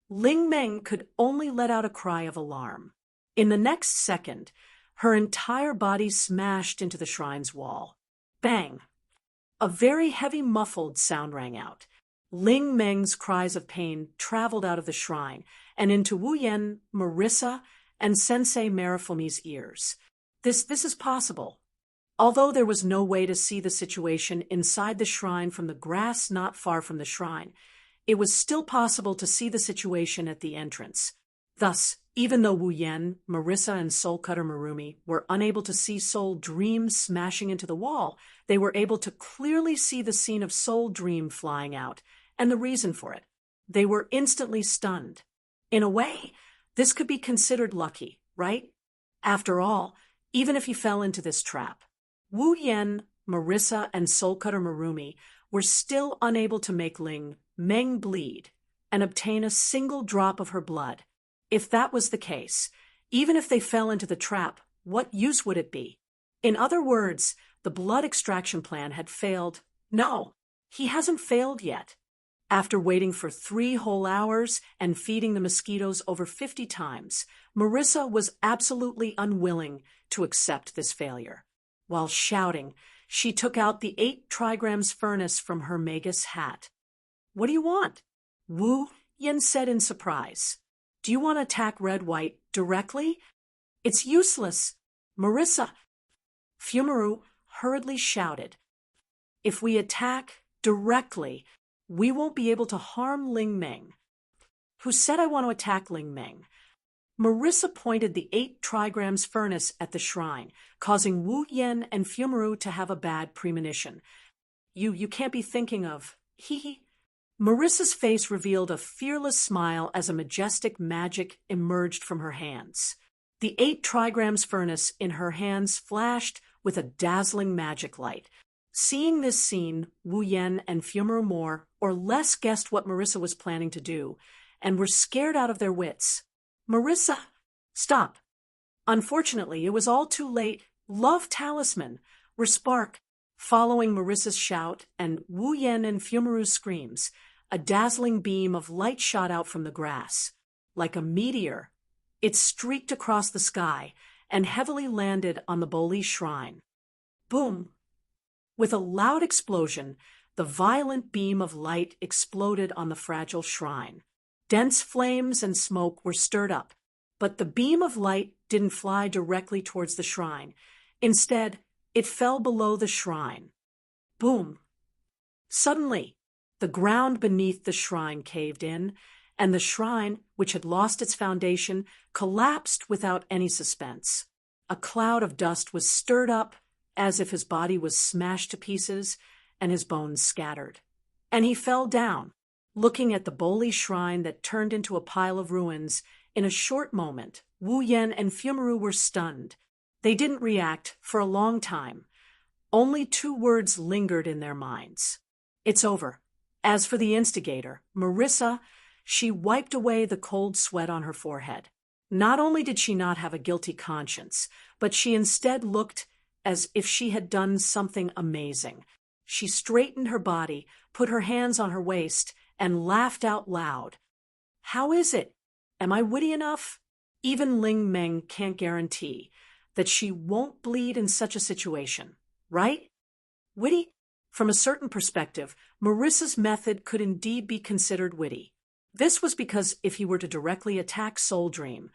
Ling Meng could only let out a cry of alarm. In the next second, her entire body smashed into the shrine's wall. Bang! A very heavy muffled sound rang out. Ling Meng's cries of pain traveled out of the shrine and into Wu Yan, Marissa, and Sensei Marifumi's ears. This is possible. Although there was no way to see the situation inside the shrine from the grass not far from the shrine, it was still possible to see the situation at the entrance. Thus, even though Wu Yan, Marissa, and Soul Cutter Marumi were unable to see Soul Dream smashing into the wall, they were able to clearly see the scene of Soul Dream flying out, and the reason for it. They were instantly stunned. In a way, this could be considered lucky, right? After all, even if he fell into this trap, Wu Yan, Marissa, and Soul Cutter Marumi were still unable to make Ling Meng bleed and obtain a single drop of her blood. If that was the case, even if they fell into the trap, what use would it be? In other words, the blood extraction plan had failed. No, he hasn't failed yet. After waiting for 3 whole hours and feeding the mosquitoes over 50 times, Marissa was absolutely unwilling to accept this failure. While shouting, she took out the 8 trigrams furnace from her Magus hat. What do you want? Wu Yan said in surprise. Do you want to attack Red-White directly? It's useless. Marissa. Fumaru hurriedly shouted. If we attack directly, we won't be able to harm Ling Meng. Who said I want to attack Ling Meng? Marissa pointed the 8 trigrams furnace at the shrine, causing Wu Yan and Fumaru to have a bad premonition. You can't be thinking of... Hee. Marissa's face revealed a fearless smile as a majestic magic emerged from her hands. The 8 trigrams furnace in her hands flashed with a dazzling magic light. Seeing this scene, Wu Yan and Fumaru more or less guessed what Marissa was planning to do, and were scared out of their wits. Marissa! Stop! Unfortunately, it was all too late. Love Talisman! Respark! Following Marissa's shout and Wu Yan and Fumaru's screams, a dazzling beam of light shot out from the grass. Like a meteor, it streaked across the sky and heavily landed on the Boli shrine. Boom! With a loud explosion, the violent beam of light exploded on the fragile shrine. Dense flames and smoke were stirred up, but the beam of light didn't fly directly towards the shrine. Instead, it fell below the shrine. Boom! Suddenly, the ground beneath the shrine caved in, and the shrine, which had lost its foundation, collapsed without any suspense. A cloud of dust was stirred up, as if his body was smashed to pieces and his bones scattered. And he fell down, looking at the Boli shrine that turned into a pile of ruins in a short moment, Wu Yen and Fumaru were stunned. They didn't react for a long time. Only two words lingered in their minds. It's over. As for the instigator, Marissa, she wiped away the cold sweat on her forehead. Not only did she not have a guilty conscience, but she instead looked as if she had done something amazing. She straightened her body, put her hands on her waist, and laughed out loud. How is it? Am I witty enough? Even Ling Meng can't guarantee that she won't bleed in such a situation, right? Witty? From a certain perspective, Marissa's method could indeed be considered witty. This was because if he were to directly attack Soul Dream,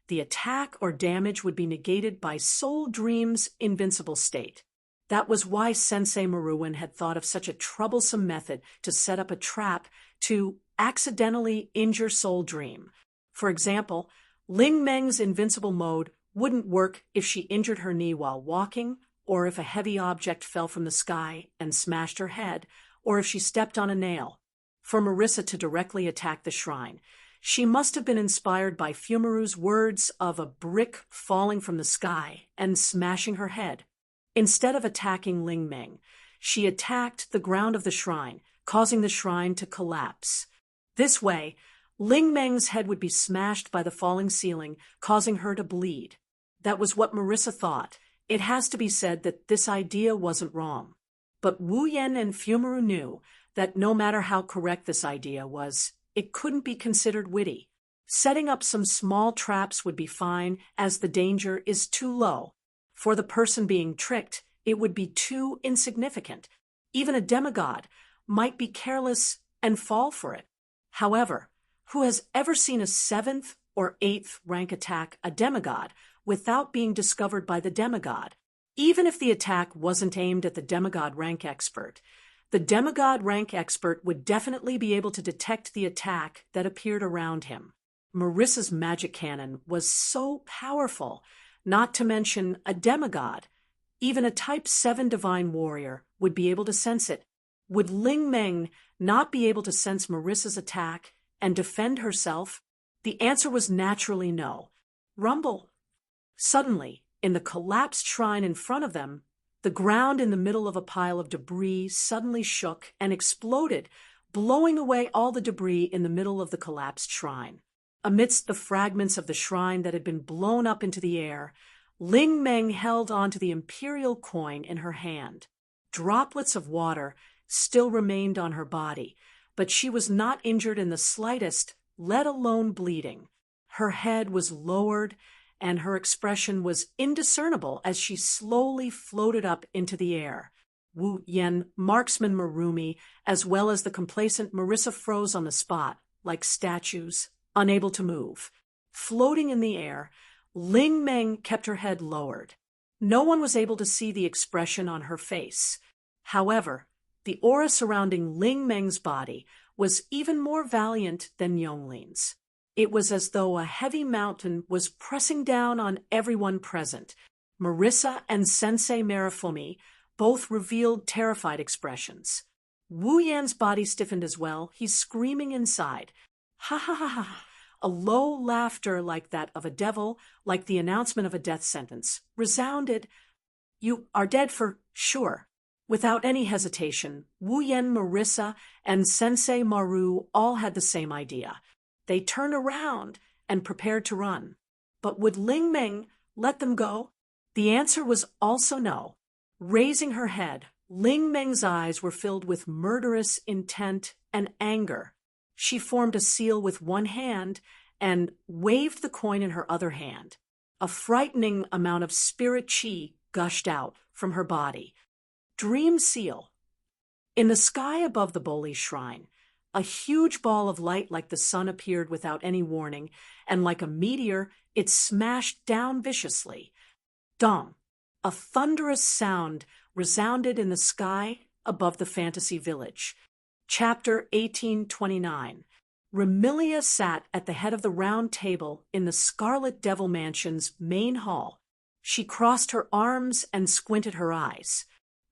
the attack or damage would be negated by Soul Dream's invincible state. That was why Sensei Maruin had thought of such a troublesome method to set up a trap to accidentally injure Soul Dream. For example, Ling Meng's invincible mode wouldn't work if she injured her knee while walking, or if a heavy object fell from the sky and smashed her head, or if she stepped on a nail. For Marissa to directly attack the shrine, she must have been inspired by Fumaru's words of a brick falling from the sky and smashing her head. Instead of attacking Ling Meng, she attacked the ground of the shrine, causing the shrine to collapse. This way, Ling Meng's head would be smashed by the falling ceiling, causing her to bleed. That was what Marissa thought. It has to be said that this idea wasn't wrong. But Wu Yen and Fumaru knew that no matter how correct this idea was, it couldn't be considered witty. Setting up some small traps would be fine, as the danger is too low. For the person being tricked, it would be too insignificant. Even a demigod might be careless and fall for it. However, who has ever seen a 7th or 8th rank attack a demigod without being discovered by the demigod? Even if the attack wasn't aimed at the demigod rank expert, the demigod rank expert would definitely be able to detect the attack that appeared around him. Marissa's magic cannon was so powerful, not to mention a demigod. Even a Type 7 divine warrior would be able to sense it. Would Ling Meng not be able to sense Marissa's attack and defend herself? The answer was naturally no. Rumble. Suddenly, in the collapsed shrine in front of them, the ground in the middle of a pile of debris suddenly shook and exploded, blowing away all the debris in the middle of the collapsed shrine. Amidst the fragments of the shrine that had been blown up into the air, Ling Meng held onto the imperial coin in her hand. Droplets of water still remained on her body, but she was not injured in the slightest, let alone bleeding. Her head was lowered, and her expression was indiscernible as she slowly floated up into the air. Wu Yen, Marksman Marumi, as well as the complacent Marissa froze on the spot, like statues, unable to move. Floating in the air, Ling Meng kept her head lowered. No one was able to see the expression on her face. However, the aura surrounding Ling Meng's body was even more valiant than Yonglin's. It was as though a heavy mountain was pressing down on everyone present. Marissa and Sensei Marifumi both revealed terrified expressions. Wu Yan's body stiffened as well. He's screaming inside. Ha ha ha ha. A low laughter like that of a devil, like the announcement of a death sentence, resounded. You are dead for sure. Without any hesitation, Wu Yan, Marissa, and Sensei Maru all had the same idea. They turned around and prepared to run. But would Ling Meng let them go? The answer was also no. Raising her head, Ling Meng's eyes were filled with murderous intent and anger. She formed a seal with one hand and waved the coin in her other hand. A frightening amount of spirit chi gushed out from her body. Dream seal. In the sky above the Boli shrine, a huge ball of light like the sun appeared without any warning, and like a meteor, it smashed down viciously. Dong! A thunderous sound resounded in the sky above the fantasy village. Chapter 1829. Remilia sat at the head of the round table in the Scarlet Devil Mansion's main hall. She crossed her arms and squinted her eyes.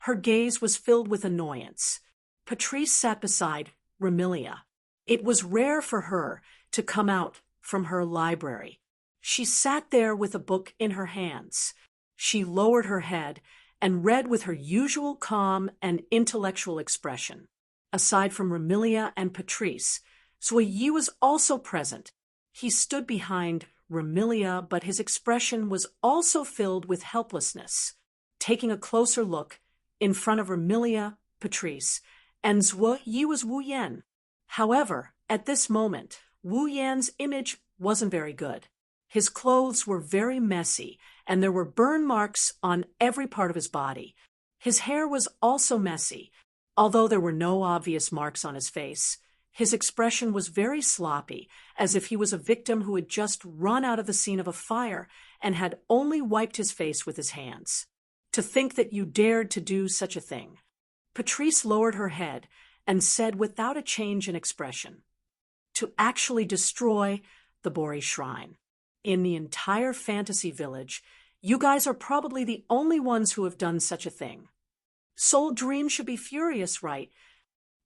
Her gaze was filled with annoyance. Patrice sat beside Remilia. It was rare for her to come out from her library. She sat there with a book in her hands. She lowered her head and read with her usual calm and intellectual expression. Aside from Ramilia and Patrice, Yi was also present. He stood behind Ramilia, but his expression was also filled with helplessness. Taking a closer look, in front of Ramilia, Patrice, and Yi was Wu Yan. However, at this moment, Wu Yan's image wasn't very good. His clothes were very messy, and there were burn marks on every part of his body. His hair was also messy, although there were no obvious marks on his face. His expression was very sloppy, as if he was a victim who had just run out of the scene of a fire and had only wiped his face with his hands. To think that you dared to do such a thing. Patrice lowered her head and said without a change in expression, to actually destroy the Bori Shrine. In the entire fantasy village, you guys are probably the only ones who have done such a thing. Soul Dream should be furious, right?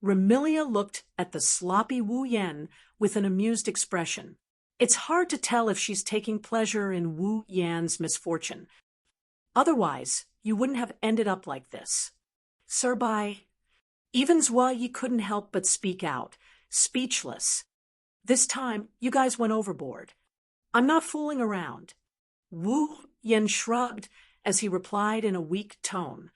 Ramilia looked at the sloppy Wu Yan with an amused expression. It's hard to tell if she's taking pleasure in Wu Yan's misfortune. Otherwise, you wouldn't have ended up like this. Sir, even Yi couldn't help but speak out, speechless. This time, you guys went overboard. I'm not fooling around. Wu Yan shrugged as he replied in a weak tone.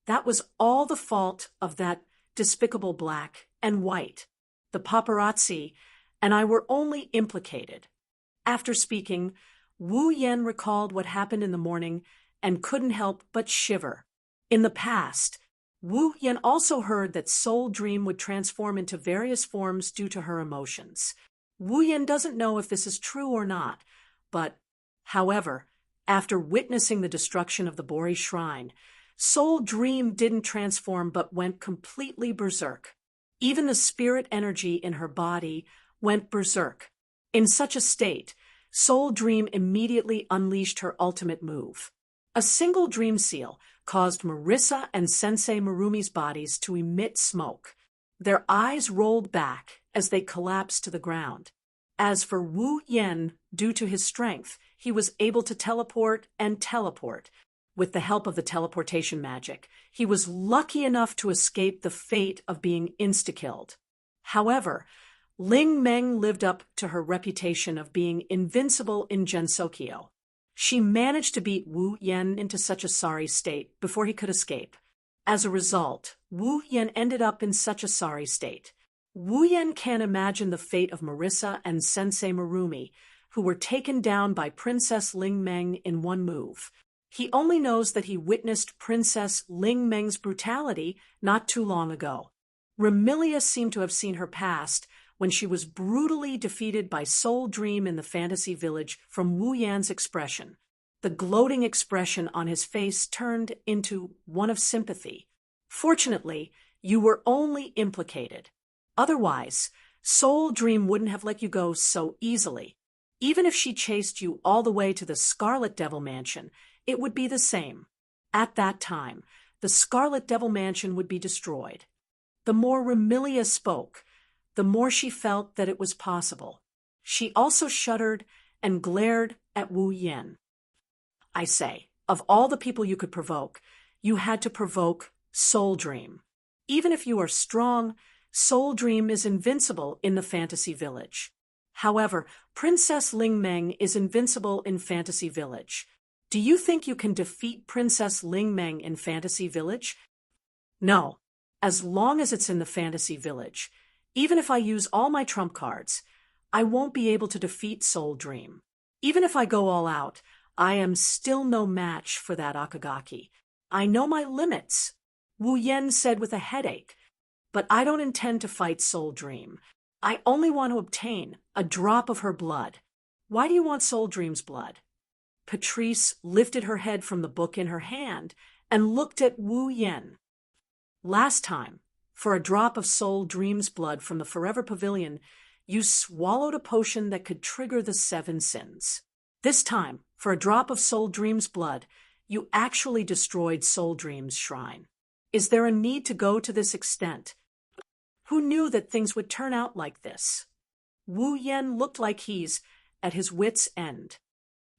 That was all the fault of that despicable black and white. The paparazzi and I were only implicated. After speaking, Wu Yan recalled what happened in the morning and couldn't help but shiver. In the past, Wu Yan also heard that Soul Dream would transform into various forms due to her emotions. Wu Yan doesn't know if this is true or not, but, however, after witnessing the destruction of the Bori Shrine, Soul Dream didn't transform but went completely berserk. Even the spirit energy in her body went berserk. In such a state, Soul Dream immediately unleashed her ultimate move. A single dream seal caused Marissa and Sensei Marumi's bodies to emit smoke. Their eyes rolled back as they collapsed to the ground. As for Wu Yan, due to his strength, he was able to teleport and teleport. With the help of the teleportation magic, he was lucky enough to escape the fate of being insta-killed. However, Ling Meng lived up to her reputation of being invincible in Gensokyo. She managed to beat Wu Yan into such a sorry state before he could escape. As a result, Wu Yan ended up in such a sorry state. Wu Yan can't imagine the fate of Marissa and Sensei Marumi, who were taken down by Princess Ling Meng in one move. He only knows that he witnessed Princess Ling Meng's brutality not too long ago. Ramilia seemed to have seen her past when she was brutally defeated by Soul Dream in the fantasy village from Wu Yan's expression. The gloating expression on his face turned into one of sympathy. Fortunately, you were only implicated. Otherwise, Soul Dream wouldn't have let you go so easily. Even if she chased you all the way to the Scarlet Devil Mansion, it would be the same. At that time, the Scarlet Devil Mansion would be destroyed. The more Ramilia spoke, the more she felt that it was possible. She also shuddered and glared at Wu Yan. I say, of all the people you could provoke, you had to provoke Soul Dream. Even if you are strong, Soul Dream is invincible in the fantasy village. However, Princess Ling Meng is invincible in Fantasy Village. Do you think you can defeat Princess Ling Meng in Fantasy Village? No. As long as it's in the Fantasy Village, even if I use all my trump cards, I won't be able to defeat Soul Dream. Even if I go all out, I am still no match for that Akagaki. I know my limits, Wu Yan said with a headache. But I don't intend to fight Soul Dream. I only want to obtain a drop of her blood. Why do you want Soul Dream's blood? Patrice lifted her head from the book in her hand and looked at Wu Yan. Last time, for a drop of Soul Dream's blood from the Forever Pavilion, you swallowed a potion that could trigger the 7 sins. This time, for a drop of Soul Dream's blood, you actually destroyed Soul Dream's shrine. Is there a need to go to this extent? Who knew that things would turn out like this? Wu Yan looked like he's at his wit's end.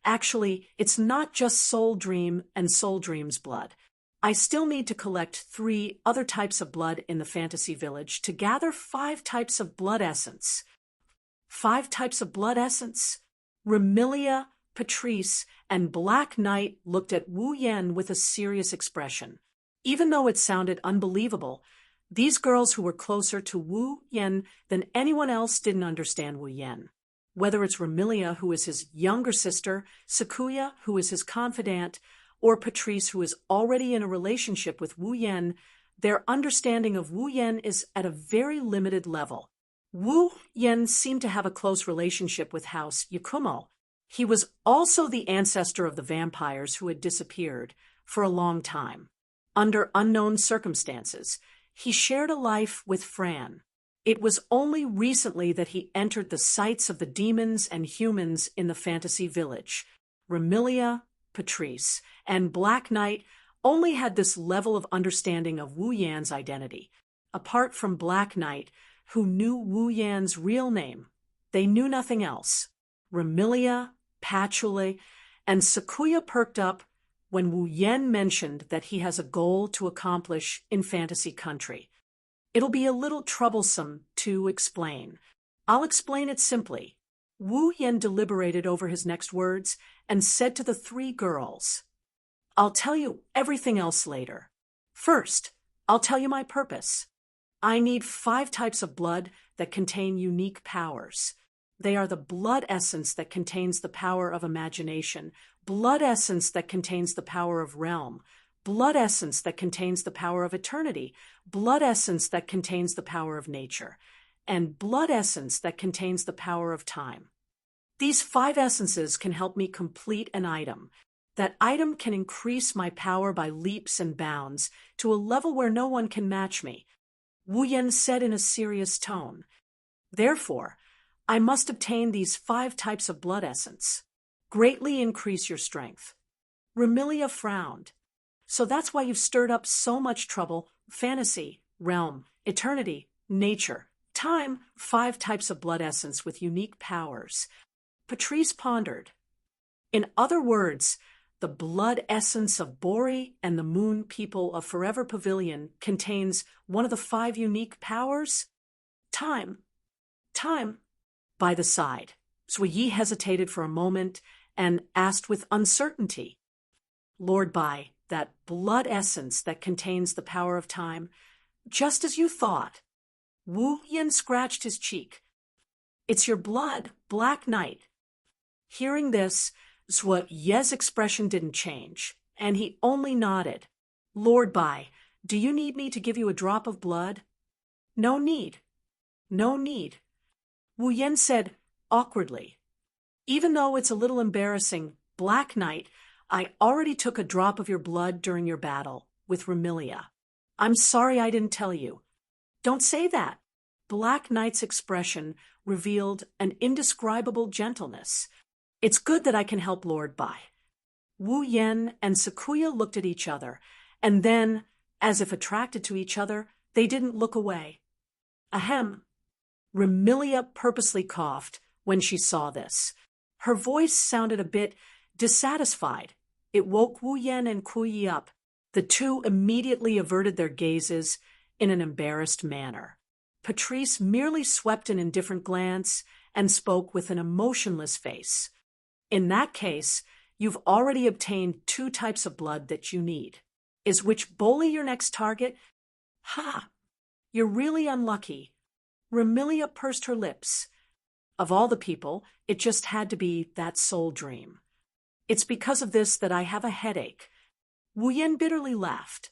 Actually, it's not just Soul Dream and Soul Dream's blood. I still need to collect 3 other types of blood in the fantasy village to gather 5 types of blood essence. 5 types of blood essence? Remilia, Patrice, and Black Knight looked at Wu Yen with a serious expression. Even though it sounded unbelievable, these girls who were closer to Wu Yen than anyone else didn't understand Wu Yen. Whether it's Remilia, who is his younger sister, Sakuya, who is his confidant, or Patrice, who is already in a relationship with Wu Yen, their understanding of Wu Yen is at a very limited level. Wu Yen seemed to have a close relationship with House Yakumo. He was also the ancestor of the vampires who had disappeared for a long time. Under unknown circumstances, he shared a life with Fran. It was only recently that he entered the sights of the demons and humans in the fantasy village. Remilia, Patrice, and Black Knight only had this level of understanding of Wu Yan's identity. Apart from Black Knight, who knew Wu Yan's real name, they knew nothing else. Remilia, Patchouli, and Sakuya perked up when Wu Yan mentioned that he has a goal to accomplish in Fantasy Country. It'll be a little troublesome to explain. I'll explain it simply. Wu Yan deliberated over his next words and said to the 3 girls, "I'll tell you everything else later. First, I'll tell you my purpose. I need 5 types of blood that contain unique powers. They are the blood essence that contains the power of imagination, blood essence that contains the power of realm, blood essence that contains the power of eternity, blood essence that contains the power of nature, and blood essence that contains the power of time. These 5 essences can help me complete an item. That item can increase my power by leaps and bounds to a level where no one can match me," Wu Yan said in a serious tone. "Therefore, I must obtain these 5 types of blood essence. Greatly increase your strength." Remilia frowned. "So that's why you've stirred up so much trouble. Fantasy, realm, eternity, nature, time, 5 types of blood essence with unique powers." Patrice pondered. "In other words, the blood essence of Bori and the moon people of Forever Pavilion contains one of the 5 unique powers? Time. By the side, Sui Yi hesitated for a moment and asked with uncertainty, "Lord Bai, that blood essence that contains the power of time, just as you thought." Wu Yan scratched his cheek. "It's your blood, Black Knight." Hearing this, Sui Yi's expression didn't change, and he only nodded. "Lord Bai, do you need me to give you a drop of blood?" No need. Wu Yan said awkwardly. "Even though it's a little embarrassing, Black Knight, I already took a drop of your blood during your battle with Remilia. I'm sorry I didn't tell you." "Don't say that." Black Knight's expression revealed an indescribable gentleness. "It's good that I can help Lord Bai." Wu Yan and Sakuya looked at each other, and then, as if attracted to each other, they didn't look away. "Ahem." Remilia purposely coughed when she saw this. Her voice sounded a bit dissatisfied. It woke Wu Yan and Kuyi up. The 2 immediately averted their gazes in an embarrassed manner. Patrice merely swept an indifferent glance and spoke with an emotionless face. "In that case, you've already obtained 2 types of blood that you need. Is Witch Boli your next target?" "Ha! You're really unlucky." Remilia pursed her lips. Of all the people, it just had to be that Soul Dream. "It's because of this that I have a headache." Wu Yan bitterly laughed.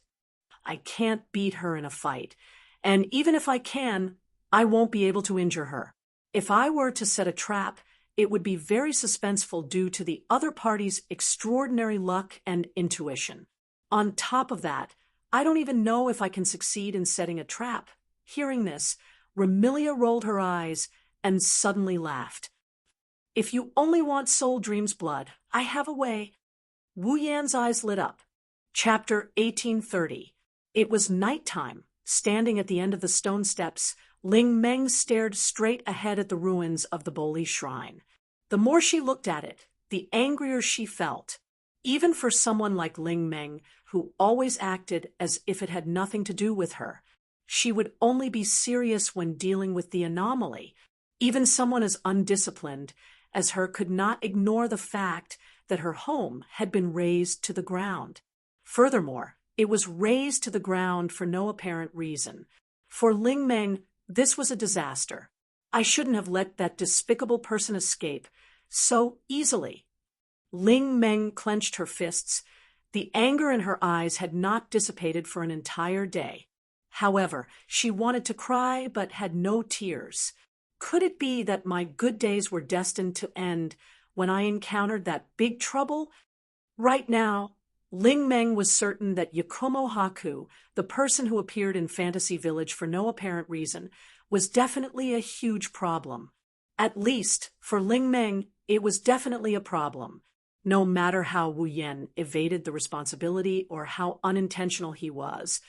"I can't beat her in a fight, and even if I can, I won't be able to injure her. If I were to set a trap, it would be very suspenseful due to the other party's extraordinary luck and intuition. On top of that, I don't even know if I can succeed in setting a trap." Hearing this, Remilia rolled her eyes and suddenly laughed. "If you only want Soul Dream's blood, I have a way." Wu Yan's eyes lit up. Chapter 1830. It was nighttime. Standing at the end of the stone steps, Ling Meng stared straight ahead at the ruins of the Boli shrine. The more she looked at it, the angrier she felt. Even for someone like Ling Meng, who always acted as if it had nothing to do with her, she would only be serious when dealing with the anomaly. Even someone as undisciplined as her could not ignore the fact that her home had been razed to the ground. Furthermore, it was razed to the ground for no apparent reason. For Ling Meng, this was a disaster. I shouldn't have let that despicable person escape so easily. Ling Meng clenched her fists. The anger in her eyes had not dissipated for an entire day. However, she wanted to cry but had no tears. Could it be that my good days were destined to end when I encountered that big trouble? Right now, Ling Meng was certain that Yakumo Haku, the person who appeared in Fantasy Village for no apparent reason, was definitely a huge problem. At least, for Ling Meng, it was definitely a problem. No matter how Wu Yan evaded the responsibility or how unintentional he was,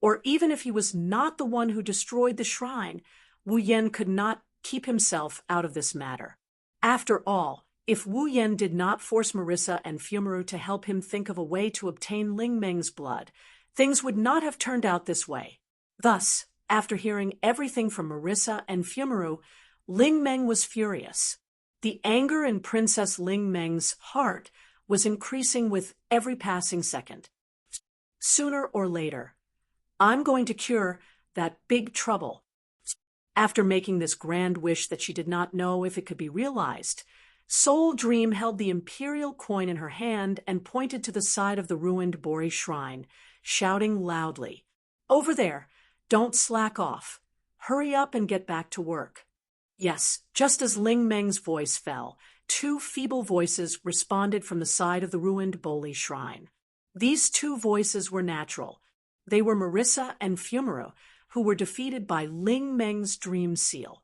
or even if he was not the one who destroyed the shrine, Wu Yan could not keep himself out of this matter. After all, if Wu Yan did not force Marissa and Fumaru to help him think of a way to obtain Ling Meng's blood, things would not have turned out this way. Thus, after hearing everything from Marissa and Fumaru, Ling Meng was furious. The anger in Princess Ling Meng's heart was increasing with every passing second. Sooner or later, I'm going to cure that big trouble. After making this grand wish that she did not know if it could be realized, Soul Dream held the imperial coin in her hand and pointed to the side of the ruined Bori shrine, shouting loudly, "Over there! Don't slack off. Hurry up and get back to work." Yes, just as Ling Meng's voice fell, two feeble voices responded from the side of the ruined Boli shrine. These two voices were natural. They were Marissa and Fumaru, who were defeated by Ling Meng's dream seal.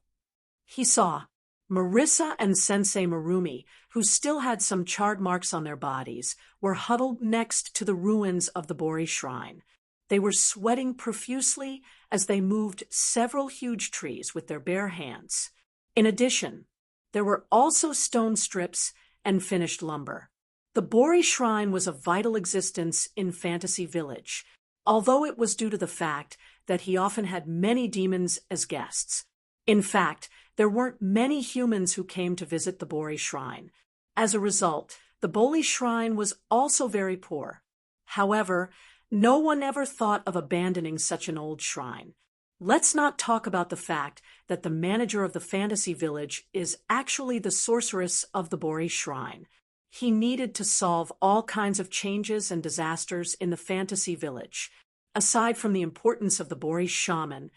He saw Marissa and Sensei Marumi, who still had some charred marks on their bodies, were huddled next to the ruins of the Bori shrine. They were sweating profusely as they moved several huge trees with their bare hands. In addition, there were also stone strips and finished lumber. The Bori shrine was of vital existence in Fantasy Village, although it was due to the fact that he often had many demons as guests. In fact, there weren't many humans who came to visit the Bori shrine. As a result, the Boli shrine was also very poor. However, no one ever thought of abandoning such an old shrine. Let's not talk about the fact that the manager of the Fantasy Village is actually the sorceress of the Bori shrine. He needed to solve all kinds of changes and disasters in the Fantasy Village. Aside from the importance of the Bori shaman,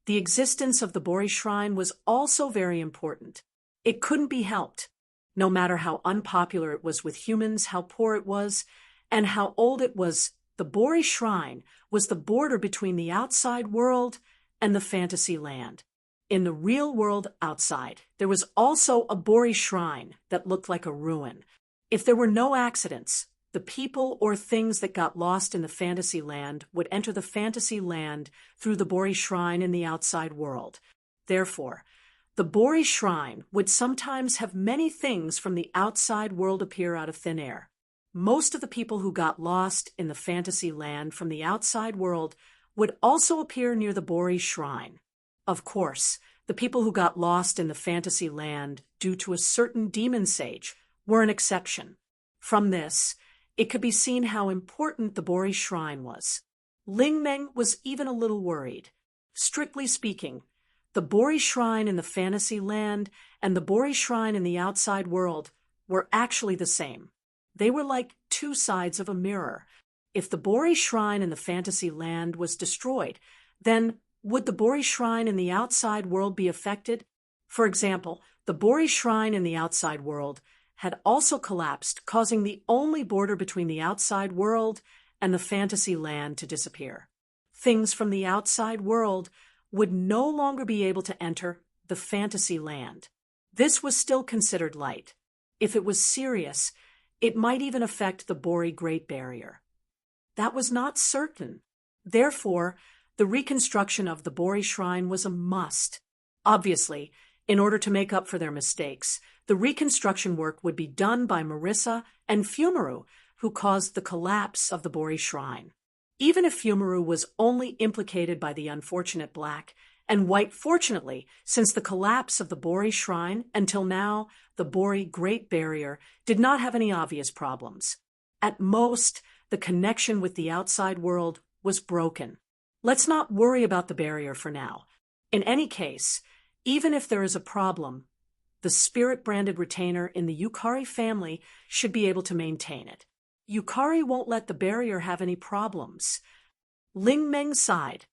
the existence of the Bori shrine was also very important. It couldn't be helped. No matter how unpopular it was with humans, how poor it was, and how old it was, the Bori shrine was the border between the outside world and the fantasy land. In the real world outside, there was also a Bori shrine that looked like a ruin. If there were no accidents, the people or things that got lost in the fantasy land would enter the fantasy land through the Bori shrine in the outside world. Therefore, the Bori shrine would sometimes have many things from the outside world appear out of thin air. Most of the people who got lost in the fantasy land from the outside world would also appear near the Bori shrine. Of course, the people who got lost in the fantasy land due to a certain demon sage were an exception. From this, it could be seen how important the Bori shrine was. Ling Meng was even a little worried. Strictly speaking, the Bori shrine in the fantasy land and the Bori shrine in the outside world were actually the same. They were like two sides of a mirror. If the Bori shrine in the fantasy land was destroyed, then would the Bori shrine in the outside world be affected? For example, the Bori shrine in the outside world had also collapsed, causing the only border between the outside world and the fantasy land to disappear. Things from the outside world would no longer be able to enter the fantasy land. This was still considered light. If it was serious, it might even affect the Bori Great Barrier. That was not certain. Therefore, the reconstruction of the Bori shrine was a must. Obviously, In order to make up for their mistakes, the reconstruction work would be done by Marissa and Fumaru, who caused the collapse of the Bori shrine. Even if Fumaru was only implicated by the unfortunate Black and White, fortunately, since the collapse of the Bori shrine until now, the Bori Great Barrier did not have any obvious problems. At most, the connection with the outside world was broken. Let's not worry about the barrier for now. In any case, even if there is a problem, the spirit-branded retainer in the Yukari family should be able to maintain it. Yukari won't let the barrier have any problems. Ling Meng sighed.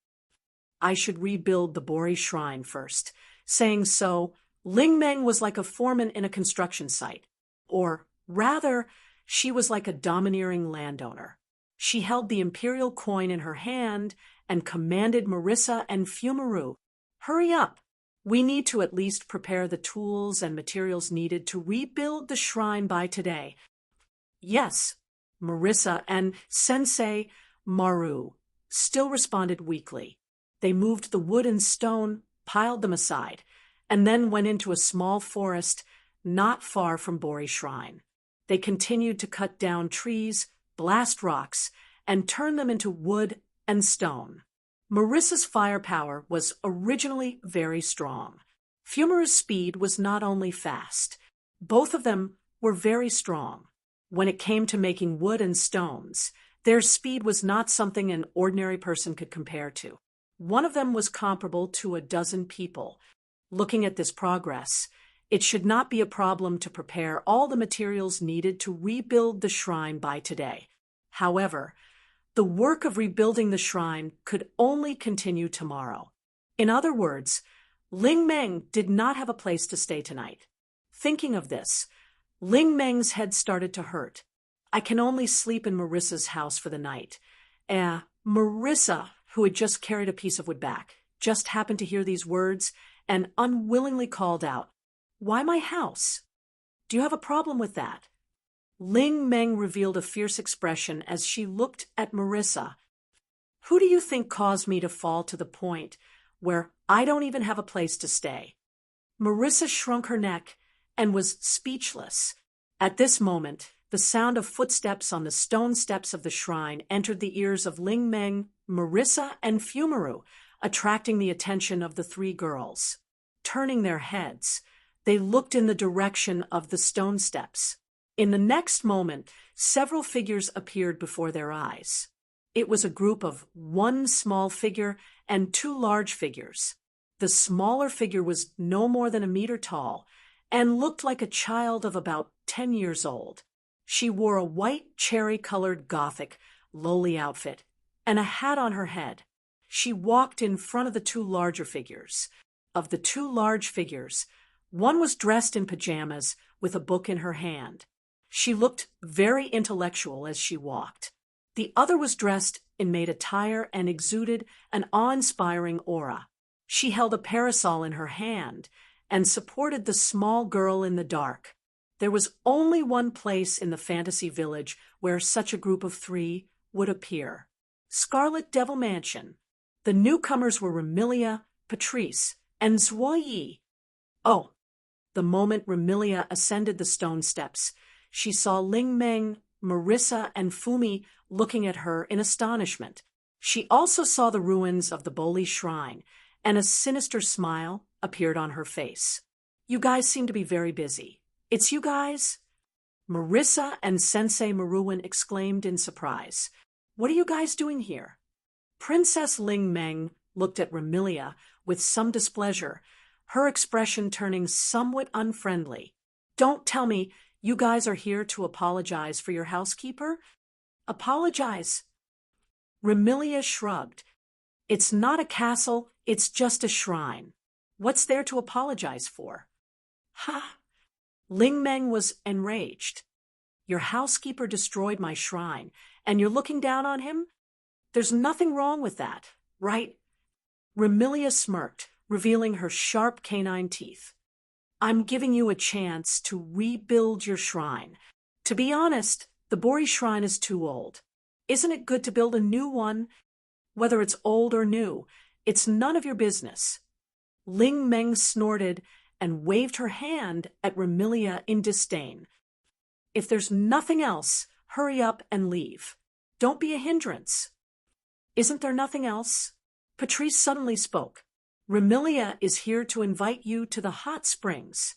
I should rebuild the Bori shrine first. Saying so, Ling Meng was like a foreman in a construction site. Or, rather, she was like a domineering landowner. She held the imperial coin in her hand and commanded Marissa and Fumaru, hurry up. We need to at least prepare the tools and materials needed to rebuild the shrine by today. Yes, Marissa and Sensei Maru still responded weakly. They moved the wood and stone, piled them aside, and then went into a small forest not far from Bori Shrine. They continued to cut down trees, blast rocks, and turn them into wood and stone. Marissa's firepower was originally very strong. Fumaru's speed was not only fast. Both of them were very strong. When it came to making wood and stones, their speed was not something an ordinary person could compare to. One of them was comparable to a dozen people. Looking at this progress, it should not be a problem to prepare all the materials needed to rebuild the shrine by today. However, the work of rebuilding the shrine could only continue tomorrow. In other words, Ling Meng did not have a place to stay tonight. Thinking of this, Ling Meng's head started to hurt. I can only sleep in Marissa's house for the night. Marissa, who had just carried a piece of wood back, just happened to hear these words and unwillingly called out, Why my house? Do you have a problem with that? Ling Meng revealed a fierce expression as she looked at Marissa. Who do you think caused me to fall to the point where I don't even have a place to stay? Marissa shrunk her neck and was speechless. At this moment, the sound of footsteps on the stone steps of the shrine entered the ears of Ling Meng, Marissa, and Fumaru, attracting the attention of the three girls. Turning their heads, they looked in the direction of the stone steps. In the next moment, several figures appeared before their eyes. It was a group of one small figure and two large figures. The smaller figure was no more than a meter tall and looked like a child of about 10 years old. She wore a white cherry-colored Gothic, lowly outfit and a hat on her head. She walked in front of the two larger figures. Of the two large figures, one was dressed in pajamas with a book in her hand. She looked very intellectual as she walked. The other was dressed in maid attire and exuded an awe-inspiring aura. She held a parasol in her hand and supported the small girl in the dark. There was only one place in the fantasy village where such a group of three would appear. Scarlet Devil Mansion. The newcomers were Remilia, Patrice, and Zhuoyi. Oh, the moment Remilia ascended the stone steps, she saw Ling Meng, Marissa, and Fumi looking at her in astonishment. She also saw the ruins of the Boli Shrine, and a sinister smile appeared on her face. You guys seem to be very busy. It's you guys? Marissa and Sensei Maruin exclaimed in surprise. What are you guys doing here? Princess Ling Meng looked at Remilia with some displeasure, her expression turning somewhat unfriendly. Don't tell me you guys are here to apologize for your housekeeper? Apologize? Remilia shrugged. It's not a castle, it's just a shrine. What's there to apologize for? Ha! Ling Meng was enraged. Your housekeeper destroyed my shrine, and you're looking down on him? There's nothing wrong with that, right? Remilia smirked, revealing her sharp canine teeth. I'm giving you a chance to rebuild your shrine. To be honest, the Bori Shrine is too old. Isn't it good to build a new one? Whether it's old or new, it's none of your business. Ling Meng snorted and waved her hand at Remilia in disdain. If there's nothing else, hurry up and leave. Don't be a hindrance. Isn't there nothing else? Patrice suddenly spoke. Remilia is here to invite you to the hot springs.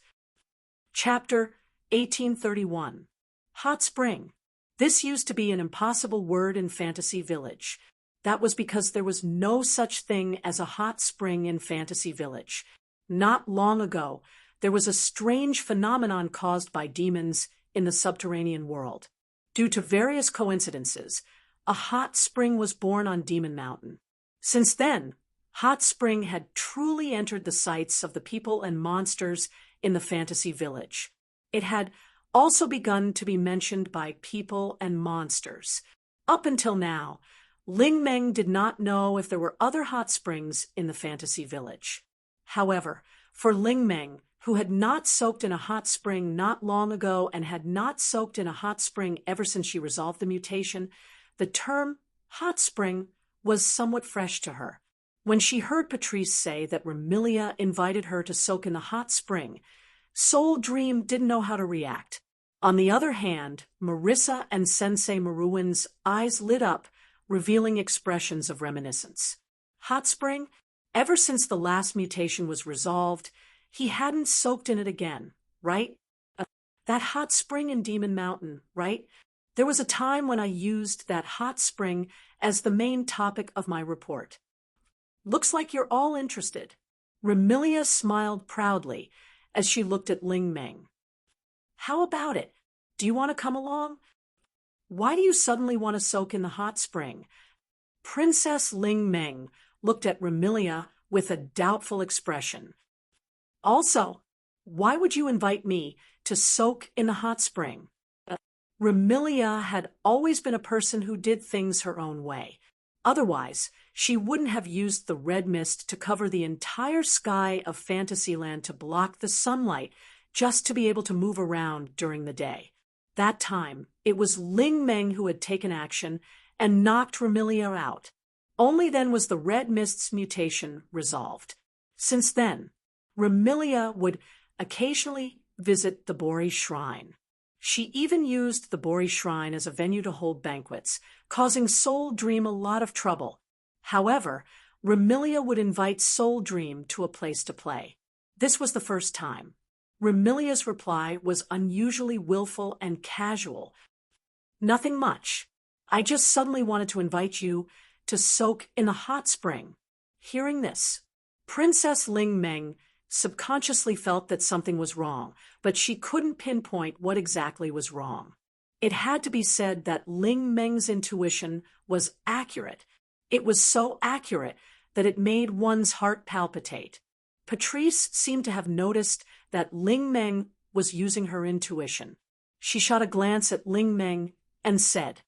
Chapter 1831. Hot spring. This used to be an impossible word in Fantasy Village. That was because there was no such thing as a hot spring in Fantasy Village. Not long ago, there was a strange phenomenon caused by demons in the subterranean world. Due to various coincidences, a hot spring was born on Demon Mountain. Since then, hot spring had truly entered the sights of the people and monsters in the Fantasy Village. It had also begun to be mentioned by people and monsters. Up until now, Ling Meng did not know if there were other hot springs in the Fantasy Village. However, for Ling Meng, who had not soaked in a hot spring not long ago and had not soaked in a hot spring ever since she resolved the mutation, the term hot spring was somewhat fresh to her. When she heard Patrice say that Remilia invited her to soak in the hot spring, Soul Dream didn't know how to react. On the other hand, Marissa and Sensei Maruin's eyes lit up, revealing expressions of reminiscence. Hot spring? Ever since the last mutation was resolved, he hadn't soaked in it again, right? That hot spring in Demon Mountain, right? There was a time when I used that hot spring as the main topic of my report. Looks like you're all interested. Remilia smiled proudly as she looked at Ling Meng. How about it? Do you want to come along? Why do you suddenly want to soak in the hot spring? Princess Ling Meng looked at Remilia with a doubtful expression. Also, why would you invite me to soak in the hot spring? Remilia had always been a person who did things her own way. Otherwise, she wouldn't have used the red mist to cover the entire sky of Fantasyland to block the sunlight just to be able to move around during the day. That time, it was Ling Meng who had taken action and knocked Remilia out. Only then was the red mist's mutation resolved. Since then, Remilia would occasionally visit the Bori Shrine. She even used the Bori Shrine as a venue to hold banquets, causing Soul Dream a lot of trouble. However, Remilia would invite Soul Dream to a place to play. This was the first time. Remilia's reply was unusually willful and casual. Nothing much. I just suddenly wanted to invite you to soak in the hot spring. Hearing this, Princess Ling Meng subconsciously felt that something was wrong, but she couldn't pinpoint what exactly was wrong. It had to be said that Ling Meng's intuition was accurate. It was so accurate that it made one's heart palpitate. Patrice seemed to have noticed that Ling Meng was using her intuition. She shot a glance at Ling Meng and said,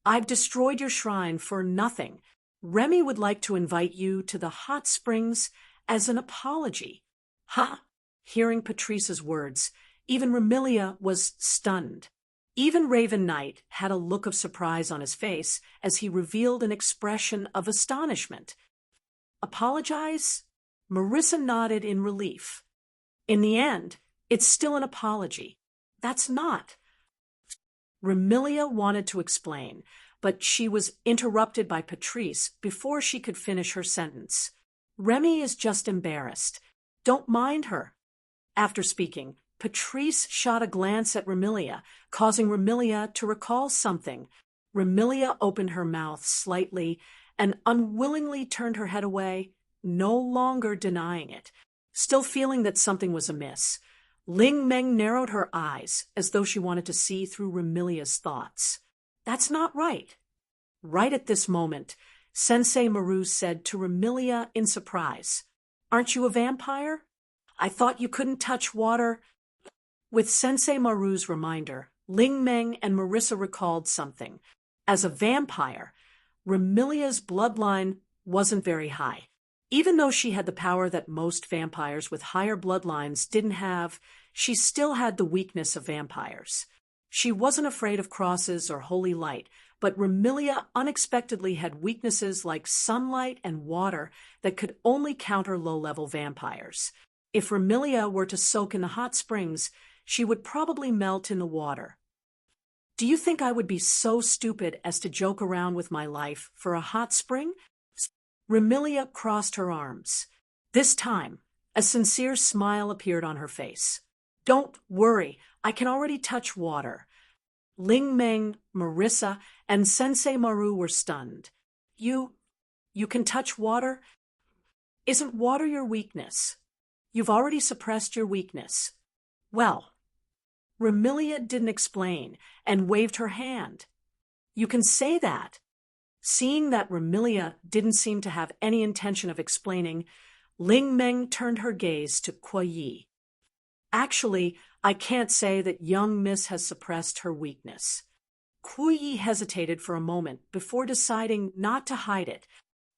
"I've destroyed your shrine for nothing. Remy would like to invite you to the hot springs as an apology." Ha! Hearing Patrice's words, even Remilia was stunned. Even Raven Knight had a look of surprise on his face as he revealed an expression of astonishment. Apologize? Marissa nodded in relief. In the end, it's still an apology. That's not. Remilia wanted to explain, but she was interrupted by Patrice before she could finish her sentence. Remy is just embarrassed. Don't mind her. After speaking, Patrice shot a glance at Remilia, causing Remilia to recall something. Remilia opened her mouth slightly and unwillingly turned her head away, no longer denying it. Still feeling that something was amiss, Ling Meng narrowed her eyes as though she wanted to see through Remilia's thoughts. That's not right. Right at this moment, Sensei Maru said to Remilia in surprise, "Aren't you a vampire? I thought you couldn't touch water." With Sensei Maru's reminder, Ling Meng and Marissa recalled something. As a vampire, Remilia's bloodline wasn't very high. Even though she had the power that most vampires with higher bloodlines didn't have, she still had the weakness of vampires. She wasn't afraid of crosses or holy light, but Remilia unexpectedly had weaknesses like sunlight and water that could only counter low-level vampires. If Remilia were to soak in the hot springs, she would probably melt in the water. Do you think I would be so stupid as to joke around with my life for a hot spring? Remilia crossed her arms. This time, a sincere smile appeared on her face. Don't worry, I can already touch water. Ling Meng, Marissa, and Sensei Maru were stunned. You can touch water? Isn't water your weakness? You've already suppressed your weakness. Well, Remilia didn't explain and waved her hand. You can say that. Seeing that Remilia didn't seem to have any intention of explaining, Ling Meng turned her gaze to Kuo Yi. Actually, I can't say that young Miss has suppressed her weakness. Kuo Yi hesitated for a moment before deciding not to hide it.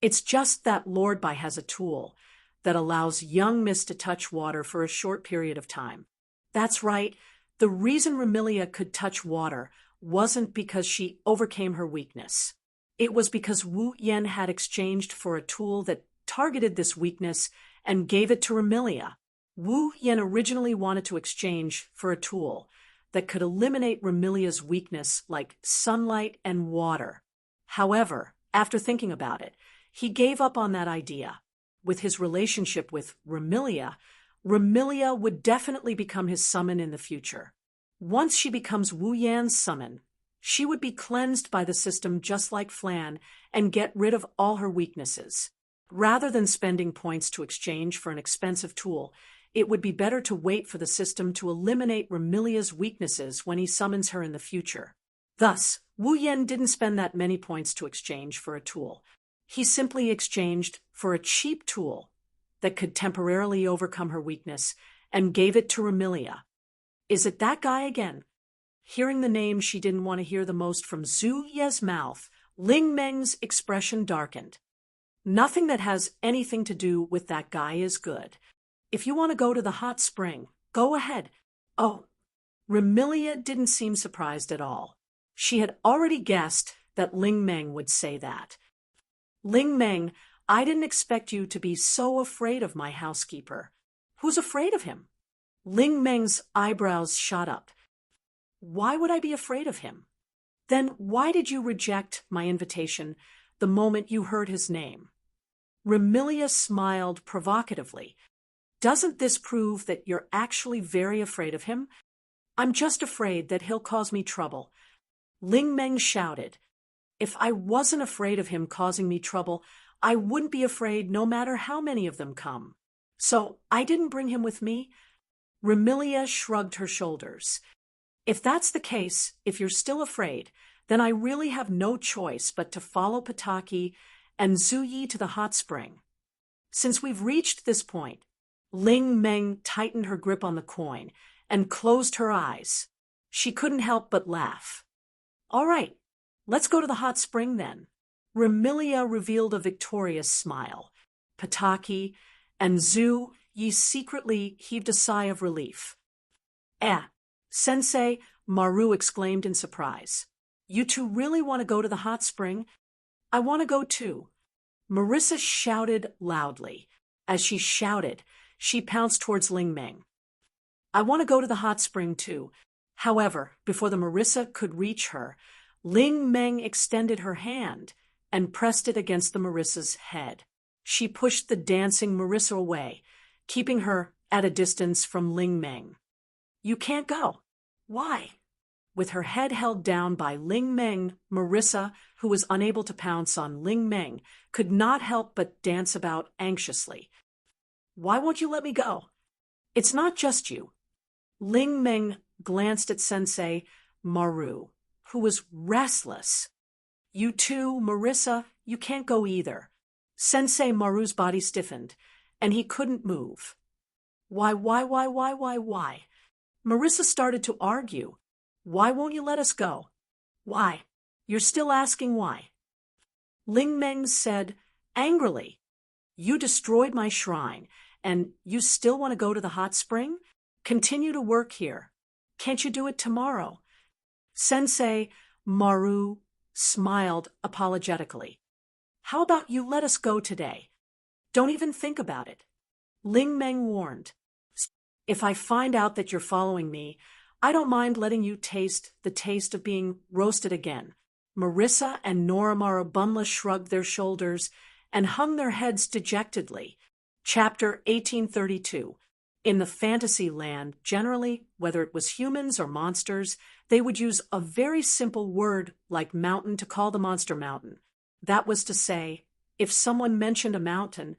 It's just that Lord Bai has a tool that allows young Miss to touch water for a short period of time. That's right. The reason Remilia could touch water wasn't because she overcame her weakness. It was because Wu Yen had exchanged for a tool that targeted this weakness and gave it to Remilia. Wu Yen originally wanted to exchange for a tool that could eliminate Remilia's weakness like sunlight and water. However, after thinking about it, he gave up on that idea. With his relationship with Remilia, Remilia would definitely become his summon in the future. Once she becomes Wu Yan's summon, she would be cleansed by the system just like Flan and get rid of all her weaknesses. Rather than spending points to exchange for an expensive tool, it would be better to wait for the system to eliminate Remilia's weaknesses when he summons her in the future. Thus, Wu Yan didn't spend that many points to exchange for a tool. He simply exchanged for a cheap tool that could temporarily overcome her weakness and gave it to Remilia. Is it that guy again? Hearing the name she didn't want to hear the most from Zhu Ye's mouth, Ling Meng's expression darkened. Nothing that has anything to do with that guy is good. If you want to go to the hot spring, go ahead. Oh, Remilia didn't seem surprised at all. She had already guessed that Ling Meng would say that. Ling Meng, I didn't expect you to be so afraid of my housekeeper. Who's afraid of him? Ling Meng's eyebrows shot up. Why would I be afraid of him? Then why did you reject my invitation the moment you heard his name? Remilia smiled provocatively. Doesn't this prove that you're actually very afraid of him? I'm just afraid that he'll cause me trouble. Ling Meng shouted. If I wasn't afraid of him causing me trouble, I wouldn't be afraid no matter how many of them come. So I didn't bring him with me? Remilia shrugged her shoulders. If that's the case, if you're still afraid, then I really have no choice but to follow Pataki and Zhu Yi to the hot spring. Since we've reached this point, Ling Meng tightened her grip on the coin and closed her eyes. She couldn't help but laugh. All right, let's go to the hot spring then. Remilia revealed a victorious smile. Pataki and Zhu Yi secretly heaved a sigh of relief. Sensei, Maru exclaimed in surprise. You two really want to go to the hot spring? I want to go too. Marissa shouted loudly. As she shouted, she pounced towards Ling Meng. I want to go to the hot spring too. However, before the Marissa could reach her, Ling Meng extended her hand and pressed it against the Marissa's head. She pushed the dancing Marissa away, keeping her at a distance from Ling Meng. You can't go. Why? With her head held down by Ling Meng, Marissa, who was unable to pounce on Ling Meng, could not help but dance about anxiously. Why won't you let me go? It's not just you. Ling Meng glanced at Sensei Maru, who was restless. You too, Marissa, you can't go either. Sensei Maru's body stiffened, and he couldn't move. Why? Marissa started to argue. Why won't you let us go? Why? You're still asking why. Ling Meng said angrily, You destroyed my shrine, and you still want to go to the hot spring? Continue to work here. Can't you do it tomorrow? Sensei Maru smiled apologetically. How about you let us go today? Don't even think about it. Ling Meng warned. If I find out that you're following me, I don't mind letting you taste the taste of being roasted again." Marissa and Nora Marabunla shrugged their shoulders and hung their heads dejectedly. Chapter 1832. In the fantasy land, generally, whether it was humans or monsters, they would use a very simple word like mountain to call the monster mountain. That was to say, if someone mentioned a mountain,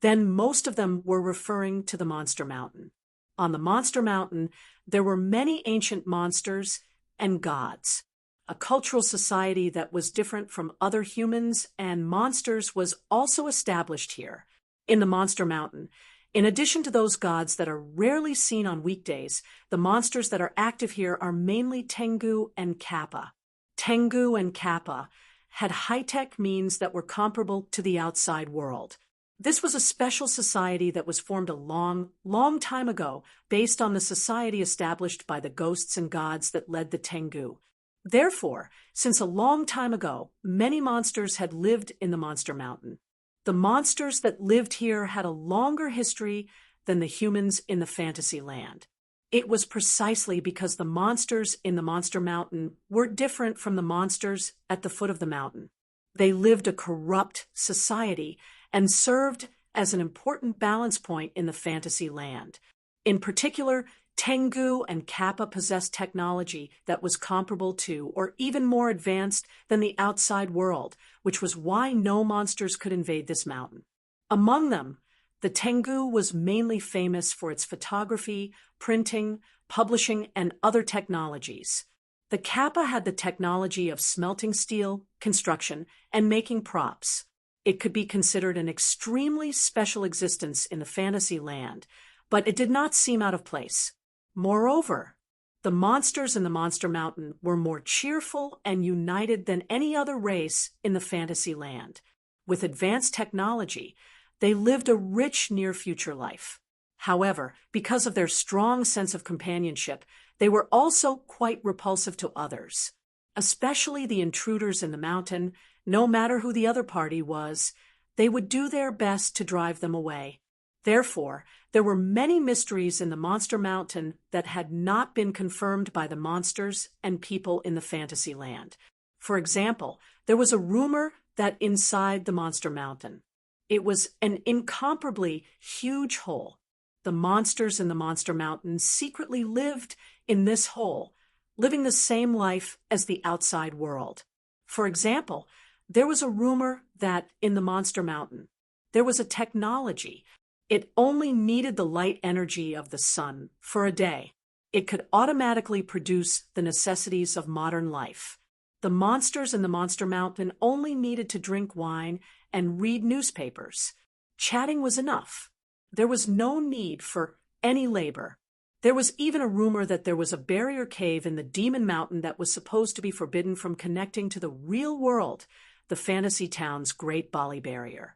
then most of them were referring to the monster mountain. On the monster mountain, there were many ancient monsters and gods. A cultural society that was different from other humans and monsters was also established here. In the monster mountain, in addition to those gods that are rarely seen on weekdays, the monsters that are active here are mainly Tengu and Kappa. Tengu and Kappa had high-tech means that were comparable to the outside world. This was a special society that was formed a long, long time ago based on the society established by the ghosts and gods that led the Tengu. Therefore, since a long time ago, many monsters had lived in the Monster Mountain. The monsters that lived here had a longer history than the humans in the fantasy land. It was precisely because the monsters in the Monster Mountain were different from the monsters at the foot of the mountain. They lived a corrupt society and served as an important balance point in the fantasy land. In particular, Tengu and Kappa possessed technology that was comparable to, or even more advanced than the outside world, which was why no monsters could invade this mountain. Among them, the Tengu was mainly famous for its photography, printing, publishing, and other technologies. The Kappa had the technology of smelting steel, construction, and making props. It could be considered an extremely special existence in the fantasy land, but it did not seem out of place. Moreover, the monsters in the Monster Mountain were more cheerful and united than any other race in the fantasy land. With advanced technology, they lived a rich near-future life. However, because of their strong sense of companionship, they were also quite repulsive to others, especially the intruders in the mountain. No matter who the other party was, they would do their best to drive them away. Therefore, there were many mysteries in the Monster Mountain that had not been confirmed by the monsters and people in the fantasy land. For example, there was a rumor that inside the Monster Mountain, it was an incomparably huge hole. The monsters in the Monster Mountain secretly lived in this hole, living the same life as the outside world. For example, there was a rumor that in the Monster Mountain, there was a technology. It only needed the light energy of the sun for a day. It could automatically produce the necessities of modern life. The monsters in the Monster Mountain only needed to drink wine and read newspapers. Chatting was enough. There was no need for any labor. There was even a rumor that there was a barrier cave in the Demon Mountain that was supposed to be forbidden from connecting to the real world, the fantasy town's Great Bali Barrier.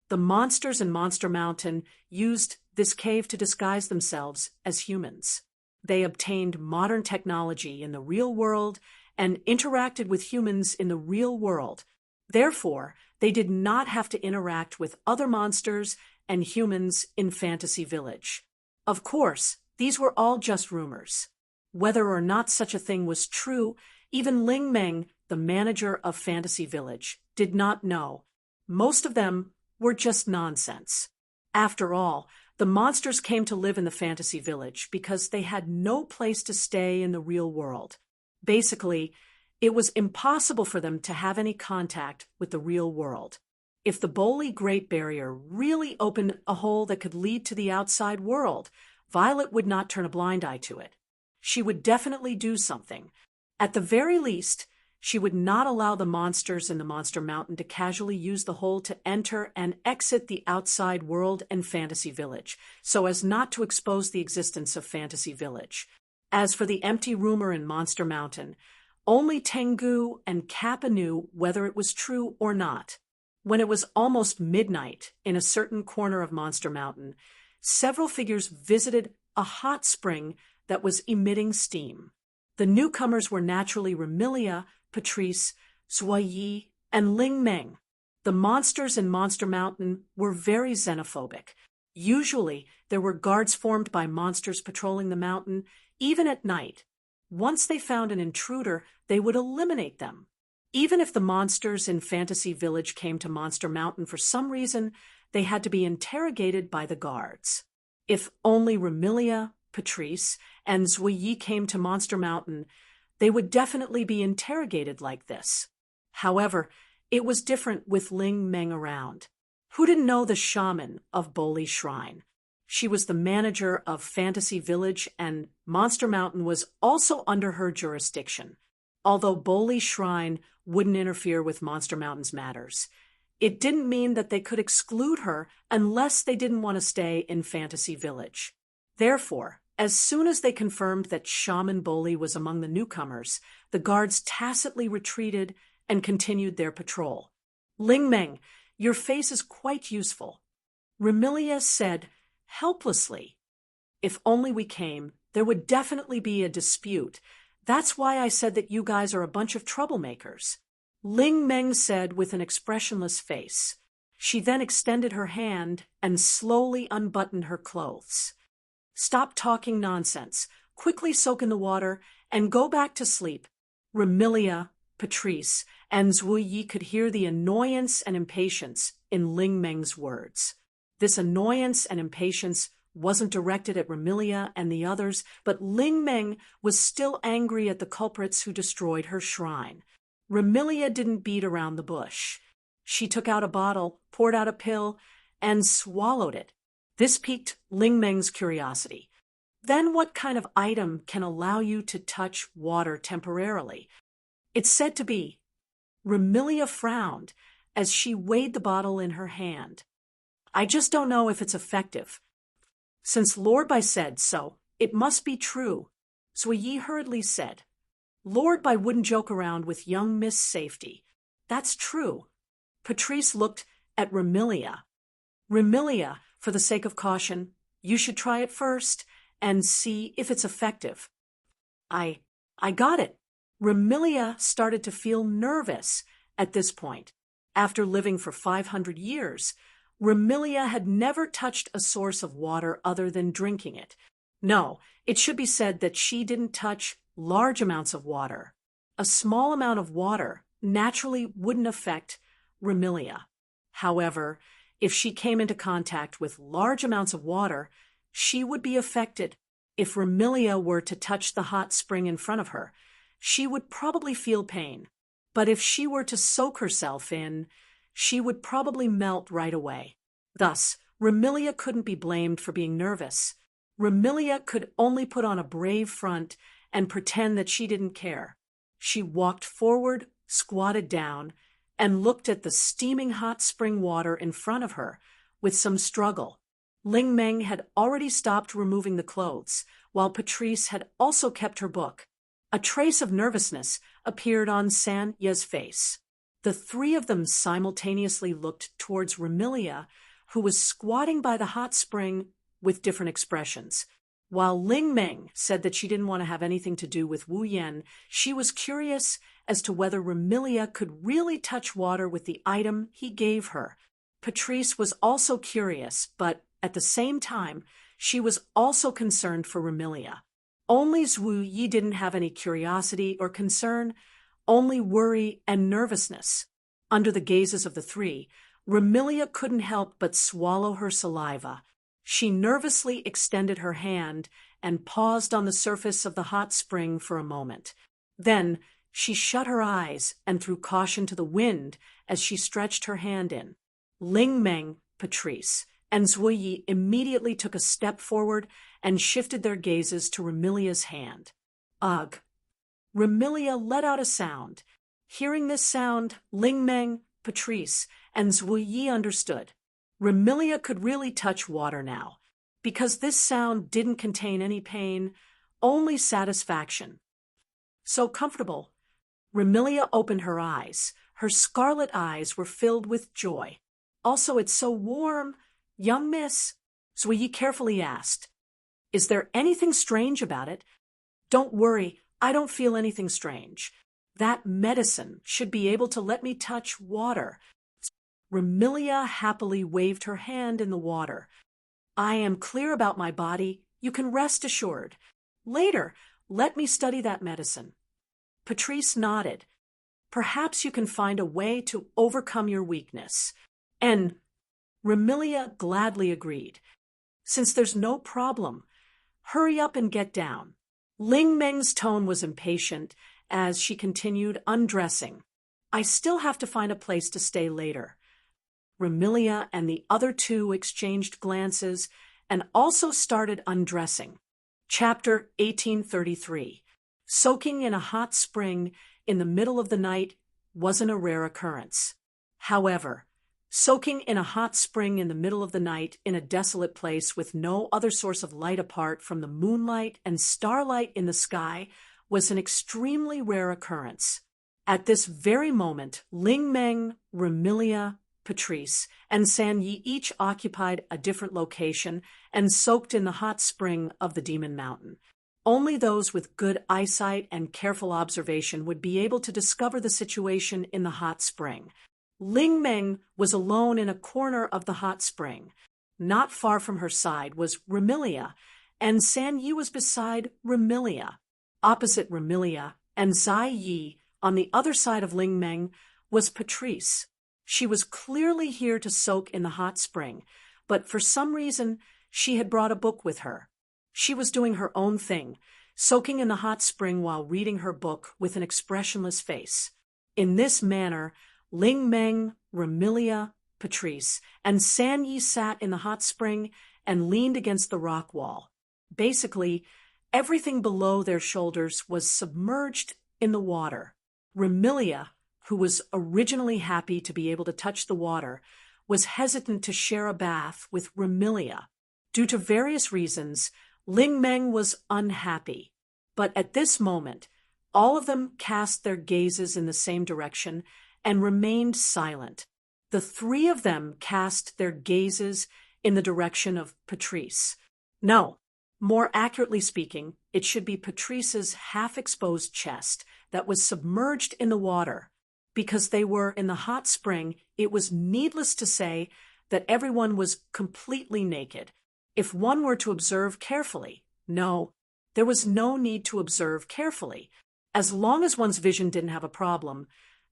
The monsters in Monster Mountain used this cave to disguise themselves as humans. They obtained modern technology in the real world and interacted with humans in the real world. Therefore, they did not have to interact with other monsters and humans in Fantasy Village. Of course, these were all just rumors. Whether or not such a thing was true, even Ling Meng, the manager of Fantasy Village, did not know. Most of them were just nonsense. After all, the monsters came to live in the Fantasy Village because they had no place to stay in the real world. Basically, it was impossible for them to have any contact with the real world. If the Boli Great Barrier really opened a hole that could lead to the outside world, Violet would not turn a blind eye to it. She would definitely do something. At the very least, she would not allow the monsters in the Monster Mountain to casually use the hole to enter and exit the outside world and Fantasy Village, so as not to expose the existence of Fantasy Village. As for the empty rumor in Monster Mountain, only Tengu and Kappa knew whether it was true or not. When it was almost midnight in a certain corner of Monster Mountain, several figures visited a hot spring that was emitting steam. The newcomers were naturally Remilia, Patrice, Zuoyi, and Ling Meng. The monsters in Monster Mountain were very xenophobic. Usually, there were guards formed by monsters patrolling the mountain, even at night. Once they found an intruder, they would eliminate them. Even if the monsters in Fantasy Village came to Monster Mountain for some reason, they had to be interrogated by the guards. If only Remilia, Patrice, and Zuyi came to Monster Mountain, they would definitely be interrogated like this. However, it was different with Ling Meng around. Who didn't know the shaman of Boli Shrine? She was the manager of Fantasy Village, and Monster Mountain was also under her jurisdiction. Although Boli Shrine wouldn't interfere with Monster Mountain's matters, it didn't mean that they could exclude her unless they didn't want to stay in Fantasy Village. Therefore, as soon as they confirmed that Shaman Boli was among the newcomers, the guards tacitly retreated and continued their patrol. Ling Meng, your face is quite useful, Remilia said helplessly. If only we came, there would definitely be a dispute. That's why I said that you guys are a bunch of troublemakers, Ling Meng said with an expressionless face. She then extended her hand and slowly unbuttoned her clothes. Stop talking nonsense, quickly soak in the water, and go back to sleep. Remilia, Patrice, and Zuyi could hear the annoyance and impatience in Ling Meng's words. This annoyance and impatience wasn't directed at Remilia and the others, but Ling Meng was still angry at the culprits who destroyed her shrine. Remilia didn't beat around the bush. She took out a bottle, poured out a pill, and swallowed it. This piqued Ling Meng's curiosity. Then what kind of item can allow you to touch water temporarily? It's said to be. Remilia frowned as she weighed the bottle in her hand. I just don't know if it's effective. Since Lord Bai said so, it must be true, Zuyi hurriedly said. Lord Bai wouldn't joke around with young Miss Safety. That's true. Patrice looked at Remilia. Remilia, for the sake of caution, you should try it first and see if it's effective. I got it. Remilia started to feel nervous at this point. After living for 500 years, Remilia had never touched a source of water other than drinking it. No, it should be said that she didn't touch large amounts of water. A small amount of water naturally wouldn't affect Remilia. However, if she came into contact with large amounts of water, she would be affected. If Remilia were to touch the hot spring in front of her, she would probably feel pain. But if she were to soak herself in, she would probably melt right away. Thus, Remilia couldn't be blamed for being nervous. Remilia could only put on a brave front and pretend that she didn't care. She walked forward, squatted down, and looked at the steaming hot spring water in front of her with some struggle. Ling Meng had already stopped removing the clothes, while Patrice had also kept her book. A trace of nervousness appeared on San Ye's face. The three of them simultaneously looked towards Remilia, who was squatting by the hot spring with different expressions. While Ling Meng said that she didn't want to have anything to do with Wu Yan, she was curious as to whether Remilia could really touch water with the item he gave her. Patrice was also curious, but at the same time, she was also concerned for Remilia. Only Zhu Yi didn't have any curiosity or concern, only worry and nervousness. Under the gazes of the three, Remilia couldn't help but swallow her saliva. She nervously extended her hand and paused on the surface of the hot spring for a moment. Then she shut her eyes and threw caution to the wind as she stretched her hand in. Ling Meng, Patrice, and Zuyi immediately took a step forward and shifted their gazes to Remilia's hand. Ugh! Remilia let out a sound. Hearing this sound, Ling Meng, Patrice, and Zuyi understood. Remilia could really touch water now, because this sound didn't contain any pain, only satisfaction. So comfortable. Remilia opened her eyes. Her scarlet eyes were filled with joy. Also, it's so warm. Young miss, Zuyi carefully asked. Is there anything strange about it? Don't worry, I don't feel anything strange. That medicine should be able to let me touch water. Remilia happily waved her hand in the water. I am clear about my body, you can rest assured. Later, let me study that medicine. Patrice nodded. Perhaps you can find a way to overcome your weakness. And Remilia gladly agreed. Since there's no problem, hurry up and get down. Ling Meng's tone was impatient as she continued undressing. I still have to find a place to stay later. Remilia and the other two exchanged glances and also started undressing. Chapter 1833. Soaking in a hot spring in the middle of the night wasn't a rare occurrence. However, soaking in a hot spring in the middle of the night in a desolate place with no other source of light apart from the moonlight and starlight in the sky was an extremely rare occurrence. At this very moment, Ling Meng, Remilia, Patrice, and San Yi each occupied a different location and soaked in the hot spring of the Demon Mountain. Only those with good eyesight and careful observation would be able to discover the situation in the hot spring. Ling Meng was alone in a corner of the hot spring. Not far from her side was Remilia, and San Yi was beside Remilia. Opposite Remilia and Zai Yi, on the other side of Ling Meng, was Patrice. She was clearly here to soak in the hot spring, but for some reason she had brought a book with her. She was doing her own thing, soaking in the hot spring while reading her book with an expressionless face. In this manner, Ling Meng, Remilia, Patrice, and San Yi sat in the hot spring and leaned against the rock wall. Basically, everything below their shoulders was submerged in the water. Remilia, who was originally happy to be able to touch the water, was hesitant to share a bath with Remilia. Due to various reasons, Ling Meng was unhappy. But at this moment, all of them cast their gazes in the same direction and remained silent. The three of them cast their gazes in the direction of Patrice. No, more accurately speaking, it should be Patrice's half-exposed chest that was submerged in the water. Because they were in the hot spring, it was needless to say that everyone was completely naked. If one were to observe carefully, no, there was no need to observe carefully. As long as one's vision didn't have a problem,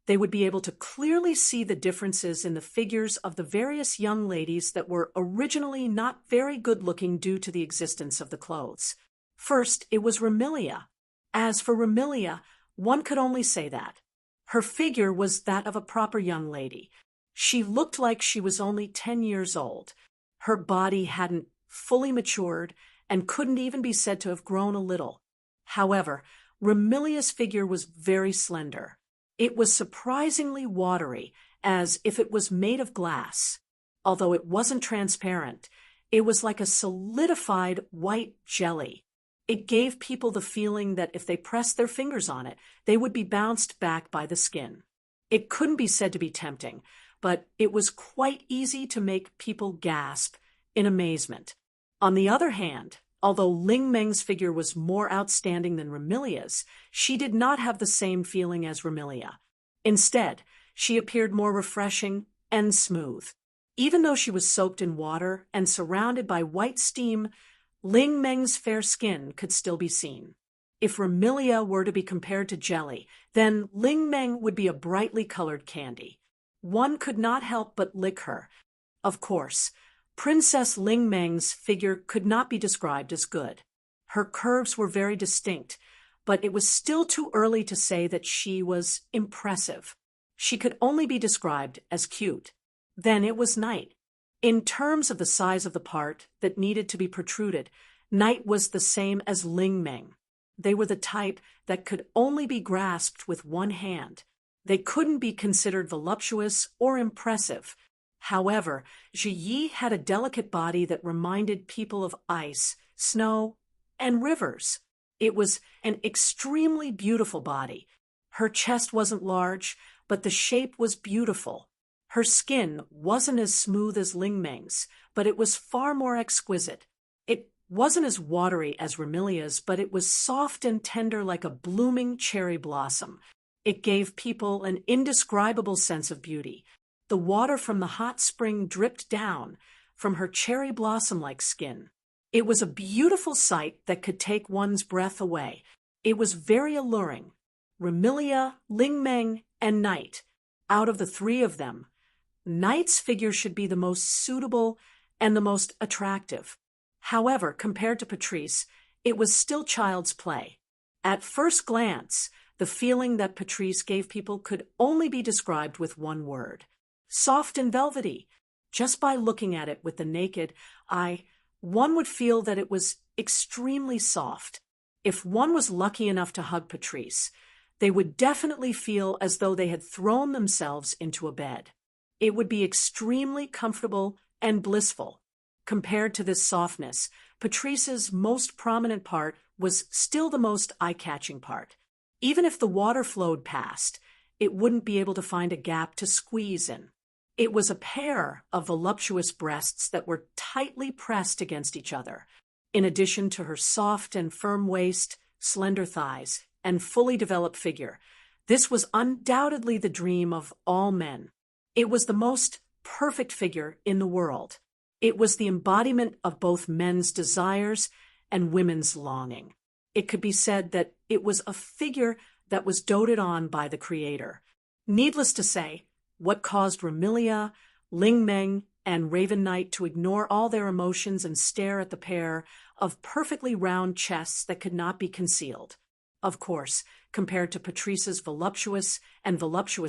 they would be able to clearly see the differences in the figures of the various young ladies that were originally not very good-looking due to the existence of the clothes. First, it was Remilia. As for Remilia, one could only say that. Her figure was that of a proper young lady. She looked like she was only 10 years old. Her body hadn't fully matured and couldn't even be said to have grown a little. However, Remilia's figure was very slender. It was surprisingly watery, as if it was made of glass. Although it wasn't transparent, it was like a solidified white jelly. It gave people the feeling that if they pressed their fingers on it, they would be bounced back by the skin. It couldn't be said to be tempting, but it was quite easy to make people gasp in amazement. On the other hand, although Ling Meng's figure was more outstanding than Remilia's, she did not have the same feeling as Remilia. Instead, she appeared more refreshing and smooth. Even though she was soaked in water and surrounded by white steam, Ling Meng's fair skin could still be seen. If Remilia were to be compared to jelly, then Ling Meng would be a brightly colored candy. One could not help but lick her. Of course, Princess Ling Meng's figure could not be described as good. Her curves were very distinct, but it was still too early to say that she was impressive. She could only be described as cute. Then it was night. In terms of the size of the part that needed to be protruded, night was the same as Ling Meng. They were the type that could only be grasped with one hand. They couldn't be considered voluptuous or impressive. However, Ji Yi had a delicate body that reminded people of ice, snow, and rivers. It was an extremely beautiful body. Her chest wasn't large, but the shape was beautiful. Her skin wasn't as smooth as Ling Meng's, but it was far more exquisite. It wasn't as watery as Remilia's, but it was soft and tender like a blooming cherry blossom. It gave people an indescribable sense of beauty. The water from the hot spring dripped down, from her cherry blossom-like skin. It was a beautiful sight that could take one's breath away. It was very alluring. Remilia, Ling Meng, and Night. Out of the three of them, Night's figure should be the most suitable and the most attractive. However, compared to Patrice, it was still child's play. At first glance, the feeling that Patrice gave people could only be described with one word: soft and velvety. Just by looking at it with the naked eye, one would feel that it was extremely soft. If one was lucky enough to hug Patrice, they would definitely feel as though they had thrown themselves into a bed. It would be extremely comfortable and blissful. Compared to this softness, Patrice's most prominent part was still the most eye-catching part. Even if the water flowed past, it wouldn't be able to find a gap to squeeze in. It was a pair of voluptuous breasts that were tightly pressed against each other. In addition to her soft and firm waist, slender thighs, and fully developed figure, this was undoubtedly the dream of all men. It was the most perfect figure in the world. It was the embodiment of both men's desires and women's longing. It could be said that it was a figure that was doted on by the Creator. Needless to say, what caused Remilia, Ling Meng, and Raven Knight to ignore all their emotions and stare at the pair of perfectly round chests that could not be concealed. Of course, compared to Patrice's voluptuous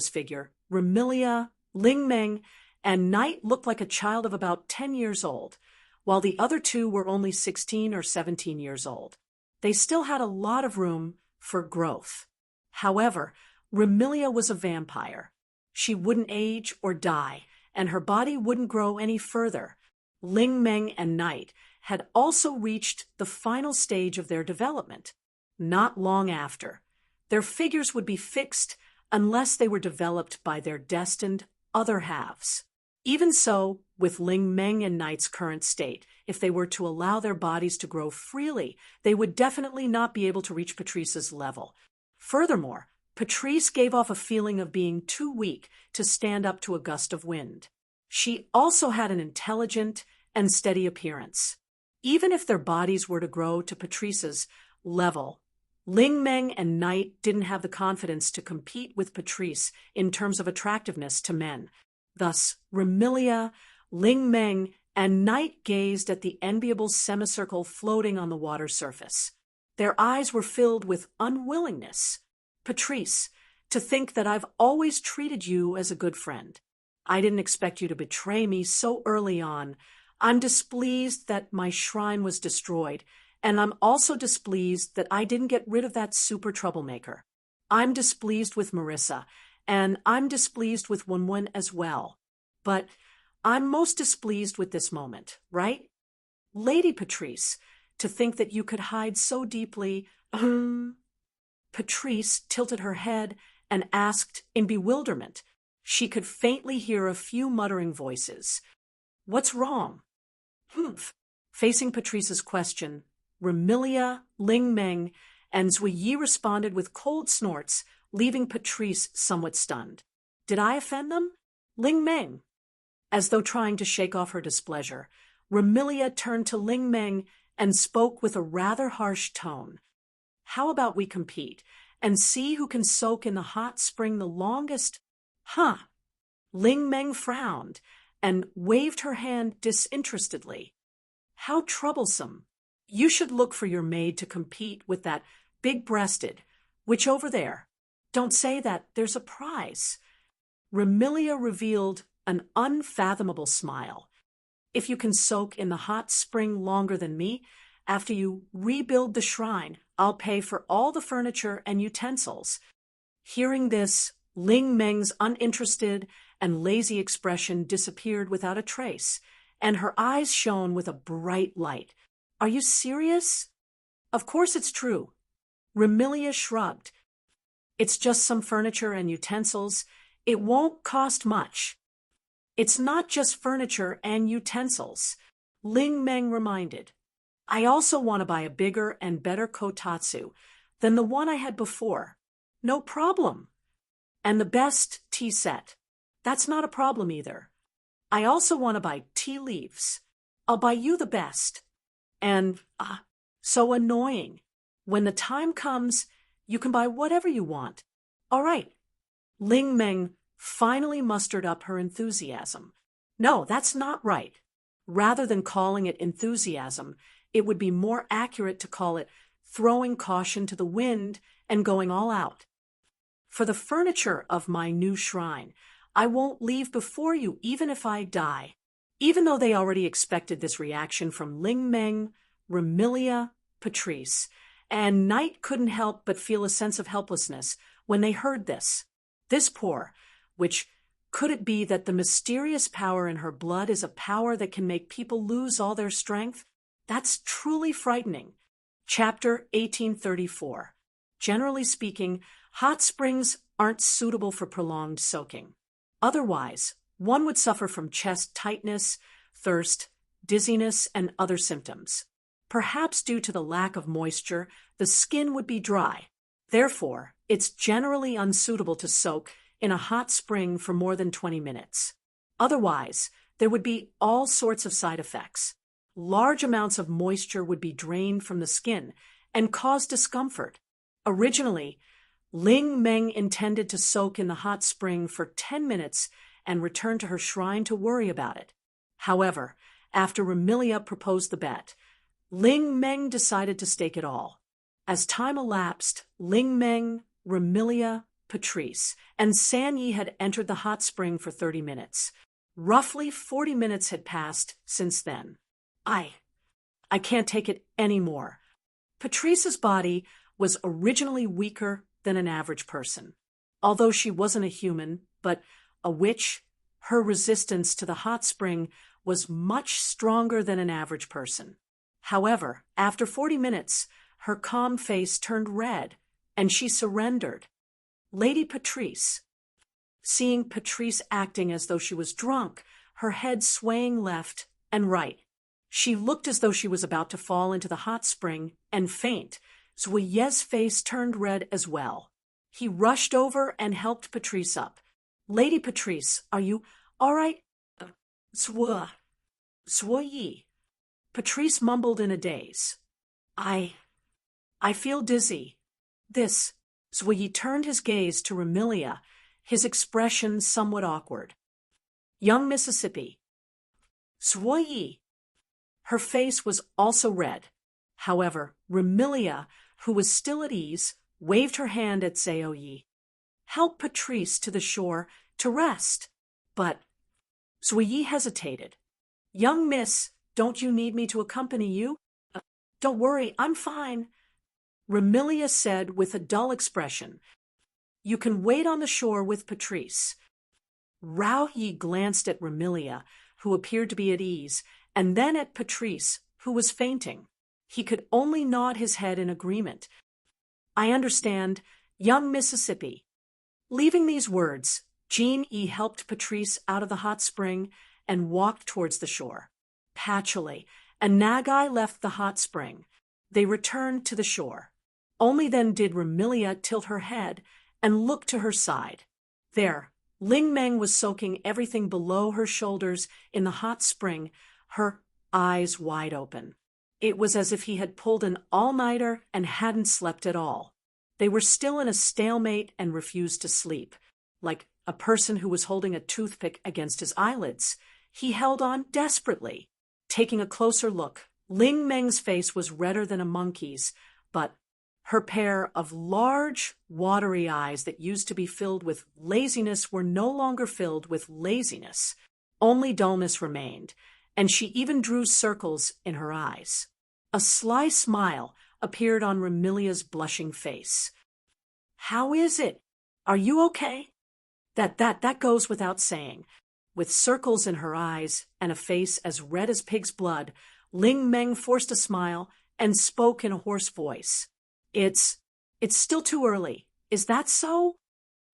figure, Remilia, Ling Meng, and Knight looked like a child of about 10 years old, while the other two were only 16 or 17 years old. They still had a lot of room for growth. However, Remilia was a vampire. She wouldn't age or die, and her body wouldn't grow any further. Ling Meng and Knight had also reached the final stage of their development. Not long after, their figures would be fixed unless they were developed by their destined other halves. Even so, with Ling Meng and Knight's current state, if they were to allow their bodies to grow freely, they would definitely not be able to reach Patrice's level. Furthermore, Patrice gave off a feeling of being too weak to stand up to a gust of wind. She also had an intelligent and steady appearance. Even if their bodies were to grow to Patrice's level, Ling Meng and Knight didn't have the confidence to compete with Patrice in terms of attractiveness to men. Thus, Remilia, Ling Meng, and Knight gazed at the enviable semicircle floating on the water surface. Their eyes were filled with unwillingness. Patrice, to think that I've always treated you as a good friend. I didn't expect you to betray me so early on. I'm displeased that my shrine was destroyed, and I'm also displeased that I didn't get rid of that super troublemaker. I'm displeased with Marissa, and I'm displeased with Wenwen as well. But I'm most displeased with this moment, right? Lady Patrice, to think that you could hide so deeply, Patrice tilted her head and asked in bewilderment. She could faintly hear a few muttering voices. What's wrong? Humph. Facing Patrice's question, Remilia, Ling Meng, and Zui Yi responded with cold snorts, leaving Patrice somewhat stunned. Did I offend them? Ling Meng. As though trying to shake off her displeasure, Remilia turned to Ling Meng and spoke with a rather harsh tone. How about we compete and see who can soak in the hot spring the longest? Huh. Ling Meng frowned and waved her hand disinterestedly. How troublesome. You should look for your maid to compete with that big-breasted, which over there. Don't say that, there's a prize. Remilia revealed an unfathomable smile. If you can soak in the hot spring longer than me, after you rebuild the shrine, I'll pay for all the furniture and utensils. Hearing this, Ling Meng's uninterested and lazy expression disappeared without a trace, and her eyes shone with a bright light. Are you serious? Of course it's true. Remilia shrugged. It's just some furniture and utensils. It won't cost much. It's not just furniture and utensils, Ling Meng reminded. I also want to buy a bigger and better kotatsu than the one I had before. No problem. And the best tea set. That's not a problem either. I also want to buy tea leaves. I'll buy you the best. And, so annoying. When the time comes, you can buy whatever you want. All right. Ling Meng finally mustered up her enthusiasm. No, that's not right. Rather than calling it enthusiasm, it would be more accurate to call it throwing caution to the wind and going all out. For the furniture of my new shrine, I won't leave before you even if I die. Even though they already expected this reaction from Ling Meng, Remilia, Patrice, and Knight couldn't help but feel a sense of helplessness when they heard this. This poor, which could it be that the mysterious power in her blood is a power that can make people lose all their strength? That's truly frightening. Chapter 1834. Generally speaking, hot springs aren't suitable for prolonged soaking. Otherwise, one would suffer from chest tightness, thirst, dizziness, and other symptoms. Perhaps due to the lack of moisture, the skin would be dry. Therefore, it's generally unsuitable to soak in a hot spring for more than 20 minutes. Otherwise, there would be all sorts of side effects. Large amounts of moisture would be drained from the skin and cause discomfort. Originally, Ling Meng intended to soak in the hot spring for 10 minutes and return to her shrine to worry about it. However, after Remilia proposed the bet, Ling Meng decided to stake it all. As time elapsed, Ling Meng, Remilia, Patrice, and San Yi had entered the hot spring for 30 minutes. Roughly 40 minutes had passed since then. I can't take it anymore. Patrice's body was originally weaker than an average person. Although she wasn't a human, but a witch, her resistance to the hot spring was much stronger than an average person. However, after 40 minutes, her calm face turned red, and she surrendered. Lady Patrice. Seeing Patrice acting as though she was drunk, her head swaying left and right. She looked as though she was about to fall into the hot spring and faint. Zuye's face turned red as well. He rushed over and helped Patrice up. Lady Patrice, are you all right? Zuye. Patrice mumbled in a daze. I feel dizzy. Zuye turned his gaze to Remilia, his expression somewhat awkward. Young Mississippi. Zuye. Her face was also red. However, Remilia, who was still at ease, waved her hand at Zuye. Help Patrice to the shore to rest. But Zuye hesitated. Young miss, don't you need me to accompany you? Don't worry, I'm fine. Remilia said with a dull expression. You can wait on the shore with Patrice. Rao Yi glanced at Remilia, who appeared to be at ease, and then at Patrice, who was fainting. He could only nod his head in agreement. I understand, young Mississippi. Leaving these words, Jean E. helped Patrice out of the hot spring and walked towards the shore. Patchouli and Nagai left the hot spring. They returned to the shore. Only then did Remilia tilt her head and look to her side. There, Ling Meng was soaking everything below her shoulders in the hot spring, her eyes wide open. It was as if he had pulled an all-nighter and hadn't slept at all. They were still in a stalemate and refused to sleep. Like a person who was holding a toothpick against his eyelids, he held on desperately. Taking a closer look, Ling Meng's face was redder than a monkey's, but her pair of large, watery eyes that used to be filled with laziness were no longer filled with laziness. Only dullness remained, and she even drew circles in her eyes. A sly smile appeared on Remilia's blushing face. How is it? Are you okay? That goes without saying. With circles in her eyes and a face as red as pig's blood, Ling Meng forced a smile and spoke in a hoarse voice. It's still too early. Is that so?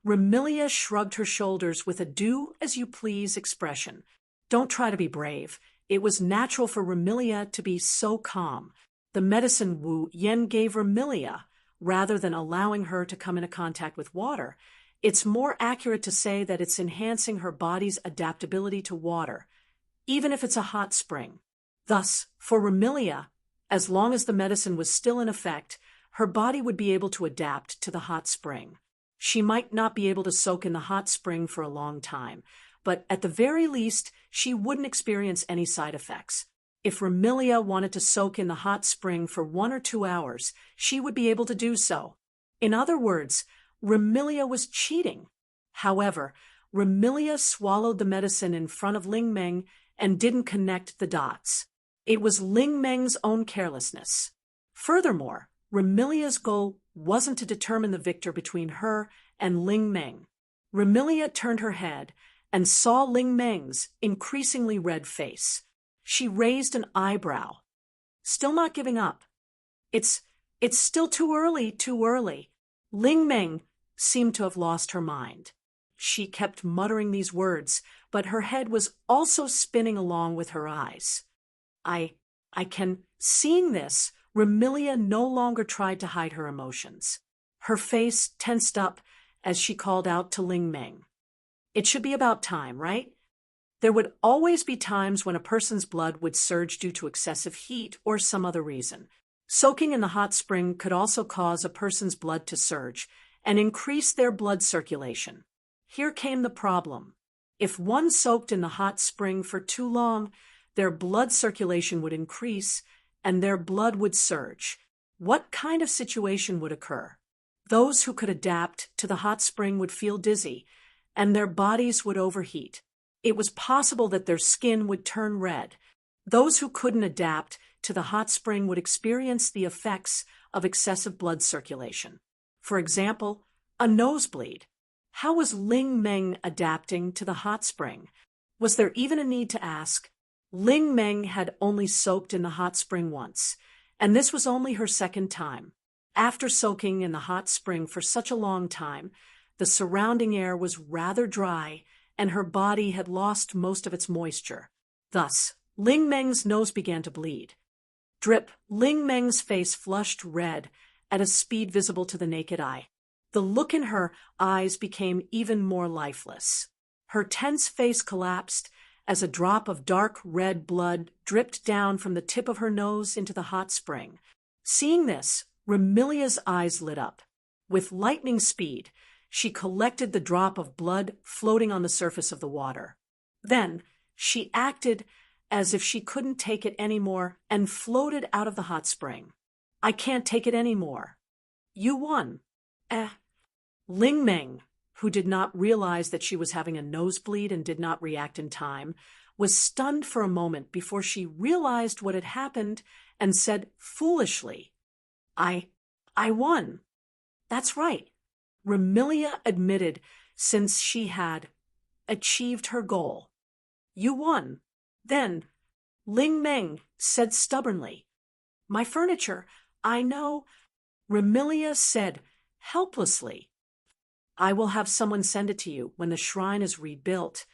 Remilia shrugged her shoulders with a do-as-you-please expression. Don't try to be brave. It was natural for Remilia to be so calm. The medicine Wu Yen gave Remilia, rather than allowing her to come into contact with water. It's more accurate to say that it's enhancing her body's adaptability to water. even if it's a hot spring. Thus, for Remilia, as long as the medicine was still in effect, her body would be able to adapt to the hot spring. She might not be able to soak in the hot spring for a long time, but at the very least, she wouldn't experience any side effects. If Remilia wanted to soak in the hot spring for 1 or 2 hours, she would be able to do so. In other words, Remilia was cheating. However, Remilia swallowed the medicine in front of Ling Meng and didn't connect the dots. It was Ling Meng's own carelessness. Furthermore, Remilia's goal wasn't to determine the victor between her and Ling Meng. Remilia turned her head and saw Ling Meng's increasingly red face. She raised an eyebrow. Still not giving up. It's still too early, too early. Ling Meng seemed to have lost her mind. She kept muttering these words, but her head was also spinning along with her eyes. Seeing this, Remilia no longer tried to hide her emotions. Her face tensed up as she called out to Ling Meng. It should be about time, right? There would always be times when a person's blood would surge due to excessive heat or some other reason. Soaking in the hot spring could also cause a person's blood to surge and increase their blood circulation. Here came the problem. If one soaked in the hot spring for too long, their blood circulation would increase and their blood would surge. What kind of situation would occur? Those who could adapt to the hot spring would feel dizzy, and their bodies would overheat. It was possible that their skin would turn red. Those who couldn't adapt to the hot spring would experience the effects of excessive blood circulation. For example, a nosebleed. How was Ling Meng adapting to the hot spring? Was there even a need to ask? Ling Meng had only soaked in the hot spring once, and this was only her second time. After soaking in the hot spring for such a long time, the surrounding air was rather dry, and her body had lost most of its moisture. Thus, Ling Meng's nose began to bleed. Drip, Ling Meng's face flushed red at a speed visible to the naked eye. The look in her eyes became even more lifeless. Her tense face collapsed as a drop of dark red blood dripped down from the tip of her nose into the hot spring. Seeing this, Remilia's eyes lit up. With lightning speed, she collected the drop of blood floating on the surface of the water. Then, she acted as if she couldn't take it anymore and floated out of the hot spring. I can't take it anymore. You won. Ling Meng, who did not realize that she was having a nosebleed and did not react in time, was stunned for a moment before she realized what had happened and said foolishly, I won. That's right. Remilia admitted since she had achieved her goal. You won. Then, Ling Meng said stubbornly, My furniture, I know. Remilia said helplessly, I will have someone send it to you when the shrine is rebuilt.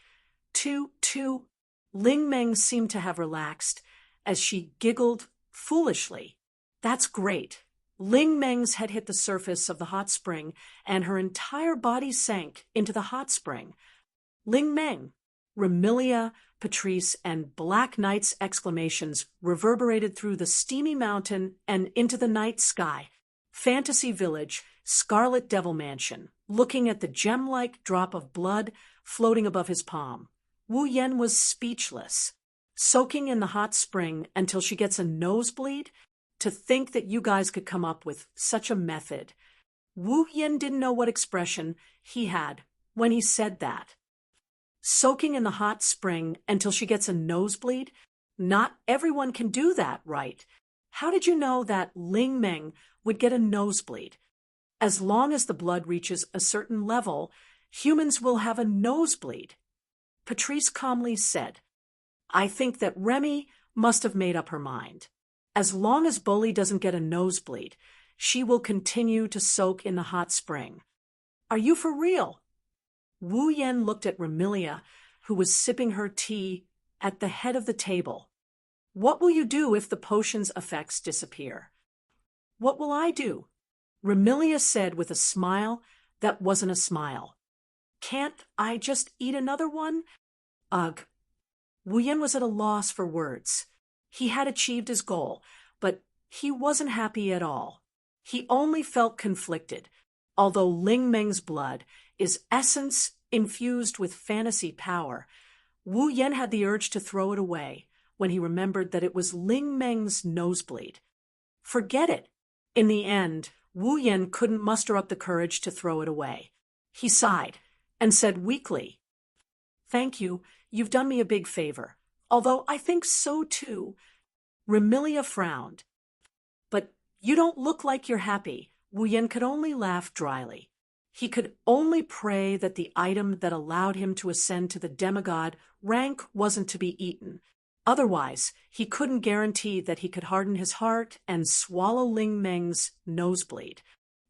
Ling Meng seemed to have relaxed as she giggled foolishly. That's great. Ling Meng's head hit the surface of the hot spring, and her entire body sank into the hot spring. Ling Meng, Remilia, Patrice, and Black Knight's exclamations reverberated through the steamy mountain and into the night sky. Fantasy Village, Scarlet Devil Mansion, looking at the gem-like drop of blood floating above his palm. Wu Yan was speechless. Soaking in the hot spring until she gets a nosebleed? To think that you guys could come up with such a method. Wu Yan didn't know what expression he had when he said that. Soaking in the hot spring until she gets a nosebleed? Not everyone can do that, right? How did you know that Ling Meng would get a nosebleed? As long as the blood reaches a certain level, humans will have a nosebleed. Patrice calmly said, I think that Remy must have made up her mind. As long as Bully doesn't get a nosebleed, she will continue to soak in the hot spring. Are you for real? Wu Yan looked at Remilia, who was sipping her tea at the head of the table. What will you do if the potion's effects disappear? What will I do? Remilia said with a smile that wasn't a smile. Can't I just eat another one? Ugh. Wu Yan was at a loss for words. He had achieved his goal, but he wasn't happy at all. He only felt conflicted. Although Ling Meng's blood is essence infused with fantasy power, Wu Yan had the urge to throw it away when he remembered that it was Ling Meng's nosebleed. Forget it. In the end, Wu Yan couldn't muster up the courage to throw it away. He sighed and said weakly, "Thank you, you've done me a big favor, although I think so too." Remilia frowned. "But you don't look like you're happy." Wu Yan could only laugh dryly. He could only pray that the item that allowed him to ascend to the demigod rank wasn't to be eaten. Otherwise, he couldn't guarantee that he could harden his heart and swallow Ling Meng's nosebleed.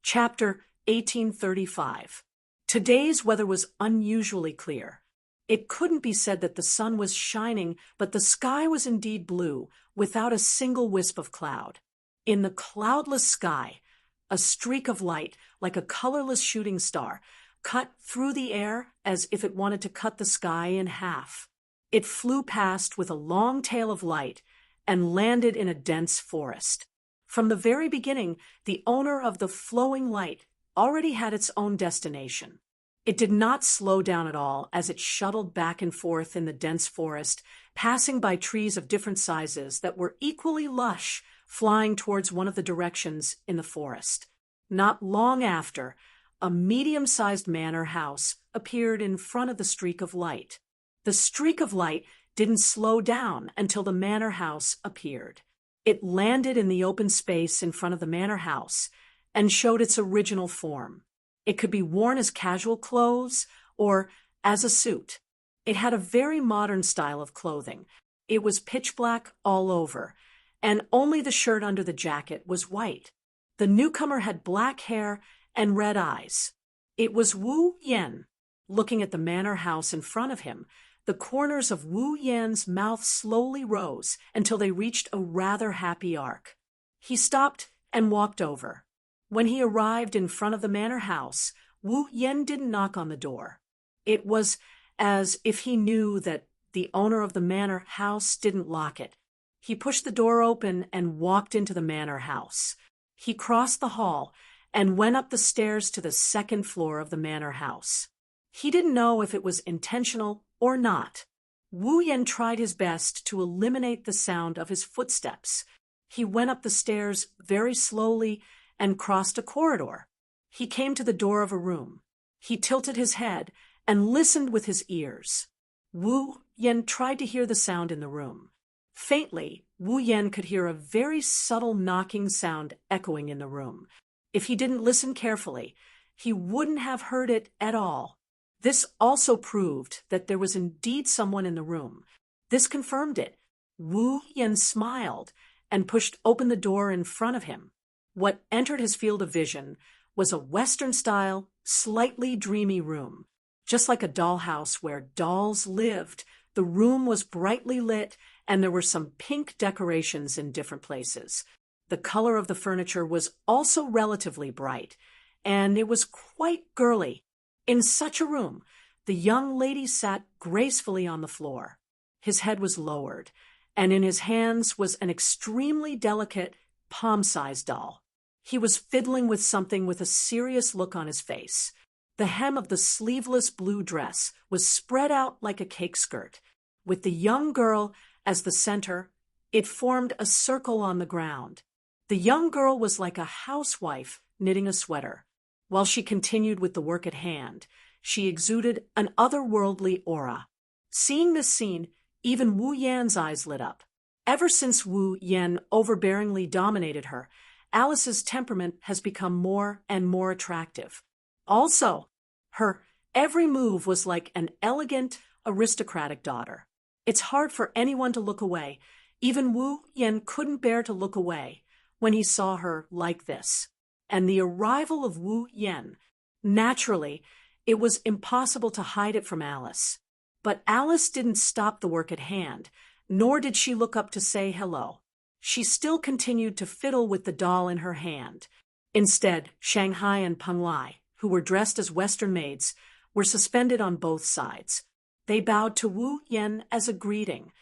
Chapter 1835. Today's weather was unusually clear. It couldn't be said that the sun was shining, but the sky was indeed blue, without a single wisp of cloud. In the cloudless sky, a streak of light, like a colorless shooting star, cut through the air as if it wanted to cut the sky in half. It flew past with a long tail of light and landed in a dense forest. From the very beginning, the owner of the flowing light already had its own destination. It did not slow down at all as it shuttled back and forth in the dense forest, passing by trees of different sizes that were equally lush, flying towards one of the directions in the forest. Not long after, a medium-sized manor house appeared in front of the streak of light. The streak of light didn't slow down until the manor house appeared. It landed in the open space in front of the manor house and showed its original form. It could be worn as casual clothes or as a suit. It had a very modern style of clothing. It was pitch black all over, and only the shirt under the jacket was white. The newcomer had black hair and red eyes. It was Wu Yan. Looking at the manor house in front of him, the corners of Wu Yan's mouth slowly rose until they reached a rather happy arc. He stopped and walked over. When he arrived in front of the manor house, Wu Yan didn't knock on the door. It was as if he knew that the owner of the manor house didn't lock it. He pushed the door open and walked into the manor house. He crossed the hall and went up the stairs to the second floor of the manor house. He didn't know if it was intentional or not. Wu Yan tried his best to eliminate the sound of his footsteps. He went up the stairs very slowly and crossed a corridor. He came to the door of a room. He tilted his head and listened with his ears. Wu Yan tried to hear the sound in the room. Faintly, Wu Yan could hear a very subtle knocking sound echoing in the room. If he didn't listen carefully, he wouldn't have heard it at all. This also proved that there was indeed someone in the room. This confirmed it. Wu Yan smiled and pushed open the door in front of him. What entered his field of vision was a Western-style, slightly dreamy room. Just like a dollhouse where dolls lived, the room was brightly lit and there were some pink decorations in different places. The color of the furniture was also relatively bright, and it was quite girly. In such a room, the young lady sat gracefully on the floor. His head was lowered, and in his hands was an extremely delicate, palm-sized doll. He was fiddling with something with a serious look on his face. The hem of the sleeveless blue dress was spread out like a cake skirt. With the young girl as the center, it formed a circle on the ground. The young girl was like a housewife knitting a sweater. While she continued with the work at hand, she exuded an otherworldly aura. Seeing this scene, even Wu Yan's eyes lit up. Ever since Wu Yan overbearingly dominated her, Alice's temperament has become more and more attractive. Also, her every move was like an elegant, aristocratic daughter. It's hard for anyone to look away. Even Wu Yan couldn't bear to look away when he saw her like this. And the arrival of Wu Yan, naturally, it was impossible to hide it from Alice. But Alice didn't stop the work at hand, nor did she look up to say hello. She still continued to fiddle with the doll in her hand. Instead, Shanghai and Peng Lai, who were dressed as Western maids, were suspended on both sides. They bowed to Wu Yen as a greeting.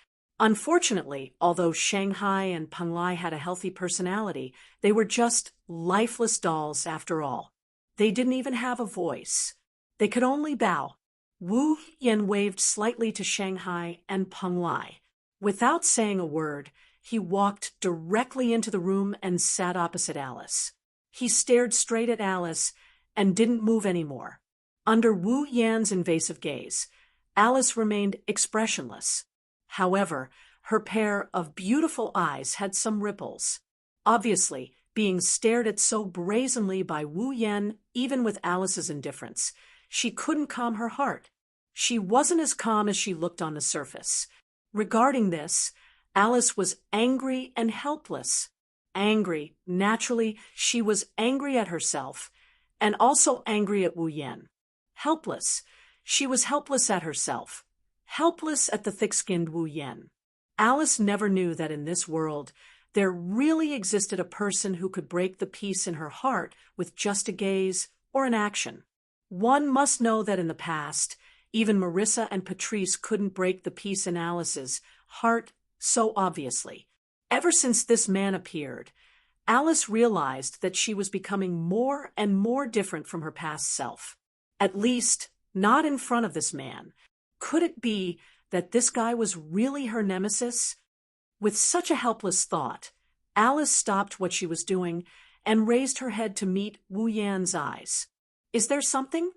Unfortunately, although Shanghai and Penglai had a healthy personality, they were just lifeless dolls after all. They didn't even have a voice. They could only bow. Wu Yen waved slightly to Shanghai and Penglai. Without saying a word, he walked directly into the room and sat opposite Alice. He stared straight at Alice and didn't move anymore. Under Wu Yan's invasive gaze, Alice remained expressionless. However, her pair of beautiful eyes had some ripples. Obviously, being stared at so brazenly by Wu Yan, even with Alice's indifference, she couldn't calm her heart. She wasn't as calm as she looked on the surface. Regarding this, Alice was angry and helpless. Angry, naturally, she was angry at herself, and also angry at Wu Yan. Helpless, she was helpless at herself. Helpless at the thick-skinned Wu Yan. Alice never knew that in this world there really existed a person who could break the peace in her heart with just a gaze or an action. One must know that in the past, even Marissa and Patrice couldn't break the peace in Alice's heart so obviously. Ever since this man appeared, Alice realized that she was becoming more and more different from her past self. At least, not in front of this man. Could it be that this guy was really her nemesis? With such a helpless thought, Alice stopped what she was doing and raised her head to meet Wu Yan's eyes. Is there something?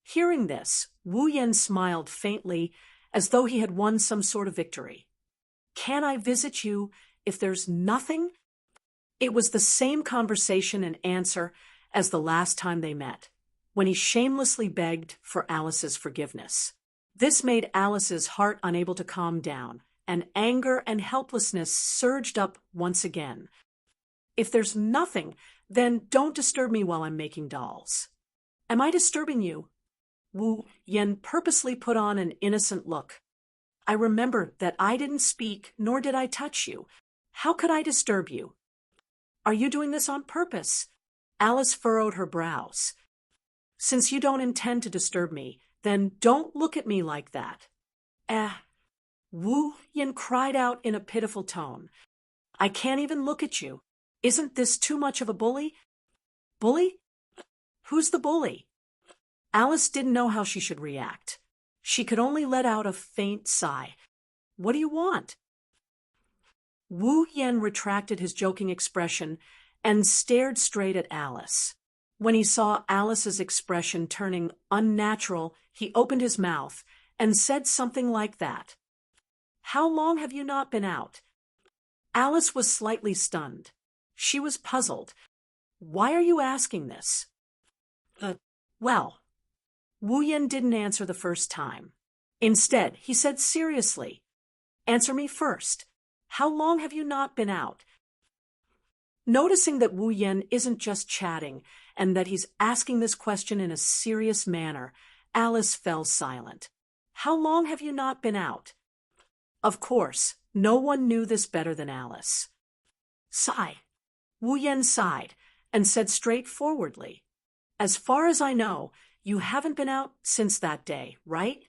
Hearing this, Wu Yan smiled faintly as though he had won some sort of victory. Can I visit you if there's nothing? It was the same conversation and answer as the last time they met, when he shamelessly begged for Alice's forgiveness. This made Alice's heart unable to calm down, and anger and helplessness surged up once again. If there's nothing, then don't disturb me while I'm making dolls. Am I disturbing you? Wu Yan purposely put on an innocent look. I remember that I didn't speak, nor did I touch you. How could I disturb you? Are you doing this on purpose? Alice furrowed her brows. Since you don't intend to disturb me, then don't look at me like that. Wu Yan cried out in a pitiful tone. I can't even look at you. Isn't this too much of a bully? Bully? Who's the bully? Alice didn't know how she should react. She could only let out a faint sigh. What do you want? Wu Yan retracted his joking expression and stared straight at Alice. When he saw Alice's expression turning unnatural, he opened his mouth and said something like that. How long have you not been out? Alice was slightly stunned. She was puzzled. Why are you asking this? Well, Wu Yan didn't answer the first time. Instead, he said seriously, answer me first. How long have you not been out? Noticing that Wu Yan isn't just chatting and that he's asking this question in a serious manner, Alice fell silent. How long have you not been out? Of course, no one knew this better than Alice. Sigh. Wu Yan sighed and said straightforwardly, as far as I know, you haven't been out since that day, right?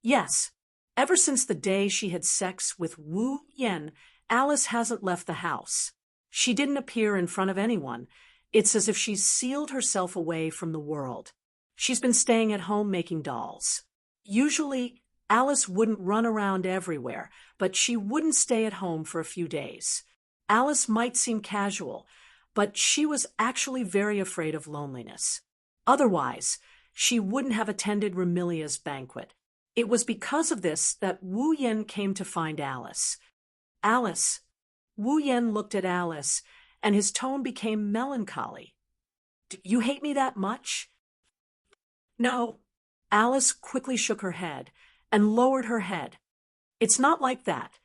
Yes. Ever since the day she had sex with Wu Yan, Alice hasn't left the house. She didn't appear in front of anyone. It's as if she's sealed herself away from the world. She's been staying at home making dolls. Usually, Alice wouldn't run around everywhere, but she wouldn't stay at home for a few days. Alice might seem casual, but she was actually very afraid of loneliness. Otherwise, she wouldn't have attended Remilia's banquet. It was because of this that Wu Yan came to find Alice. Alice. Wu Yan looked at Alice, and his tone became melancholy. Do you hate me that much? No. Alice quickly shook her head and lowered her head. It's not like that.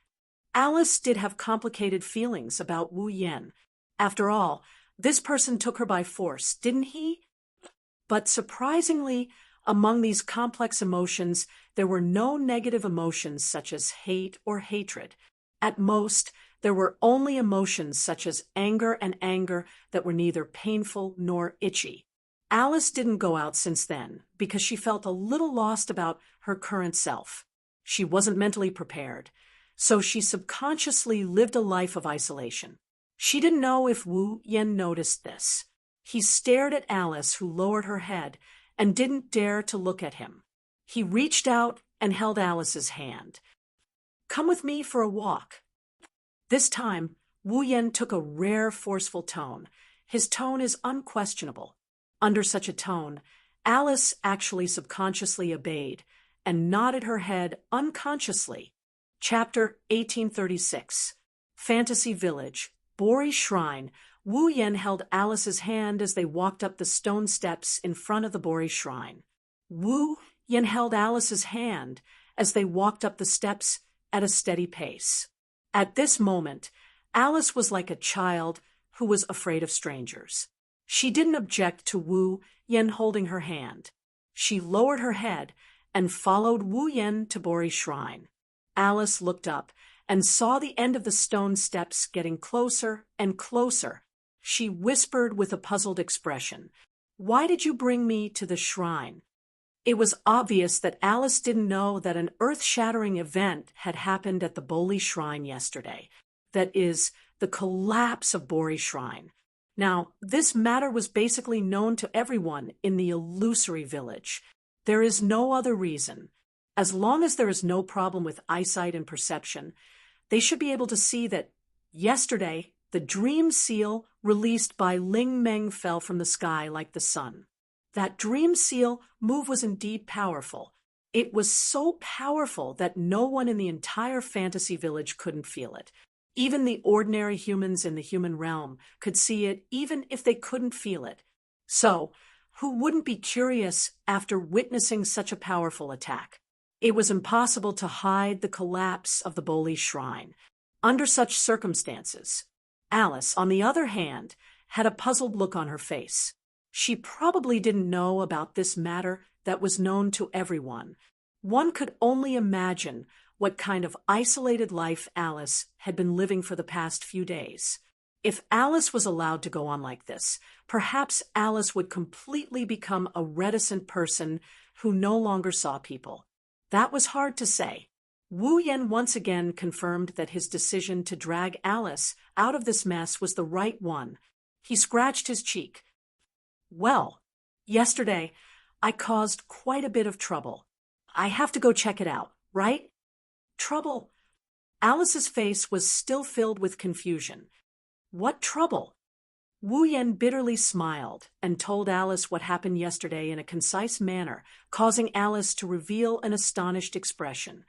Alice did have complicated feelings about Wu Yan. After all, this person took her by force, didn't he? But surprisingly, among these complex emotions, there were no negative emotions such as hate or hatred. At most, there were only emotions such as anger and anger that were neither painful nor itchy. Alice didn't go out since then because she felt a little lost about her current self. She wasn't mentally prepared, so she subconsciously lived a life of isolation. She didn't know if Wu Yen noticed this. He stared at Alice, who lowered her head and didn't dare to look at him. He reached out and held Alice's hand. "Come with me for a walk." This time, Wu Yen took a rare, forceful tone. His tone is unquestionable. Under such a tone, Alice actually subconsciously obeyed and nodded her head unconsciously. Chapter 1836. Fantasy Village, Bori Shrine. Wu Yen held Alice's hand as they walked up the stone steps in front of the Bori Shrine. Wu Yen held Alice's hand as they walked up the steps at a steady pace. At this moment, Alice was like a child who was afraid of strangers. She didn't object to Wu Yen holding her hand. She lowered her head and followed Wu Yen to Bori Shrine. Alice looked up and saw the end of the stone steps getting closer and closer. She whispered with a puzzled expression, "Why did you bring me to the shrine?" It was obvious that Alice didn't know that an earth-shattering event had happened at the Bori Shrine yesterday. That is, the collapse of Bori Shrine. Now, this matter was basically known to everyone in the illusory village. There is no other reason. As long as there is no problem with eyesight and perception, they should be able to see that yesterday the dream seal released by Ling Meng fell from the sky like the sun. That dream seal move was indeed powerful. It was so powerful that no one in the entire fantasy village couldn't feel it. Even the ordinary humans in the human realm could see it even if they couldn't feel it. So, who wouldn't be curious after witnessing such a powerful attack? It was impossible to hide the collapse of the Bori Shrine. Under such circumstances, Alice, on the other hand, had a puzzled look on her face. She probably didn't know about this matter that was known to everyone. One could only imagine what kind of isolated life Alice had been living for the past few days. If Alice was allowed to go on like this, perhaps Alice would completely become a reticent person who no longer saw people. That was hard to say. Wu Yen once again confirmed that his decision to drag Alice out of this mess was the right one. He scratched his cheek. "Well, yesterday I caused quite a bit of trouble. I have to go check it out, right?" "Trouble?" Alice's face was still filled with confusion. "What trouble?" Wu Yen bitterly smiled and told Alice what happened yesterday in a concise manner, causing Alice to reveal an astonished expression.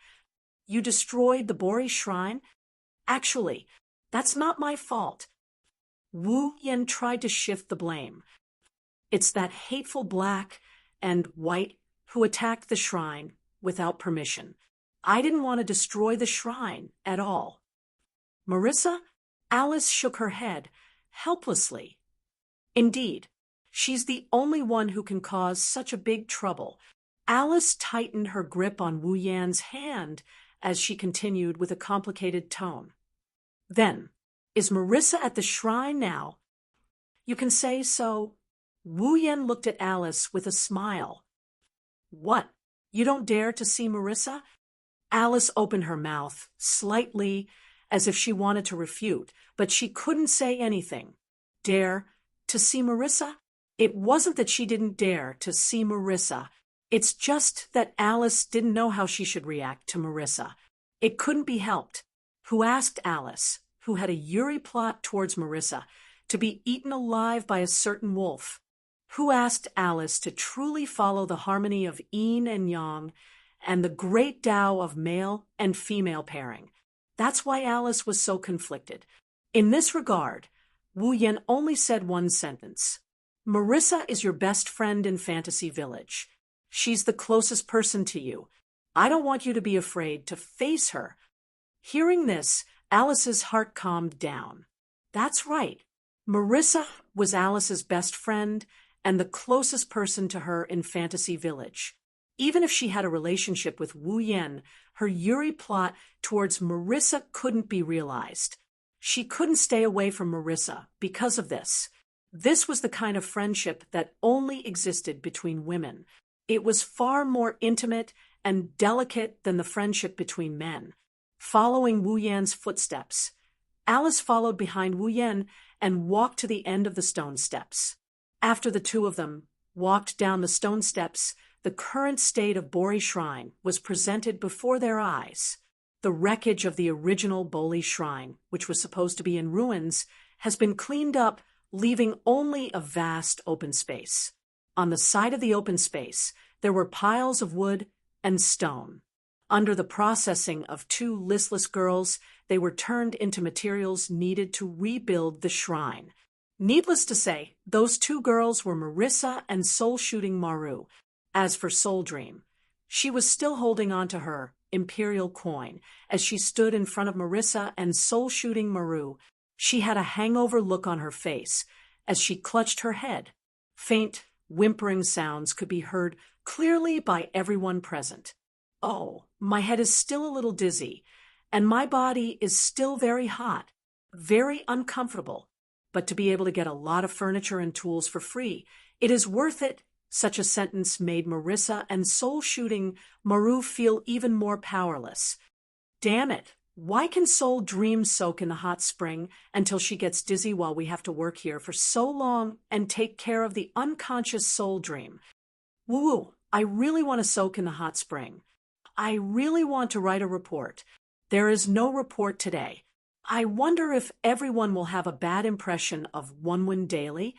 "You destroyed the Bori Shrine? Actually, that's not my fault." Wu Yen tried to shift the blame. "It's that hateful black and white who attacked the shrine without permission. I didn't want to destroy the shrine at all." "Marissa?" Alice shook her head, helplessly. "Indeed, she's the only one who can cause such a big trouble." Alice tightened her grip on Wu Yan's hand as she continued with a complicated tone. "Then, is Marissa at the shrine now?" "You can say so." Wu Yan looked at Alice with a smile. "What? You don't dare to see Marissa?" Alice opened her mouth slightly as if she wanted to refute, but she couldn't say anything. Dare to see Marissa? It wasn't that she didn't dare to see Marissa. It's just that Alice didn't know how she should react to Marissa. It couldn't be helped. Who asked Alice, who had a Yuri plot towards Marissa, to be eaten alive by a certain wolf? Who asked Alice to truly follow the harmony of yin and yang and the great Tao of male and female pairing? That's why Alice was so conflicted. In this regard, Wu Yan only said one sentence. "Marissa is your best friend in Fantasy Village. She's the closest person to you. I don't want you to be afraid to face her." Hearing this, Alice's heart calmed down. That's right. Marissa was Alice's best friend and the closest person to her in Fantasy Village. Even if she had a relationship with Wu Yan, her Yuri plot towards Marissa couldn't be realized. She couldn't stay away from Marissa because of this. This was the kind of friendship that only existed between women. It was far more intimate and delicate than the friendship between men. Following Wu Yan's footsteps, Alice followed behind Wu Yan and walked to the end of the stone steps. After the two of them walked down the stone steps, the current state of Bori Shrine was presented before their eyes. The wreckage of the original Boli Shrine, which was supposed to be in ruins, has been cleaned up, leaving only a vast open space. On the side of the open space, there were piles of wood and stone. Under the processing of two listless girls, they were turned into materials needed to rebuild the shrine. Needless to say, those two girls were Marissa and Soul-Shooting Maru. As for Soul Dream, she was still holding on to her imperial coin as she stood in front of Marissa and Soul-Shooting Maru. She had a hangover look on her face as she clutched her head. Faint, whimpering sounds could be heard clearly by everyone present. Oh, my head is still a little dizzy, and my body is still very hot, very uncomfortable. But to be able to get a lot of furniture and tools for free, it is worth it. Such a sentence made Marissa and Soul-Shooting Maru feel even more powerless. Damn it, why can Soul Dream soak in the hot spring until she gets dizzy while we have to work here for so long and take care of the unconscious Soul Dream? Woo, I really want to soak in the hot spring. I really want to write a report. There is no report today. I wonder if everyone will have a bad impression of Wunwin Daily.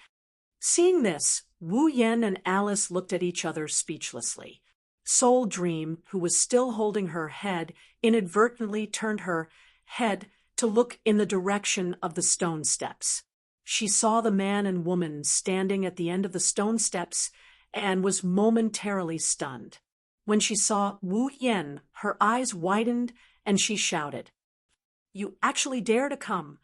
Seeing this, Wu Yan and Alice looked at each other speechlessly. Soul Dream, who was still holding her head, inadvertently turned her head to look in the direction of the stone steps. She saw the man and woman standing at the end of the stone steps and was momentarily stunned. When she saw Wu Yan, her eyes widened and she shouted, "You actually dare to come!"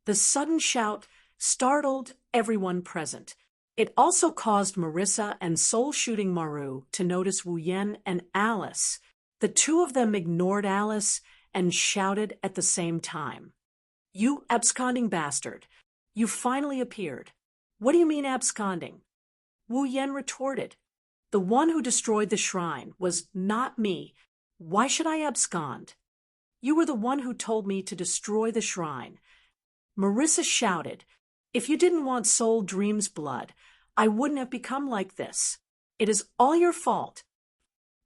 The sudden shout startled everyone present. It also caused Marissa and Soul-Shooting Maru to notice Wu Yan and Alice. The two of them ignored Alice and shouted at the same time, "You absconding bastard! You finally appeared. What do you mean absconding?" Wu Yan retorted, "The one who destroyed the shrine was not me. Why should I abscond? You were the one who told me to destroy the shrine." Marissa shouted, "If you didn't want Soul Dream's blood, I wouldn't have become like this. It is all your fault."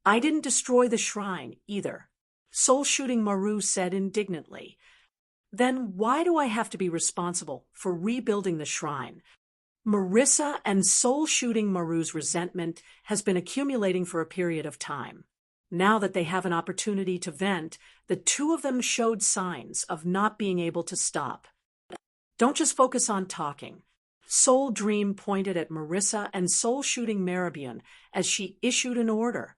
"I didn't destroy the shrine, either," Soul-Shooting Maru said indignantly. "Then why do I have to be responsible for rebuilding the shrine?" Marissa and Soul-Shooting Maru's resentment has been accumulating for a period of time. Now that they have an opportunity to vent, the two of them showed signs of not being able to stop. "Don't just focus on talking." Soul Dream pointed at Marissa and Soul-Shooting Maribun as she issued an order.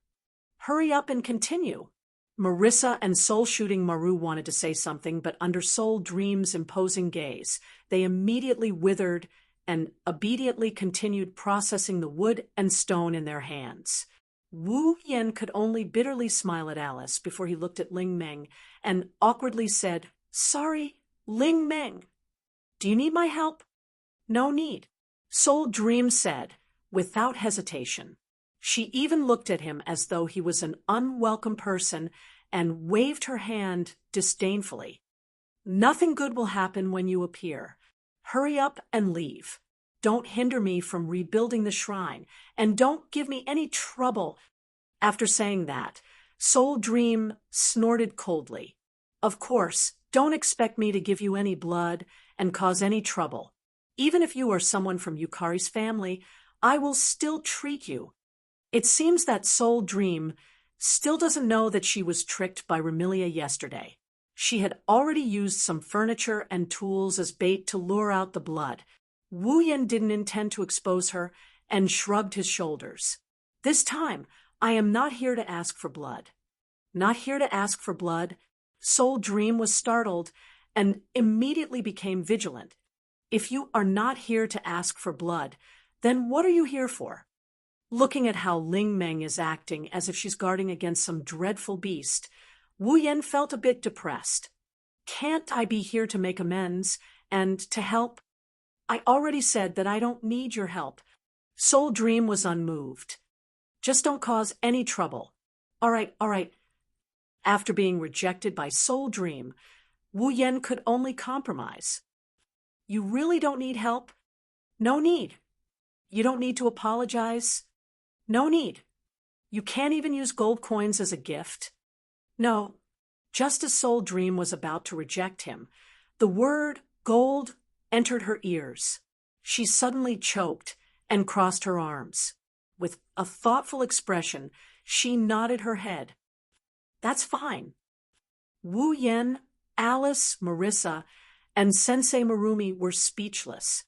"Hurry up and continue." Marissa and Soul-Shooting Maru wanted to say something, but under Soul Dream's imposing gaze, they immediately withered and obediently continued processing the wood and stone in their hands. Wu Yan could only bitterly smile at Alice before he looked at Ling Meng and awkwardly said, "Sorry, Ling Meng. Do you need my help?" "No need," Soul Dream said, without hesitation. She even looked at him as though he was an unwelcome person and waved her hand disdainfully. "Nothing good will happen when you appear. Hurry up and leave. Don't hinder me from rebuilding the shrine, and don't give me any trouble." After saying that, Soul Dream snorted coldly. "Of course, don't expect me to give you any blood and cause any trouble. Even if you are someone from Yukari's family, I will still treat you." It seems that Soul Dream still doesn't know that she was tricked by Remilia yesterday. She had already used some furniture and tools as bait to lure out the blood. Wu Yan didn't intend to expose her and shrugged his shoulders. "This time, I am not here to ask for blood." "Not here to ask for blood?" Soul Dream was startled and immediately became vigilant. "If you are not here to ask for blood, then what are you here for?" Looking at how Ling Meng is acting as if she's guarding against some dreadful beast, Wu Yan felt a bit depressed. "Can't I be here to make amends and to help?" I already said that I don't need your help. Soul Dream was unmoved. Just don't cause any trouble. All right, all right. After being rejected by Soul Dream, Wu Yen could only compromise. You really don't need help? No need. You don't need to apologize? No need. You can't even use gold coins as a gift? No. Just as Soul Dream was about to reject him, the word gold entered her ears. She suddenly choked and crossed her arms. With a thoughtful expression, she nodded her head. That's fine. Wu Yen, Alice, Marissa, and Sensei Marumi were speechless.